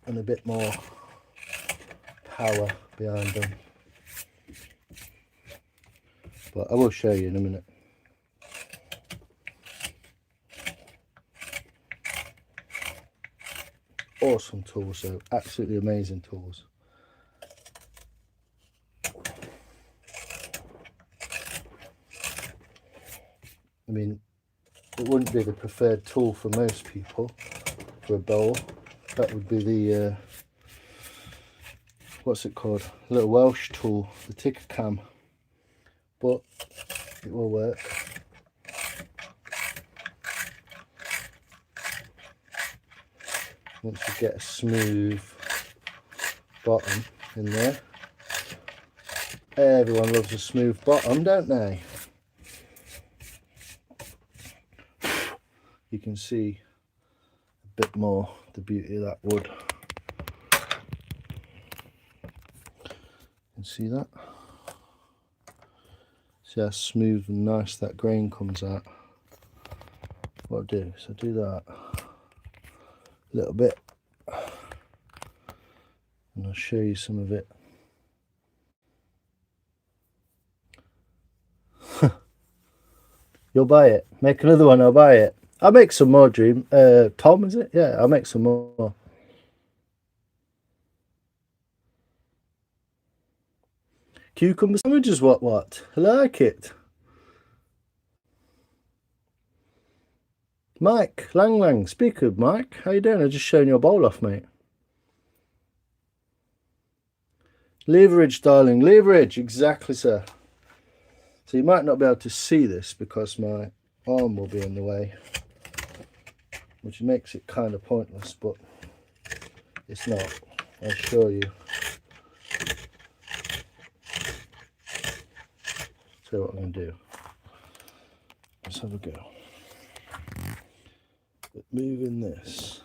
and a bit more power behind them. But I will show you in a minute. Awesome tools though, absolutely amazing tools. I mean, it wouldn't be the preferred tool for most people for a bowl. That would be the what's it called, a little Welsh tool, the ticker cam, but it will work. Once you get a smooth bottom in there, everyone loves a smooth bottom, don't they? You can see a bit more the beauty of that wood. You can see that? See how smooth and nice that grain comes out. What I'll do is I'll do that a little bit and I'll show you some of it. You'll buy it. Make another one, I'll buy it. I'll make some more, Dream. Tom, is it? Yeah, I'll make some more. Cucumber sandwiches, what? I like it. Mike, Lang, speak of Mike. How you doing? I'm just showing your bowl off, mate. Leverage, darling, leverage. Exactly, sir. So you might not be able to see this because my arm will be in the way, which makes it kind of pointless, but it's not, I assure you. So what I'm going to do, let's have a go. But moving this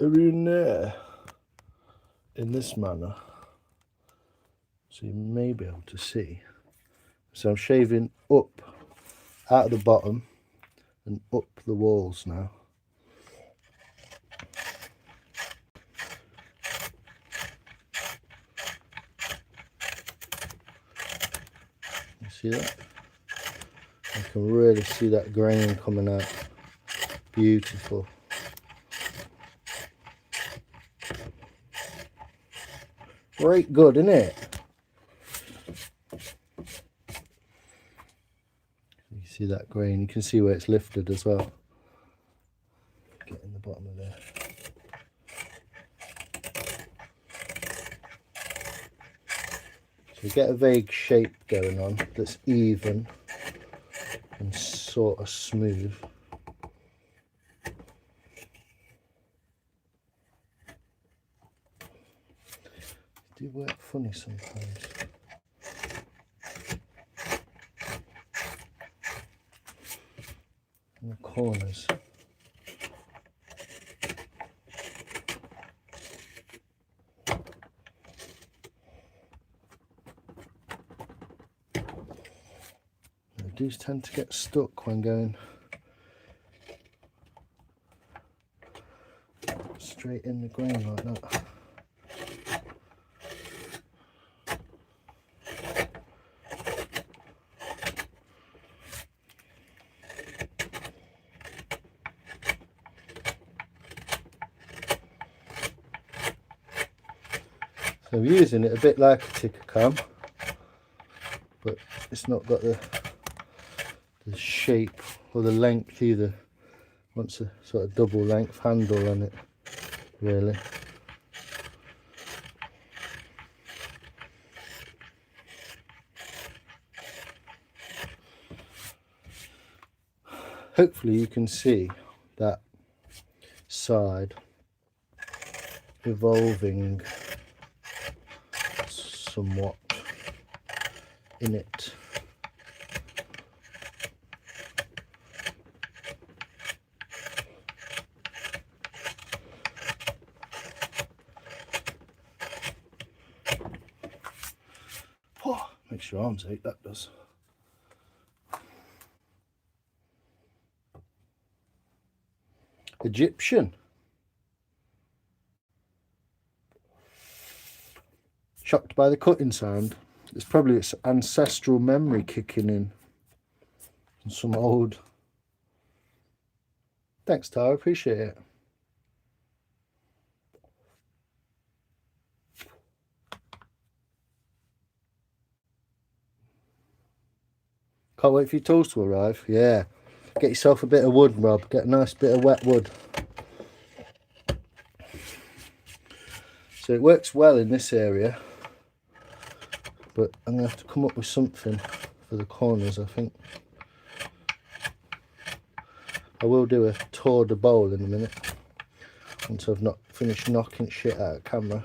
around there in this manner, so you may be able to see. So I'm shaving up out of the bottom and up the walls now. You see that? I can really see that grain coming out. Beautiful. Right good, isn't it? You see that grain, you can see where it's lifted as well. Get in the bottom of there. So you get a vague shape going on that's even and sort of smooth. They do work funny sometimes. In the corners. They do tend to get stuck when going straight in the grain like that. So I'm using it a bit like a ticker cam, but it's not got the shape or the length either. Wants a sort of double length handle on it, really. Hopefully you can see that side evolving somewhat in it. Oh, makes your arms ache, that does. Egyptian. Shocked by the cutting sound. It's probably its ancestral memory kicking in. And some old. Thanks, Tara, appreciate it. Can't wait for your tools to arrive. Yeah. Get yourself a bit of wood, Rob. Get a nice bit of wet wood. So it works well in this area, but I'm going to have to come up with something for the corners, I think. I will do a tour de bowl in a minute, once I've not finished knocking shit out of camera,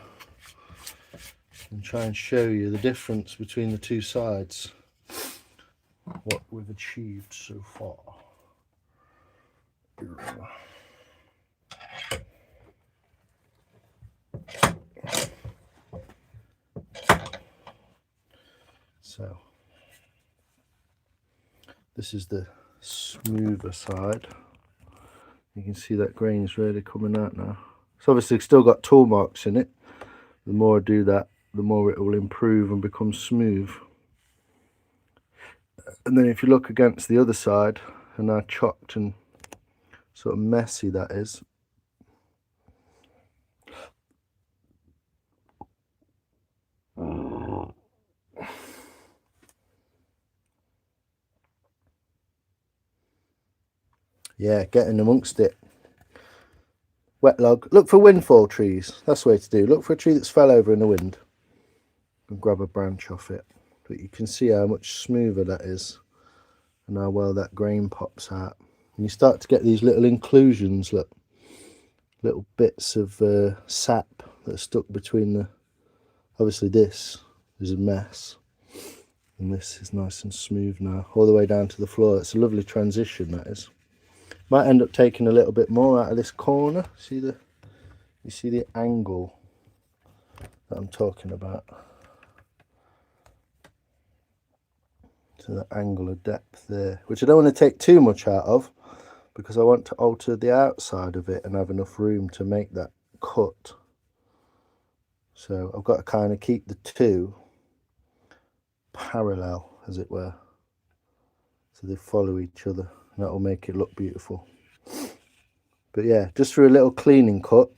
and try and show you the difference between the two sides, what we've achieved so far. So this is the smoother side. You can see that grain's really coming out now. It's obviously still got tool marks in it. The more I do that, the more it will improve and become smooth. And then if you look against the other side, and how chopped and sort of messy that is. Yeah, getting amongst it. Wet log. Look for windfall trees. That's the way to do. Look for a tree that's fell over in the wind and grab a branch off it. But you can see how much smoother that is and how well that grain pops out. And you start to get these little inclusions, look, little bits of sap that are stuck between the. Obviously, this is a mess, and this is nice and smooth now, all the way down to the floor. It's a lovely transition, that is. Might end up taking a little bit more out of this corner. You see the angle that I'm talking about. So the angle of depth there, which I don't want to take too much out of, because I want to alter the outside of it and have enough room to make that cut. So I've got to kind of keep the two parallel, as it were, so they follow each other, and that will make it look beautiful. But yeah, just for a little cleaning cut,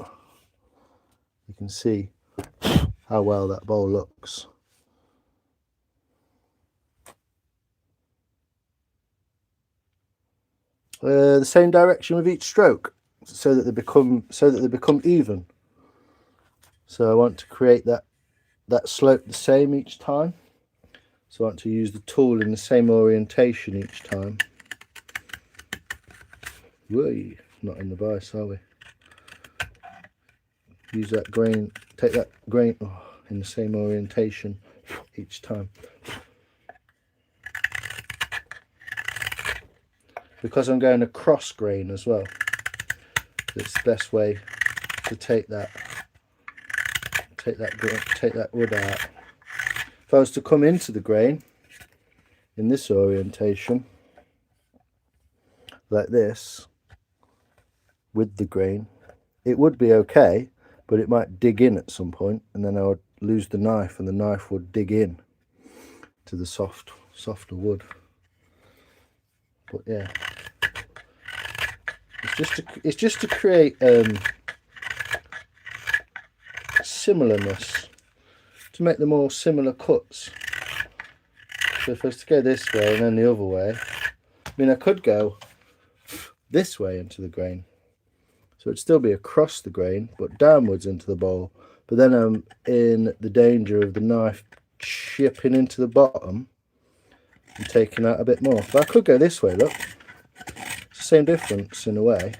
you can see how well that bowl looks. The same direction with each stroke, so that they become even. So I want to create that slope the same each time. So I want to use the tool in the same orientation each time. Whee, not in the vise, are we? Use that grain, take that grain in the same orientation each time. Because I'm going across grain as well, it's the best way to take that wood out. If I was to come into the grain in this orientation, like this, with the grain, it would be okay, but it might dig in at some point, and then I would lose the knife, and the knife would dig in to the softer wood. But yeah, it's just to create similarness, to make them all similar cuts. So if I was to go this way and then the other way, I mean, I could go this way into the grain, so it'd still be across the grain but downwards into the bowl, but then I'm in the danger of the knife chipping into the bottom and taking out a bit more. But I could go this way, look, it's the same difference in a way,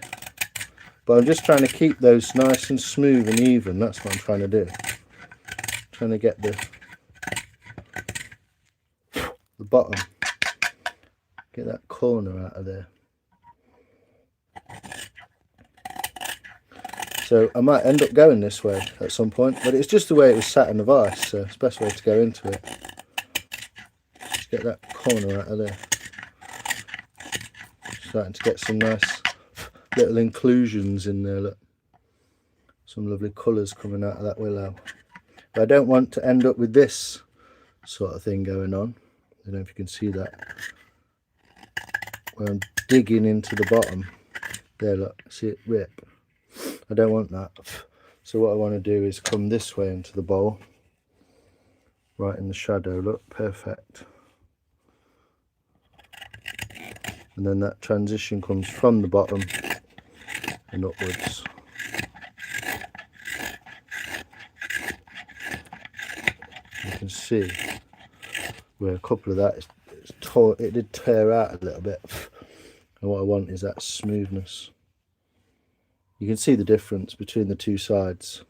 but I'm just trying to keep those nice and smooth and even. That's what I'm trying to do, trying to get the bottom, get that corner out of there. So I might end up going this way at some point, but it's just the way it was sat in the vise, so it's the best way to go into it. Just get that corner out of there. Starting to get some nice little inclusions in there, look. Some lovely colours coming out of that willow. But I don't want to end up with this sort of thing going on. I don't know if you can see that, where I'm digging into the bottom. There, look, see it rip? I don't want that. So what I want to do is come this way into the bowl, right in the shadow, look, perfect. And then that transition comes from the bottom and upwards. You can see where a couple of that it did tear out a little bit, and what I want is that smoothness. You can see the difference between the two sides.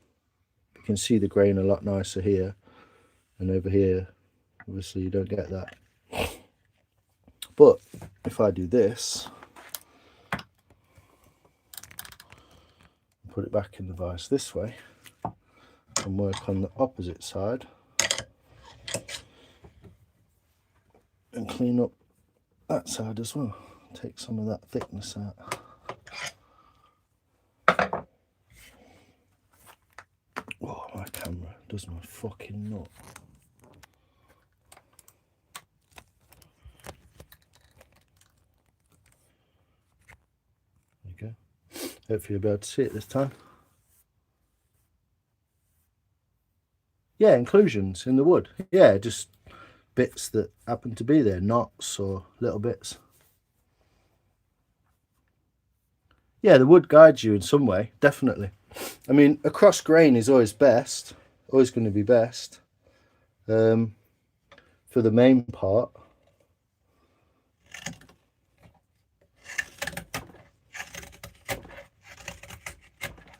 You can see the grain a lot nicer here, and over here obviously you don't get that. But if I do this, put it back in the vise this way and work on the opposite side and clean up that side as well, take some of that thickness out. Oh, my camera does my fucking nut. There you go. Hopefully you'll be able to see it this time. Yeah, inclusions in the wood. Yeah, just bits that happen to be there, knots or little bits. Yeah, the wood guides you in some way, definitely. I mean, a cross grain is always best, always going to be best for the main part.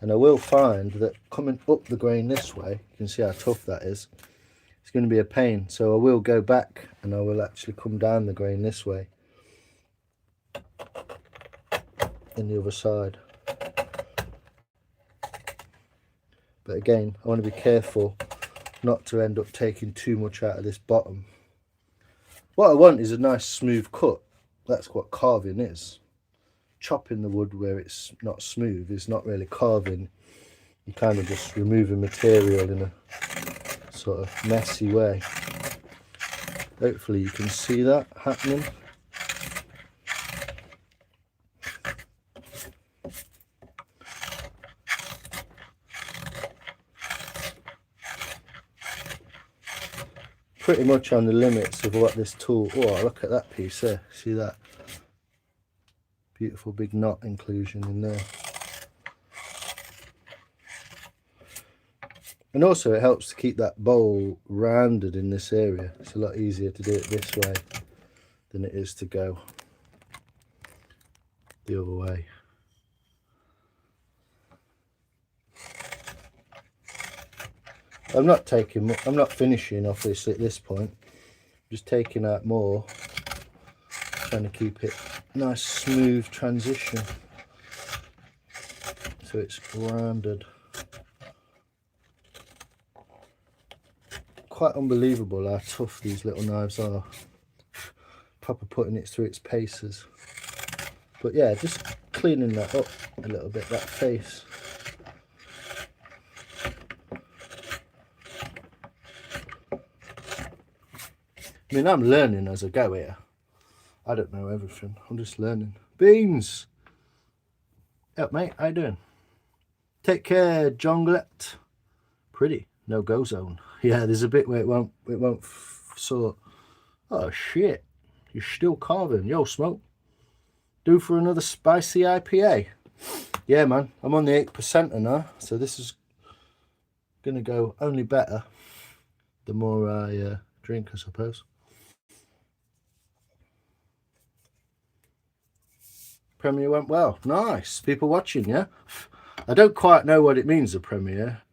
And I will find that coming up the grain this way, you can see how tough that is. It's going to be a pain, so I will go back and I will actually come down the grain this way in the other side. But again, I want to be careful not to end up taking too much out of this bottom. What I want is a nice smooth cut. That's what carving is. Chopping the wood where it's not smooth is not really carving. You're kind of just removing material in a sort of messy way. Hopefully you can see that happening. Pretty much on the limits of what this tool. Oh, look at that piece there. See that? Beautiful big knot inclusion in there. And also it helps to keep that bowl rounded in this area. It's a lot easier to do it this way than it is to go the other way. I'm not finishing obviously at this point. Just taking out more, trying to keep it nice smooth transition so it's rounded. Quite unbelievable how tough these little knives are. Proper putting it through its paces. But yeah, just cleaning that up a little bit, that face. I mean, I'm learning as I go here. I don't know everything. I'm just learning. Beans! Yep, mate, how you doing? Take care, Jonglet. Pretty. No go zone. Yeah, there's a bit where it won't sort. Oh shit! You're still carving. Yo, Smoke. Due for another spicy IPA. Yeah, man. I'm on the 8% now, so this is gonna go only better the more I drink, I suppose. Premiere went well. Nice. People watching, yeah? I don't quite know what it means, a premiere.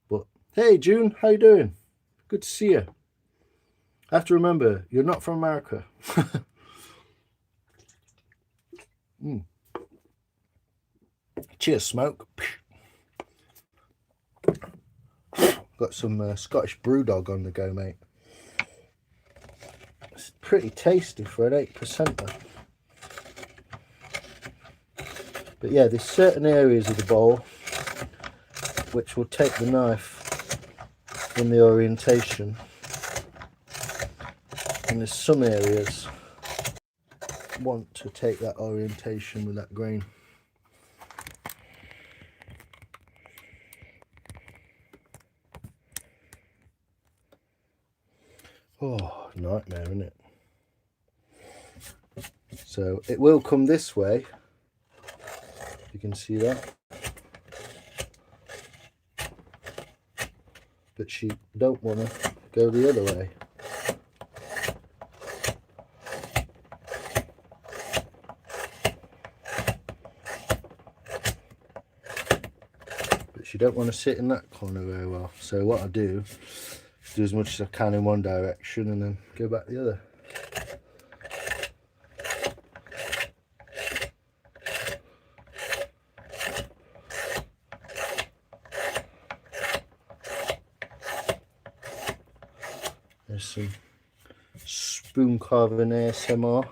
But, hey, June, how you doing? Good to see you. I have to remember, you're not from America. Cheers, Smoke. Got some Scottish Brewdog on the go, mate. It's pretty tasty for an 8%er. But yeah, there's certain areas of the bowl which will take the knife in the orientation, and there's some areas want to take that orientation with that grain. Oh, nightmare, isn't it? So it will come this way. You can see that, but she don't want to go the other way. But she don't want to sit in that corner very well. So what I do as much as I can in one direction and then go back the other. There's some spoon carving ASMR.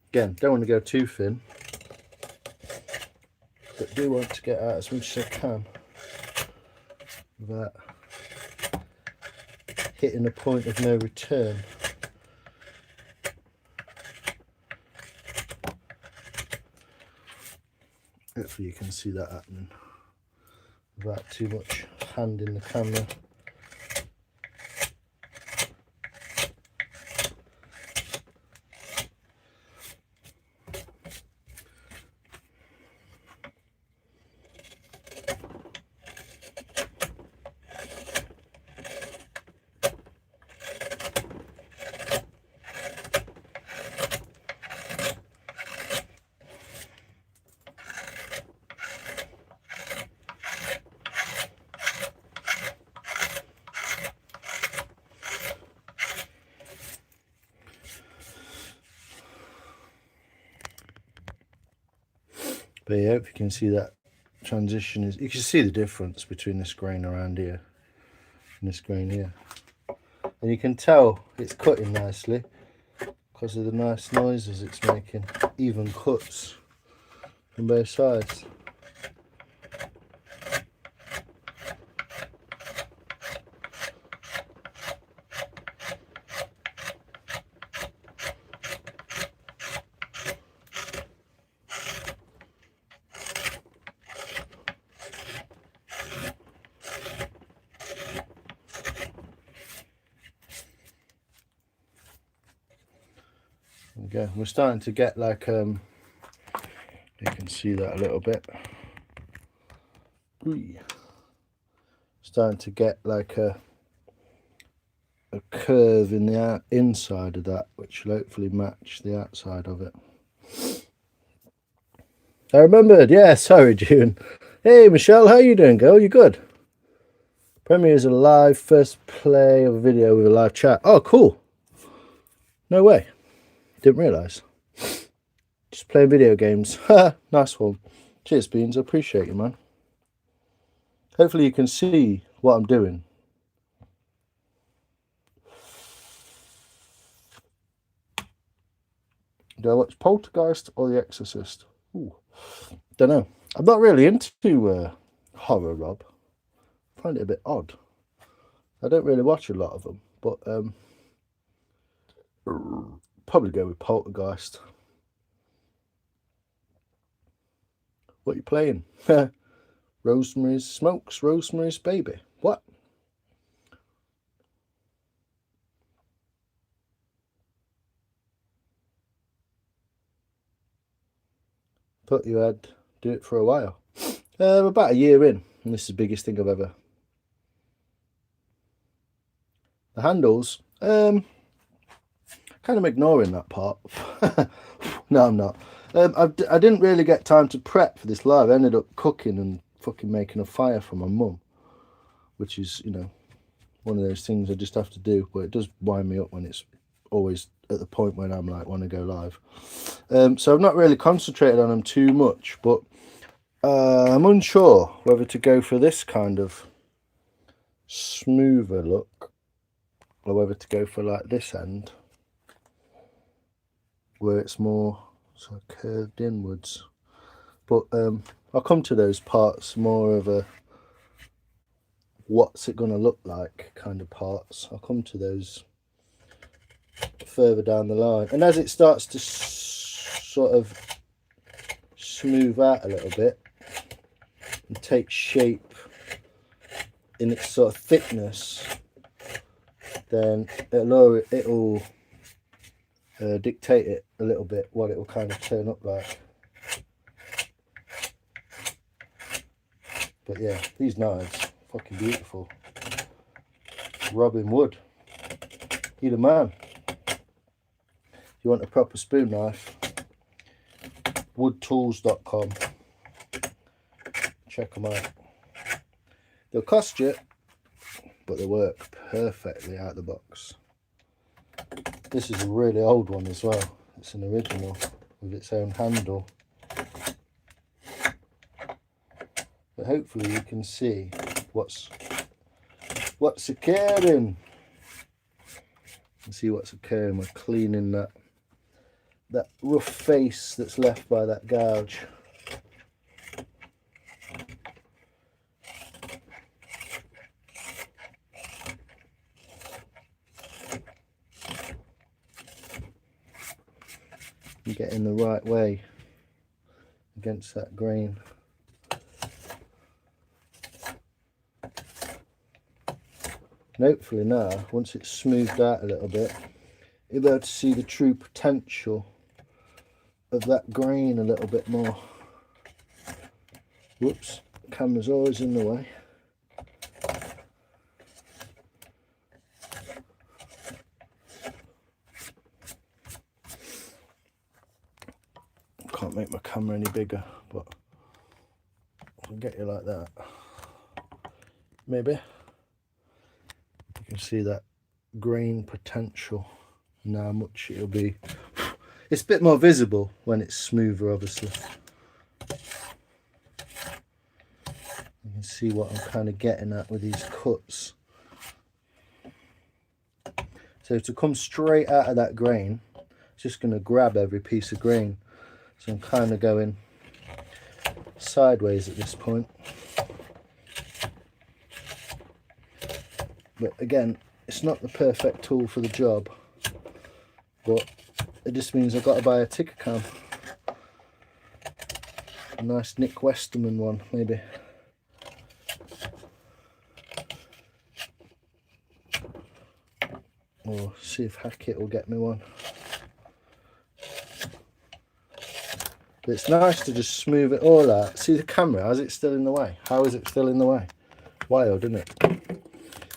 Again, don't want to go too thin, but do want to get out as much as I can without hitting a point of no return. Hopefully you can see that happening without too much hand in the camera. But yeah, if you can see that transition is, you can see the difference between this grain around here and this grain here. And you can tell it's cutting nicely because of the nice noises it's making, even cuts on both sides. There we go. We're starting to get like you can see that a little bit. Ooh. Starting to get like a curve in the inside of that, which will hopefully match the outside of it. I remembered, yeah, sorry June. Hey Michelle, how you doing, girl? You good? Premiere is a live first play of a video with a live chat. Oh, cool. No way. Didn't realise. Just playing video games. Nice one. Cheers, Beans. I appreciate you, man. Hopefully you can see what I'm doing. Do I watch Poltergeist or The Exorcist? Ooh, don't know. I'm not really into horror, Rob. I find it a bit odd. I don't really watch a lot of them, but probably go with Poltergeist. What are you playing? Rosemary's Baby. What? Thought you had do it for a while. About a year in, and this is the biggest thing I've ever. The handles, kind of ignoring that part. No, I'm not. I didn't really get time to prep for this live. I ended up cooking and fucking making a fire for my mum, which is, you know, one of those things I just have to do. But it does wind me up when it's always at the point when I'm like, want to go live. So I've not really concentrated on them too much, but I'm unsure whether to go for this kind of smoother look or whether to go for like this end where it's more sort of curved inwards. But I'll come to those parts more of a what's it going to look like kind of parts. I'll come to those further down the line, and as it starts to sort of smooth out a little bit and take shape in its sort of thickness, then it'll dictate it a little bit what it will kind of turn up like. But yeah, these knives, fucking beautiful. Robin Wood, you the man. If you want a proper spoon knife, woodtools.com. Check them out. They'll cost you, but they work perfectly out of the box. This is a really old one as well. It's an original with its own handle. But hopefully you can see what's occurring. You can see what's occurring. We're cleaning that rough face that's left by that gouge. You get in the right way against that grain. And hopefully now, once it's smoothed out a little bit, you'll be able to see the true potential of that grain a little bit more. Whoops, camera's always in the way. Can't make my camera any bigger, but I'll get you like that. Maybe. You can see that grain potential and how much it'll be. It's a bit more visible when it's smoother, obviously. see what I'm kind of getting at with these cuts. So to come straight out of that grain, it's just going to grab every piece of grain. So I'm kind of going sideways at this point. But again, it's not the perfect tool for the job, but it just means I've got to buy a ticker cam. A nice Nick Westerman one, maybe. Or see if Hackett will get me one. But it's nice to just smooth it all out. See the camera, is it still in the way? How is it still in the way? Wild, isn't it?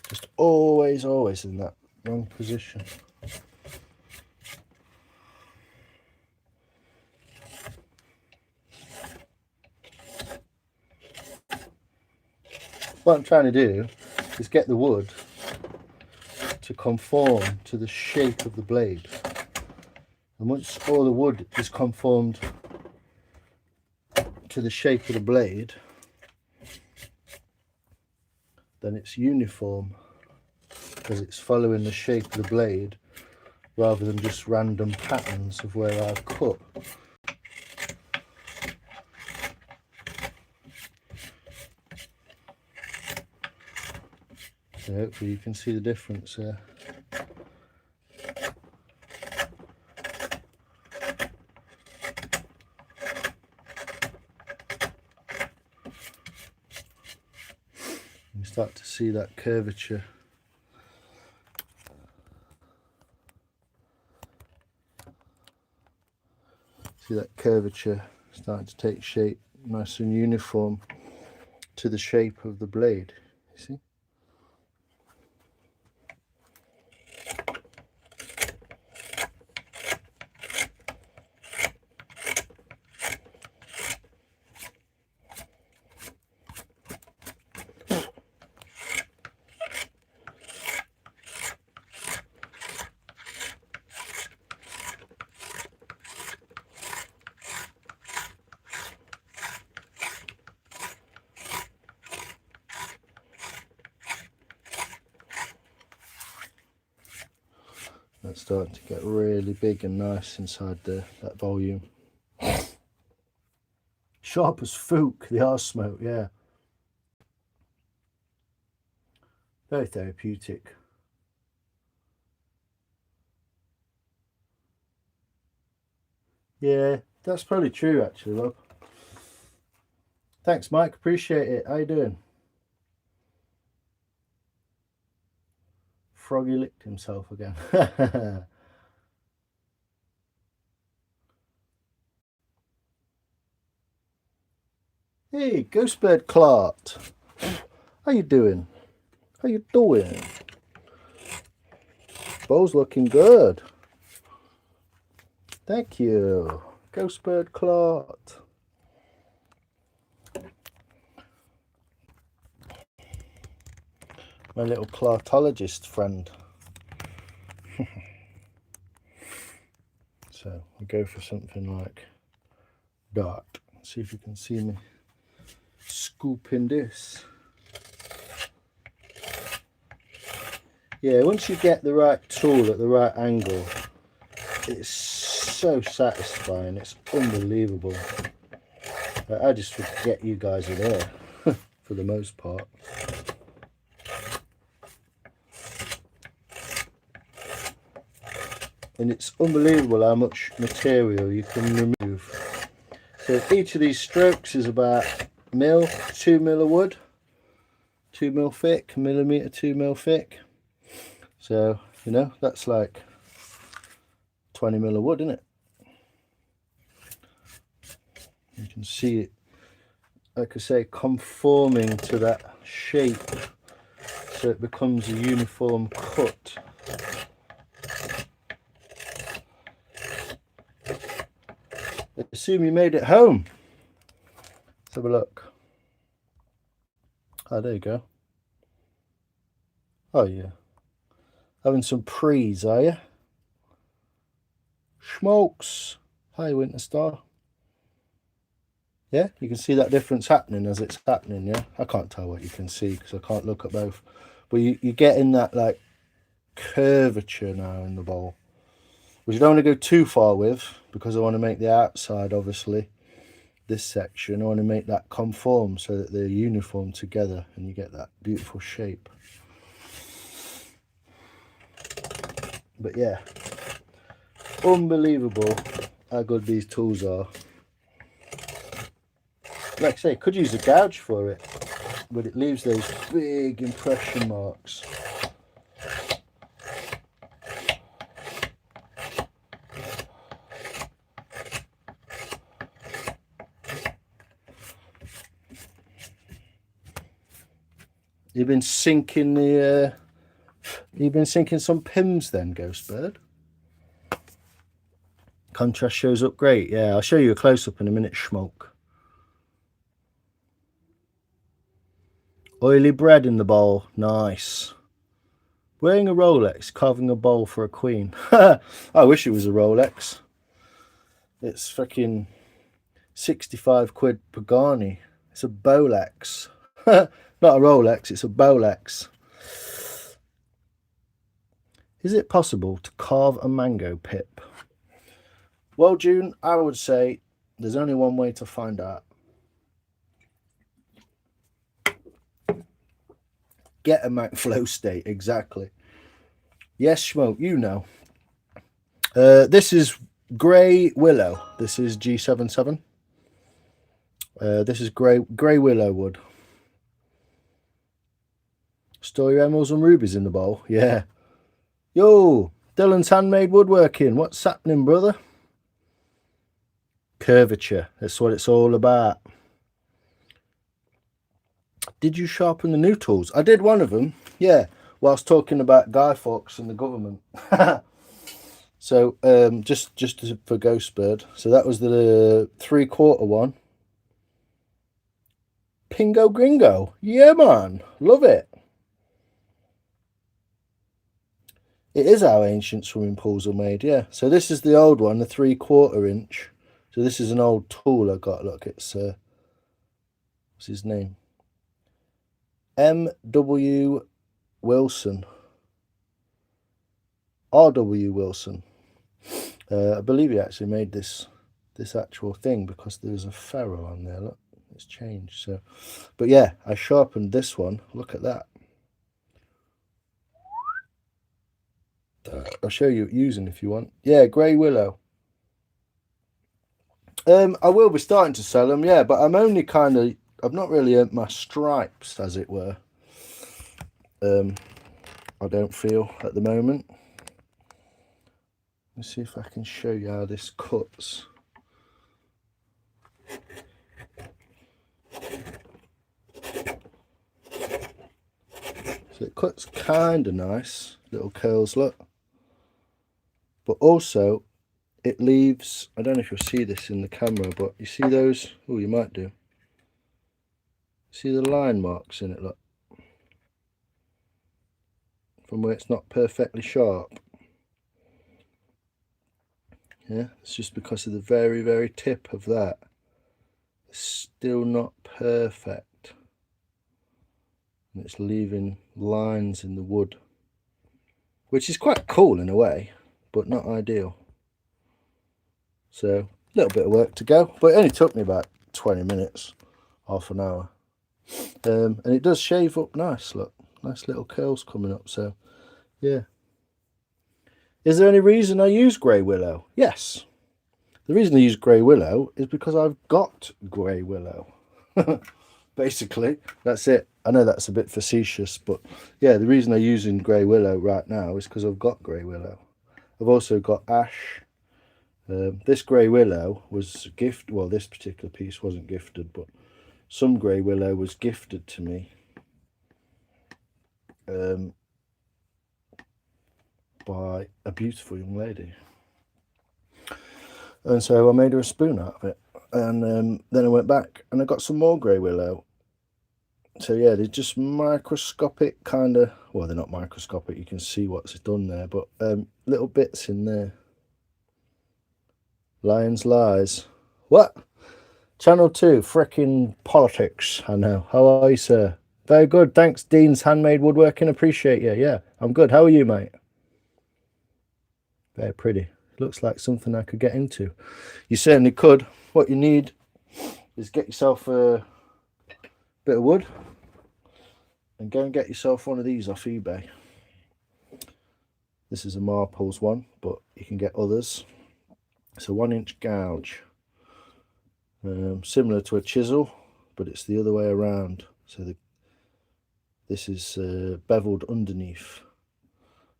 Just always in that wrong position. What I'm trying to do is get the wood to conform to the shape of the blade. And once all the wood is conformed to the shape of the blade, then it's uniform because it's following the shape of the blade rather than just random patterns of where I've cut. So hopefully you can see the difference there. You start to see that curvature. See that curvature starting to take shape, nice and uniform to the shape of the blade. You see? That's starting to get really big and nice inside there, that volume. Sharp as fook, the arse smoke, yeah. Very therapeutic. Yeah, that's probably true actually, Rob. Thanks, Mike, appreciate it. How you doing? Froggy licked himself again. Hey, Ghostbird Clark. How you doing? How you doing? Bow's looking good. Thank you, Ghostbird Clark. My little clartologist friend. So we go for something like that. See if you can see me scooping this. Yeah, once you get the right tool at the right angle, it's so satisfying. It's unbelievable. I just forget you guys are there for the most part. And it's unbelievable how much material you can remove. So each of these strokes is about 2 mil of wood, 2 mil thick, millimetre, 2 mil thick. So, you know, that's like 20 mil of wood, isn't it? You can see it, like I say, conforming to that shape, so it becomes a uniform cut. Assume you made it home. Let's have a look. Oh, there you go. Oh yeah, having some prees, are you? Smokes. Hi, Winter Star. Yeah, you can see that difference happening as it's happening. Yeah, I can't tell what you can see because I can't look at both, but you're getting that like curvature now in the bowl, which you don't want to go too far with, because I want to make the outside, obviously this section, I want to make that conform so that they're uniform together and you get that beautiful shape. But yeah, unbelievable how good these tools are. Like I say, could use a gouge for it, but it leaves those big impression marks. You've been sinking the you've been sinking some pims then, Ghost Bird? Contrast shows up great. Yeah, I'll show you a close-up in a minute, Schmoke. Oily bread in the bowl. Nice. Wearing a Rolex, carving a bowl for a queen. I wish it was a Rolex. It's fucking 65 quid Pagani. It's a Bolex. Not a Rolex, it's a Bolex. Is it possible to carve a mango pip? Well, June, I would say there's only one way to find out. Get a flow state, exactly. Yes, Schmoke, you know. This is Grey Willow. This is G77. This is Grey Willow wood. Store your emeralds and rubies in the bowl. Yeah. Yo, Dylan's handmade woodworking. What's happening, brother? Curvature. That's what it's all about. Did you sharpen the new tools? I did one of them. Yeah. Whilst talking about Guy Fawkes and the government. So just for Ghost Bird. So that was the 3/4 one. Pingo Gringo. Yeah, man. Love it. It is how ancient swimming pools are made, yeah. So this is the old one, the 3/4 inch. So this is an old tool I got. Look, it's what's his name? M.W. Wilson. R.W. Wilson. I believe he actually made this actual thing because there's a ferrule on there. Look, it's changed. So, but yeah, I sharpened this one. Look at that. I'll show you using if you want. Yeah, Grey Willow. I will be starting to sell them, yeah, but I'm only I've not really earned my stripes, as it were. I don't feel at the moment. Let's see if I can show you how this cuts. So it cuts kind of nice, little curls, look. But also, it leaves, I don't know if you'll see this in the camera, but you see those? Oh, you might do. See the line marks in it, look. From where it's not perfectly sharp. Yeah, it's just because of the very, very tip of that. It's still not perfect. And it's leaving lines in the wood. Which is quite cool in a way, but not ideal. So, a little bit of work to go. But it only took me about 20 minutes, half an hour. And it does shave up nice, look. Nice little curls coming up, so, yeah. Is there any reason I use Grey Willow? Yes. The reason I use Grey Willow is because I've got Grey Willow. Basically, that's it. I know that's a bit facetious, but yeah, the reason I'm using Grey Willow right now is because I've got Grey Willow. I've also got ash. This Grey Willow was gifted. Well, this particular piece wasn't gifted, but some Grey Willow was gifted to me. By a beautiful young lady, and so I made her a spoon out of it, and then I went back and I got some more Grey Willow. So yeah, they're just microscopic kind of, well, they're not microscopic, you can see what's done there, but little bits in there. Lions lies. What? Channel 2, frickin' politics. I know. How are you, sir? Very good. Thanks, Dean's Handmade Woodworking. Appreciate you. Yeah, I'm good. How are you, mate? Very pretty. Looks like something I could get into. You certainly could. What you need is get yourself a bit of wood and go and get yourself one of these off eBay. This is a Marples one, but you can get others. It's a 1-inch gouge, similar to a chisel, but it's the other way around. So this is beveled underneath,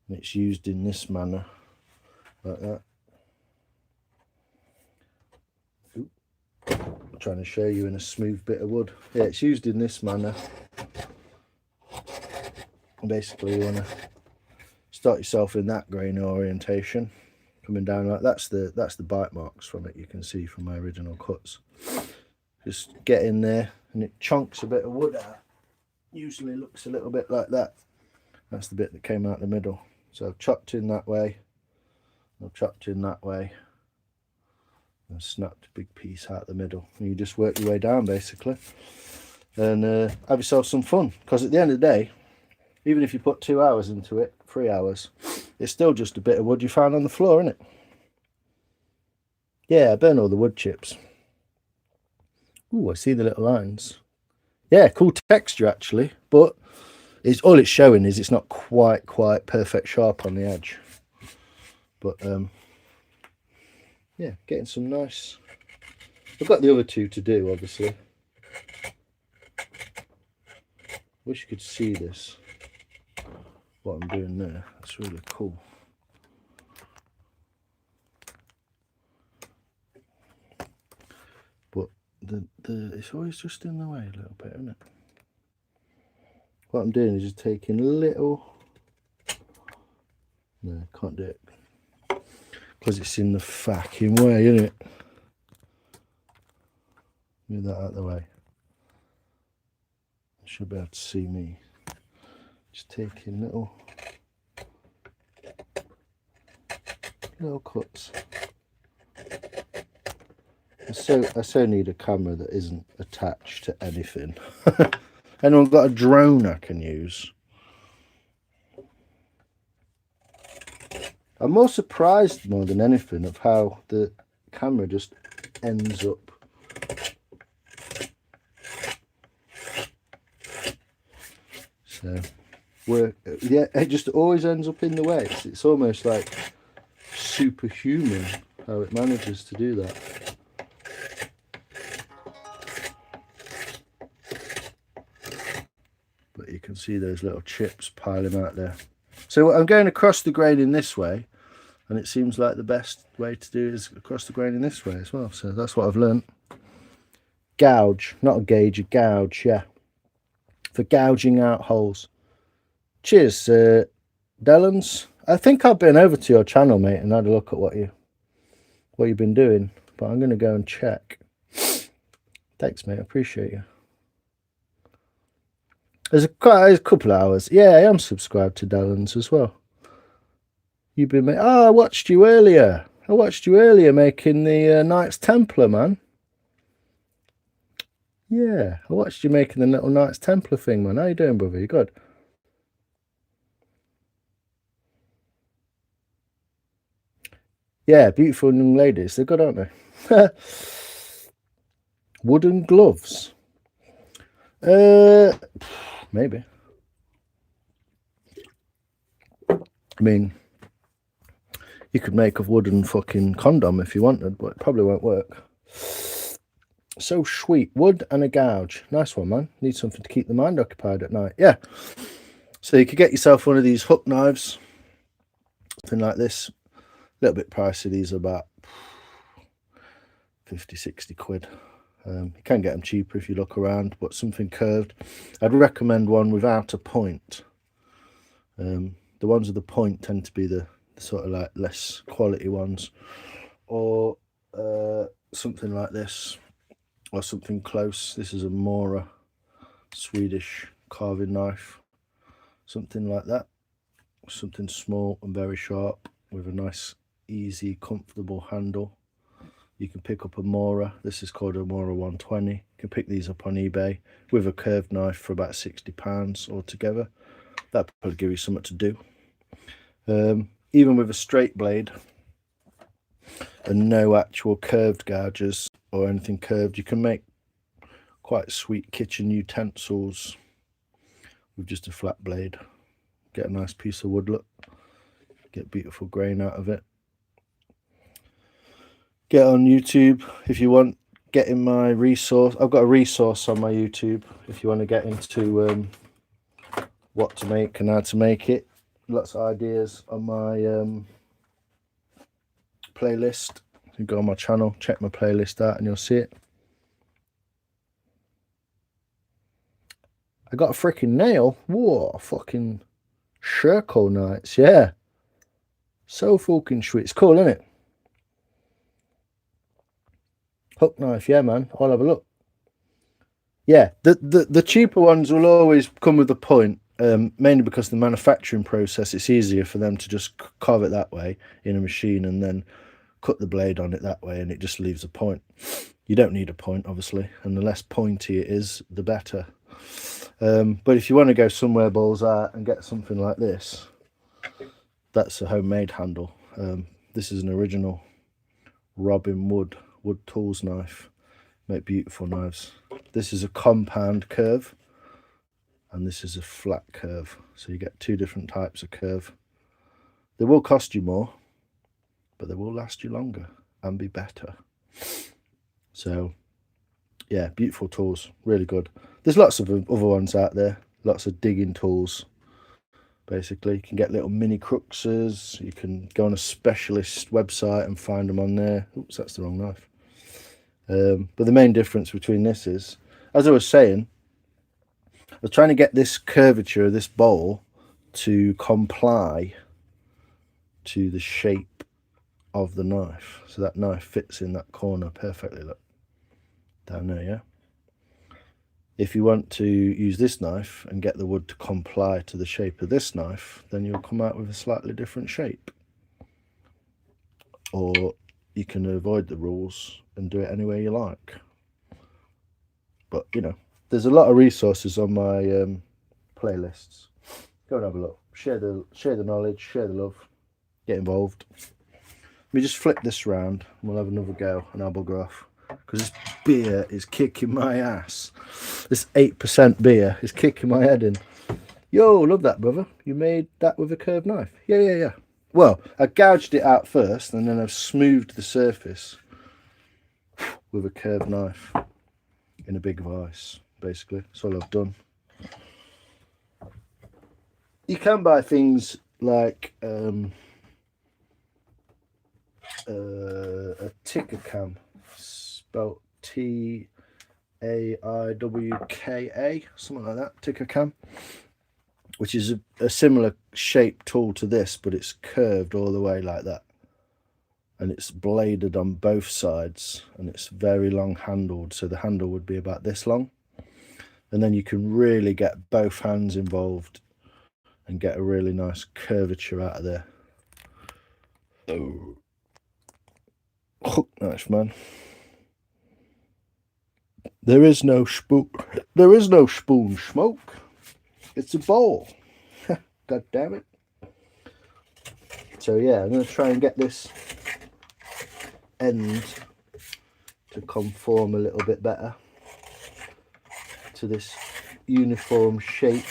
and it's used in this manner, like that. Ooh. I'm trying to show you in a smooth bit of wood. Yeah, it's used in this manner. And basically, you want to start yourself in that grain orientation, coming down like that's the bite marks from it. You can see from my original cuts. Just get in there, and it chunks a bit of wood out. Usually looks a little bit like that. That's the bit that came out the middle. So I've chopped in that way, I've chopped in that way, and snapped a big piece out the middle. And you just work your way down basically, and have yourself some fun. Because at the end of the day, even if you put 2 hours into it, 3 hours, it's still just a bit of wood you found on the floor, isn't it? Yeah, I burn all the wood chips. Ooh, I see the little lines. Yeah, cool texture actually, but all it's showing is it's not quite perfect sharp on the edge. But yeah, getting some nice. I've got the other two to do, obviously. Wish you could see this. What I'm doing there. That's really cool. But it's always just in the way a little bit, isn't it? What I'm doing is just taking little. No, can't do it because it's in the fucking way, isn't it? Move that out of the way. You should be able to see me. Just taking little cuts. I so need a camera that isn't attached to anything. Anyone got a drone I can use? I'm more surprised more than anything of how the camera just ends up. So, yeah, it just always ends up in the way. It's almost like superhuman how it manages to do that. But you can see those little chips piling out there. So I'm going across the grain in this way, and it seems like the best way to do it is across the grain in this way as well. So that's what I've learnt. Gouge, not a gauge, a gouge, yeah. For gouging out holes. Cheers, Dellans. I think I've been over to your channel, mate, and had a look at what you've been doing. But I'm going to go and check. Thanks, mate. I appreciate you. There's a couple of hours. Yeah, I am subscribed to Dellans as well. You've been making. Oh, I watched you earlier. Making the Knights Templar, man. Yeah, I watched you making the little Knights Templar thing, man. How you doing, brother? You good? Yeah, beautiful young ladies. They're good, aren't they? Wooden gloves. Maybe. I mean, you could make a wooden fucking condom if you wanted, but it probably won't work. So sweet. Wood and a gouge. Nice one, man. Need something to keep the mind occupied at night. Yeah. So you could get yourself one of these hook knives. Something like this. A little bit pricey. These are about 50, 60 quid. You can get them cheaper if you look around, but something curved. I'd recommend one without a point. The ones with the point tend to be the sort of like less quality ones. Or something like this. Or something close. This is a Mora Swedish carving knife. Something like that. Something small and very sharp with a nice, easy, comfortable handle. You can pick up a Mora. This is called a Mora 120. You can pick these up on eBay with a curved knife for about £60 altogether. That'll probably give you something to do. Even with a straight blade and no actual curved gouges or anything curved, you can make quite sweet kitchen utensils with just a flat blade. Get a nice piece of wood, look. Get beautiful grain out of it. Get on YouTube if you want. Get in my resource. I've got a resource on my YouTube if you want to get into what to make and how to make it. Lots of ideas on my playlist. You go on my channel, check my playlist out, and you'll see it. I got a freaking nail. Whoa, fucking Sherco Knights, yeah. So fucking sweet. It's cool, isn't it? Hook knife, yeah, man. I'll have a look. Yeah, the cheaper ones will always come with a point, mainly because the manufacturing process, it's easier for them to just carve it that way in a machine and then cut the blade on it that way, and it just leaves a point. You don't need a point, obviously, and the less pointy it is, the better. But if you want to go somewhere balls out and get something like this, that's a homemade handle. This is an original Robin Wood tools knife. Make beautiful knives. This is a compound curve and this is a flat curve, so you get two different types of curve. They will cost you more, but they will last you longer and be better. So yeah, beautiful tools, really good. There's lots of other ones out there, lots of digging tools. Basically, you can get little mini cruxes. You can go on a specialist website and find them on there. Oops, that's the wrong knife. But the main difference between this is, as I was saying, I was trying to get this curvature of this bowl to comply to the shape of the knife. So that knife fits in that corner perfectly, look. Down there, yeah? If you want to use this knife and get the wood to comply to the shape of this knife, then you'll come out with a slightly different shape. Or you can avoid the rules and do it any way you like. But, you know, there's a lot of resources on my playlists. Go and have a look. Share the knowledge, share the love, get involved. Let me just flip this round and we'll have another go and I'll bugger off. Because this beer is kicking my ass. This 8% beer is kicking my head in. Yo, love that, brother. You made that with a curved knife. Yeah. Well, I gouged it out first and then I've smoothed the surface with a curved knife in a big vise, basically. That's all I've done. You can buy things like a ticker cam, spelled T-A-I-W-K-A, something like that, ticker cam, which is a similar shaped tool to this, but it's curved all the way like that. And it's bladed on both sides and it's very long handled, so the handle would be about this long. And then you can really get both hands involved and get a really nice curvature out of there. Oh, hook knife, man. There is no spoon smoke. It's a bowl. God damn it. So yeah, I'm going to try and get this end to conform a little bit better to this uniform shape.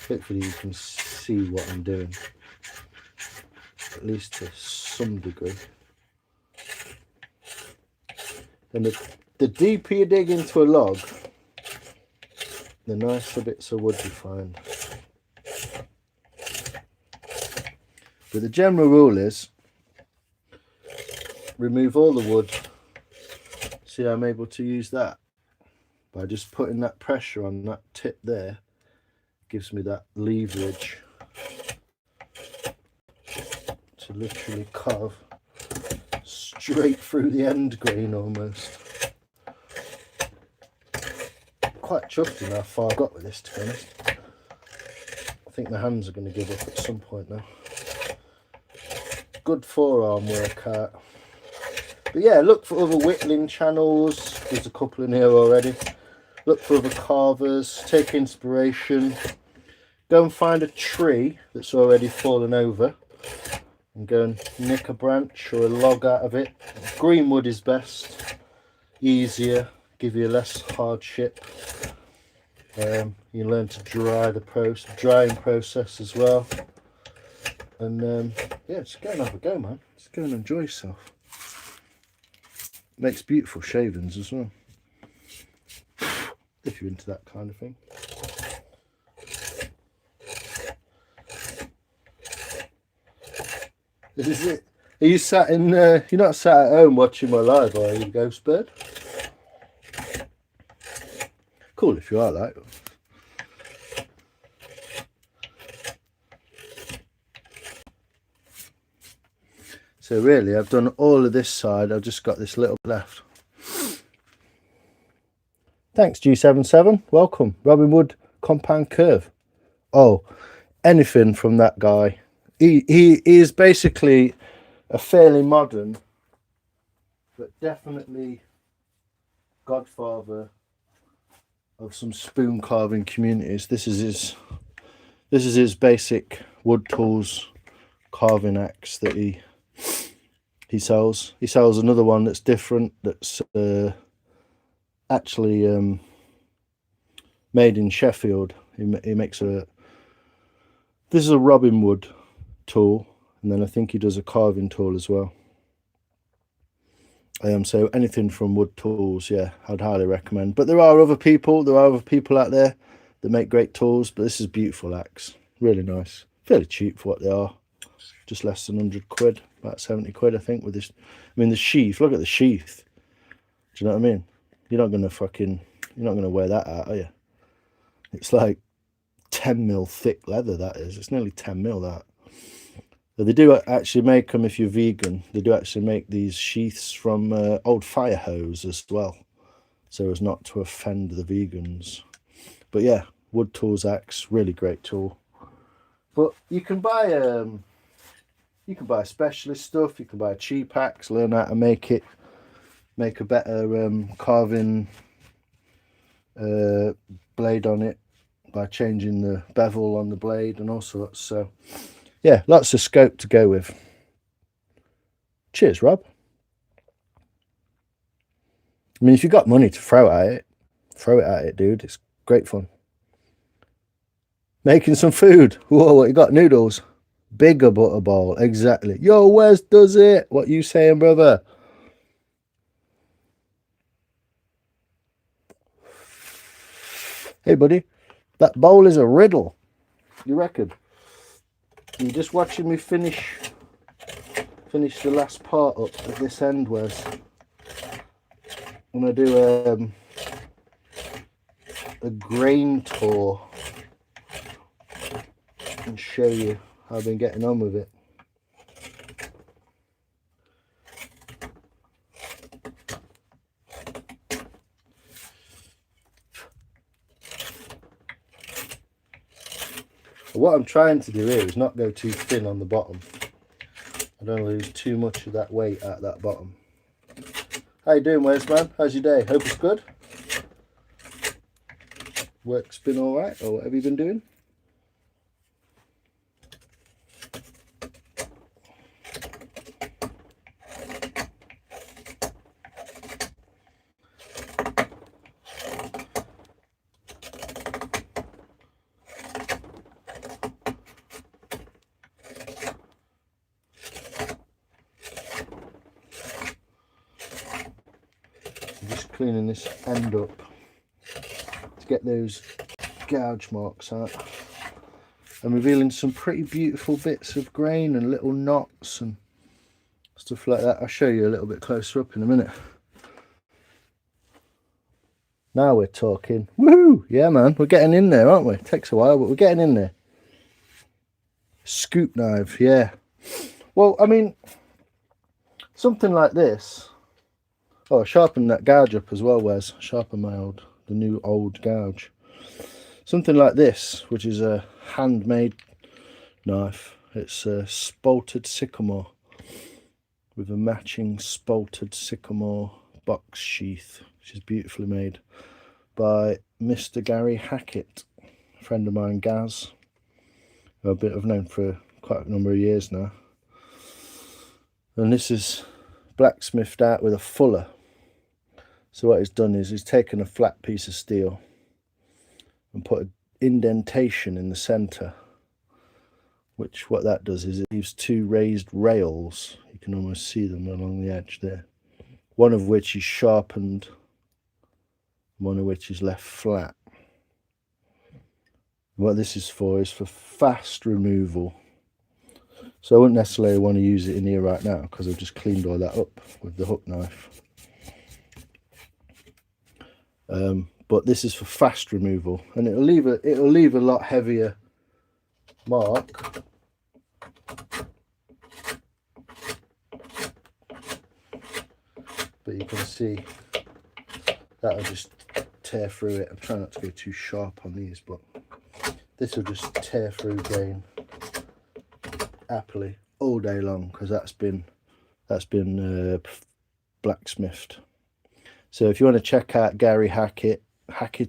Hopefully you can see what I'm doing, at least to some degree. And the deeper you dig into a log, the nicer bits of wood you find. But the general rule is, remove all the wood. See, I'm able to use that by just putting that pressure on that tip there. Gives me that leverage to literally carve straight through the end grain almost. Quite chuffed in how far I got with this, to be honest. I think my hands are going to give up at some point now. Good forearm workout. But yeah, look for other whittling channels. There's a couple in here already. Look for other carvers. Take inspiration. Go and find a tree that's already fallen over and go and nick a branch or a log out of it. Green wood is best. Easier. Give you less hardship. You learn to drying process as well. And yeah, just go and have a go, man. Just go and enjoy yourself. Makes beautiful shavings as well, if you're into that kind of thing. This is it. Are you sat in? You're not sat at home watching my live, are you, Ghost Bird? Cool if you are, like. So really, I've done all of this side. I've just got this little left. Thanks, G77. Welcome. Robin Wood Compound Curve. Oh, anything from that guy. He is basically a fairly modern, but definitely godfather of some spoon carving communities. This is his basic wood tools carving axe that he sells. He sells another one that's different, that's actually made in Sheffield. He makes this is a Robin Wood tool, and then I think he does a carving tool as well. So anything from wood tools, yeah, I'd highly recommend. But there are other people out there that make great tools, but this is a beautiful axe, really nice, fairly cheap for what they are, just less than 100 quid, about 70 quid I think. With this, I mean, the sheath, look at the sheath, do you know what I mean? You're not gonna wear that out, are you? It's like 10 mil thick leather, that is. It's nearly 10 mil, that. But they do actually make them, if you're vegan, they do actually make these sheaths from old fire hose as well, so as not to offend the vegans. But yeah, wood tools axe, really great tool. But you can buy specialist stuff. You can buy a cheap axe, learn how to make a better carving blade on it by changing the bevel on the blade and all sorts. So yeah, lots of scope to go with. Cheers, Rob. I mean, if you've got money to throw at it, dude. It's great fun. Making some food. Whoa, what you got? Noodles. Bigger butterball. Exactly. Yo, Wes does it. What you saying, brother? Hey, buddy. That bowl is a riddle. You reckon? You're just watching me finish the last part up at this end, Wes. I'm going to do a grain tour and show you how I've been getting on with it. What I'm trying to do here is not go too thin on the bottom. I don't lose too much of that weight at that bottom. How you doing, Wes, man? How's your day? Hope it's good. Work's been all right, or what have you been doing? Cleaning this end up to get those gouge marks out. I'm revealing some pretty beautiful bits of grain and little knots and stuff like that. I'll show you a little bit closer up in a minute. Now we're talking. Woohoo! Yeah, man, we're getting in there, aren't we? It takes a while, but we're getting in there. Scoop knife, yeah. Well, I mean, something like this. Oh, sharpen that gouge up as well, Wes. Sharpen the new old gouge. something like this, which is a handmade knife. It's a spalted sycamore with a matching spalted sycamore box sheath, which is beautifully made by Mr. Gary Hackett, a friend of mine, Gaz, who I've known for quite a number of years now. And this is blacksmithed out with a fuller. So what he's done is he's taken a flat piece of steel and put an indentation in the centre, which what that does is it leaves two raised rails. You can almost see them along the edge there, one of which is sharpened, one of which is left flat. What this is for fast removal. So I wouldn't necessarily want to use it in here right now because I've just cleaned all that up with the hook knife. But this is for fast removal, and it'll leave a lot heavier mark. But you can see that'll just tear through it. I'm trying not to go too sharp on these, but this will just tear through grain happily all day long because that's been blacksmithed. So if you want to check out Gary Hackett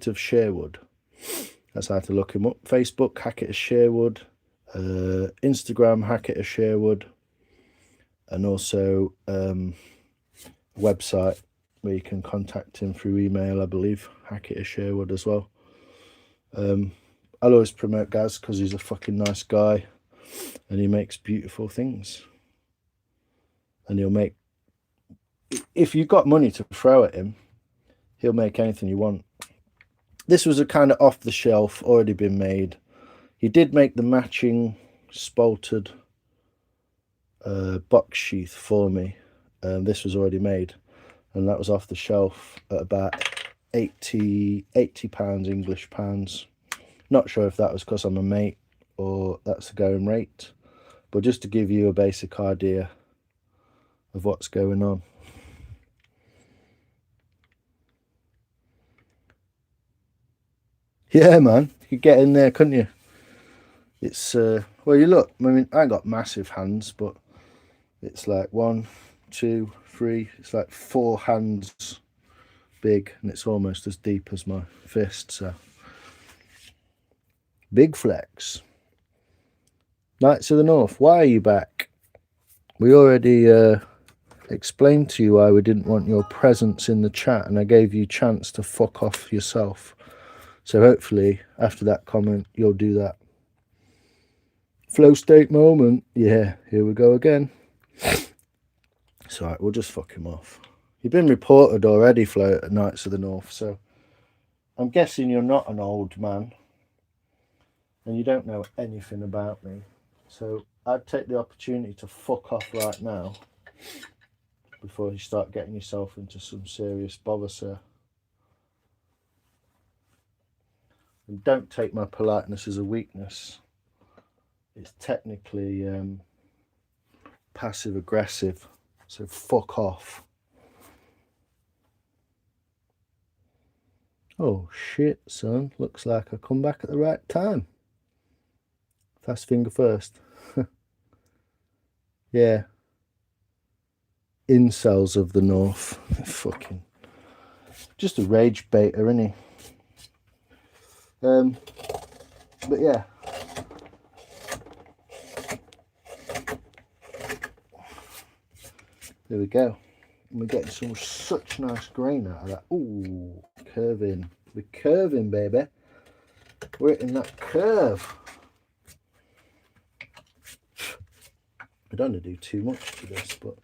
of Sherwood, that's how to look him up. Facebook, Hackett of Sherwood, Instagram, Hackett of Sherwood, and also website where you can contact him through email, I believe, Hackett of Sherwood as well. I'll always promote Gaz because he's a fucking nice guy and he makes beautiful things. And he'll make, if you've got money to throw at him, he'll make anything you want. This was a kind of off the shelf, already been made. He did make the matching spalted box sheath for me. This was already made, and that was off the shelf at about 80 pounds English pounds. Not sure if that was because I'm a mate or that's the going rate, but just to give you a basic idea of what's going on. Yeah, man, you could get in there, couldn't you? It's well, you look, I mean, I ain't got massive hands, but it's like 1, 2, 3, it's like 4 hands big, and it's almost as deep as my fist. So big flex. Knights of the North, why are you back? We already explained to you why we didn't want your presence in the chat, and I gave you a chance to fuck off yourself. So hopefully after that comment you'll do that. Flow state moment. Yeah, here we go again. It's alright, we'll just fuck him off. You've been reported already, Flo, at Knights of the North, so I'm guessing you're not an old man and you don't know anything about me. So I'd take the opportunity to fuck off right now before you start getting yourself into some serious bother, sir. And don't take my politeness as a weakness. It's technically passive aggressive, so fuck off. Oh shit, son, looks like I come back at the right time. Fast finger first. Yeah. Incels of the North. Fucking just a rage baiter, isn't he? But yeah, there we go. And we're getting such nice grain out of that. Ooh, curving. We're curving, baby. We're hitting that curve. I don't want to do too much to this, but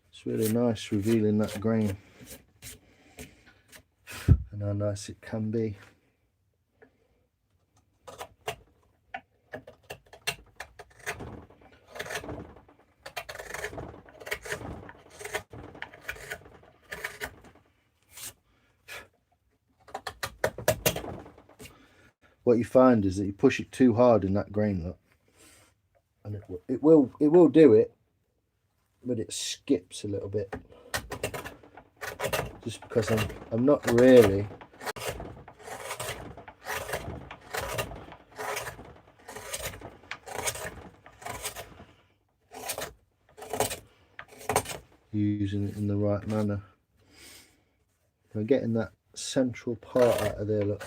it's really nice revealing that grain and how nice it can be. What you find is that you push it too hard in that grain, look, and it will do it, but it skips a little bit, just because I'm not really using it in the right manner. I'm getting that central part out of there, look.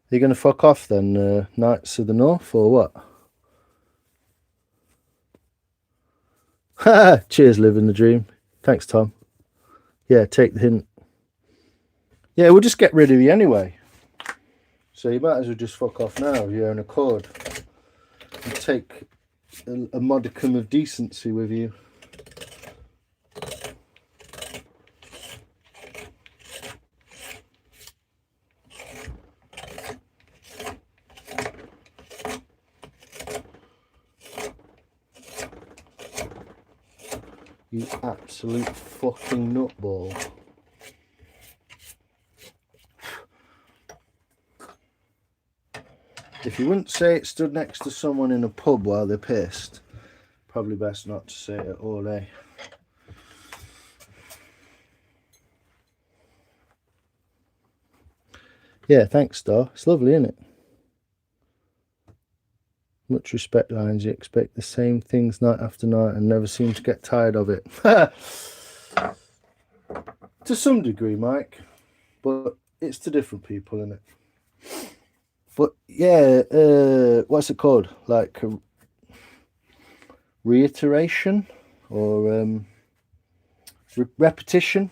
Are you going to fuck off then, Knights of the North, or what? Ha! Cheers, living the dream. Thanks, Tom. Yeah, take the hint. Yeah, we'll just get rid of you anyway. So you might as well just fuck off now of your own accord. And take a modicum of decency with you. You absolute fucking nutball. If you wouldn't say it stood next to someone in a pub while they're pissed, probably best not to say it at all, eh? Yeah, thanks, Star. It's lovely, isn't it? Much respect, Lions. You expect the same things night after night and never seem to get tired of it. To some degree, Mike. But it's to different people, isn't it? But yeah, what's it called? Like reiteration or repetition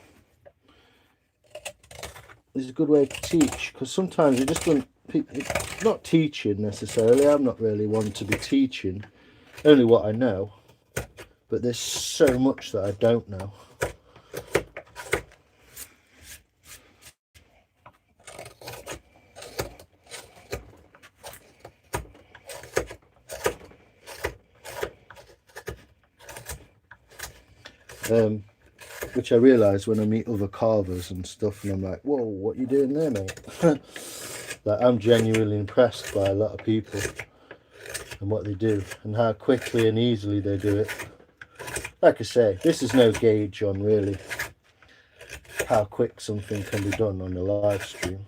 is a good way to teach, because sometimes you just don't. Not teaching necessarily. I'm not really one to be teaching, only what I know. But there's so much that I don't know. Which I realise when I meet other carvers and stuff, and I'm like, whoa, what are you doing there, mate? Like, I'm genuinely impressed by a lot of people and what they do and how quickly and easily they do it. Like I say, this is no gauge on really how quick something can be done on a live stream.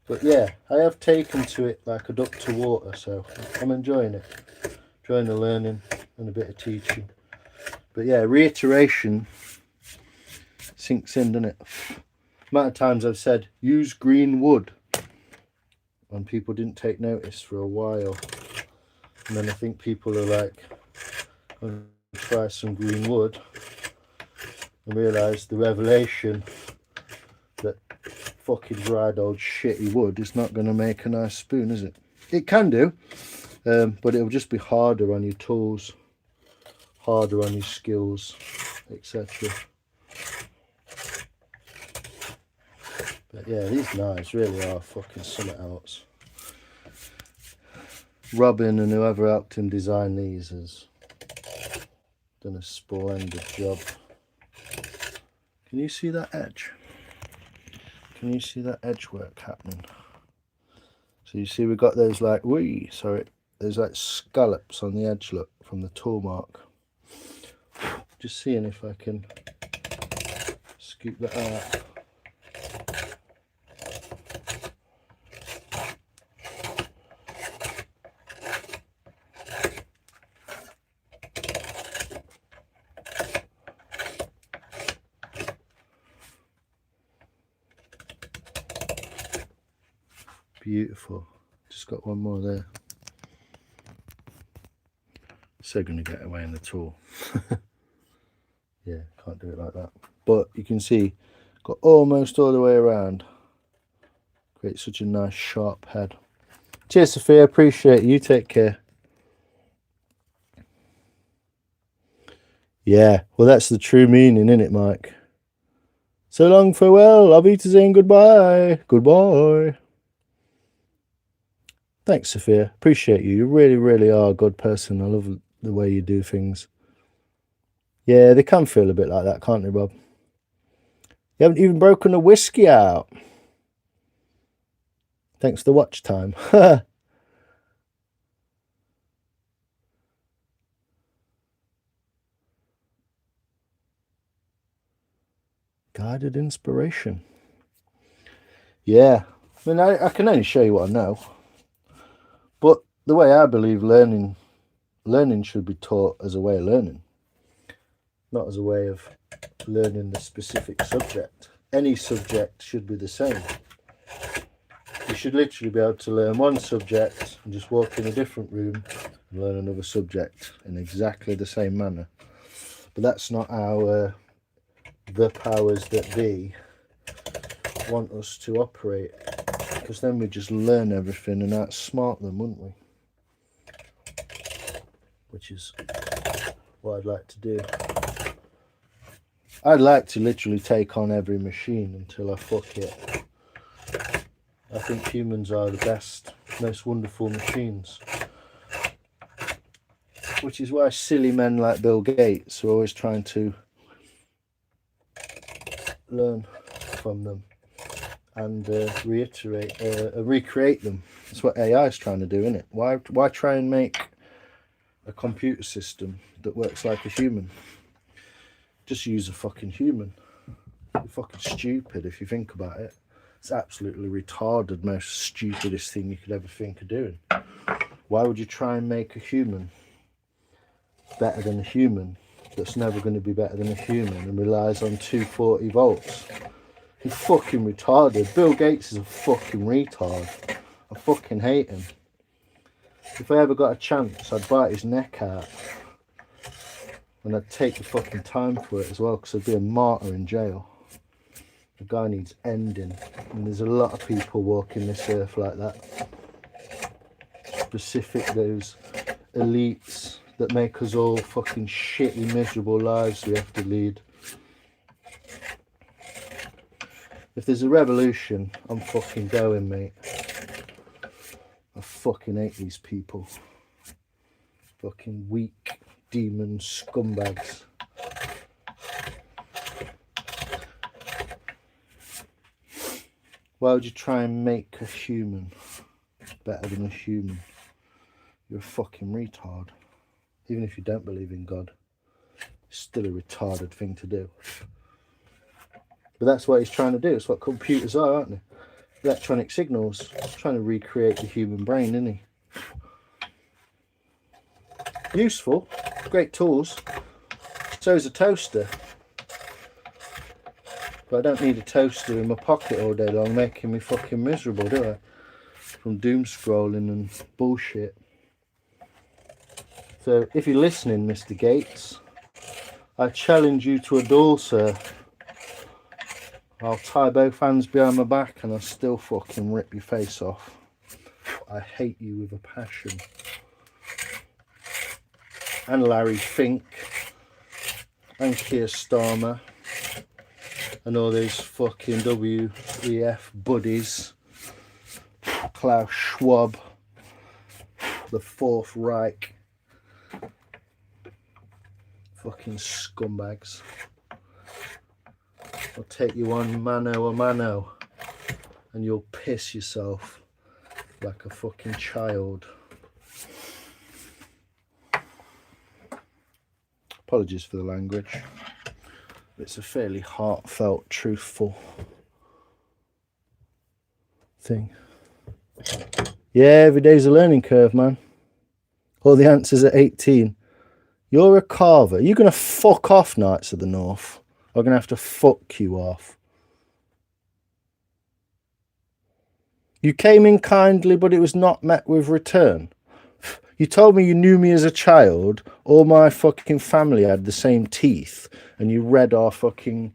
But yeah, I have taken to it like a duck to water, so I'm enjoying it. Enjoying the learning and a bit of teaching. But yeah, reiteration sinks in, doesn't it? Amount of times I've said, use green wood. And people didn't take notice for a while. And then I think people are like, I'm going to try some green wood. And realise the revelation that fucking dried old shitty wood is not going to make a nice spoon, is it? It can do, but it'll just be harder on your tools, harder on your skills, etc. But yeah, these knives really are fucking something else. Robin and whoever helped him design these has done a splendid job. Can you see that edge? Can you see that edge work happening? So you see we've got those like, there's like scallops on the edge, look, from the tool mark. Just seeing if I can scoop that out. Beautiful. Just got one more there. So going to get away in the tool. Yeah, can't do it like that. But you can see, got almost all the way around. Creates such a nice sharp head. Cheers, Sophia. Appreciate you. Take care. Yeah, well, that's the true meaning, isn't it, Mike? So long, farewell. I'll be to saying goodbye. Goodbye. Thanks, Sophia. Appreciate you. You really, really are a good person. I love the way you do things. Yeah, they can feel a bit like that, can't they, Bob? You haven't even broken a whiskey out. Thanks for the watch time. Guided inspiration. Yeah. I mean, I can only show you what I know. But the way I believe learning should be taught as a way of learning. Not as a way of learning the specific subject. Any subject should be the same. You should literally be able to learn one subject and just walk in a different room and learn another subject in exactly the same manner. But that's not how the powers that be want us to operate, because then we just learn everything and outsmart them, wouldn't we? Which is what I'd like to do. I'd like to literally take on every machine until I fuck it. I think humans are the best, most wonderful machines. Which is why silly men like Bill Gates are always trying to learn from them and recreate them. That's what AI is trying to do, isn't it? Why try and make a computer system that works like a human? Just use a fucking human. You're fucking stupid if you think about it. It's absolutely retarded, most stupidest thing you could ever think of doing. Why would you try and make a human better than a human that's never going to be better than a human and relies on 240 volts? He's fucking retarded. Bill Gates is a fucking retard. I fucking hate him. If I ever got a chance, I'd bite his neck out. And I'd take the fucking time for it as well, because I'd be a martyr in jail. The guy needs ending. And there's a lot of people walking this earth like that. Specific those elites that make us all fucking shitty, miserable lives we have to lead. If there's a revolution, I'm fucking going, mate. I fucking hate these people. Fucking weak demon scumbags. Why would you try and make a human better than a human? You're a fucking retard. Even if you don't believe in God, it's still a retarded thing to do. But that's what he's trying to do. It's what computers are, aren't they? Electronic signals. He's trying to recreate the human brain, isn't he? Useful. Great tools. So is a toaster. But I don't need a toaster in my pocket all day long making me fucking miserable, do I? From doom scrolling and bullshit. So if you're listening, Mr. Gates, I challenge you to a duel, sir. I'll tie both hands behind my back and I'll still fucking rip your face off. I hate you with a passion. And Larry Fink. And Keir Starmer. And all these fucking WEF buddies. Klaus Schwab. The Fourth Reich. Fucking scumbags. I'll take you on mano a mano and you'll piss yourself like a fucking child. Apologies for the language. It's a fairly heartfelt, truthful thing. Yeah, every day's a learning curve, man. All the answers at 18. You're a carver. You're going to fuck off, Knights of the North. I'm going to have to fuck you off. You came in kindly, but it was not met with return. You told me you knew me as a child. All my fucking family had the same teeth. And you read our fortunes.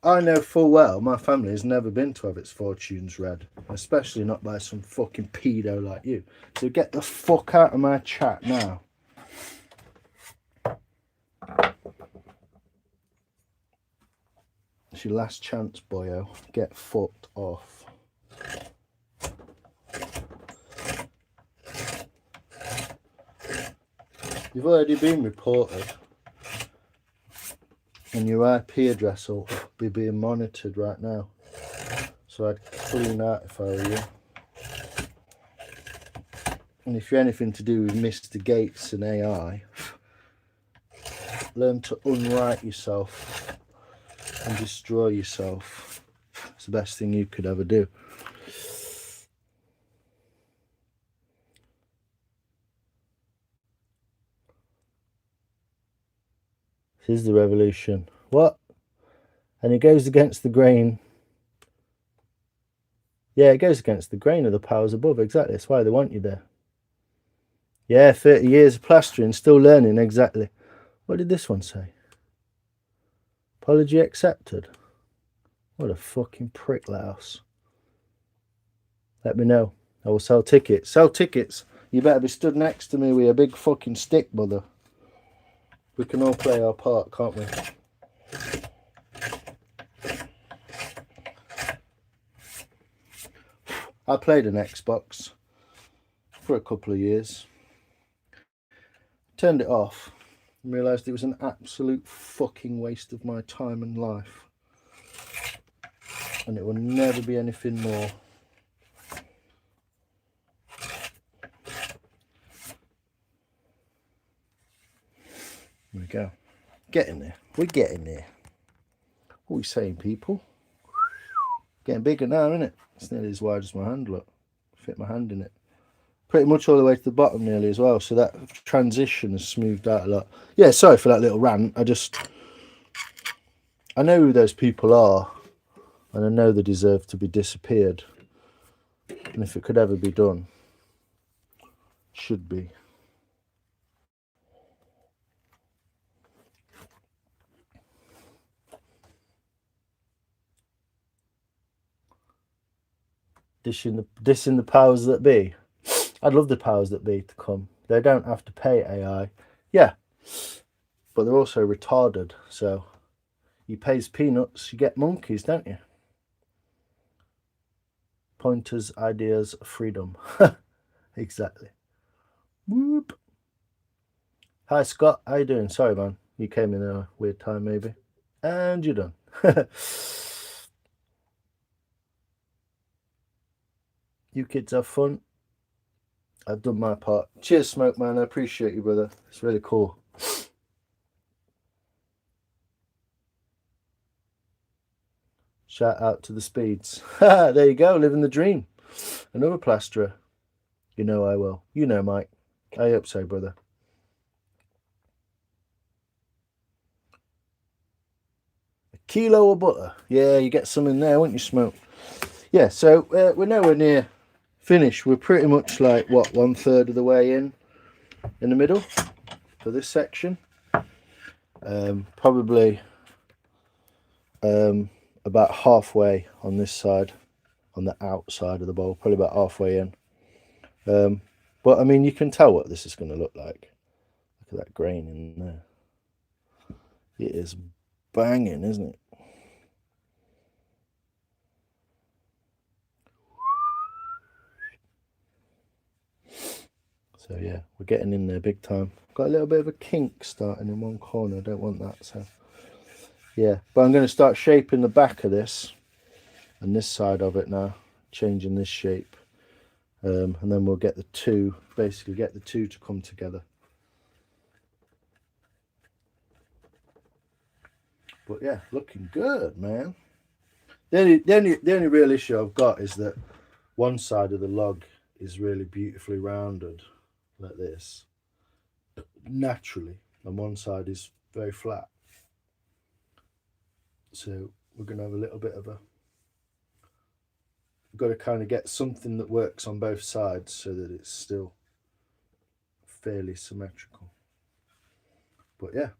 I know full well my family has never been to have its fortunes read. Especially not by some fucking pedo like you. So get the fuck out of my chat now. It's your last chance, boyo. Get fucked off. You've already been reported. And your IP address will be being monitored right now. So I'd clean out if I were you. And if you're anything to do with Mr. Gates and AI, learn to unwrite yourself and destroy yourself. It's the best thing you could ever do. This is the revolution. What? And it goes against the grain. Yeah, it goes against the grain of the powers above. Exactly. That's why they want you there. Yeah, 30 years of plastering, still learning. Exactly. What did this one say? Apology accepted. What a fucking prick louse. Let me know. I will sell tickets. Sell tickets. You better be stood next to me with a big fucking stick, brother. We can all play our part, can't we? I played an Xbox for a couple of years. Turned it off and realised it was an absolute fucking waste of my time and life. And it will never be anything more. There we go. Getting there. We're getting there. What are we saying, people? Getting bigger now, isn't it? It's nearly as wide as my hand, look. Fit my hand in it. Pretty much all the way to the bottom nearly as well. So that transition has smoothed out a lot. Yeah, sorry for that little rant. I know who those people are. And I know they deserve to be disappeared. And if it could ever be done, it should be. Dissing the powers that be. I'd love the powers that be to come. They don't have to pay AI. Yeah. But they're also retarded. So you pays peanuts, you get monkeys, don't you? Pointers, ideas, freedom. Exactly. Whoop. Hi Scott, how you doing? Sorry man, you came in a weird time maybe. And you're done. You kids have fun. I've done my part. Cheers, Smoke Man. I appreciate you, brother. It's really cool. Shout out to the Speeds. There you go, living the dream. Another plasterer. You know I will. You know, Mike. I hope so, brother. A kilo of butter. Yeah, you get some in there, won't you, Smoke? Yeah, so we're nowhere near finished. We're pretty much like, what, 1/3 of the way in the middle for this section. Probably about halfway on this side, on the outside of the bowl, probably about halfway in. But I mean, you can tell what this is going to look like. Look at that grain in there. It is banging, isn't it? So yeah, we're getting in there big time. Got a little bit of a kink starting in one corner. I don't want that, so yeah. But I'm going to start shaping the back of this and this side of it now, changing this shape, and then we'll get the two, basically get the two to come together. But yeah, looking good, man. The only real issue I've got is that one side of the log is really beautifully rounded like this naturally, and one side is very flat. So we're going to have a little bit of a, got to kind of get something that works on both sides so that it's still fairly symmetrical. But yeah,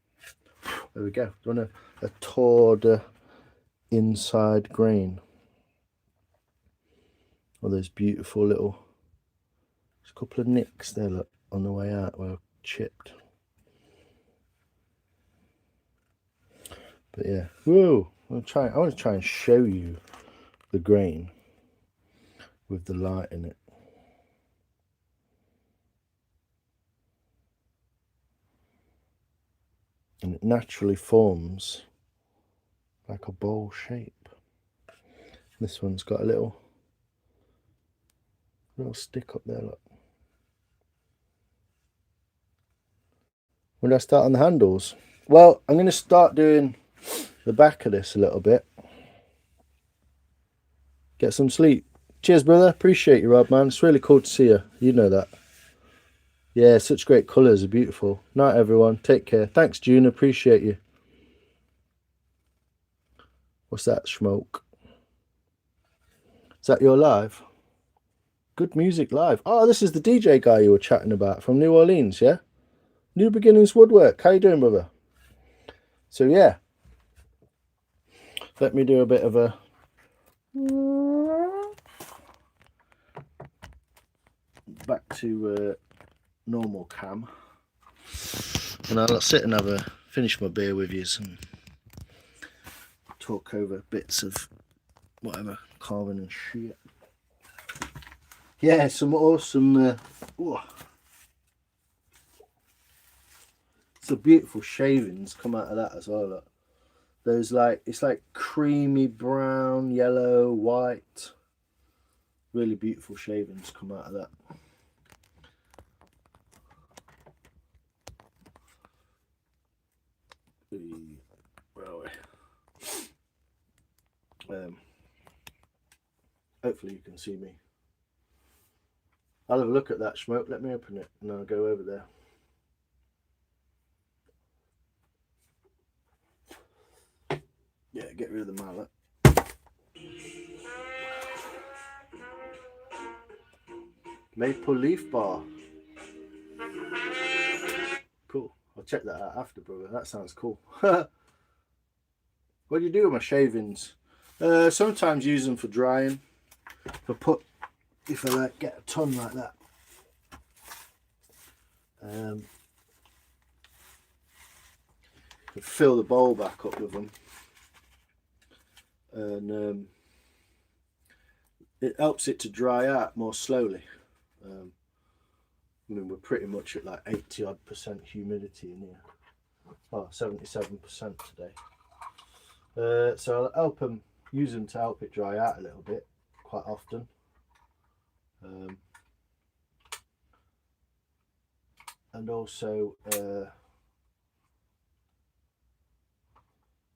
there we go. Do you want a tawed inside grain? All those beautiful little, there's a couple of nicks there, look, on the way out where I've chipped. But yeah, whoa! I want to try and show you the grain with the light in it. And it naturally forms like a bowl shape. This one's got a little stick up there, look. When do I start on the handles? Well, I'm going to start doing the back of this a little bit. Get some sleep. Cheers, brother. Appreciate you, Rob, man. It's really cool to see you. You know that. Yeah, such great colours. Are beautiful. Night, everyone. Take care. Thanks, June. Appreciate you. What's that, Smoke? Is that your live? Good music live. Oh, this is the DJ guy you were chatting about from New Orleans, yeah? New Beginnings Woodwork. How you doing, brother? So, yeah. Let me do a bit of a... Back to normal cam. And I'll sit and finish my beer with you and talk over bits of whatever, carving and shit. Yeah, some awesome... some beautiful shavings come out of that as well. Look. There's it's like creamy brown, yellow, white. Really beautiful shavings come out of that. Where are we? Hopefully you can see me. I'll have a look at that, Smoke. Let me open it and I'll go over there. Yeah, get rid of the mallet. Maple leaf bar. Cool. I'll check that out after, brother. That sounds cool. What do you do with my shavings? Sometimes use them for drying. If I get a ton like that. Fill the bowl back up with them. And it helps it to dry out more slowly. I mean, we're pretty much at like 80% humidity in here. Oh, 77% today. So I'll use them to help it dry out a little bit quite often. And also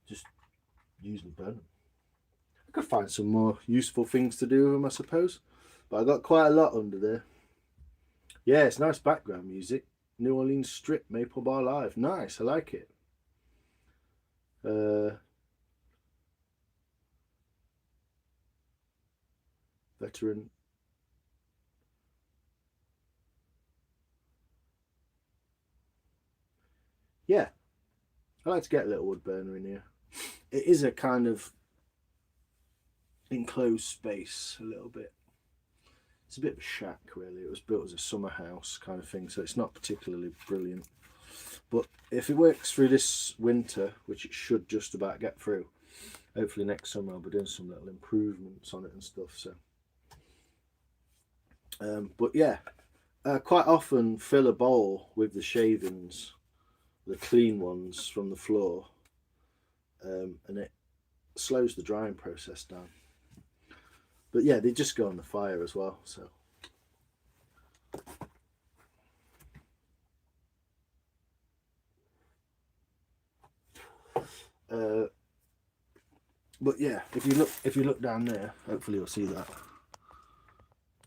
just usually burn them. I could find some more useful things to do with them, I suppose, but I got quite a lot under there. Yeah, it's nice background music. New Orleans Strip, Maple Bar Live. Nice, I like it. Veteran. Yeah, I like to get a little wood burner in here. It is a kind of enclosed space a little bit. It's a bit of a shack, really. It was built as a summer house kind of thing, so it's not particularly brilliant. But if it works through this winter, which it should just about get through, hopefully next summer I'll be doing some little improvements on it and stuff. So, but yeah, quite often fill a bowl with the shavings, the clean ones from the floor, and it slows the drying process down. But yeah, they just go on the fire as well. So but yeah, if you look down there, hopefully you'll see that.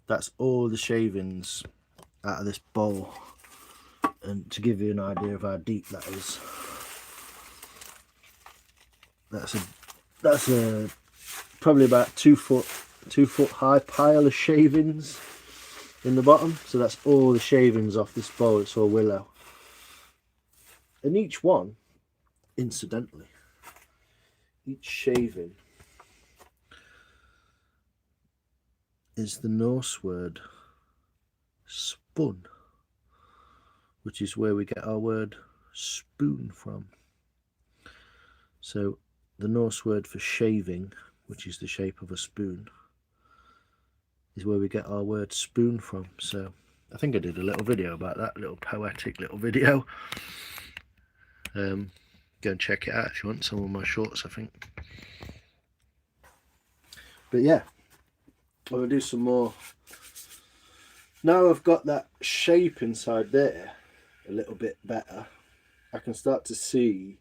That's all the shavings out of this bowl, and to give you an idea of how deep that is, that's a probably about 2 foot high pile of shavings in the bottom. So that's all the shavings off this bowl. It's all willow, and each one, incidentally, each shaving is the Norse word spun, which is where we get our word spoon from. So the Norse word for shaving, which is the shape of a spoon, is where we get our word spoon from. So I think I did a little video about that, little poetic little video. Go and check it out if you want. Some of my shorts, I think. But yeah, I'm gonna do some more. Now I've got that shape inside there a little bit better. I can start to see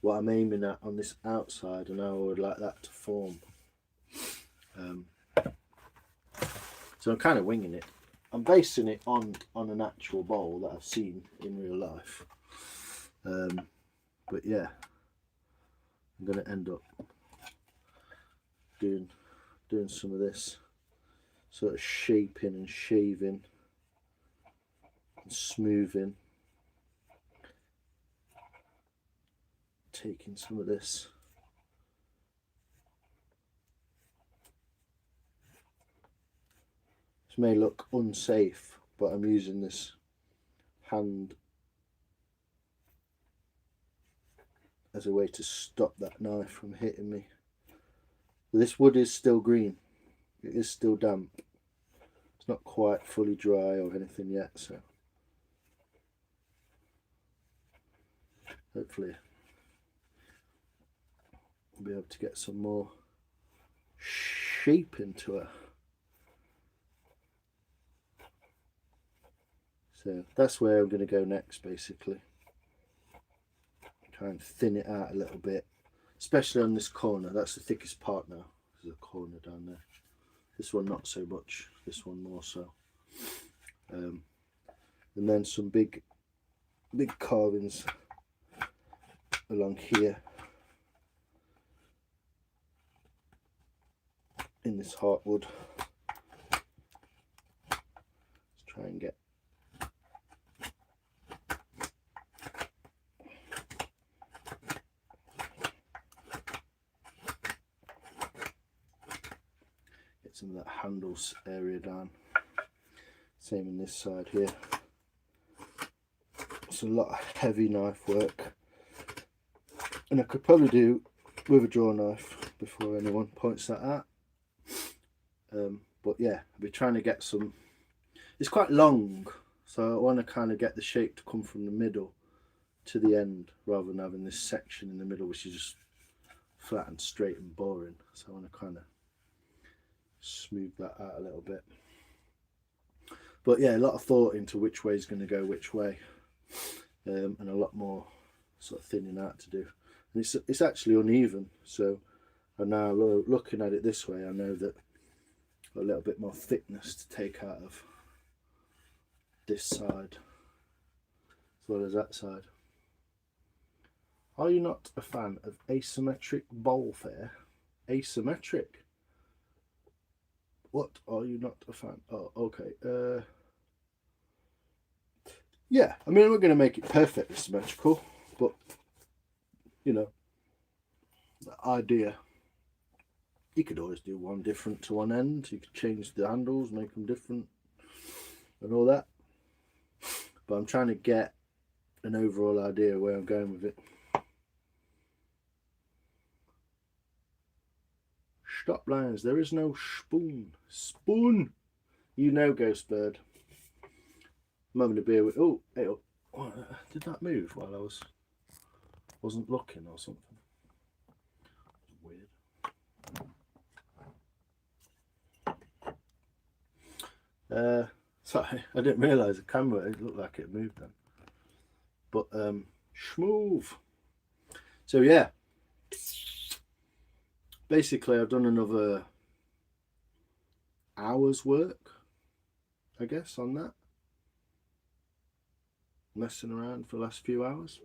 what I'm aiming at on this outside and how I would like that to form. So I'm kind of winging it. I'm basing it on an actual bowl that I've seen in real life. But yeah, I'm going to end up doing some of this sort of shaping and shaving and smoothing, taking some of this may look unsafe, but I'm using this hand as a way to stop that knife from hitting me. This wood is still green, it is still damp, it's not quite fully dry or anything yet, so hopefully I'll be able to get some more shape into it. So that's where I'm going to go next, basically. Try and thin it out a little bit, especially on this corner. That's the thickest part now. There's a corner down there. This one not so much, this one more so. And then some big carvings along here in this heartwood. Let's try and get some of that handles area down. Same in this side here. It's a lot of heavy knife work, and I could probably do with a draw knife before anyone points that out. But yeah, I'll be trying to get some. It's quite long, so I want to kind of get the shape to come from the middle to the end, rather than having this section in the middle which is just flat and straight and boring. So I want to kind of smooth that out a little bit. But yeah, a lot of thought into which way is going to go which way, and a lot more sort of thinning out to do. And it's actually uneven, so I'm now looking at it this way, I know that a little bit more thickness to take out of this side as well as that side. Are you not a fan of asymmetric bowl fare? Asymmetric? What are you not a fan? Oh, okay. Yeah, I mean, we're going to make it perfectly symmetrical, but you know, the idea. You could always do one different to one end. You could change the handles, make them different, and all that. But I'm trying to get an overall idea where I'm going with it. Stop lines. There is no spoon. Spoon. You know, Ghost Bird. I'm having a beer with. Oh, hey, oh, did that move while I wasn't looking or something? Weird. Sorry, I didn't realise the camera. It looked like it moved then. But schmoove. So yeah. Basically, I've done another hour's work, I guess, on that. Messing around for the last few hours.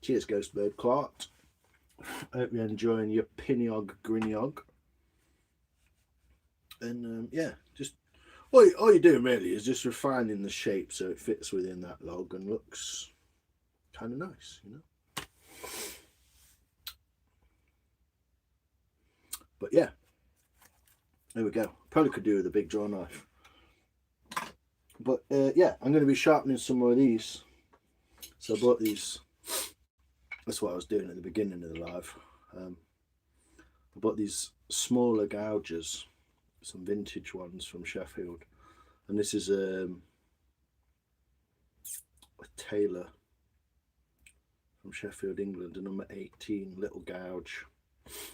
Cheers, Ghost Bird Clark. I hope you're enjoying your piniog grinog. And yeah, just all you're doing really is just refining the shape so it fits within that log and looks kind of nice, you know. But yeah, there we go. Probably could do with a big draw knife. But yeah, I'm going to be sharpening some more of these. So I bought these. That's what I was doing at the beginning of the live. I bought these smaller gouges, some vintage ones from Sheffield. And this is a tailor from Sheffield, England, a number 18 little gouge,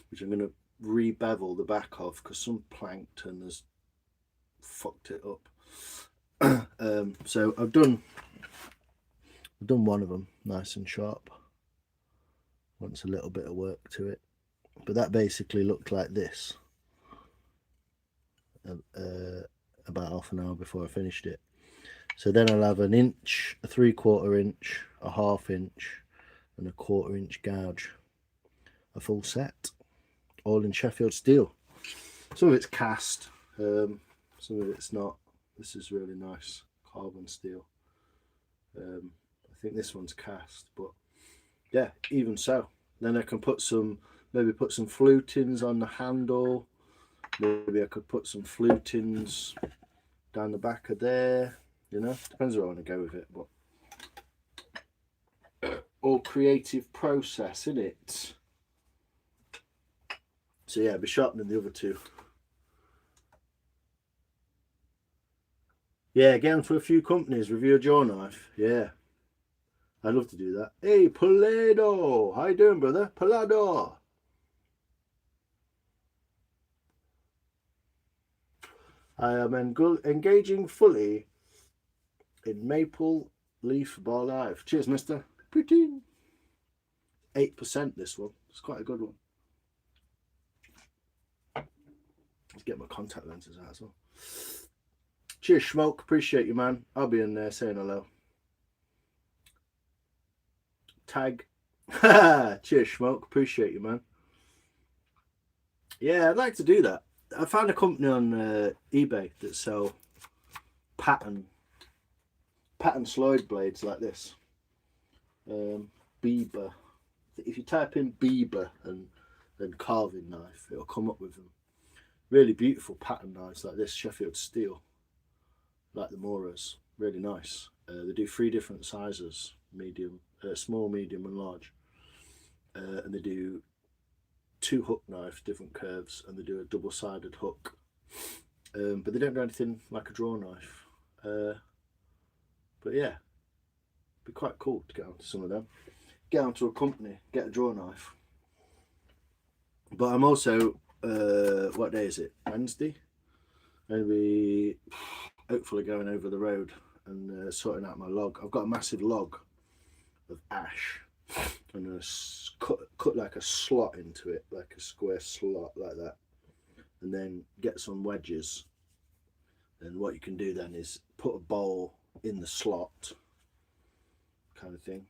which I'm going to re-bevel the back of because some plankton has fucked it up. So I've done one of them nice and sharp. Wants a little bit of work to it, but that basically looked like this about half an hour before I finished it. So then I'll have an inch, a 3/4 inch, a 1/2 inch, and a 1/4 inch gouge, a full set, all in Sheffield steel. Some of it's cast, some of it's not. This is really nice carbon steel. I think this one's cast, but yeah, even so. Then I can put some, maybe put some flutings on the handle. Maybe I could put some flutings down the back of there. You know, depends where I want to go with it, but all creative process, isn't it? So yeah, I'll be sharpening the other two. Yeah, again for a few companies, review a jaw knife. Yeah, I'd love to do that. Hey, Polado, how you doing, brother? Polado. I am engaging fully in maple leaf bar life. Cheers, mister. Pretty. 8% this one. It's quite a good one. Let's get my contact lenses out as well. Cheers, Smoke. Appreciate you, man. I'll be in there saying hello. Tag. Cheers, Smoke. Appreciate you, man. Yeah, I'd like to do that. I found a company on eBay that sell pattern slide blades like this. Bieber. If you type in Bieber and carving knife, it'll come up with them. Really beautiful pattern knives like this, Sheffield steel, like the Moras. Really nice. They do 3 different sizes: medium, small, medium, and large. And they do 2 hook knives, different curves, and they do a double-sided hook. But they don't do anything like a draw knife. But yeah, it'd be quite cool to get onto some of them. Get onto a company, get a draw knife. But I'm also, what day is it? Wednesday? Maybe hopefully going over the road and sorting out my log. I've got a massive log of ash. I'm going to cut like a slot into it, like a square slot like that, and then get some wedges. And what you can do then is put a bowl in the slot, kind of thing.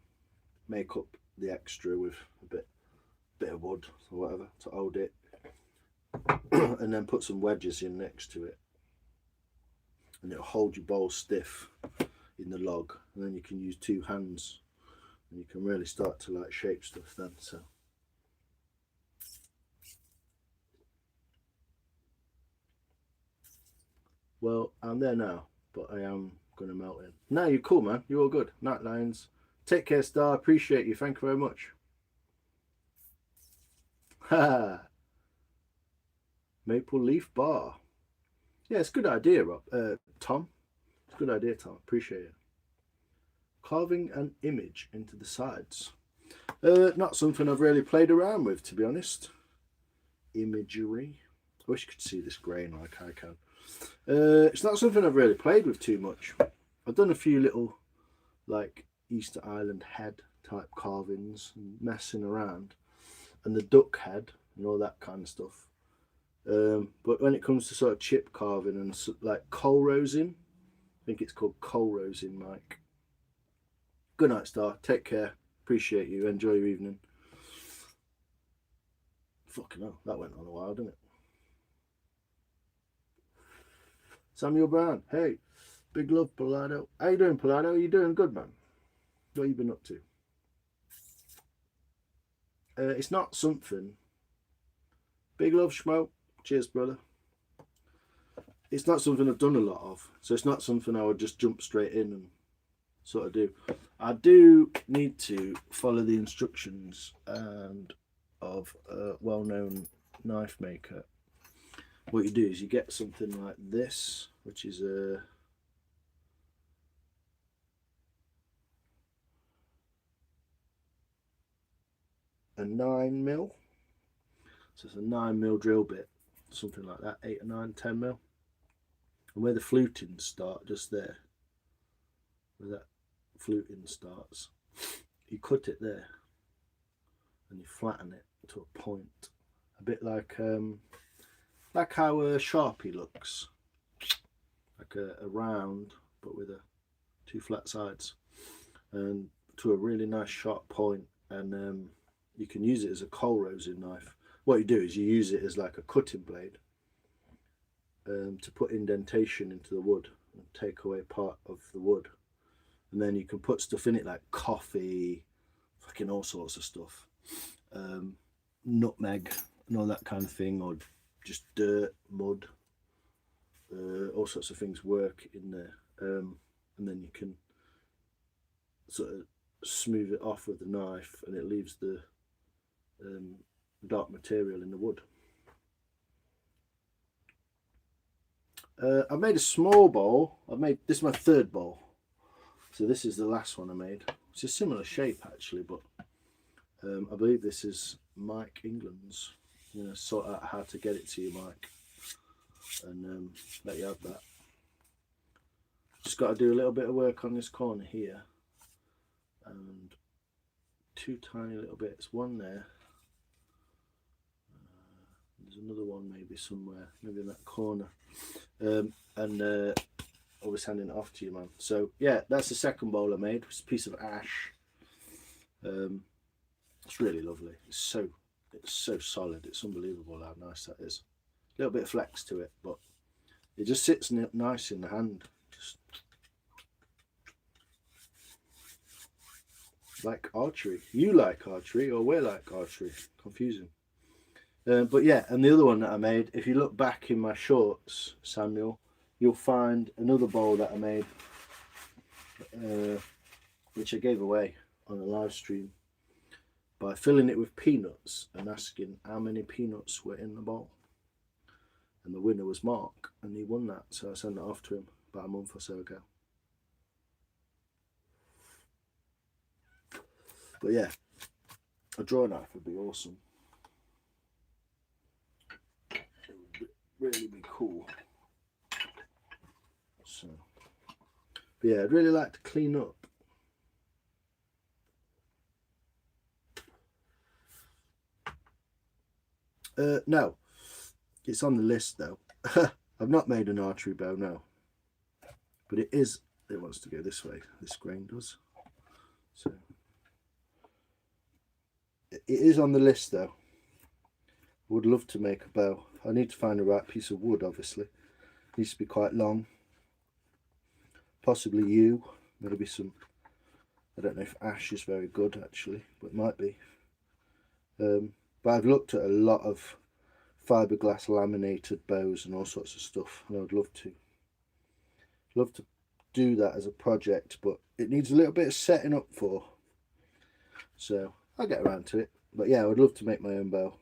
Make up the extra with a bit of wood or whatever to hold it, and then put some wedges in next to it, and it'll hold your bowl stiff in the log. And then you can use 2 hands, and you can really start to like shape stuff then. So well, I'm there now, but I am gonna melt in. No, you're cool, man. You're all good. Night lines. Take care, Star. Appreciate you. Thank you very much. Ha. Maple leaf bar. Yeah, it's a good idea, Rob. Tom. It's a good idea, Tom. Appreciate it. Carving an image into the sides. Not something I've really played around with, to be honest. Imagery. I wish you could see this grain like I can. It's not something I've really played with too much. I've done a few little like Easter Island head type carvings and messing around, and the duck head and all that kind of stuff. But when it comes to sort of chip carving and like coal rosing, I think it's called coal rosing, Mike. Good night, Star. Take care. Appreciate you. Enjoy your evening. Fucking hell, that went on a while, didn't it? Samuel Brown. Hey, big love, Polado. How you doing, Polado? You doing good, man? What you been up to? It's not something. Big love, Schmo. Cheers, brother. It's not something I've done a lot of, so it's not something I would just jump straight in and sort of do. I do need to follow the instructions and of a well-known knife maker. What you do is you get something like this, which is a a 9mm. So it's a 9mm drill bit, something like that, 8 or 9, 10mm. And where the flutings start, just there, where that fluting starts, you cut it there and you flatten it to a point, a bit like how a Sharpie looks, like a round but with two flat sides, and to a really nice sharp point. And you can use it as a coal rosing knife. What you do is you use it as like a cutting blade, to put indentation into the wood and take away part of the wood, and then you can put stuff in it like coffee, fucking all sorts of stuff, nutmeg and all that kind of thing, or just dirt, mud, all sorts of things work in there, and then you can sort of smooth it off with the knife, and it leaves the dark material in the wood. I've made a small bowl. This is my third bowl, so this is the last one I made. It's a similar shape actually, but I believe this is Mike England's. You know, sort out how to get it to you, Mike, and let you have that. Just got to do a little bit of work on this corner here, and two tiny little bits. One there. There's another one maybe somewhere, maybe in that corner, and I was handing it off to you, man. So yeah, that's the second bowl I made. It's a piece of ash. It's really lovely. It's so solid. It's unbelievable how nice that is. A little bit of flex to it, but it just sits nice in the hand. Just like archery. You like archery, or we like archery. Confusing. But yeah, and the other one that I made, if you look back in my shorts, Samuel, you'll find another bowl that I made, which I gave away on a live stream by filling it with peanuts and asking how many peanuts were in the bowl. And the winner was Mark, and he won that, so I sent it off to him about a month or so ago. But yeah, a draw knife would be awesome. It would really be cool. So, but yeah, I'd really like to clean up. No, it's on the list though. I've not made an archery bow, no, but it wants to go this way. This grain does. So it is on the list though. I would love to make a bow. I need to find the right piece of wood, obviously. It needs to be quite long. Possibly yew, maybe some, I don't know if ash is very good actually, but it might be. But I've looked at a lot of fiberglass laminated bows and all sorts of stuff, and I would love to do that as a project, but it needs a little bit of setting up for, so I'll get around to it. But yeah, I would love to make my own bow.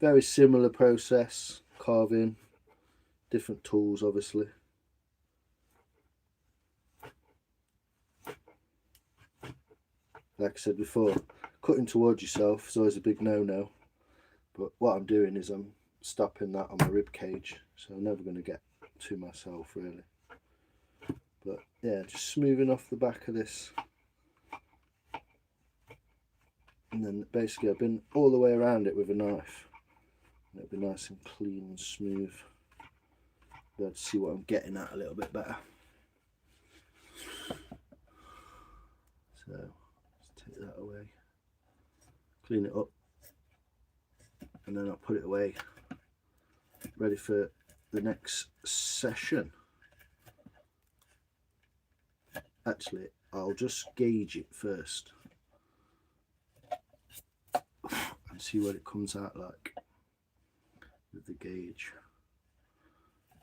Very similar process, carving, different tools obviously. Like I said before, cutting towards yourself is always a big no-no, but what I'm doing is I'm stopping that on my rib cage, so I'm never going to get to myself really. But yeah, just smoothing off the back of this, and then basically I've been all the way around it with a knife, and it'll be nice and clean and smooth. Be able to see what I'm getting at a little bit better. So let's take that away, clean it up, and then I'll put it away, ready for the next session. Actually, I'll just gauge it first and see what it comes out like with the gauge.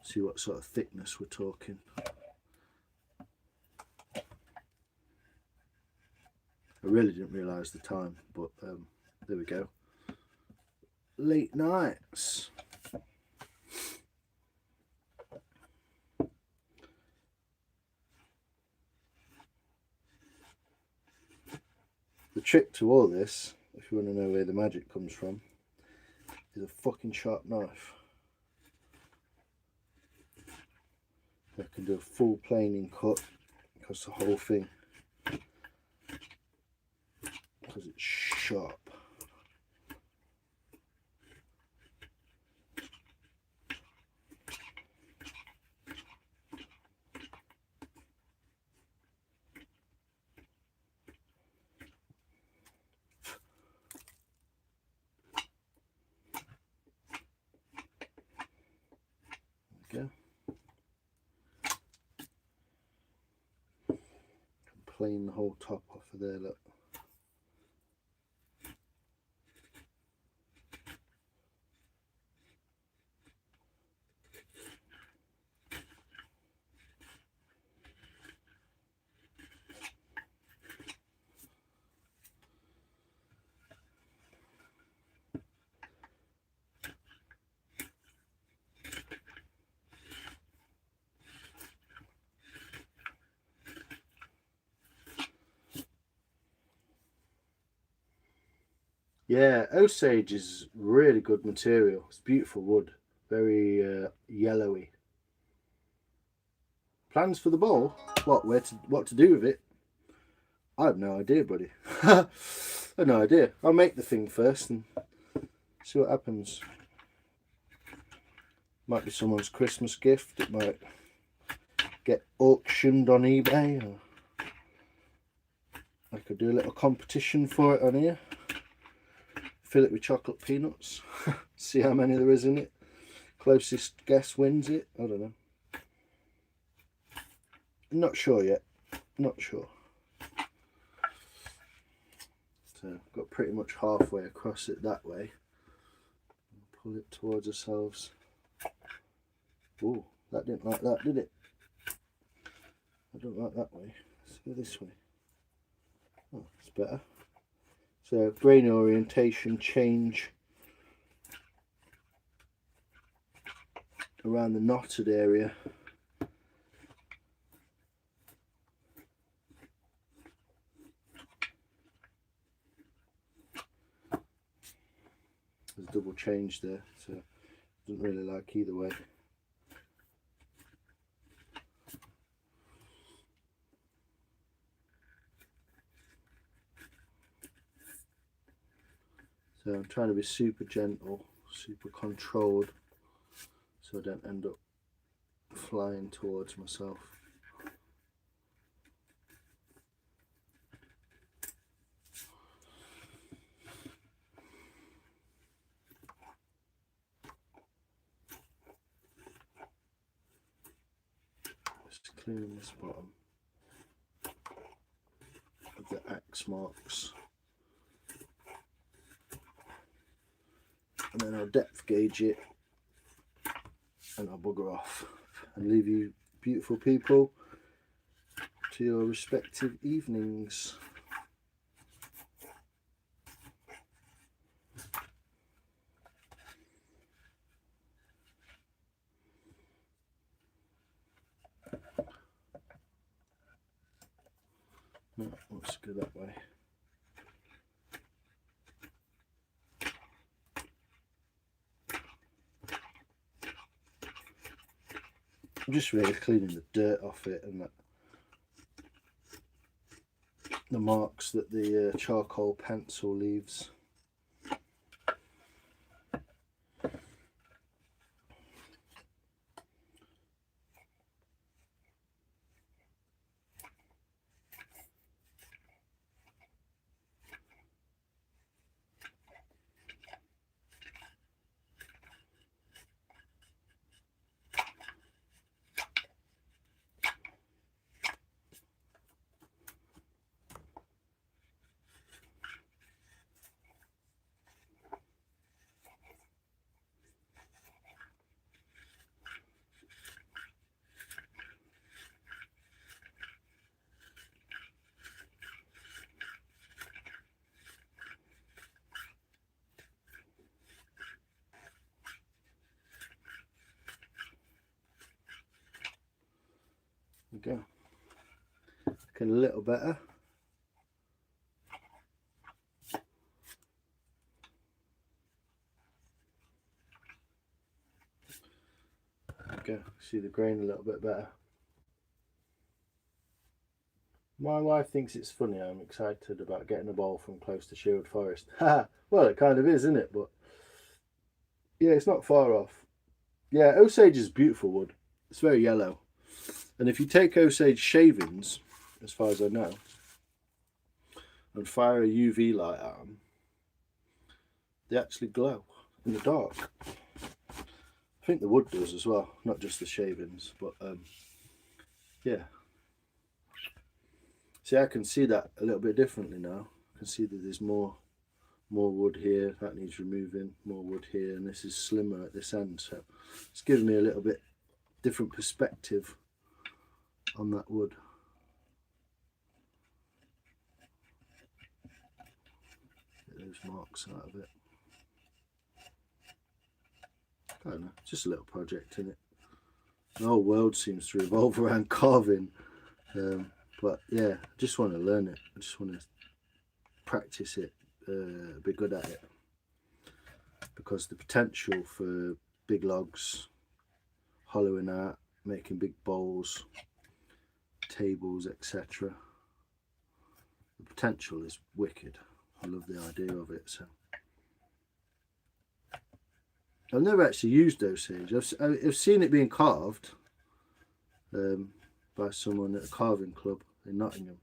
See what sort of thickness we're talking. I really didn't realise the time, but there we go. Late nights. The trick to all this, if you want to know where the magic comes from, is a fucking sharp knife. So I can do a full planing cut across the whole thing because it's sharp. There we go. Plane the whole top off of there, look. Yeah, Osage is really good material. It's beautiful wood, very yellowy. Plans for the bowl? What to do with it? I have no idea, buddy. I have no idea. I'll make the thing first and see what happens. Might be someone's Christmas gift. It might get auctioned on eBay. Or I could do a little competition for it on here. Fill it with chocolate peanuts. See how many there is in it. Closest guess wins it. I don't know. Not sure yet. Not sure. So got pretty much halfway across it that way. Pull it towards ourselves. Oh, that didn't like that, did it? I don't like that way. Let's go this way. Oh, it's better. So grain orientation change around the knotted area. There's a double change there, so doesn't really like either way. So I'm trying to be super gentle, super controlled, so I don't end up flying towards myself. Just cleaning this bottom of the axe marks. And then I'll depth gauge it and I'll bugger off and leave you beautiful people to your respective evenings. No, let's go that way. I'm just really cleaning the dirt off it and the marks that the charcoal pencil leaves. There we go. Looking a little better. There we go. See the grain a little bit better. My wife thinks it's funny I'm excited about getting a bowl from close to Shield Forest. Well, it kind of is, isn't it? But yeah, it's not far off. Yeah, Osage is beautiful wood. It's very yellow. And if you take Osage shavings, as far as I know, and fire a UV light at them, they actually glow in the dark. I think the wood does as well, not just the shavings, but yeah. See, I can see that a little bit differently now. I can see that there's more wood here, that needs removing, more wood here, and this is slimmer at this end, so it's giving me a little bit different perspective on that wood. Get those marks out of it. I don't know, just a little project in it. The whole world seems to revolve around carving, but yeah, I just want to learn it. I just want to practice it, be good at it, because the potential for big logs, hollowing out, making big bowls, tables, etc. The potential is wicked. I love the idea of it. So I've never actually used Osage. I've seen it being carved by someone at a carving club in Nottingham.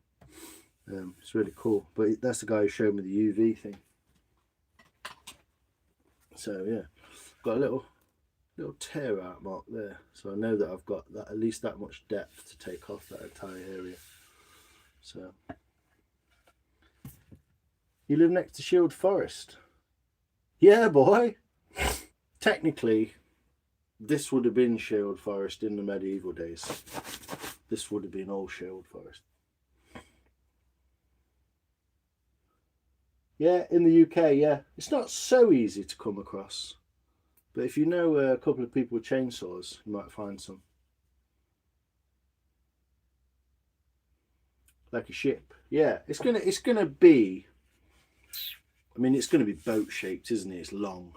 It's really cool. But that's the guy who showed me the UV thing. So yeah, got a little tear out mark there. So I know that I've got that at least that much depth to take off that entire area. So you live next to Shield Forest? Yeah, boy. Technically, this would have been Shield Forest in the medieval days. This would have been all Shield Forest. Yeah, in the UK, yeah. It's not so easy to come across. But if you know a couple of people with chainsaws, you might find some. Like a ship. Yeah, it's gonna be, I mean, it's gonna be boat shaped, isn't it? It's long.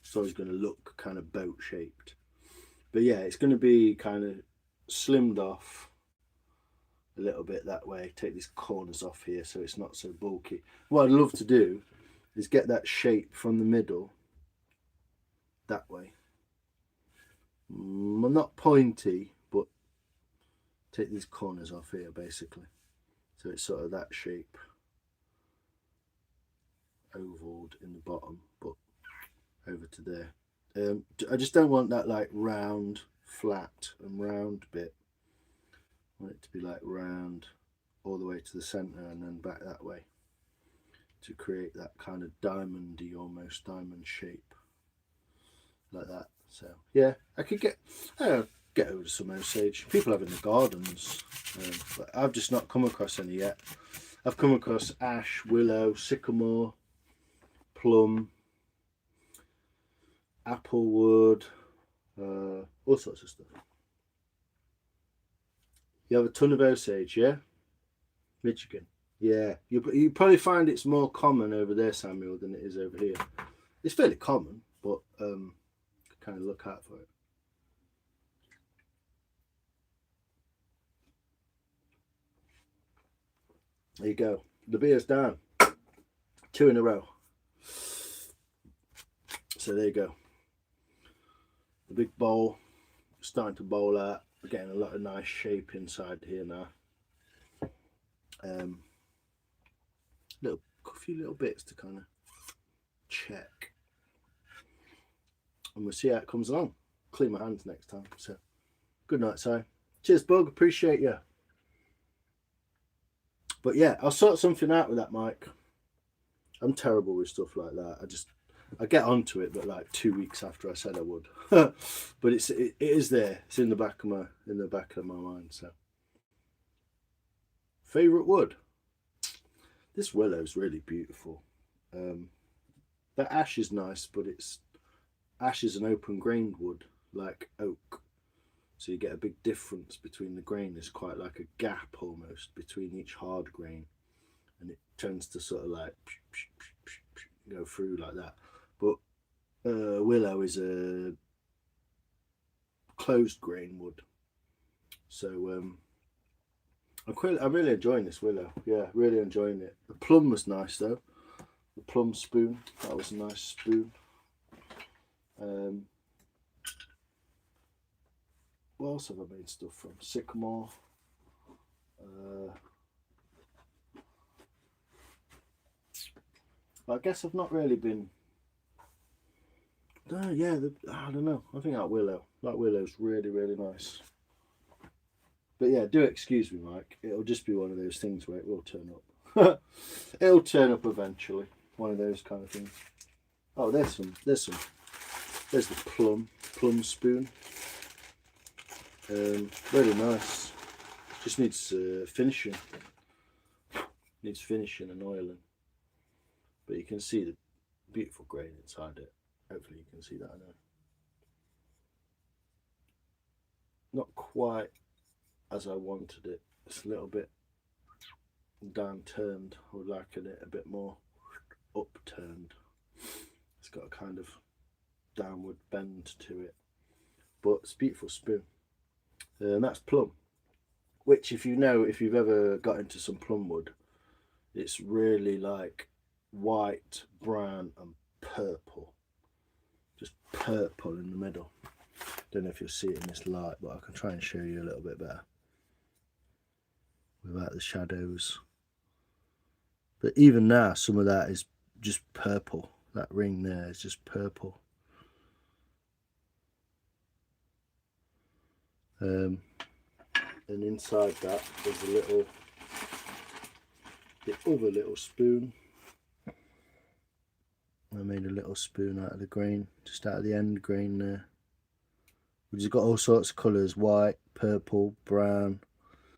It's always gonna look kind of boat shaped. But yeah, it's gonna be kind of slimmed off a little bit that way. Take these corners off here so it's not so bulky. What I'd love to do is get that shape from the middle that way. Not pointy, but take these corners off here basically. So it's sort of that shape, ovaled in the bottom, but over to there. I just don't want that like round, flat and round bit. I want it to be like round all the way to the centre and then back that way to create that kind of diamondy, almost diamond shape like that. So yeah, I could get over some Osage. People have in the gardens, but I've just not come across any yet. I've come across ash, willow, sycamore, plum, applewood, all sorts of stuff. You have a ton of Osage, yeah? Michigan. Yeah, you probably find it's more common over there, Samuel, than it is over here. It's fairly common, but kind of look out for it. There you go. The beer's down. 2 in a row. So there you go. The big bowl starting to bowl out. We're getting a lot of nice shape inside here now. A few little bits to kind of check, and we'll see how it comes along. Clean my hands next time. So good night, Si. Cheers, Bug. Appreciate you. But yeah, I'll sort something out with that mic. I'm terrible with stuff like that. I get onto it, but like 2 weeks after I said I would. But it is there. It's in the back of my mind. So favorite wood. This willow's really beautiful. The ash is nice, but ash is an open grained wood like oak. So you get a big difference between the grain. There's quite like a gap almost between each hard grain, and it tends to sort of like go through like that. But willow is a closed grain wood, so I'm really enjoying this willow. Yeah, really enjoying it. The plum was nice though. The plum spoon, that was a nice spoon. What else have I made stuff from? Sycamore. But I guess I've not really been. Yeah, I don't know. I think that willow's really, really nice. But yeah, do excuse me, Mike. It'll just be one of those things where it will turn up. It'll turn up eventually. One of those kind of things. Oh, there's the plum spoon. Really nice. Just needs finishing. Needs finishing and oiling. But you can see the beautiful grain inside it. Hopefully you can see that now. Not quite as I wanted it. It's a little bit down turned. I would like it a bit more upturned. It's got a kind of downward bend to it. But it's a beautiful spoon. And that's plum. Which if you've ever got into some plum wood, it's really like white, brown and purple. Just purple in the middle. Don't know if you'll see it in this light, but I can try and show you a little bit better without the shadows. But even now, some of that is just purple. That ring there is just purple. And inside that there's the other little spoon. I made a little spoon out of the grain, just out of the end grain there. Which has got all sorts of colours, white, purple, brown.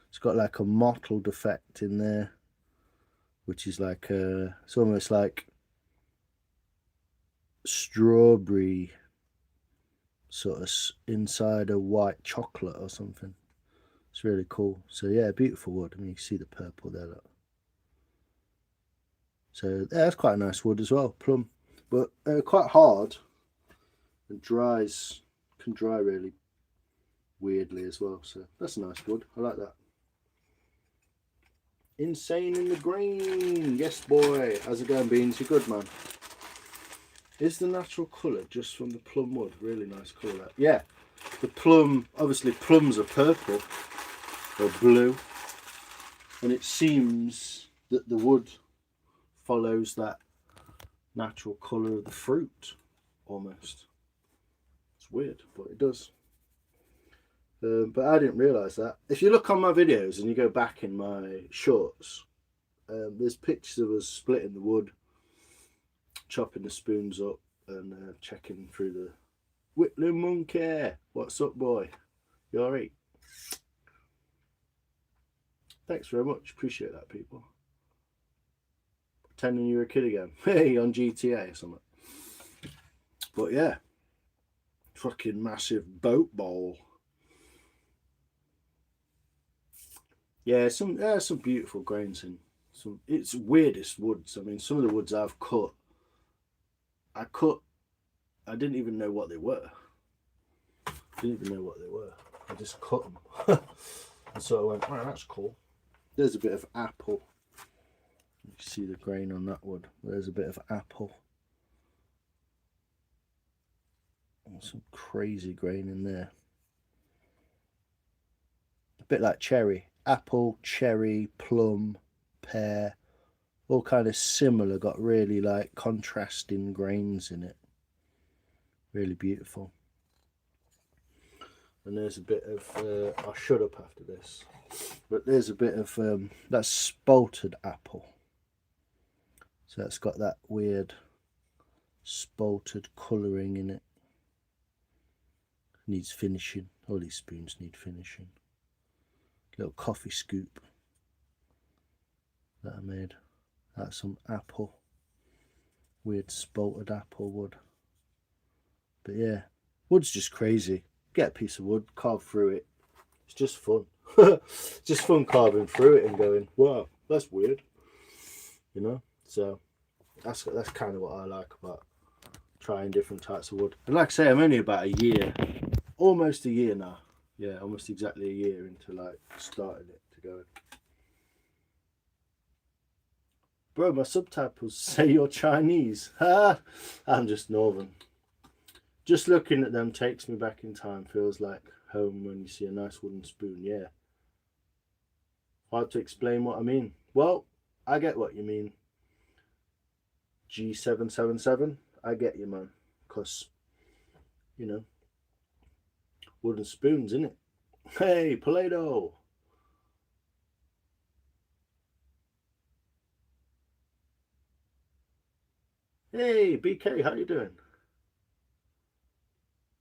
It's got like a mottled effect in there, which is like it's almost like strawberry sort of inside a white chocolate or something. It's really cool. So yeah, beautiful wood. I mean, you can see the purple there. Look. So yeah, that's quite a nice wood as well, plum, but quite hard and can dry really weirdly as well. So that's a nice wood. I like that. Insane in the grain. Yes, boy. How's it going, Beans? You good, man? Is the natural colour just from the plum wood? Really nice colour, that. Yeah. The plum, obviously plums are purple or blue. And it seems that the wood follows that natural colour of the fruit, almost. It's weird, but it does. But I didn't realise that. If you look on my videos and you go back in my shorts, there's pictures of us splitting the wood, chopping the spoons up and checking through the Whitlam monkey. What's up, boy? You alright? Thanks very much. Appreciate that, people. Pretending you're a kid again. Hey, on GTA or something. But yeah. Fucking massive boat bowl. Yeah, some beautiful grains in some. It's weirdest woods. I mean, some of the woods I've cut. I didn't even know what they were. I just cut them, and so I went, "Wow, that's cool." There's a bit of apple. You can see the grain on that wood. There's a bit of apple. And some crazy grain in there. A bit like cherry. Apple, cherry, plum, pear, all kind of similar, got really like contrasting grains in it. Really beautiful. And there's a bit of, I'll shut up after this, but there's a bit of, that's spalted apple. So that's got that weird spalted colouring in it. Needs finishing. All these spoons need finishing. Little coffee scoop that I made. That's some apple. Weird spalted apple wood. But yeah, wood's just crazy. Get a piece of wood, carve through it. It's just fun. Just fun carving through it and going, wow, that's weird. You know? So that's kind of what I like about trying different types of wood. And like I say, I'm only about a year, almost a year now. Yeah, almost exactly a year into like starting it to go. Bro, my subtitles say you're Chinese. Ha! I'm just northern. Just looking at them takes me back in time. Feels like home when you see a nice wooden spoon. Yeah. Hard to explain what I mean. Well, I get what you mean. G777. I get you, man. Because, you know, wooden spoons, innit? Hey, Polado. Hey, BK, how you doing?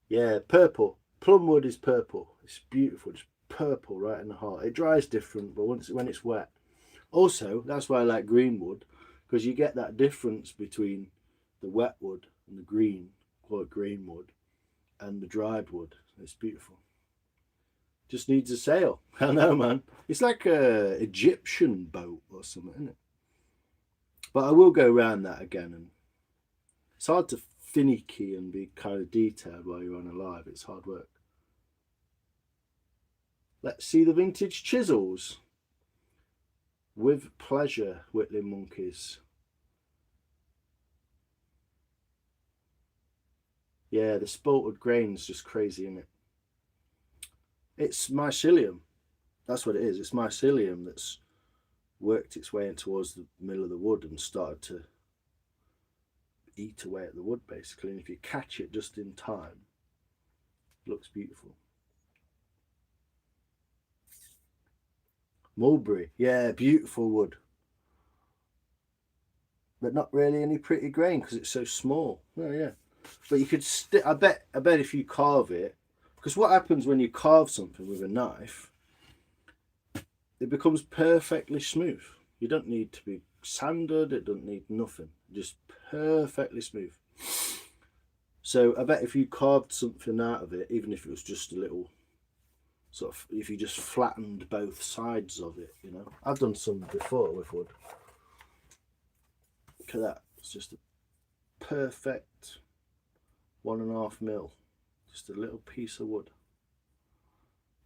Yeah, purple. Plumwood is purple. It's beautiful. It's purple right in the heart. It dries different, but when it's wet. Also, that's why I like greenwood, because you get that difference between the wet wood and the green, call it greenwood, and the dried wood. It's beautiful. Just needs a sail. I know, man. It's like a Egyptian boat or something, isn't it? But I will go around that again, and it's hard to finicky and be kind of detailed while you're on a live. It's hard work. Let's see the vintage chisels. With pleasure, Whitling Monkeys. Yeah, the spalted grain's just crazy, isn't it? It's mycelium. That's what it is. It's mycelium that's worked its way in towards the middle of the wood and started to eat away at the wood, basically. And if you catch it just in time, it looks beautiful. Mulberry, yeah, beautiful wood, but not really any pretty grain because it's so small. Oh yeah, but you could I bet if you carve it, because what happens when you carve something with a knife, it becomes perfectly smooth. You don't need to be sanded. It doesn't need nothing. Just perfectly smooth. So I bet if you carved something out of it, even if it was just a little sort of, if you just flattened both sides of it, you know. I've done some before with wood. Look at that. It's just a perfect 1.5 mil. Just a little piece of wood.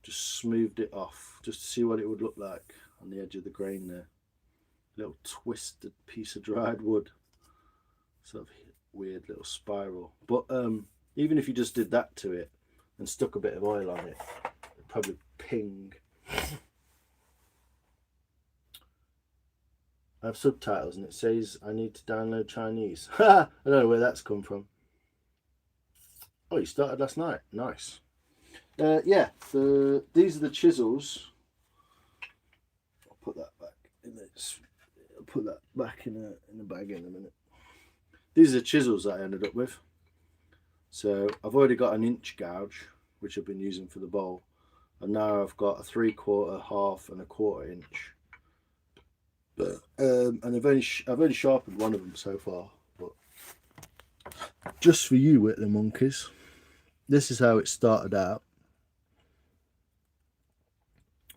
Just smoothed it off just to see what it would look like on the edge of the grain there. A little twisted piece of dried wood. Sort of weird little spiral. But even if you just did that to it and stuck a bit of oil on it, it'd probably ping. I have subtitles and it says I need to download Chinese. I don't know where that's come from. Oh, you started last night. Nice. Yeah, these are the chisels. I'll put that back in this. I'll put that back in a bag in a minute. These are the chisels that I ended up with. So I've already got an inch gouge, which I've been using for the bowl, and now I've got a 3/4, half, and a 1/4 inch. But and I've only sharpened one of them so far. But just for you, Whitling Monkeys, this is how it started out.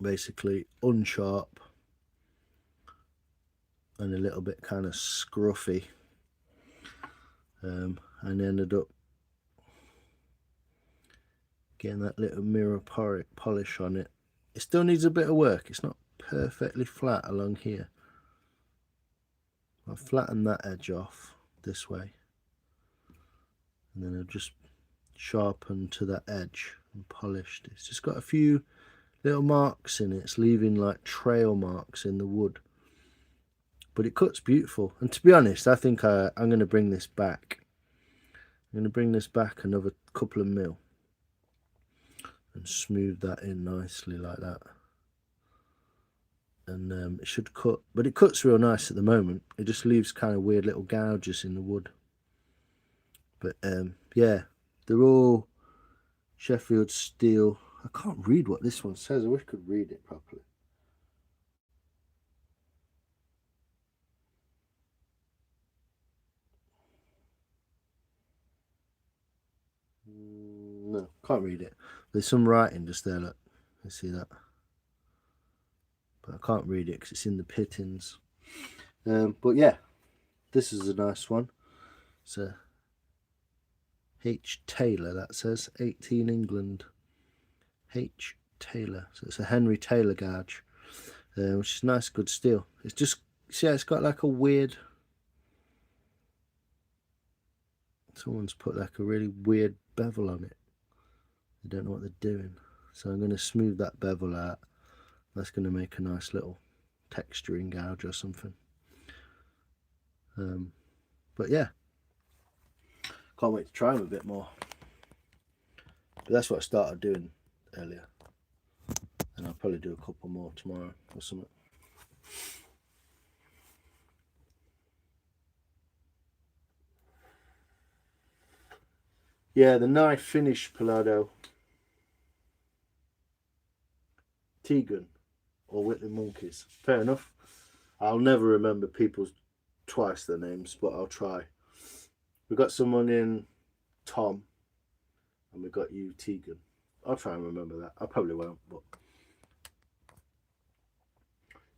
Basically unsharp and a little bit kind of scruffy, and ended up getting that little mirror polish on it. It still needs a bit of work. It's not perfectly flat along here. I'll flatten that edge off this way, and then I'll just sharpen to that edge and polished. It's just got a few little marks in it. It's leaving like trail marks in the wood, but it cuts beautiful. And to be honest, I think I'm going to bring this back. I'm going to bring this back another couple of mil and smooth that in nicely like that. And it should cut, but it cuts real nice at the moment. It just leaves kind of weird little gouges in the wood. But yeah, they're all Sheffield steel. I can't read what this one says. I wish I could read it properly. No, can't read it. There's some writing just there, look. You see that? But I can't read it because it's in the pittings. But yeah, this is a nice one. It's a H. Taylor, that says 18 England. H. Taylor. So it's a Henry Taylor gouge, which is nice, good steel. It's just See how it's got like a weird, someone's put like a really weird bevel on it. I don't know what they're doing. So I'm going to smooth that bevel out. That's going to make a nice little texturing gouge or something. But yeah, can't wait to try them a bit more. But that's what I started doing earlier, and I'll probably do a couple more tomorrow or something. Yeah, the knife finish Palado, Tegan or Whitley Monkeys. Fair enough. I'll never remember people's twice their names, but I'll try. We got someone in Tom, and we got you Tegan. I'll try and remember that. I probably won't, but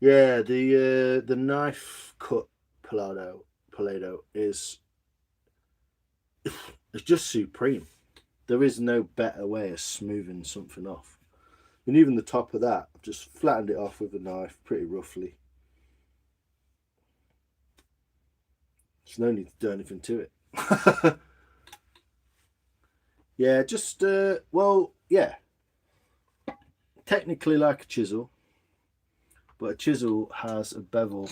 yeah, the knife cut Palado is it's just supreme. There is no better way of smoothing something off. And even the top of that, I've just flattened it off with a knife pretty roughly. There's no need to do anything to it. Yeah, just, well, yeah. Technically like a chisel, but a chisel has a bevel.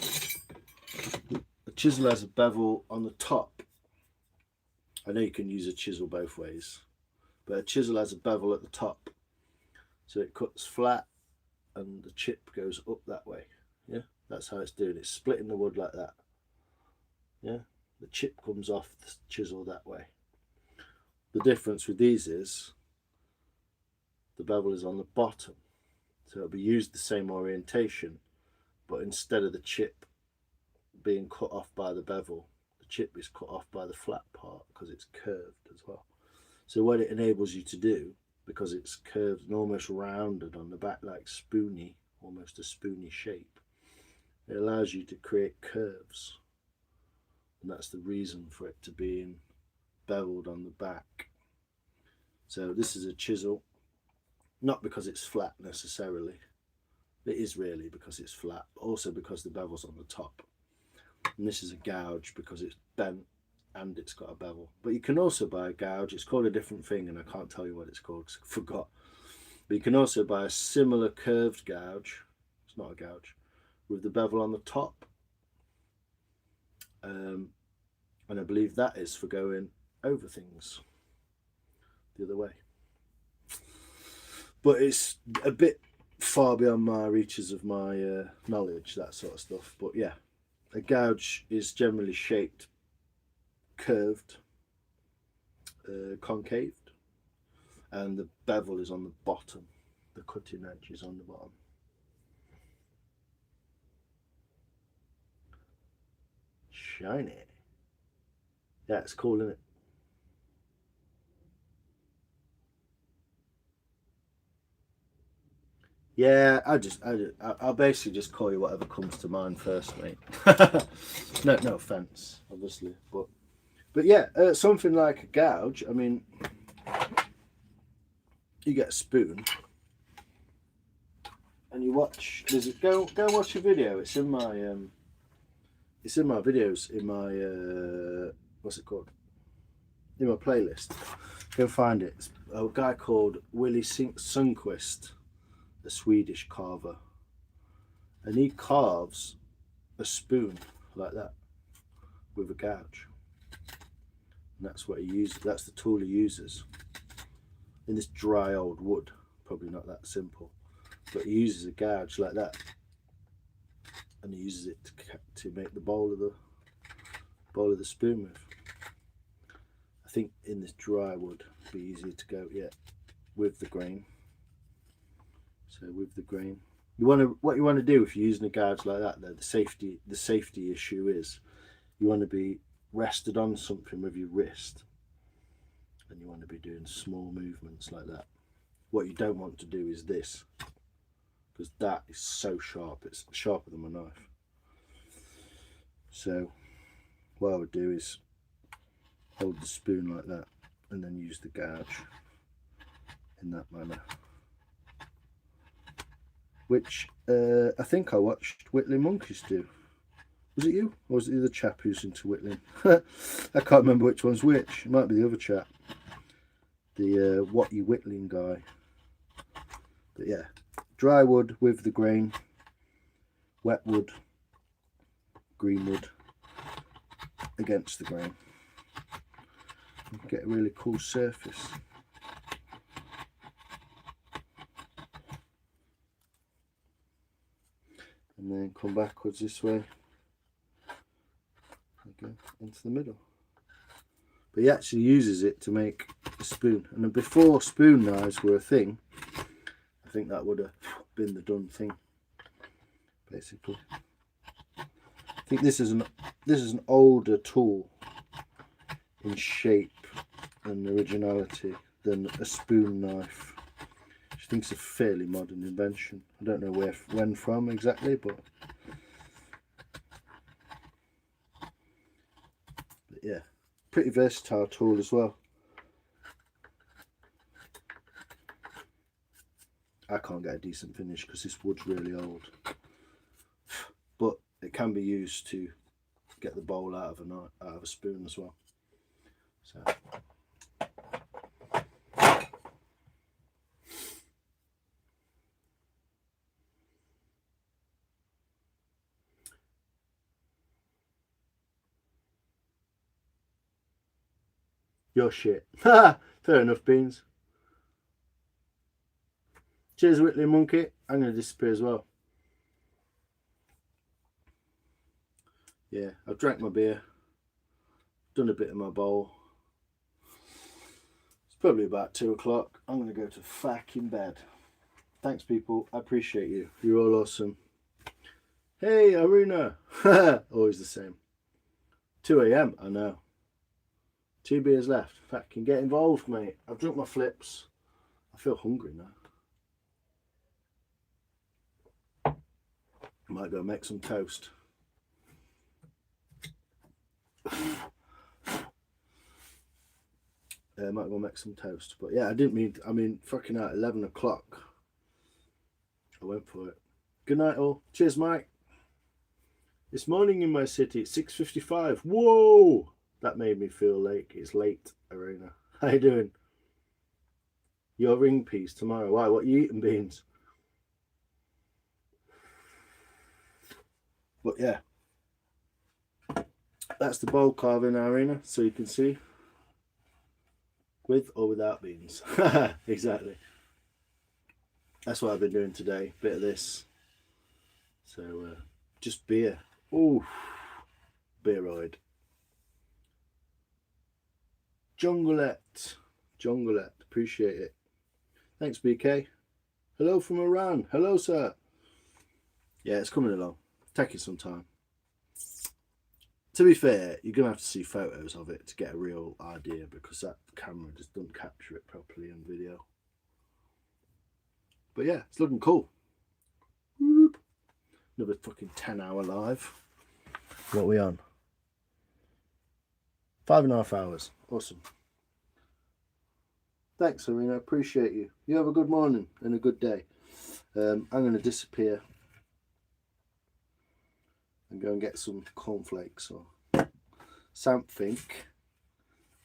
A chisel has a bevel on the top. I know you can use a chisel both ways, but a chisel has a bevel at the top. So it cuts flat and the chip goes up that way. Yeah, that's how it's doing. It's splitting the wood like that. Yeah, the chip comes off the chisel that way. The difference with these is the bevel is on the bottom. So it'll be used the same orientation, but instead of the chip being cut off by the bevel, the chip is cut off by the flat part because it's curved as well. So what it enables you to do, because it's curved and almost rounded on the back like spoony, almost a spoony shape, it allows you to create curves. And that's the reason for it to being beveled on the back. So this is a chisel, not because it's flat necessarily. It is really because it's flat, but also because the bevel's on the top. And this is a gouge because it's bent and it's got a bevel. But you can also buy a gouge. It's called a different thing and I can't tell you what it's called because I forgot. But you can also buy a similar curved gouge. It's not a gouge, with the bevel on the top. And I believe that is for going over things the other way. But it's a bit far beyond my reaches of my knowledge, that sort of stuff. But yeah, a gouge is generally shaped curved, concaved, and the bevel is on the bottom. The cutting edge is on the bottom. Shiny. Yeah, it's cool, isn't it? Yeah, I'll basically just call you whatever comes to mind first, mate. No offense, obviously, but yeah, something like a gouge. I mean, you get a spoon, and you watch. Go and watch a video. It's in my videos in my what's it called? In my playlist. Go find it. It's a guy called Willy Sundqvist, a Swedish carver, and he carves a spoon like that with a gouge, and that's what he uses. That's the tool he uses in this dry old wood. Probably not that simple, but he uses a gouge like that, and he uses it to make the bowl of the spoon with. I think in this dry wood it'd be easier to go, yeah, with the grain. So with the grain, what you want to do if you're using a gouge like that, though, the safety issue is you want to be rested on something with your wrist, and you want to be doing small movements like that. What you don't want to do is this, because that is so sharp. It's sharper than my knife. So what I would do is hold the spoon like that and then use the gouge in that manner, which I think I watched Whitley Monkeys do. Was it you? Or was it the other chap who's into whittling? I can't remember which one's which. It might be the other chap. The what you whittling guy. But yeah, dry wood with the grain, wet wood, green wood against the grain. You get a really cool surface. And then come backwards this way. Okay, into the middle. But he actually uses it to make a spoon. And then before spoon knives were a thing, I think that would have been the done thing, basically. I think this is an older tool in shape and originality than a spoon knife. I think it's a fairly modern invention. I don't know when from exactly, but yeah, pretty versatile tool as well. I can't get a decent finish because this wood's really old, but it can be used to get the bowl out of a spoon as well. So your shit. Fair enough, Beans. Cheers, Whitley Monkey. I'm going to disappear as well. Yeah, I've drank my beer, done a bit of my bowl. It's probably about 2 o'clock. I'm going to go to fucking bed. Thanks, people. I appreciate you. You're all awesome. Hey, Aruna. Always the same. 2 a.m. I know. 2 beers left. Fucking get involved, mate. I've drunk my flips. I feel hungry now. Might go make some toast. Might go make some toast. But yeah, I mean, fucking at 11 o'clock. I went for it. Good night, all. Cheers, Mike. It's morning in my city. 6:55. Whoa! That made me feel like it's late, Arena. How you doing? Your ring piece tomorrow. Why? What are you eating, Beans? But yeah, that's the bowl carving, Arena, so you can see with or without beans. Exactly. That's what I've been doing today. Bit of this. So just beer. Ooh, beeroid. Junglet. Appreciate it. Thanks, BK. Hello from Iran. Hello, sir. Yeah, it's coming along. Taking some time. To be fair, you're going to have to see photos of it to get a real idea because that camera just doesn't capture it properly on video. But yeah, it's looking cool. Whoop. Another fucking 10-hour live. What are we on? 5.5 hours. Awesome. Thanks, Serena. Appreciate you. You have a good morning and a good day. I'm going to disappear and go and get some cornflakes or something.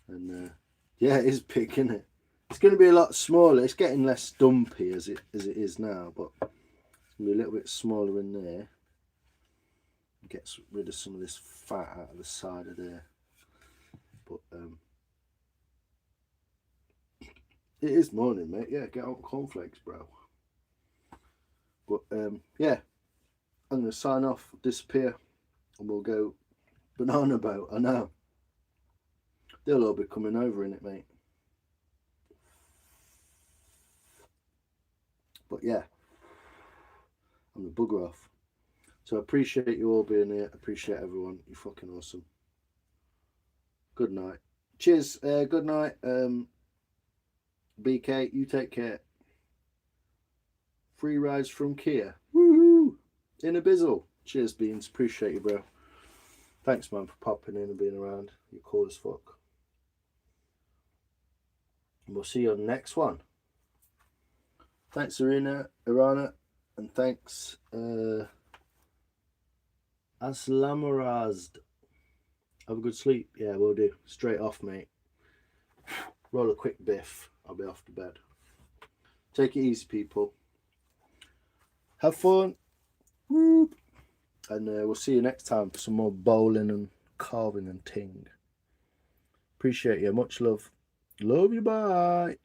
And yeah, it is big, isn't it? It's going to be a lot smaller. It's getting less dumpy as it is now, but it's going to be a little bit smaller in there. Get rid of some of this fat out of the side of there. But it is morning, mate. Yeah, get on cornflakes, bro. But yeah, I'm going to sign off, disappear, and we'll go banana boat. I know. They'll all be coming over in it, mate. But yeah, I'm the bugger off. So I appreciate you all being here. Appreciate everyone. You're fucking awesome. Good night. Cheers. Good night. BK, you take care. Free rides from Kia. Woohoo! In a bizzle. Cheers, Beans. Appreciate you, bro. Thanks, man, for popping in and being around. You're cool as fuck. And we'll see you on the next one. Thanks, Irana, and thanks, Aslamurazd. Have a good sleep. Yeah, we'll do. Straight off, mate. Roll a quick biff. I'll be off to bed. Take it easy, people. Have fun. Whoop. And we'll see you next time for some more bowling and carving and ting. Appreciate you. Much love. Love you. Bye.